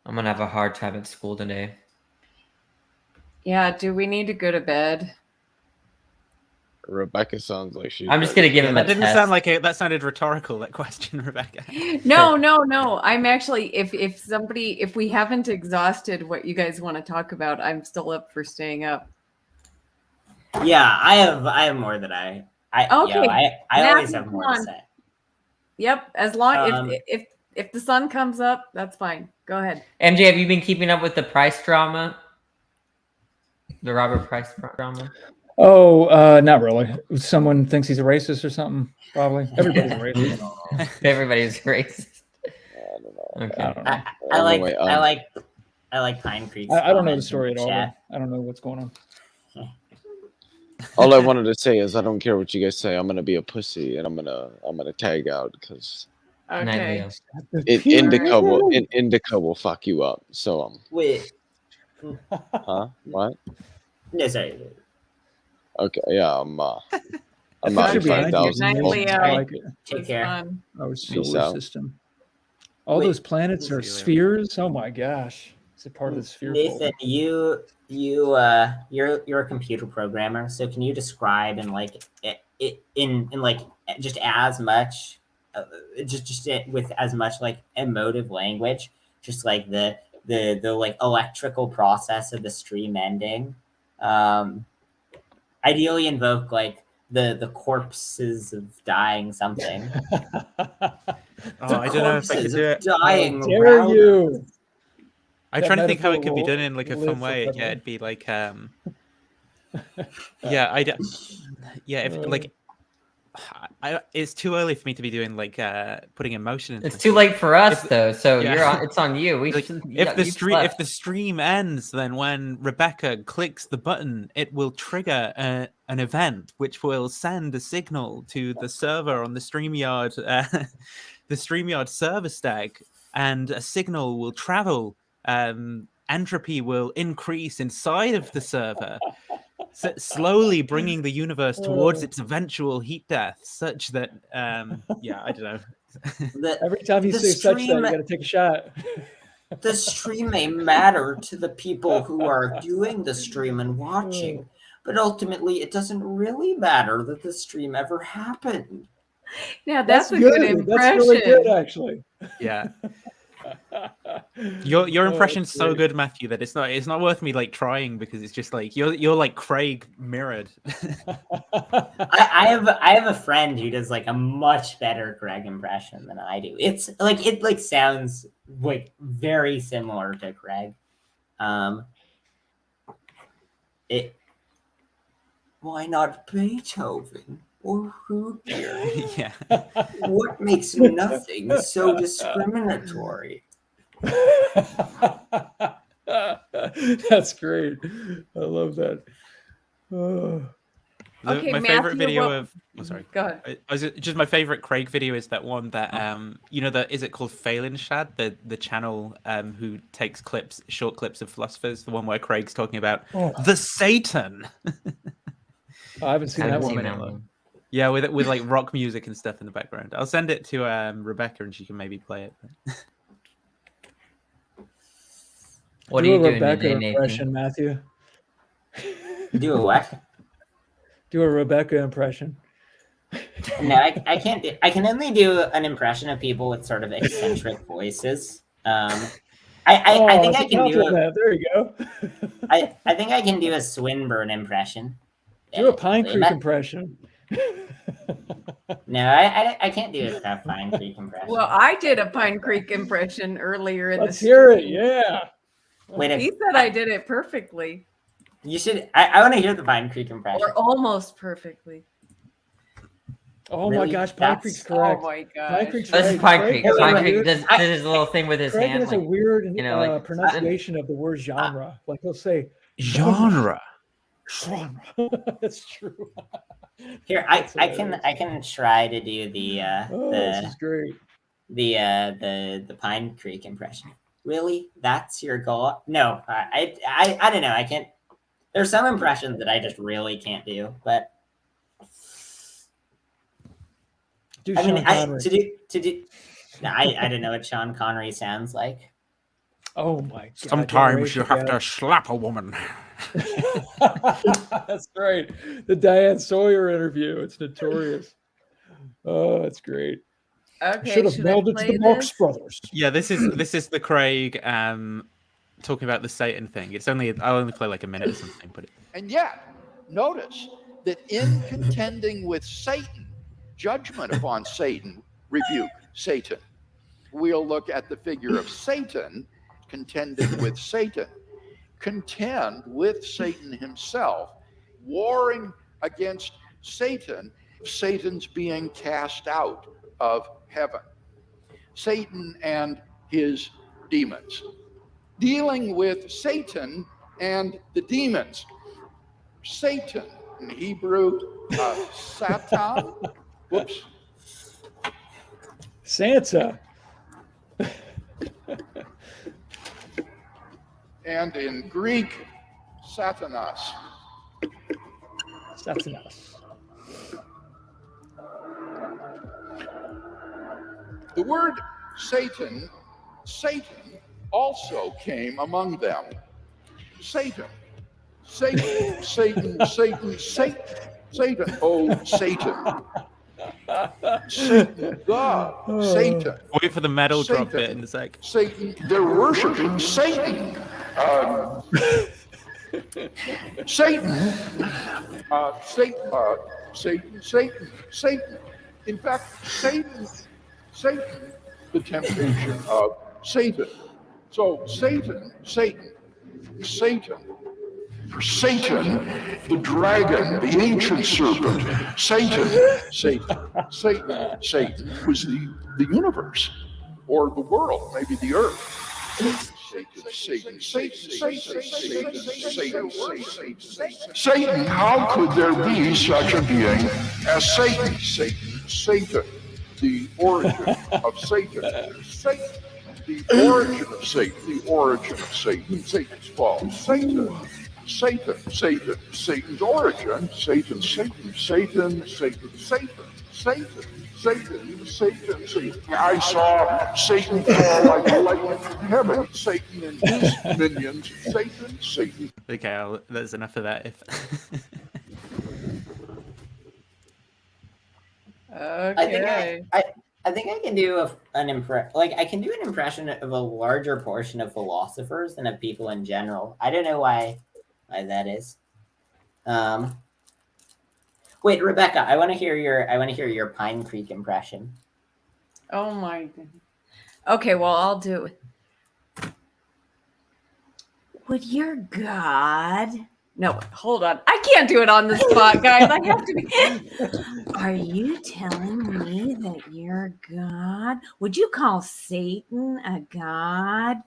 I'm going to have a hard time at school today. Yeah, do we need to go to bed? Rebecca sounds like she's. I'm just going to give him a That didn't test. sound like that sounded rhetorical, that question, Rebecca. No. I'm actually, if we haven't exhausted what you guys want to talk about, I'm still up for staying up. Yeah, I have more that I always have more to say. Yep, as long if the sun comes up, that's fine. Go ahead. MJ, have you been keeping up with the Price drama? The Robert Price drama? Oh, not really. Someone thinks he's a racist or something. Probably everybody's a racist. Everybody's a racist. I don't know. Okay. I don't know. I like Pine Creek. I don't know the story at all. I don't know what's going on. All I wanted to say is I don't care what you guys say. I'm gonna be a pussy and I'm gonna tag out because Okay. Indica will fuck you up. So Wait. Huh? What? No, sorry. Okay, yeah, I'm out Should be 5,000. Good night, Leo. I like it. Take care. Our Peace solar out. system. All those planets are spheres. Oh my gosh, it's a part of the sphere. Nathan, you're a computer programmer, so can you describe in just as much, with as much emotive language, just the electrical process of the stream ending, ideally invoke like the corpses of dying something. I don't know if I could do it. Dying How dare around you? I'm That trying to think how it metaphor could be will done in like a live fun way. forever. Yeah, it'd be like yeah, if like it's too early for me to be doing like putting emotion into It's my too speech. late for us, If- though. So yeah. it's on you. We Like, should, if the you stream slept. if the stream ends, then when Rebecca clicks the button, it will trigger an event which will send a signal to the server on the StreamYard the StreamYard server stack, and a signal will travel. Entropy will increase inside of the server, slowly bringing the universe towards its eventual heat death, such that yeah, I don't know. Every time you the say such that, stream- you got to take a shot. The stream may matter to the people who are doing the stream and watching, but ultimately it doesn't really matter that the stream ever happened. Yeah, that's a good impression. That's really good, actually. Yeah. Your impression's so good, Matthew, that it's not worth me like trying, because it's just like you're like Craig mirrored. I have a friend who does like a much better Craig impression than I do. It's like it sounds like very similar to Craig. Why not Beethoven or Rudyard? Yeah. What makes nothing so discriminatory? That's great. I love that. Okay, my Matthew, favorite video what- of sorry, Go ahead. Just my favorite Craig video is that one that you know, is it called Phelanshad, the channel who takes short clips of philosophers, the one where Craig's talking about the Satan. I haven't seen that one. long. Yeah, with like rock music and stuff in the background. I'll send it to Rebecca and she can maybe play it. What do are you a doing Rebecca today, Nathan? impression, Matthew? Do a what? Do a Rebecca impression. No, I can't do. I can only do an impression of people with sort of eccentric voices. I think I can do. There you go. I think I can do a Swinburne impression. Do a Pine Creek impression. No, I can't do a Pine Creek impression. Well, I did a Pine Creek impression earlier in Let's the hear it. stream. Yeah. Wait, He said I did it perfectly, you should. I want to hear the Pine Creek impression. or almost perfectly. Oh Really? my gosh, Pine That's- Creek's correct. Oh my Pine gosh. Creek's This right. is Pine Creek. has a Pine weird- Creek does his little thing with his Craig hand. has a like, weird like, pronunciation of the word genre. Like he'll say Genre. genre. That's true. Here, I can try to do This is great. the Pine Creek impression. Really? That's your goal? No, I don't know. I can't. There's some impressions that I just really can't do, but Do I mean, Sean Connery. to do. No, I don't know what Sean Connery sounds like. Oh my god. Sometimes you generation have to gap. slap a woman. That's great. The Diane Sawyer interview. It's notorious. Oh, that's great. Okay, Should have should I mailed it to play the Marx this? Brothers. Yeah, this is the Craig talking about the Satan thing. I'll only play like a minute or something, but And yet, notice that in contending with Satan, judgment upon Satan, rebuke Satan. We'll look at the figure of Satan contending with Satan. Contend with Satan himself, warring against Satan, Satan's being cast out of heaven. Satan and his demons. Dealing with Satan and the demons. Satan, in Hebrew, Satan. Whoops. Santa. And in Greek, Satanas. Satanas. The word Satan also came among them. Satan. Satan, Satan, Satan, Satan, Satan, oh Satan. Satan, God, Satan. wait for the metal drop Satan. bit in a sec. Satan, they're worshiping Satan. Satan, Satan. In fact, Satan, the temptation of Satan. So Satan, for Satan, the dragon, the ancient serpent, Satan was the universe, or the world, maybe the earth. Satan, how could there be such a being as Satan? Satan, the origin of Satan. The origin of Satan, Satan's fall. Satan's origin, Satan. I saw Satan fall like lightning from heaven. Satan and his minions. Satan. Okay, there's enough of that. Okay. I think I can do an impression. Like I can do an impression of a larger portion of philosophers than of people in general. I don't know why that is. Wait, Rebecca, I want to hear your Pine Creek impression. Oh my goodness. Okay, well, I'll do it. Would your God... No, hold on. I can't do it on the spot, guys. I have to be... Are you telling me that you're God? Would you call Satan a God?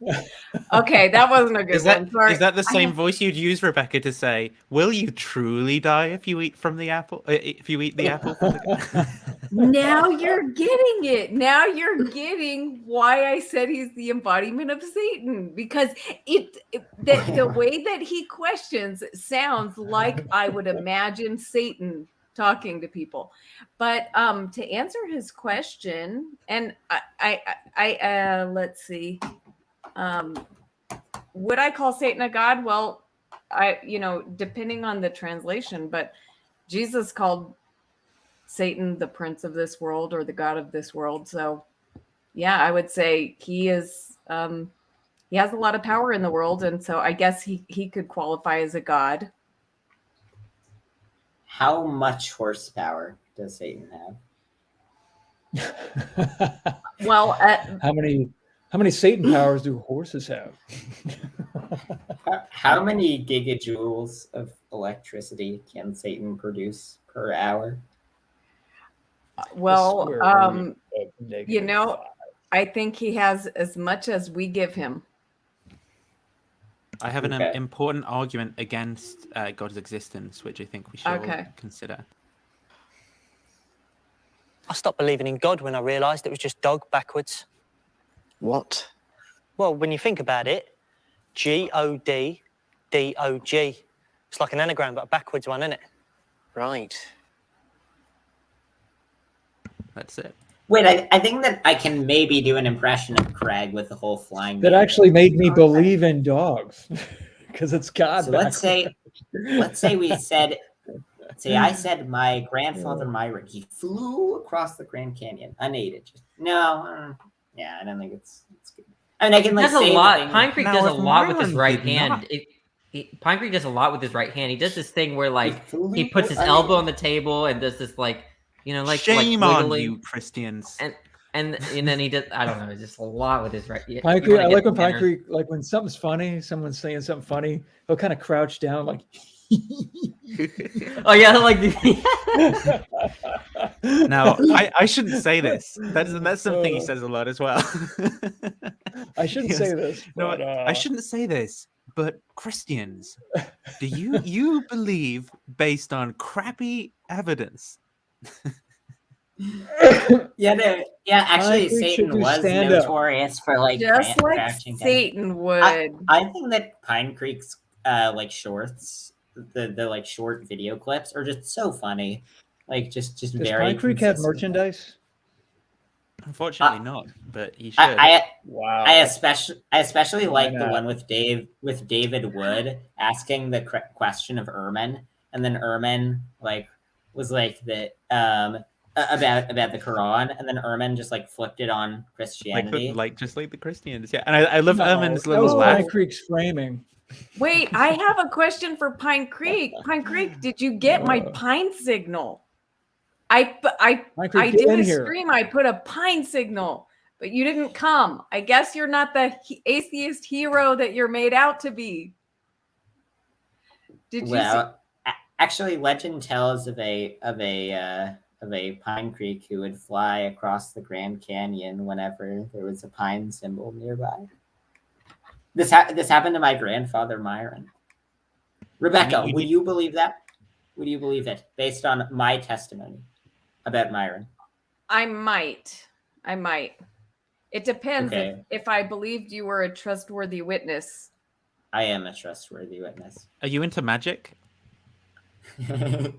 Okay, that wasn't a good one. Sorry. Is that the same voice you'd use, Rebecca, to say, "Will you truly die if you eat from the apple? If you eat the apple?" From the... Now you're getting it. Now you're getting why I said he's the embodiment of Satan, because the way that he questions sounds like I would imagine Satan talking to people. But to answer his question, and I let's see, would I call Satan a god? Well, depending on the translation, but Jesus called Satan the prince of this world, or the god of this world. So yeah, I would say he is he has a lot of power in the world, and so I guess he could qualify as a god. How much horsepower does Satan have? Well, how many Satan powers do horses have? How many gigajoules of electricity can Satan produce per hour? Well, I think he has as much as we give him. I have an important argument against God's existence, which I think we should all consider. I stopped believing in God when I realised it was just dog backwards. What? Well, when you think about it, G-O-D-D-O-G. It's like an anagram, but a backwards one, isn't it? Right. That's it. Wait, I think that I can maybe do an impression of Craig with the whole flying. That actually made me believe in dogs, because it's God. So let's say we said, I said my grandfather Myrick, he flew across the Grand Canyon unaided. I don't think it's good. I mean, I can does say a lot. Pine Creek does a lot with his right hand. Pine Creek does a lot with his right hand. He does this thing where he puts his elbow on the table and does this shame on you, Christians. And then he does, I don't know, just a lot with his right. Pine Creek, I like when Pine Creek, like when something's funny, someone's saying something funny, he'll kind of crouch down like. Oh yeah, like. Now I shouldn't say this. That's something he says a lot as well. I shouldn't say this. No, I shouldn't say this. But Christians, do you believe based on crappy evidence? Actually, Satan was notorious for just like crouching Satan would. I think that Pine Creek's shorts, the short video clips are just so funny. Just Does very. Pine Creek have merchandise? Unfortunately, not. But he should. Wow. I especially like the one with David Wood asking the question of Ehrman, and then Ehrman was the about the Quran, and then Ehrman just flipped it on Christianity, just like the Christians. Yeah, and I love Ehrman's little that was laugh. Pine Creek's framing. Wait, I have a question for Pine Creek. Pine Creek, did you get my pine signal? I Pine Creek, get did in a here. stream. I put a pine signal, but you didn't come. I guess you're not the atheist hero that you're made out to be. Did you see? Actually, legend tells of a Pine Creek who would fly across the Grand Canyon whenever there was a pine symbol nearby. This happened to my grandfather Myron. Rebecca, would you believe that? Would you believe it based on my testimony about Myron? I might. It depends Okay. if I believed you were a trustworthy witness. I am a trustworthy witness. Are you into magic?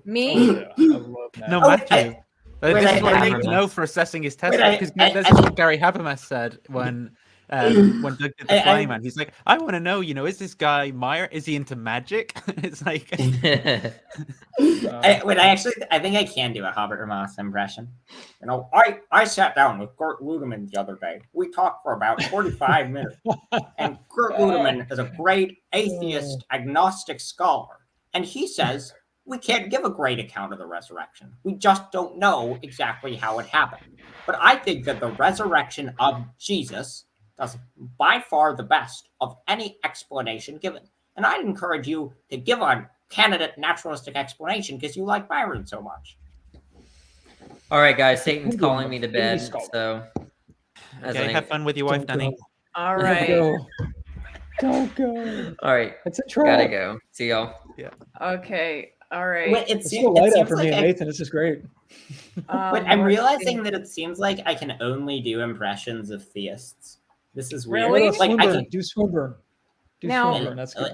Me? Oh, yeah. I love that. No, Matthew. This is what I need to know for assessing his testimony, because this is what Gary Habermas said when Doug did the Flying Man. He's like, I want to know, is this guy Meyer? Is he into magic? It's like, I think I can do a Habermas impression. I sat down with Kurt Ludeman the other day. We talked for about 45 minutes, and Kurt Ludeman is a great atheist agnostic scholar, and he says we can't give a great account of the resurrection. We just don't know exactly how it happened. But I think that the resurrection of Jesus does by far the best of any explanation given. And I'd encourage you to give a candidate naturalistic explanation because you like Byron so much. All right, guys, Satan's calling me to bed, so... Okay, have fun with your wife, Danny. All right. Don't go. All right, it's a troll. Gotta go. See y'all. Yeah. Okay. All right. Wait, It's still light out for me and Nathan. This is great. But I'm realizing that it seems like I can only do impressions of theists. This is weird. Really? Do Swinburne. Now, Swinburne. That's good.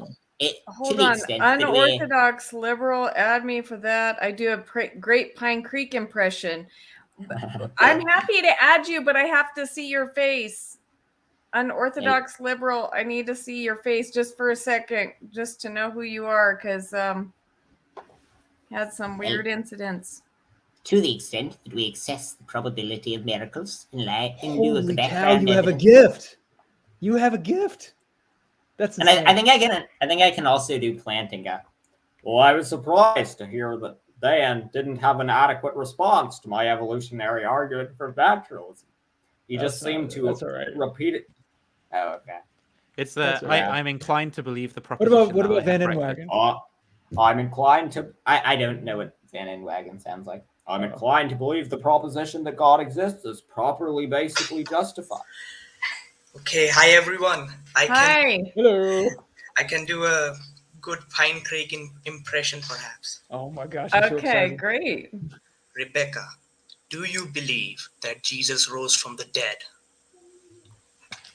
Hold on. Unorthodox liberal, add me for that. I do a great Pine Creek impression. I'm happy to add you, but I have to see your face. Unorthodox liberal, I need to see your face just for a second, just to know who you are, because had some weird incidents. To the extent that we assess the probability of miracles in lieu of the background background you have a gift. You have a gift. That's and I think I can also do planting. Well, I was surprised to hear that Dan didn't have an adequate response to my evolutionary argument for naturalism. He just seemed to repeat it. Oh, okay. It's I'm inclined to believe the proposition. What about Van Inwagen? I'm inclined to. I don't know what Van Inwagen sounds like. I'm inclined to believe the proposition that God exists is properly, basically justified. Okay, hi everyone. Hello. I can do a good Pine Creek impression, perhaps. Oh my gosh! I'm so Okay, excited. great. Rebecca, do you believe that Jesus rose from the dead?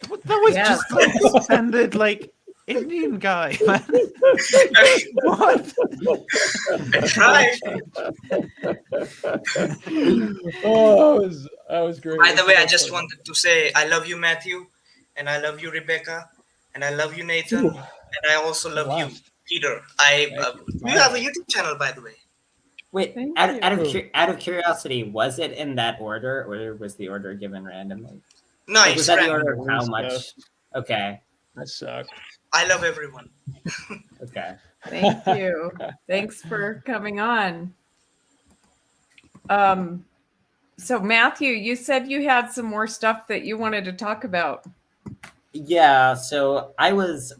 That was just like standard, like Indian guy, man. What? I tried. That was great. By the way, I just wanted to say I love you, Matthew, and I love you, Rebecca, and I love you, Nathan, and I also love you, Peter. You have a YouTube channel, by the way. Wait, out of curiosity, was it in that order, or was the order given randomly? No, like, it's was that the random. order of how much? Okay. That sucked. I love everyone. Okay. Thank you. Thanks for coming on. So Matthew, you said you had some more stuff that you wanted to talk about. Yeah, so I was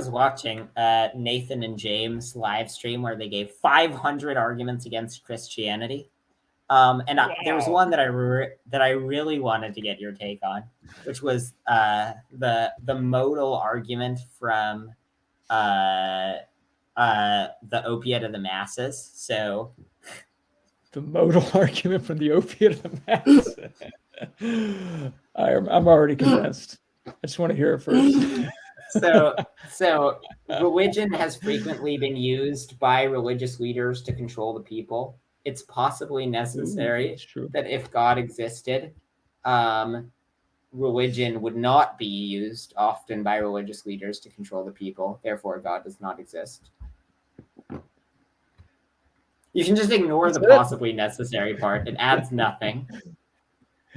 watching Nathan and James live stream where they gave 500 arguments against Christianity. There was one that I really wanted to get your take on, which was the modal argument from the opiate of the masses. So the modal argument from the opiate of the masses. I'm already convinced. I just want to hear it first. So religion has frequently been used by religious leaders to control the people. It's possibly necessary that if God existed, religion would not be used often by religious leaders to control the people. Therefore, God does not exist. You can just ignore the possibly necessary part. It adds nothing.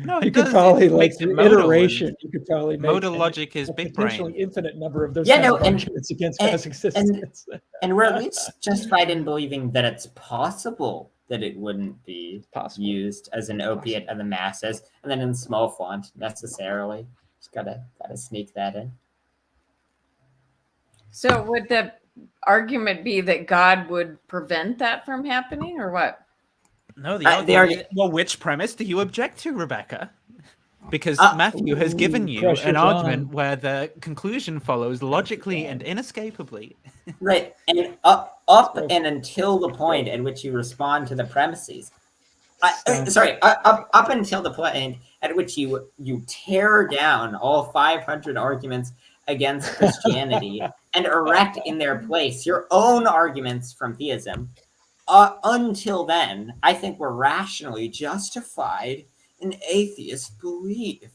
No, You it could does. probably It like makes it through modal. iteration, you could probably make Modal logic is a big potentially brain. infinite number of those Yeah, kinds no, of arguments against God's and, existence. and we're at least justified in believing that it's possible that it wouldn't be used as an opiate of the masses, and then in small font necessarily. Just gotta sneak that in. So would the argument be that God would prevent that from happening, or what? No, the argument. Well, which premise do you object to, Rebecca? Because Matthew has given you an pressure's argument on. where the conclusion follows logically and inescapably. Right, and up and until the point at which you respond to the premises. Up until the point at which you tear down all 500 arguments against Christianity and erect in their place your own arguments from theism. Until then, I think we're rationally justified in atheist belief.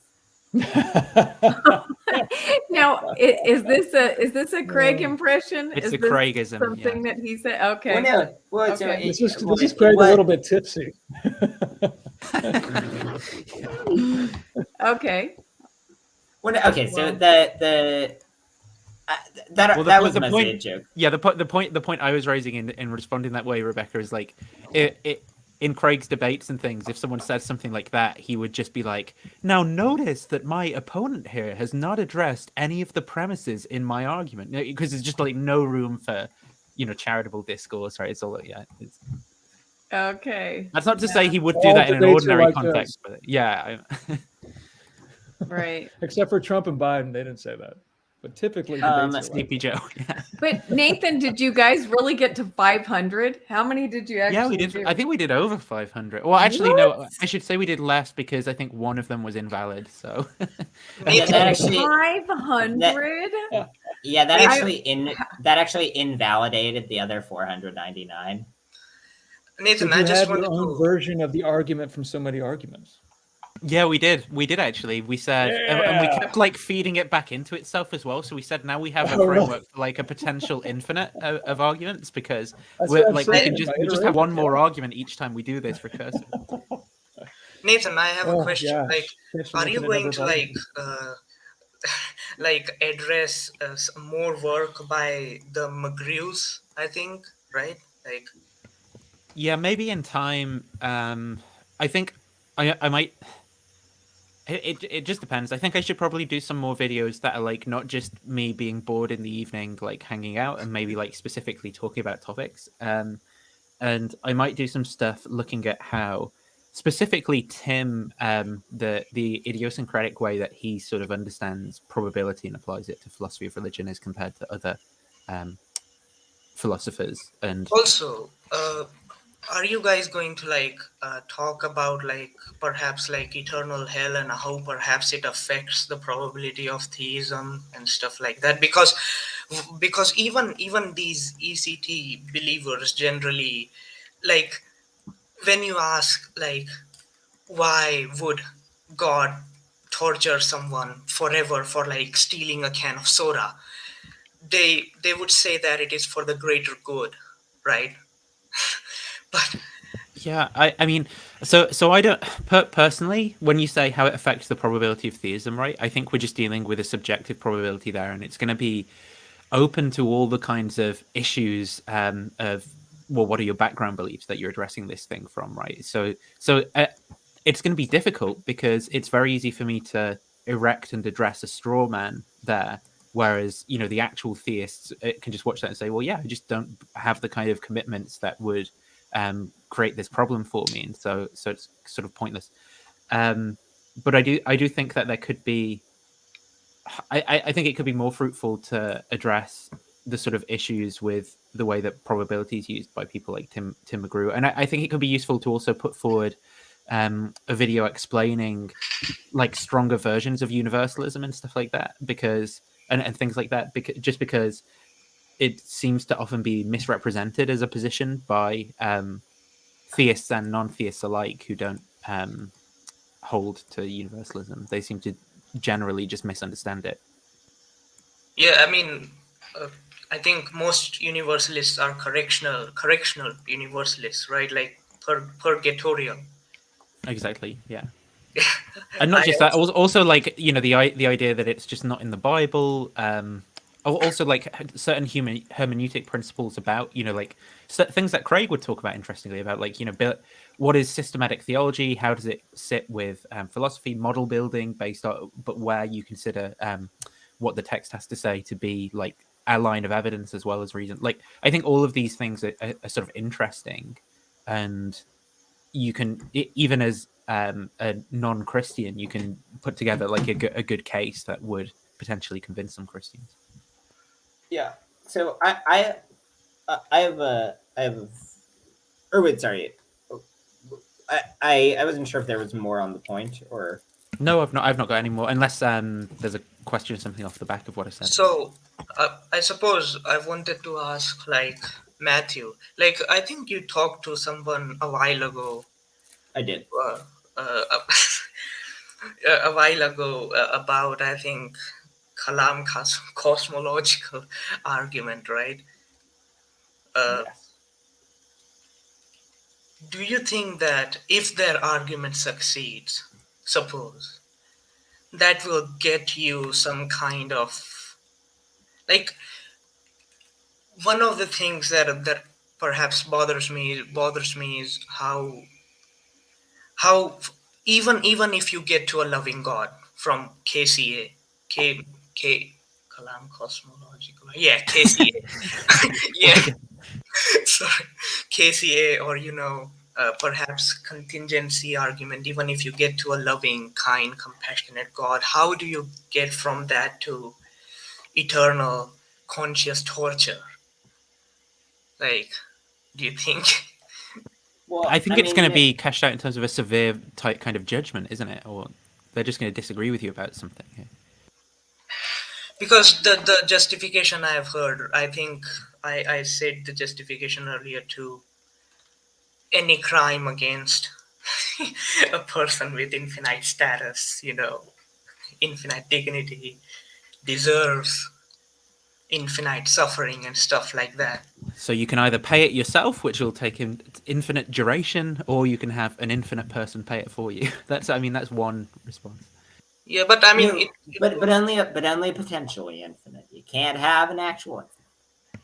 Now, is this a Craig impression? It's is a this Craigism, something that he said? Okay. Okay. This is Craig a little bit tipsy. Okay. Okay, so that was mostly a joke. Yeah, the point I was raising in responding that way, Rebecca, is like it in Craig's debates and things, if someone said something like that, he would just be like, now notice that my opponent here has not addressed any of the premises in my argument, because there's just like no room for charitable discourse, right? It's all Okay. That's not to say he would do that in an ordinary context, but yeah. Right. Except for Trump and Biden, they didn't say that. But typically, Sleepy Joe. Yeah. But Nathan, did you guys really get to 500? How many did you actually Yeah, we did. do? I think we did over 500. Well, actually, no. I should say we did less because I think one of them was invalid. So. Yeah, that actually 500. Yeah, that actually invalidated the other 499. Nathan, so I just had wanted your own version of the argument from so many arguments. Yeah, we did. We did actually. We said, and we kept like feeding it back into itself as well. So we said now we have a framework for like a potential infinite of arguments because we just have one more argument each time we do this recursive. Nathan, I have a question. Gosh. Like, are you going to address some more work by the McGrews? I think, right? Like, yeah, maybe in time. I think I might. It just depends. I think I should probably do some more videos that are like not just me being bored in the evening, like hanging out, and maybe like specifically talking about topics. And I might do some stuff looking at how specifically Tim, the idiosyncratic way that he sort of understands probability and applies it to philosophy of religion as compared to other philosophers. And also, are you guys going to talk about perhaps eternal hell and how perhaps it affects the probability of theism and stuff like that? Because even these ECT believers generally, when you ask why would God torture someone forever for stealing a can of soda, they would say that it is for the greater good, right? But yeah, I mean, so I don't personally, when you say how it affects the probability of theism, right? I think we're just dealing with a subjective probability there, and it's going to be open to all the kinds of issues of, well, what are your background beliefs that you're addressing this thing from, right? So it's going to be difficult because it's very easy for me to erect and address a straw man there, whereas the actual theists can just watch that and say, well, yeah, I just don't have the kind of commitments that would create this problem for me, and so it's sort of pointless. But I do think that there could be. I think it could be more fruitful to address the sort of issues with the way that probability is used by people like Tim McGrew, and I think it could be useful to also put forward a video explaining like stronger versions of universalism and stuff like that, because and things like that, because it seems to often be misrepresented as a position by theists and non-theists alike who don't hold to universalism. They seem to generally just misunderstand it. Yeah, I mean, I think most universalists are correctional universalists, right? Like purgatorial. Exactly. Yeah. And not just that, also like the idea that it's just not in the Bible. Also like certain human hermeneutic principles about like things that Craig would talk about interestingly about like what is systematic theology, how does it sit with philosophy, model building based on but where you consider what the text has to say to be like a line of evidence as well as reason. Like I think all of these things are sort of interesting, and you can even as a non-Christian you can put together like a good case that would potentially convince some Christians. Yeah. So I have or wait, sorry. I wasn't sure if there was more on the point or. No, I've not got any more unless there's a question or something off the back of what I said. So I suppose I wanted to ask like Matthew, like I think you talked to someone a while ago. I did. A while ago about I think Kalam cosmological argument, right? Yes. Do you think that if their argument succeeds, suppose, that will get you some kind of like one of the things that perhaps bothers me is how even if you get to a loving God from KCA, Kalam cosmological, yeah, KCA, yeah, sorry, KCA, or perhaps contingency argument. Even if you get to a loving, kind, compassionate God, how do you get from that to eternal conscious torture? Like, do you think? Well, I think it's going to be cashed out in terms of a severe type kind of judgment, isn't it? Or they're just going to disagree with you about something. Yeah. Because the justification I have heard, I think I said the justification earlier too. Any crime against a person with infinite status, infinite dignity, deserves infinite suffering and stuff like that. So you can either pay it yourself, which will take infinite duration, or you can have an infinite person pay it for you. That's one response. Yeah, but I mean, but only potentially infinite. You can't have an actual infinite.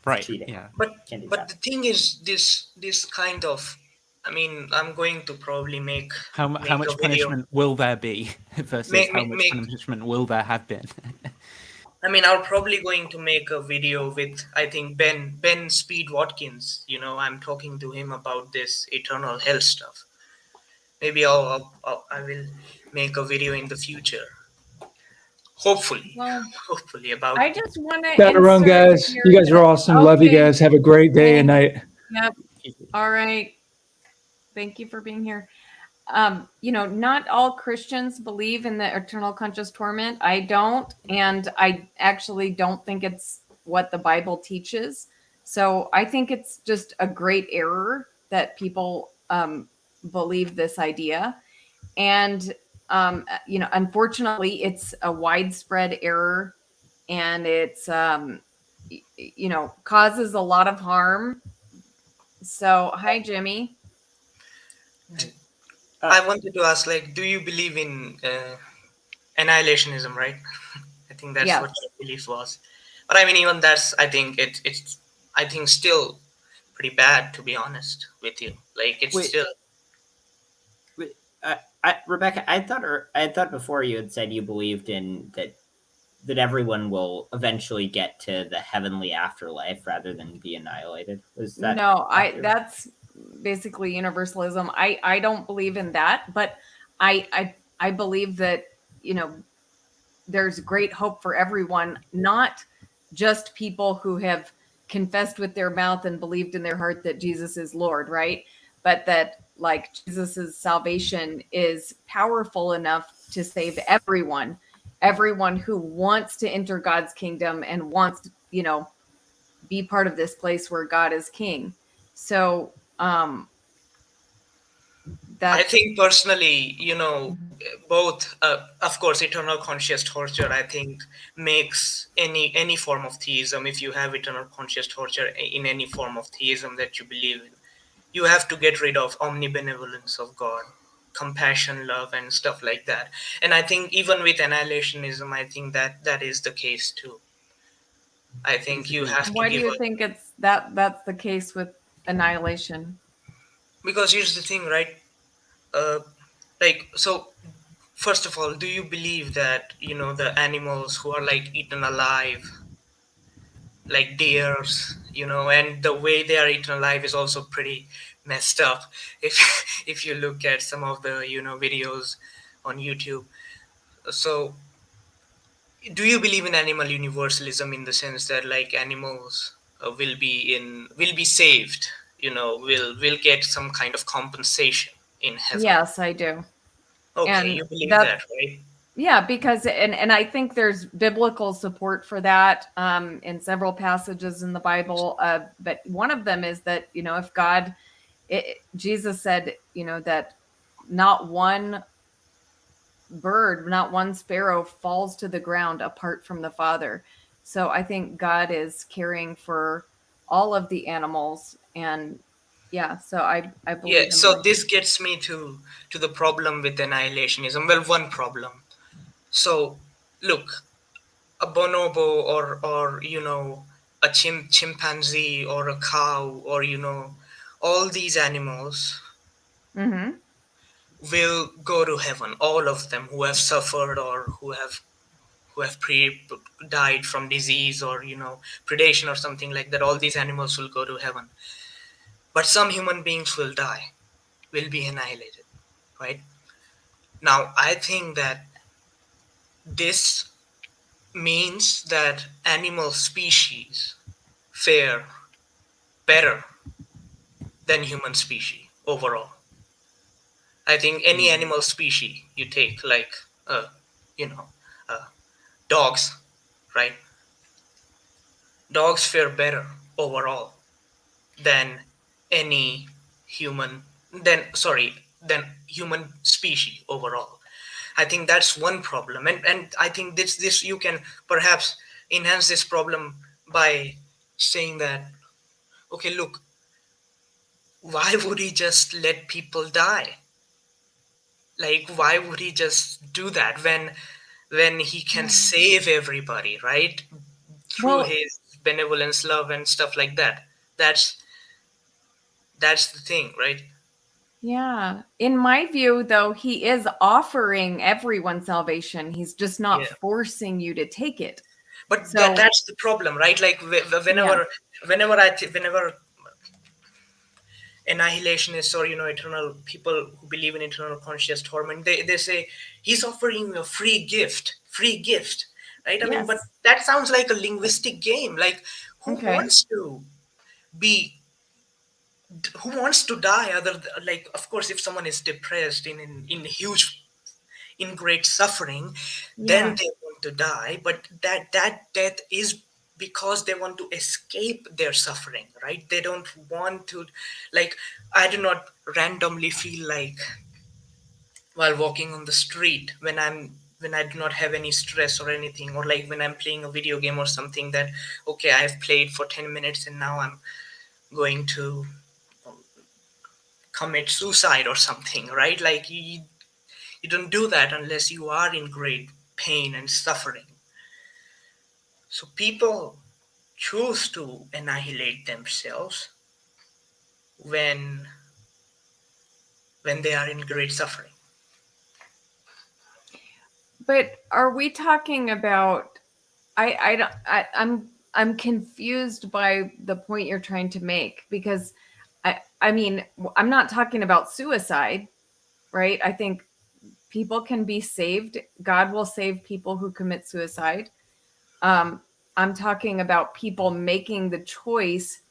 Right. Cheating. Yeah. But the thing is, this kind of, I mean, I'm going to probably make how much punishment will there be versus how much punishment will there have been? I mean, I'm probably going to make a video with, I think, Ben Speed Watkins. I'm talking to him about this eternal hell stuff. Maybe I will make a video in the future. Hopefully, about. I just want to. Gotta run, guys. You guys are awesome. Okay. Love you guys. Have a great day and night. Yep. All right. Thank you for being here. Not all Christians believe in the eternal conscious torment. I don't, and I actually don't think it's what the Bible teaches. So I think it's just a great error that people believe this idea. And, unfortunately, it's a widespread error, and it's, causes a lot of harm. So, hi, Jimmy. I wanted to ask, do you believe in annihilationism, right? I think that's what your belief was. But I mean, even that's, I think it's still pretty bad, to be honest with you. Still. Wait, Rebecca, I thought before you had said you believed in that everyone will eventually get to the heavenly afterlife rather than be annihilated. Was that? No, that's basically universalism. I don't believe in that, but I believe that there's great hope for everyone, not just people who have confessed with their mouth and believed in their heart that Jesus is Lord, right? But that Jesus's salvation is powerful enough to save everyone who wants to enter God's kingdom and wants to be part of this place where God is king. So I think personally, both, of course, eternal conscious torture, I think, makes any form of theism. If you have eternal conscious torture in any form of theism that you believe in, you have to get rid of omnibenevolence of God. compassion, love, and stuff like that. And I think even with annihilationism, I think that is the case too. I think you have to Why do give you a, think that's the case with annihilation? because here's the thing, right? Uh, like, so first of all, do you believe that, the animals who are like eaten alive, like deers, and the way they are eaten alive is also pretty messed up. If if you look at some of the videos on YouTube. So do you believe in animal universalism, in the sense that like animals will be saved, will get some kind of compensation in heaven? Yes, I do. Okay, And you believe that's that, right? yeah, because and I think there's biblical support for that in several passages in the Bible. But one of them is that if God, Jesus said that not one bird, not one sparrow falls to the ground apart from the Father. So I think God is caring for all of the animals, and yeah, so I Yeah, believe in so life. this gets me to the problem with annihilationism. Well, one problem. So look, a bonobo, or a chimpanzee, or a cow, or all these animals Mm-hmm. will go to heaven, all of them who have suffered, or who have died from disease, or predation or something like that. All these animals will go to heaven, but some human beings will die, will be annihilated, right? Now I think that this means that animal species fare better than human species overall. I think any animal species you take, like you know uh, dogs, right? Dogs fare better overall than any human, than human species overall. I think that's one problem, and I think this you can perhaps enhance this problem by saying that, okay, look, why would he just let people die? Like, why would he just do that when he can save everybody, right? Through Well, his benevolence, love, and stuff like that. That's the thing, right? yeah. In my view, though, he is offering everyone salvation. He's just not Yeah. forcing you to take it. But So, that's the problem, right? Like yeah. whenever annihilationists, or eternal people who believe in eternal conscious torment, they say he's offering a free gift, right? I mean, but Yes. that sounds like a linguistic game. Like, who Okay. wants to be who wants to die, like, of course, if someone is depressed, in huge, in great suffering, then Yeah. they want to die. But that death is because they want to escape their suffering, right? They don't want to, like, I do not randomly feel like, while walking on the street, when I do not have any stress or anything, or like when I'm playing a video game or something, that, okay, I've played for 10 minutes and now I'm going to commit suicide or something, right? Like, you don't do that unless you are in great pain and suffering. So people choose to annihilate themselves when they are in great suffering. But are we talking about I'm confused by the point you're trying to make, because I mean, I'm not talking about suicide, right? I think people can be saved. God will save people who commit suicide. Um, I'm talking about people making the choice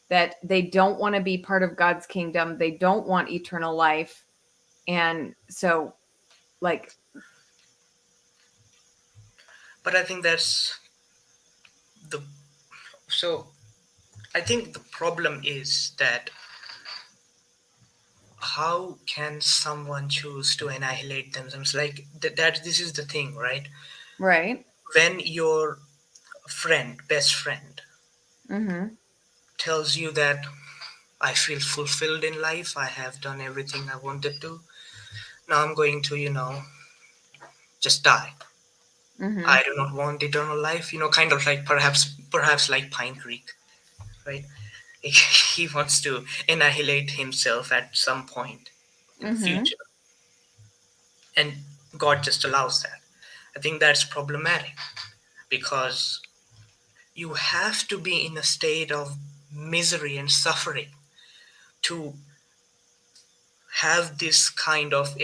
that they don't want to be part of God's kingdom. They don't want eternal life. And so, like, But I think that's the so I think the problem is that, how can someone choose to annihilate themselves? Like, that this is the thing, right? right. When your best friend, Mm-hmm. tells you that, I feel fulfilled in life, I have done everything I wanted to, now I'm going to, just die. Mhm. I do not want eternal life, kind of like perhaps like Pine Creek, right? He wants to annihilate himself at some point in the Mhm. future. And God just allows that. I think that's problematic because you have to be in a state of misery and suffering to have this kind of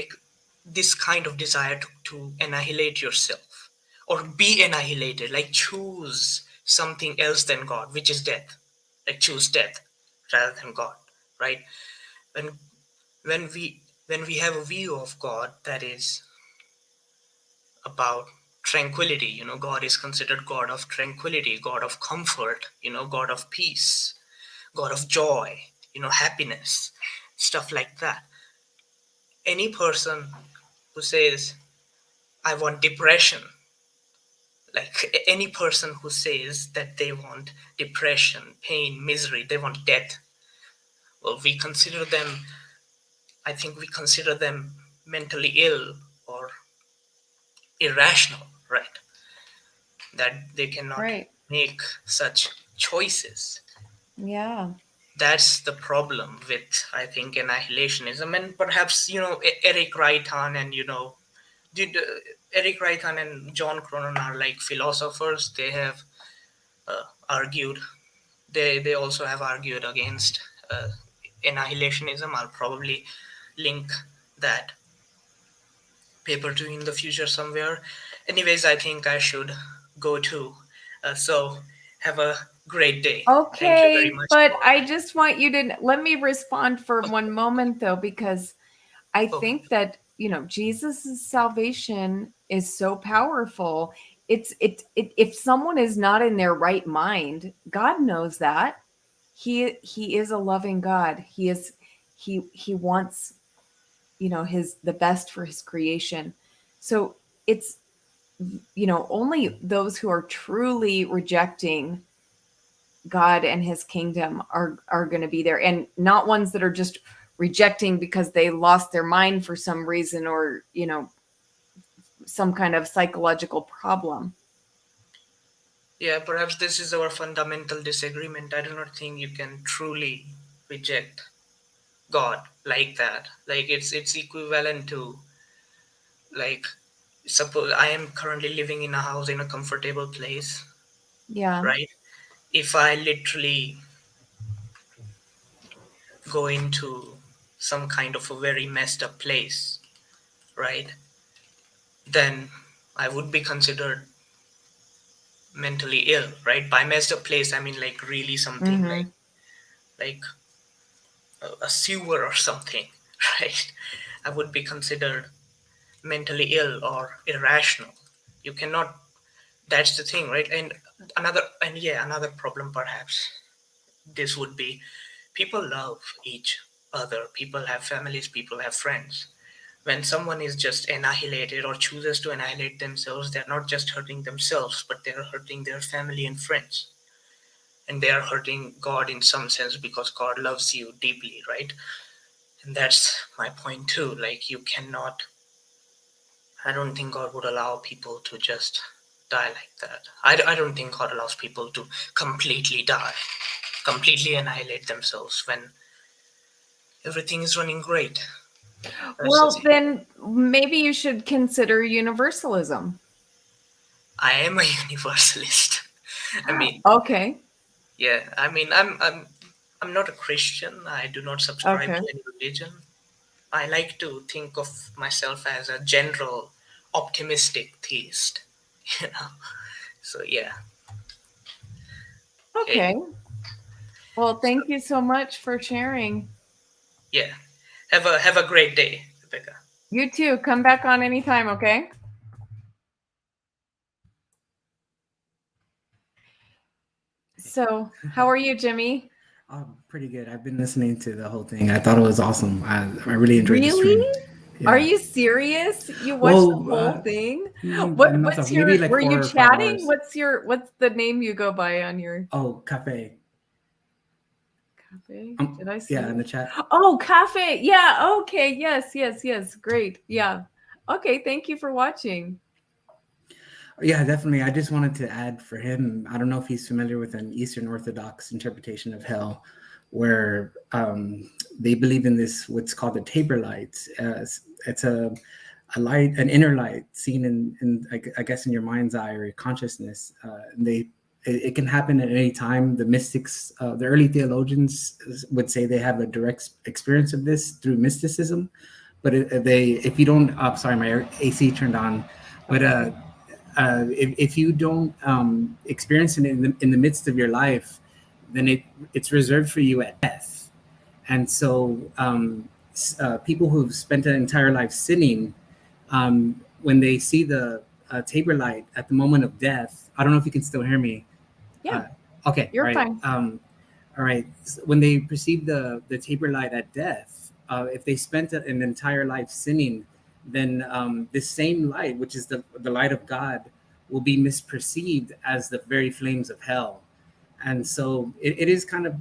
desire to annihilate yourself or be annihilated, like choose something else than God, which is death, like choose death rather than God, right? when when we have a view of God that is about tranquility, God is considered God of tranquility, God of comfort, God of peace, God of joy, happiness, stuff like that. Any person who says, I want depression, like any person who says that they want depression, pain, misery, they want death, well, I think we consider them mentally ill or irrational, right? That they cannot Right. make such choices. Yeah. That's the problem with, I think, annihilationism. And perhaps, Eric Reitan and, Eric Reitan and John Cronin are like philosophers. They have argued, they also have argued against annihilationism. I'll probably link that paper to in the future somewhere. Anyways, I think I should go too. So have a great day. Thank you very Okay, much. but I just want you to let me respond for one moment though, because I think that, Jesus' salvation is so powerful. If someone is not in their right mind, God knows that. He is a loving God. He wants, the best for his creation. So it's, only those who are truly rejecting God and his kingdom are going to be there, and not ones that are just rejecting because they lost their mind for some reason or, some kind of psychological problem. Yeah, perhaps this is our fundamental disagreement. I do not think you can truly reject God like that. Like it's equivalent to, like, suppose I am currently living in a house in a comfortable place, Yeah. right? If I literally go into some kind of a very messed up place, right? Then I would be considered mentally ill, right? By messed up place, I mean like really something Mhm. like a sewer or something, right? I would be considered mentally ill or irrational. You cannot. That's the thing, right? And another problem perhaps this would be, people love each other. People have families. People have friends. When someone is just annihilated or chooses to annihilate themselves, they're not just hurting themselves, but they're hurting their family and friends. And they are hurting God in some sense because God loves you deeply, right? And that's my point too. Like, you cannot, I don't think God would allow people to just die like that. I don't think God allows people to completely die, completely annihilate themselves when everything is running great. Well, then maybe you should consider universalism. I am a universalist. I mean, Okay. yeah, I mean, I'm not a Christian. I do not subscribe Okay. to any religion. I like to think of myself as a general optimistic theist, you know. So yeah. Okay. Well, thank you so much for sharing. Yeah. Have a great day, Rebecca. You too. Come back on anytime, okay? So, how are you, Jimmy? Pretty good. I've been listening to the whole thing. I thought it was awesome. I really enjoyed the stream. Really? Yeah. Are you serious? You watched the whole thing? What's maybe your like were 4 you or 5 chatting? hours. What's the name you go by on your Oh, cafe. Cafe? Did I say? Yeah, in the chat. Oh, cafe. Yeah. Okay. Yes. Great. Yeah. Okay. Thank you for watching. Yeah, definitely. I just wanted to add for him, I don't know if he's familiar with an Eastern Orthodox interpretation of hell, where they believe in this, what's called the Tabor light. It's a light, an inner light seen in I guess in your mind's eye or your consciousness. It can happen at any time. The mystics, the early theologians would say they have a direct experience of this through mysticism. But if you don't, sorry, my AC turned on. But if you don't experience it in the midst of your life, then it's reserved for you at death. And so people who've spent an entire life sinning, when they see the Tabor light at the moment of death, I don't know if you can still hear me. Yeah. Okay. You're right. fine. All right. When they perceive the Tabor light at death, if they spent an entire life sinning, then this same light, which is the light of God, will be misperceived as the very flames of hell. And so it is kind of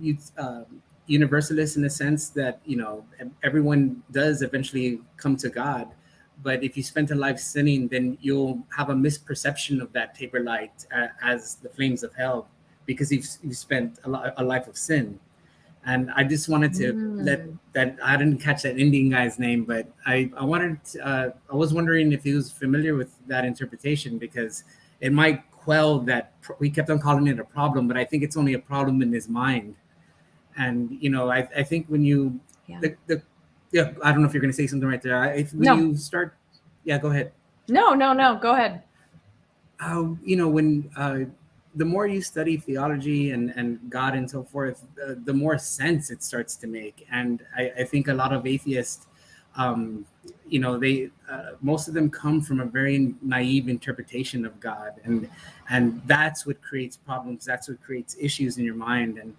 universalist in the sense that, everyone does eventually come to God. But if you spent a life sinning, then you'll have a misperception of that Tabor light as the flames of hell, because you've spent a life of sin. And I just wanted to let that, I didn't catch that Indian guy's name, but I was wondering if he was familiar with that interpretation, because it might quell that. We kept on calling it a problem, but I think it's only a problem in his mind. And, I think when you, yeah, I don't know if you're going to say something right there. You start, yeah, go ahead. No, go ahead. When the more you study theology and God and so forth, the more sense it starts to make. And I think a lot of atheists, they most of them come from a very naive interpretation of God, and that's what creates problems. That's what creates issues in your mind. And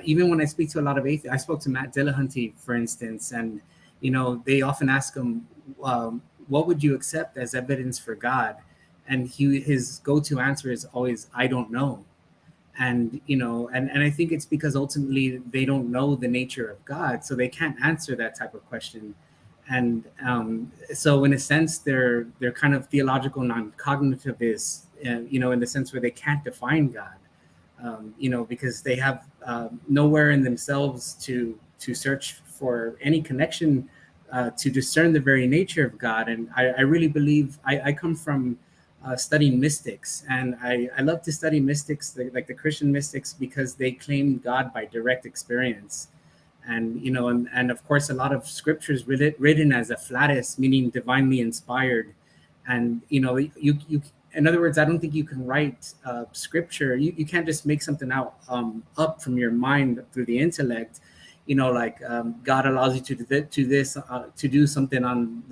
even when I speak to a lot of atheists, I spoke to Matt Dillahunty, for instance, and they often ask him, what would you accept as evidence for God? And his go-to answer is always, I don't know. And and I think it's because ultimately they don't know the nature of God, so they can't answer that type of question. And so in a sense, they're kind of theological non-cognitivists, in the sense where they can't define God, because they have nowhere in themselves to search for any connection to discern the very nature of God. And I really believe I come from studying mystics, and I love to study mystics, like the Christian mystics, because they claim God by direct experience. And and of course, a lot of scriptures written as afflatus, meaning divinely inspired. And you in other words, I don't think you can write scripture. You can't just make something out up from your mind through the intellect. God allows you to do something on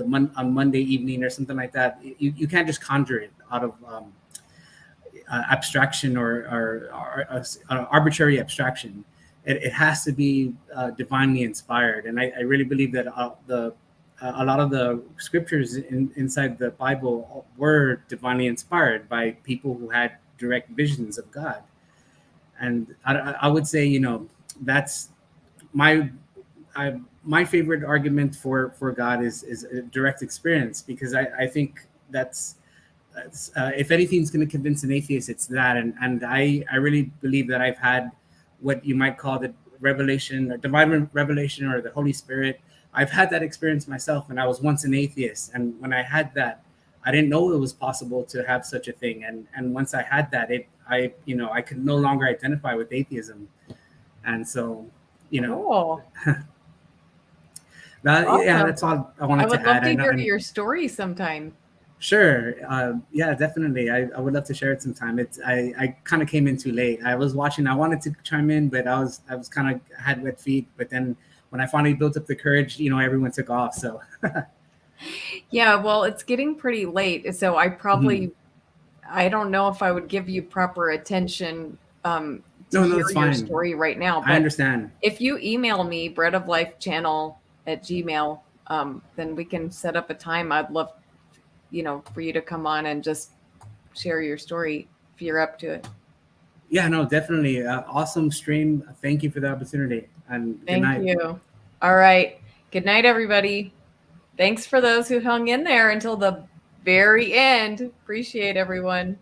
Monday evening or something like that. You can't just conjure it out of abstraction or arbitrary abstraction. It has to be divinely inspired. And I really believe that a lot of the scriptures inside the Bible were divinely inspired by people who had direct visions of God. And I would say, that's my favorite argument for God is a direct experience, because I think that's if anything's going to convince an atheist, it's that. And I really believe that I've had what you might call the revelation or divine revelation or the Holy Spirit. I've had that experience myself, and I was once an atheist. And when I had that, I didn't know it was possible to have such a thing. And once I had that, I could no longer identify with atheism. And so, Cool. Yeah, that's all I wanted to add. I would love to hear your story sometime. Sure. Yeah, definitely. I would love to share it sometime. I kind of came in too late. I was watching. I wanted to chime in, but I was kind of had wet feet. But then when I finally built up the courage, everyone took off. So. Yeah, well, it's getting pretty late, so I probably I don't know if I would give you proper attention to hear that's your fine. story right now. But I understand. If you email me breadoflifechannel@gmail, then we can set up a time. I'd love, for you to come on and just share your story if you're up to it. Yeah, no, definitely. Awesome stream. Thank you for the opportunity. And good Thank night. you. All right. Good night, everybody. Thanks for those who hung in there until the very end. Appreciate everyone.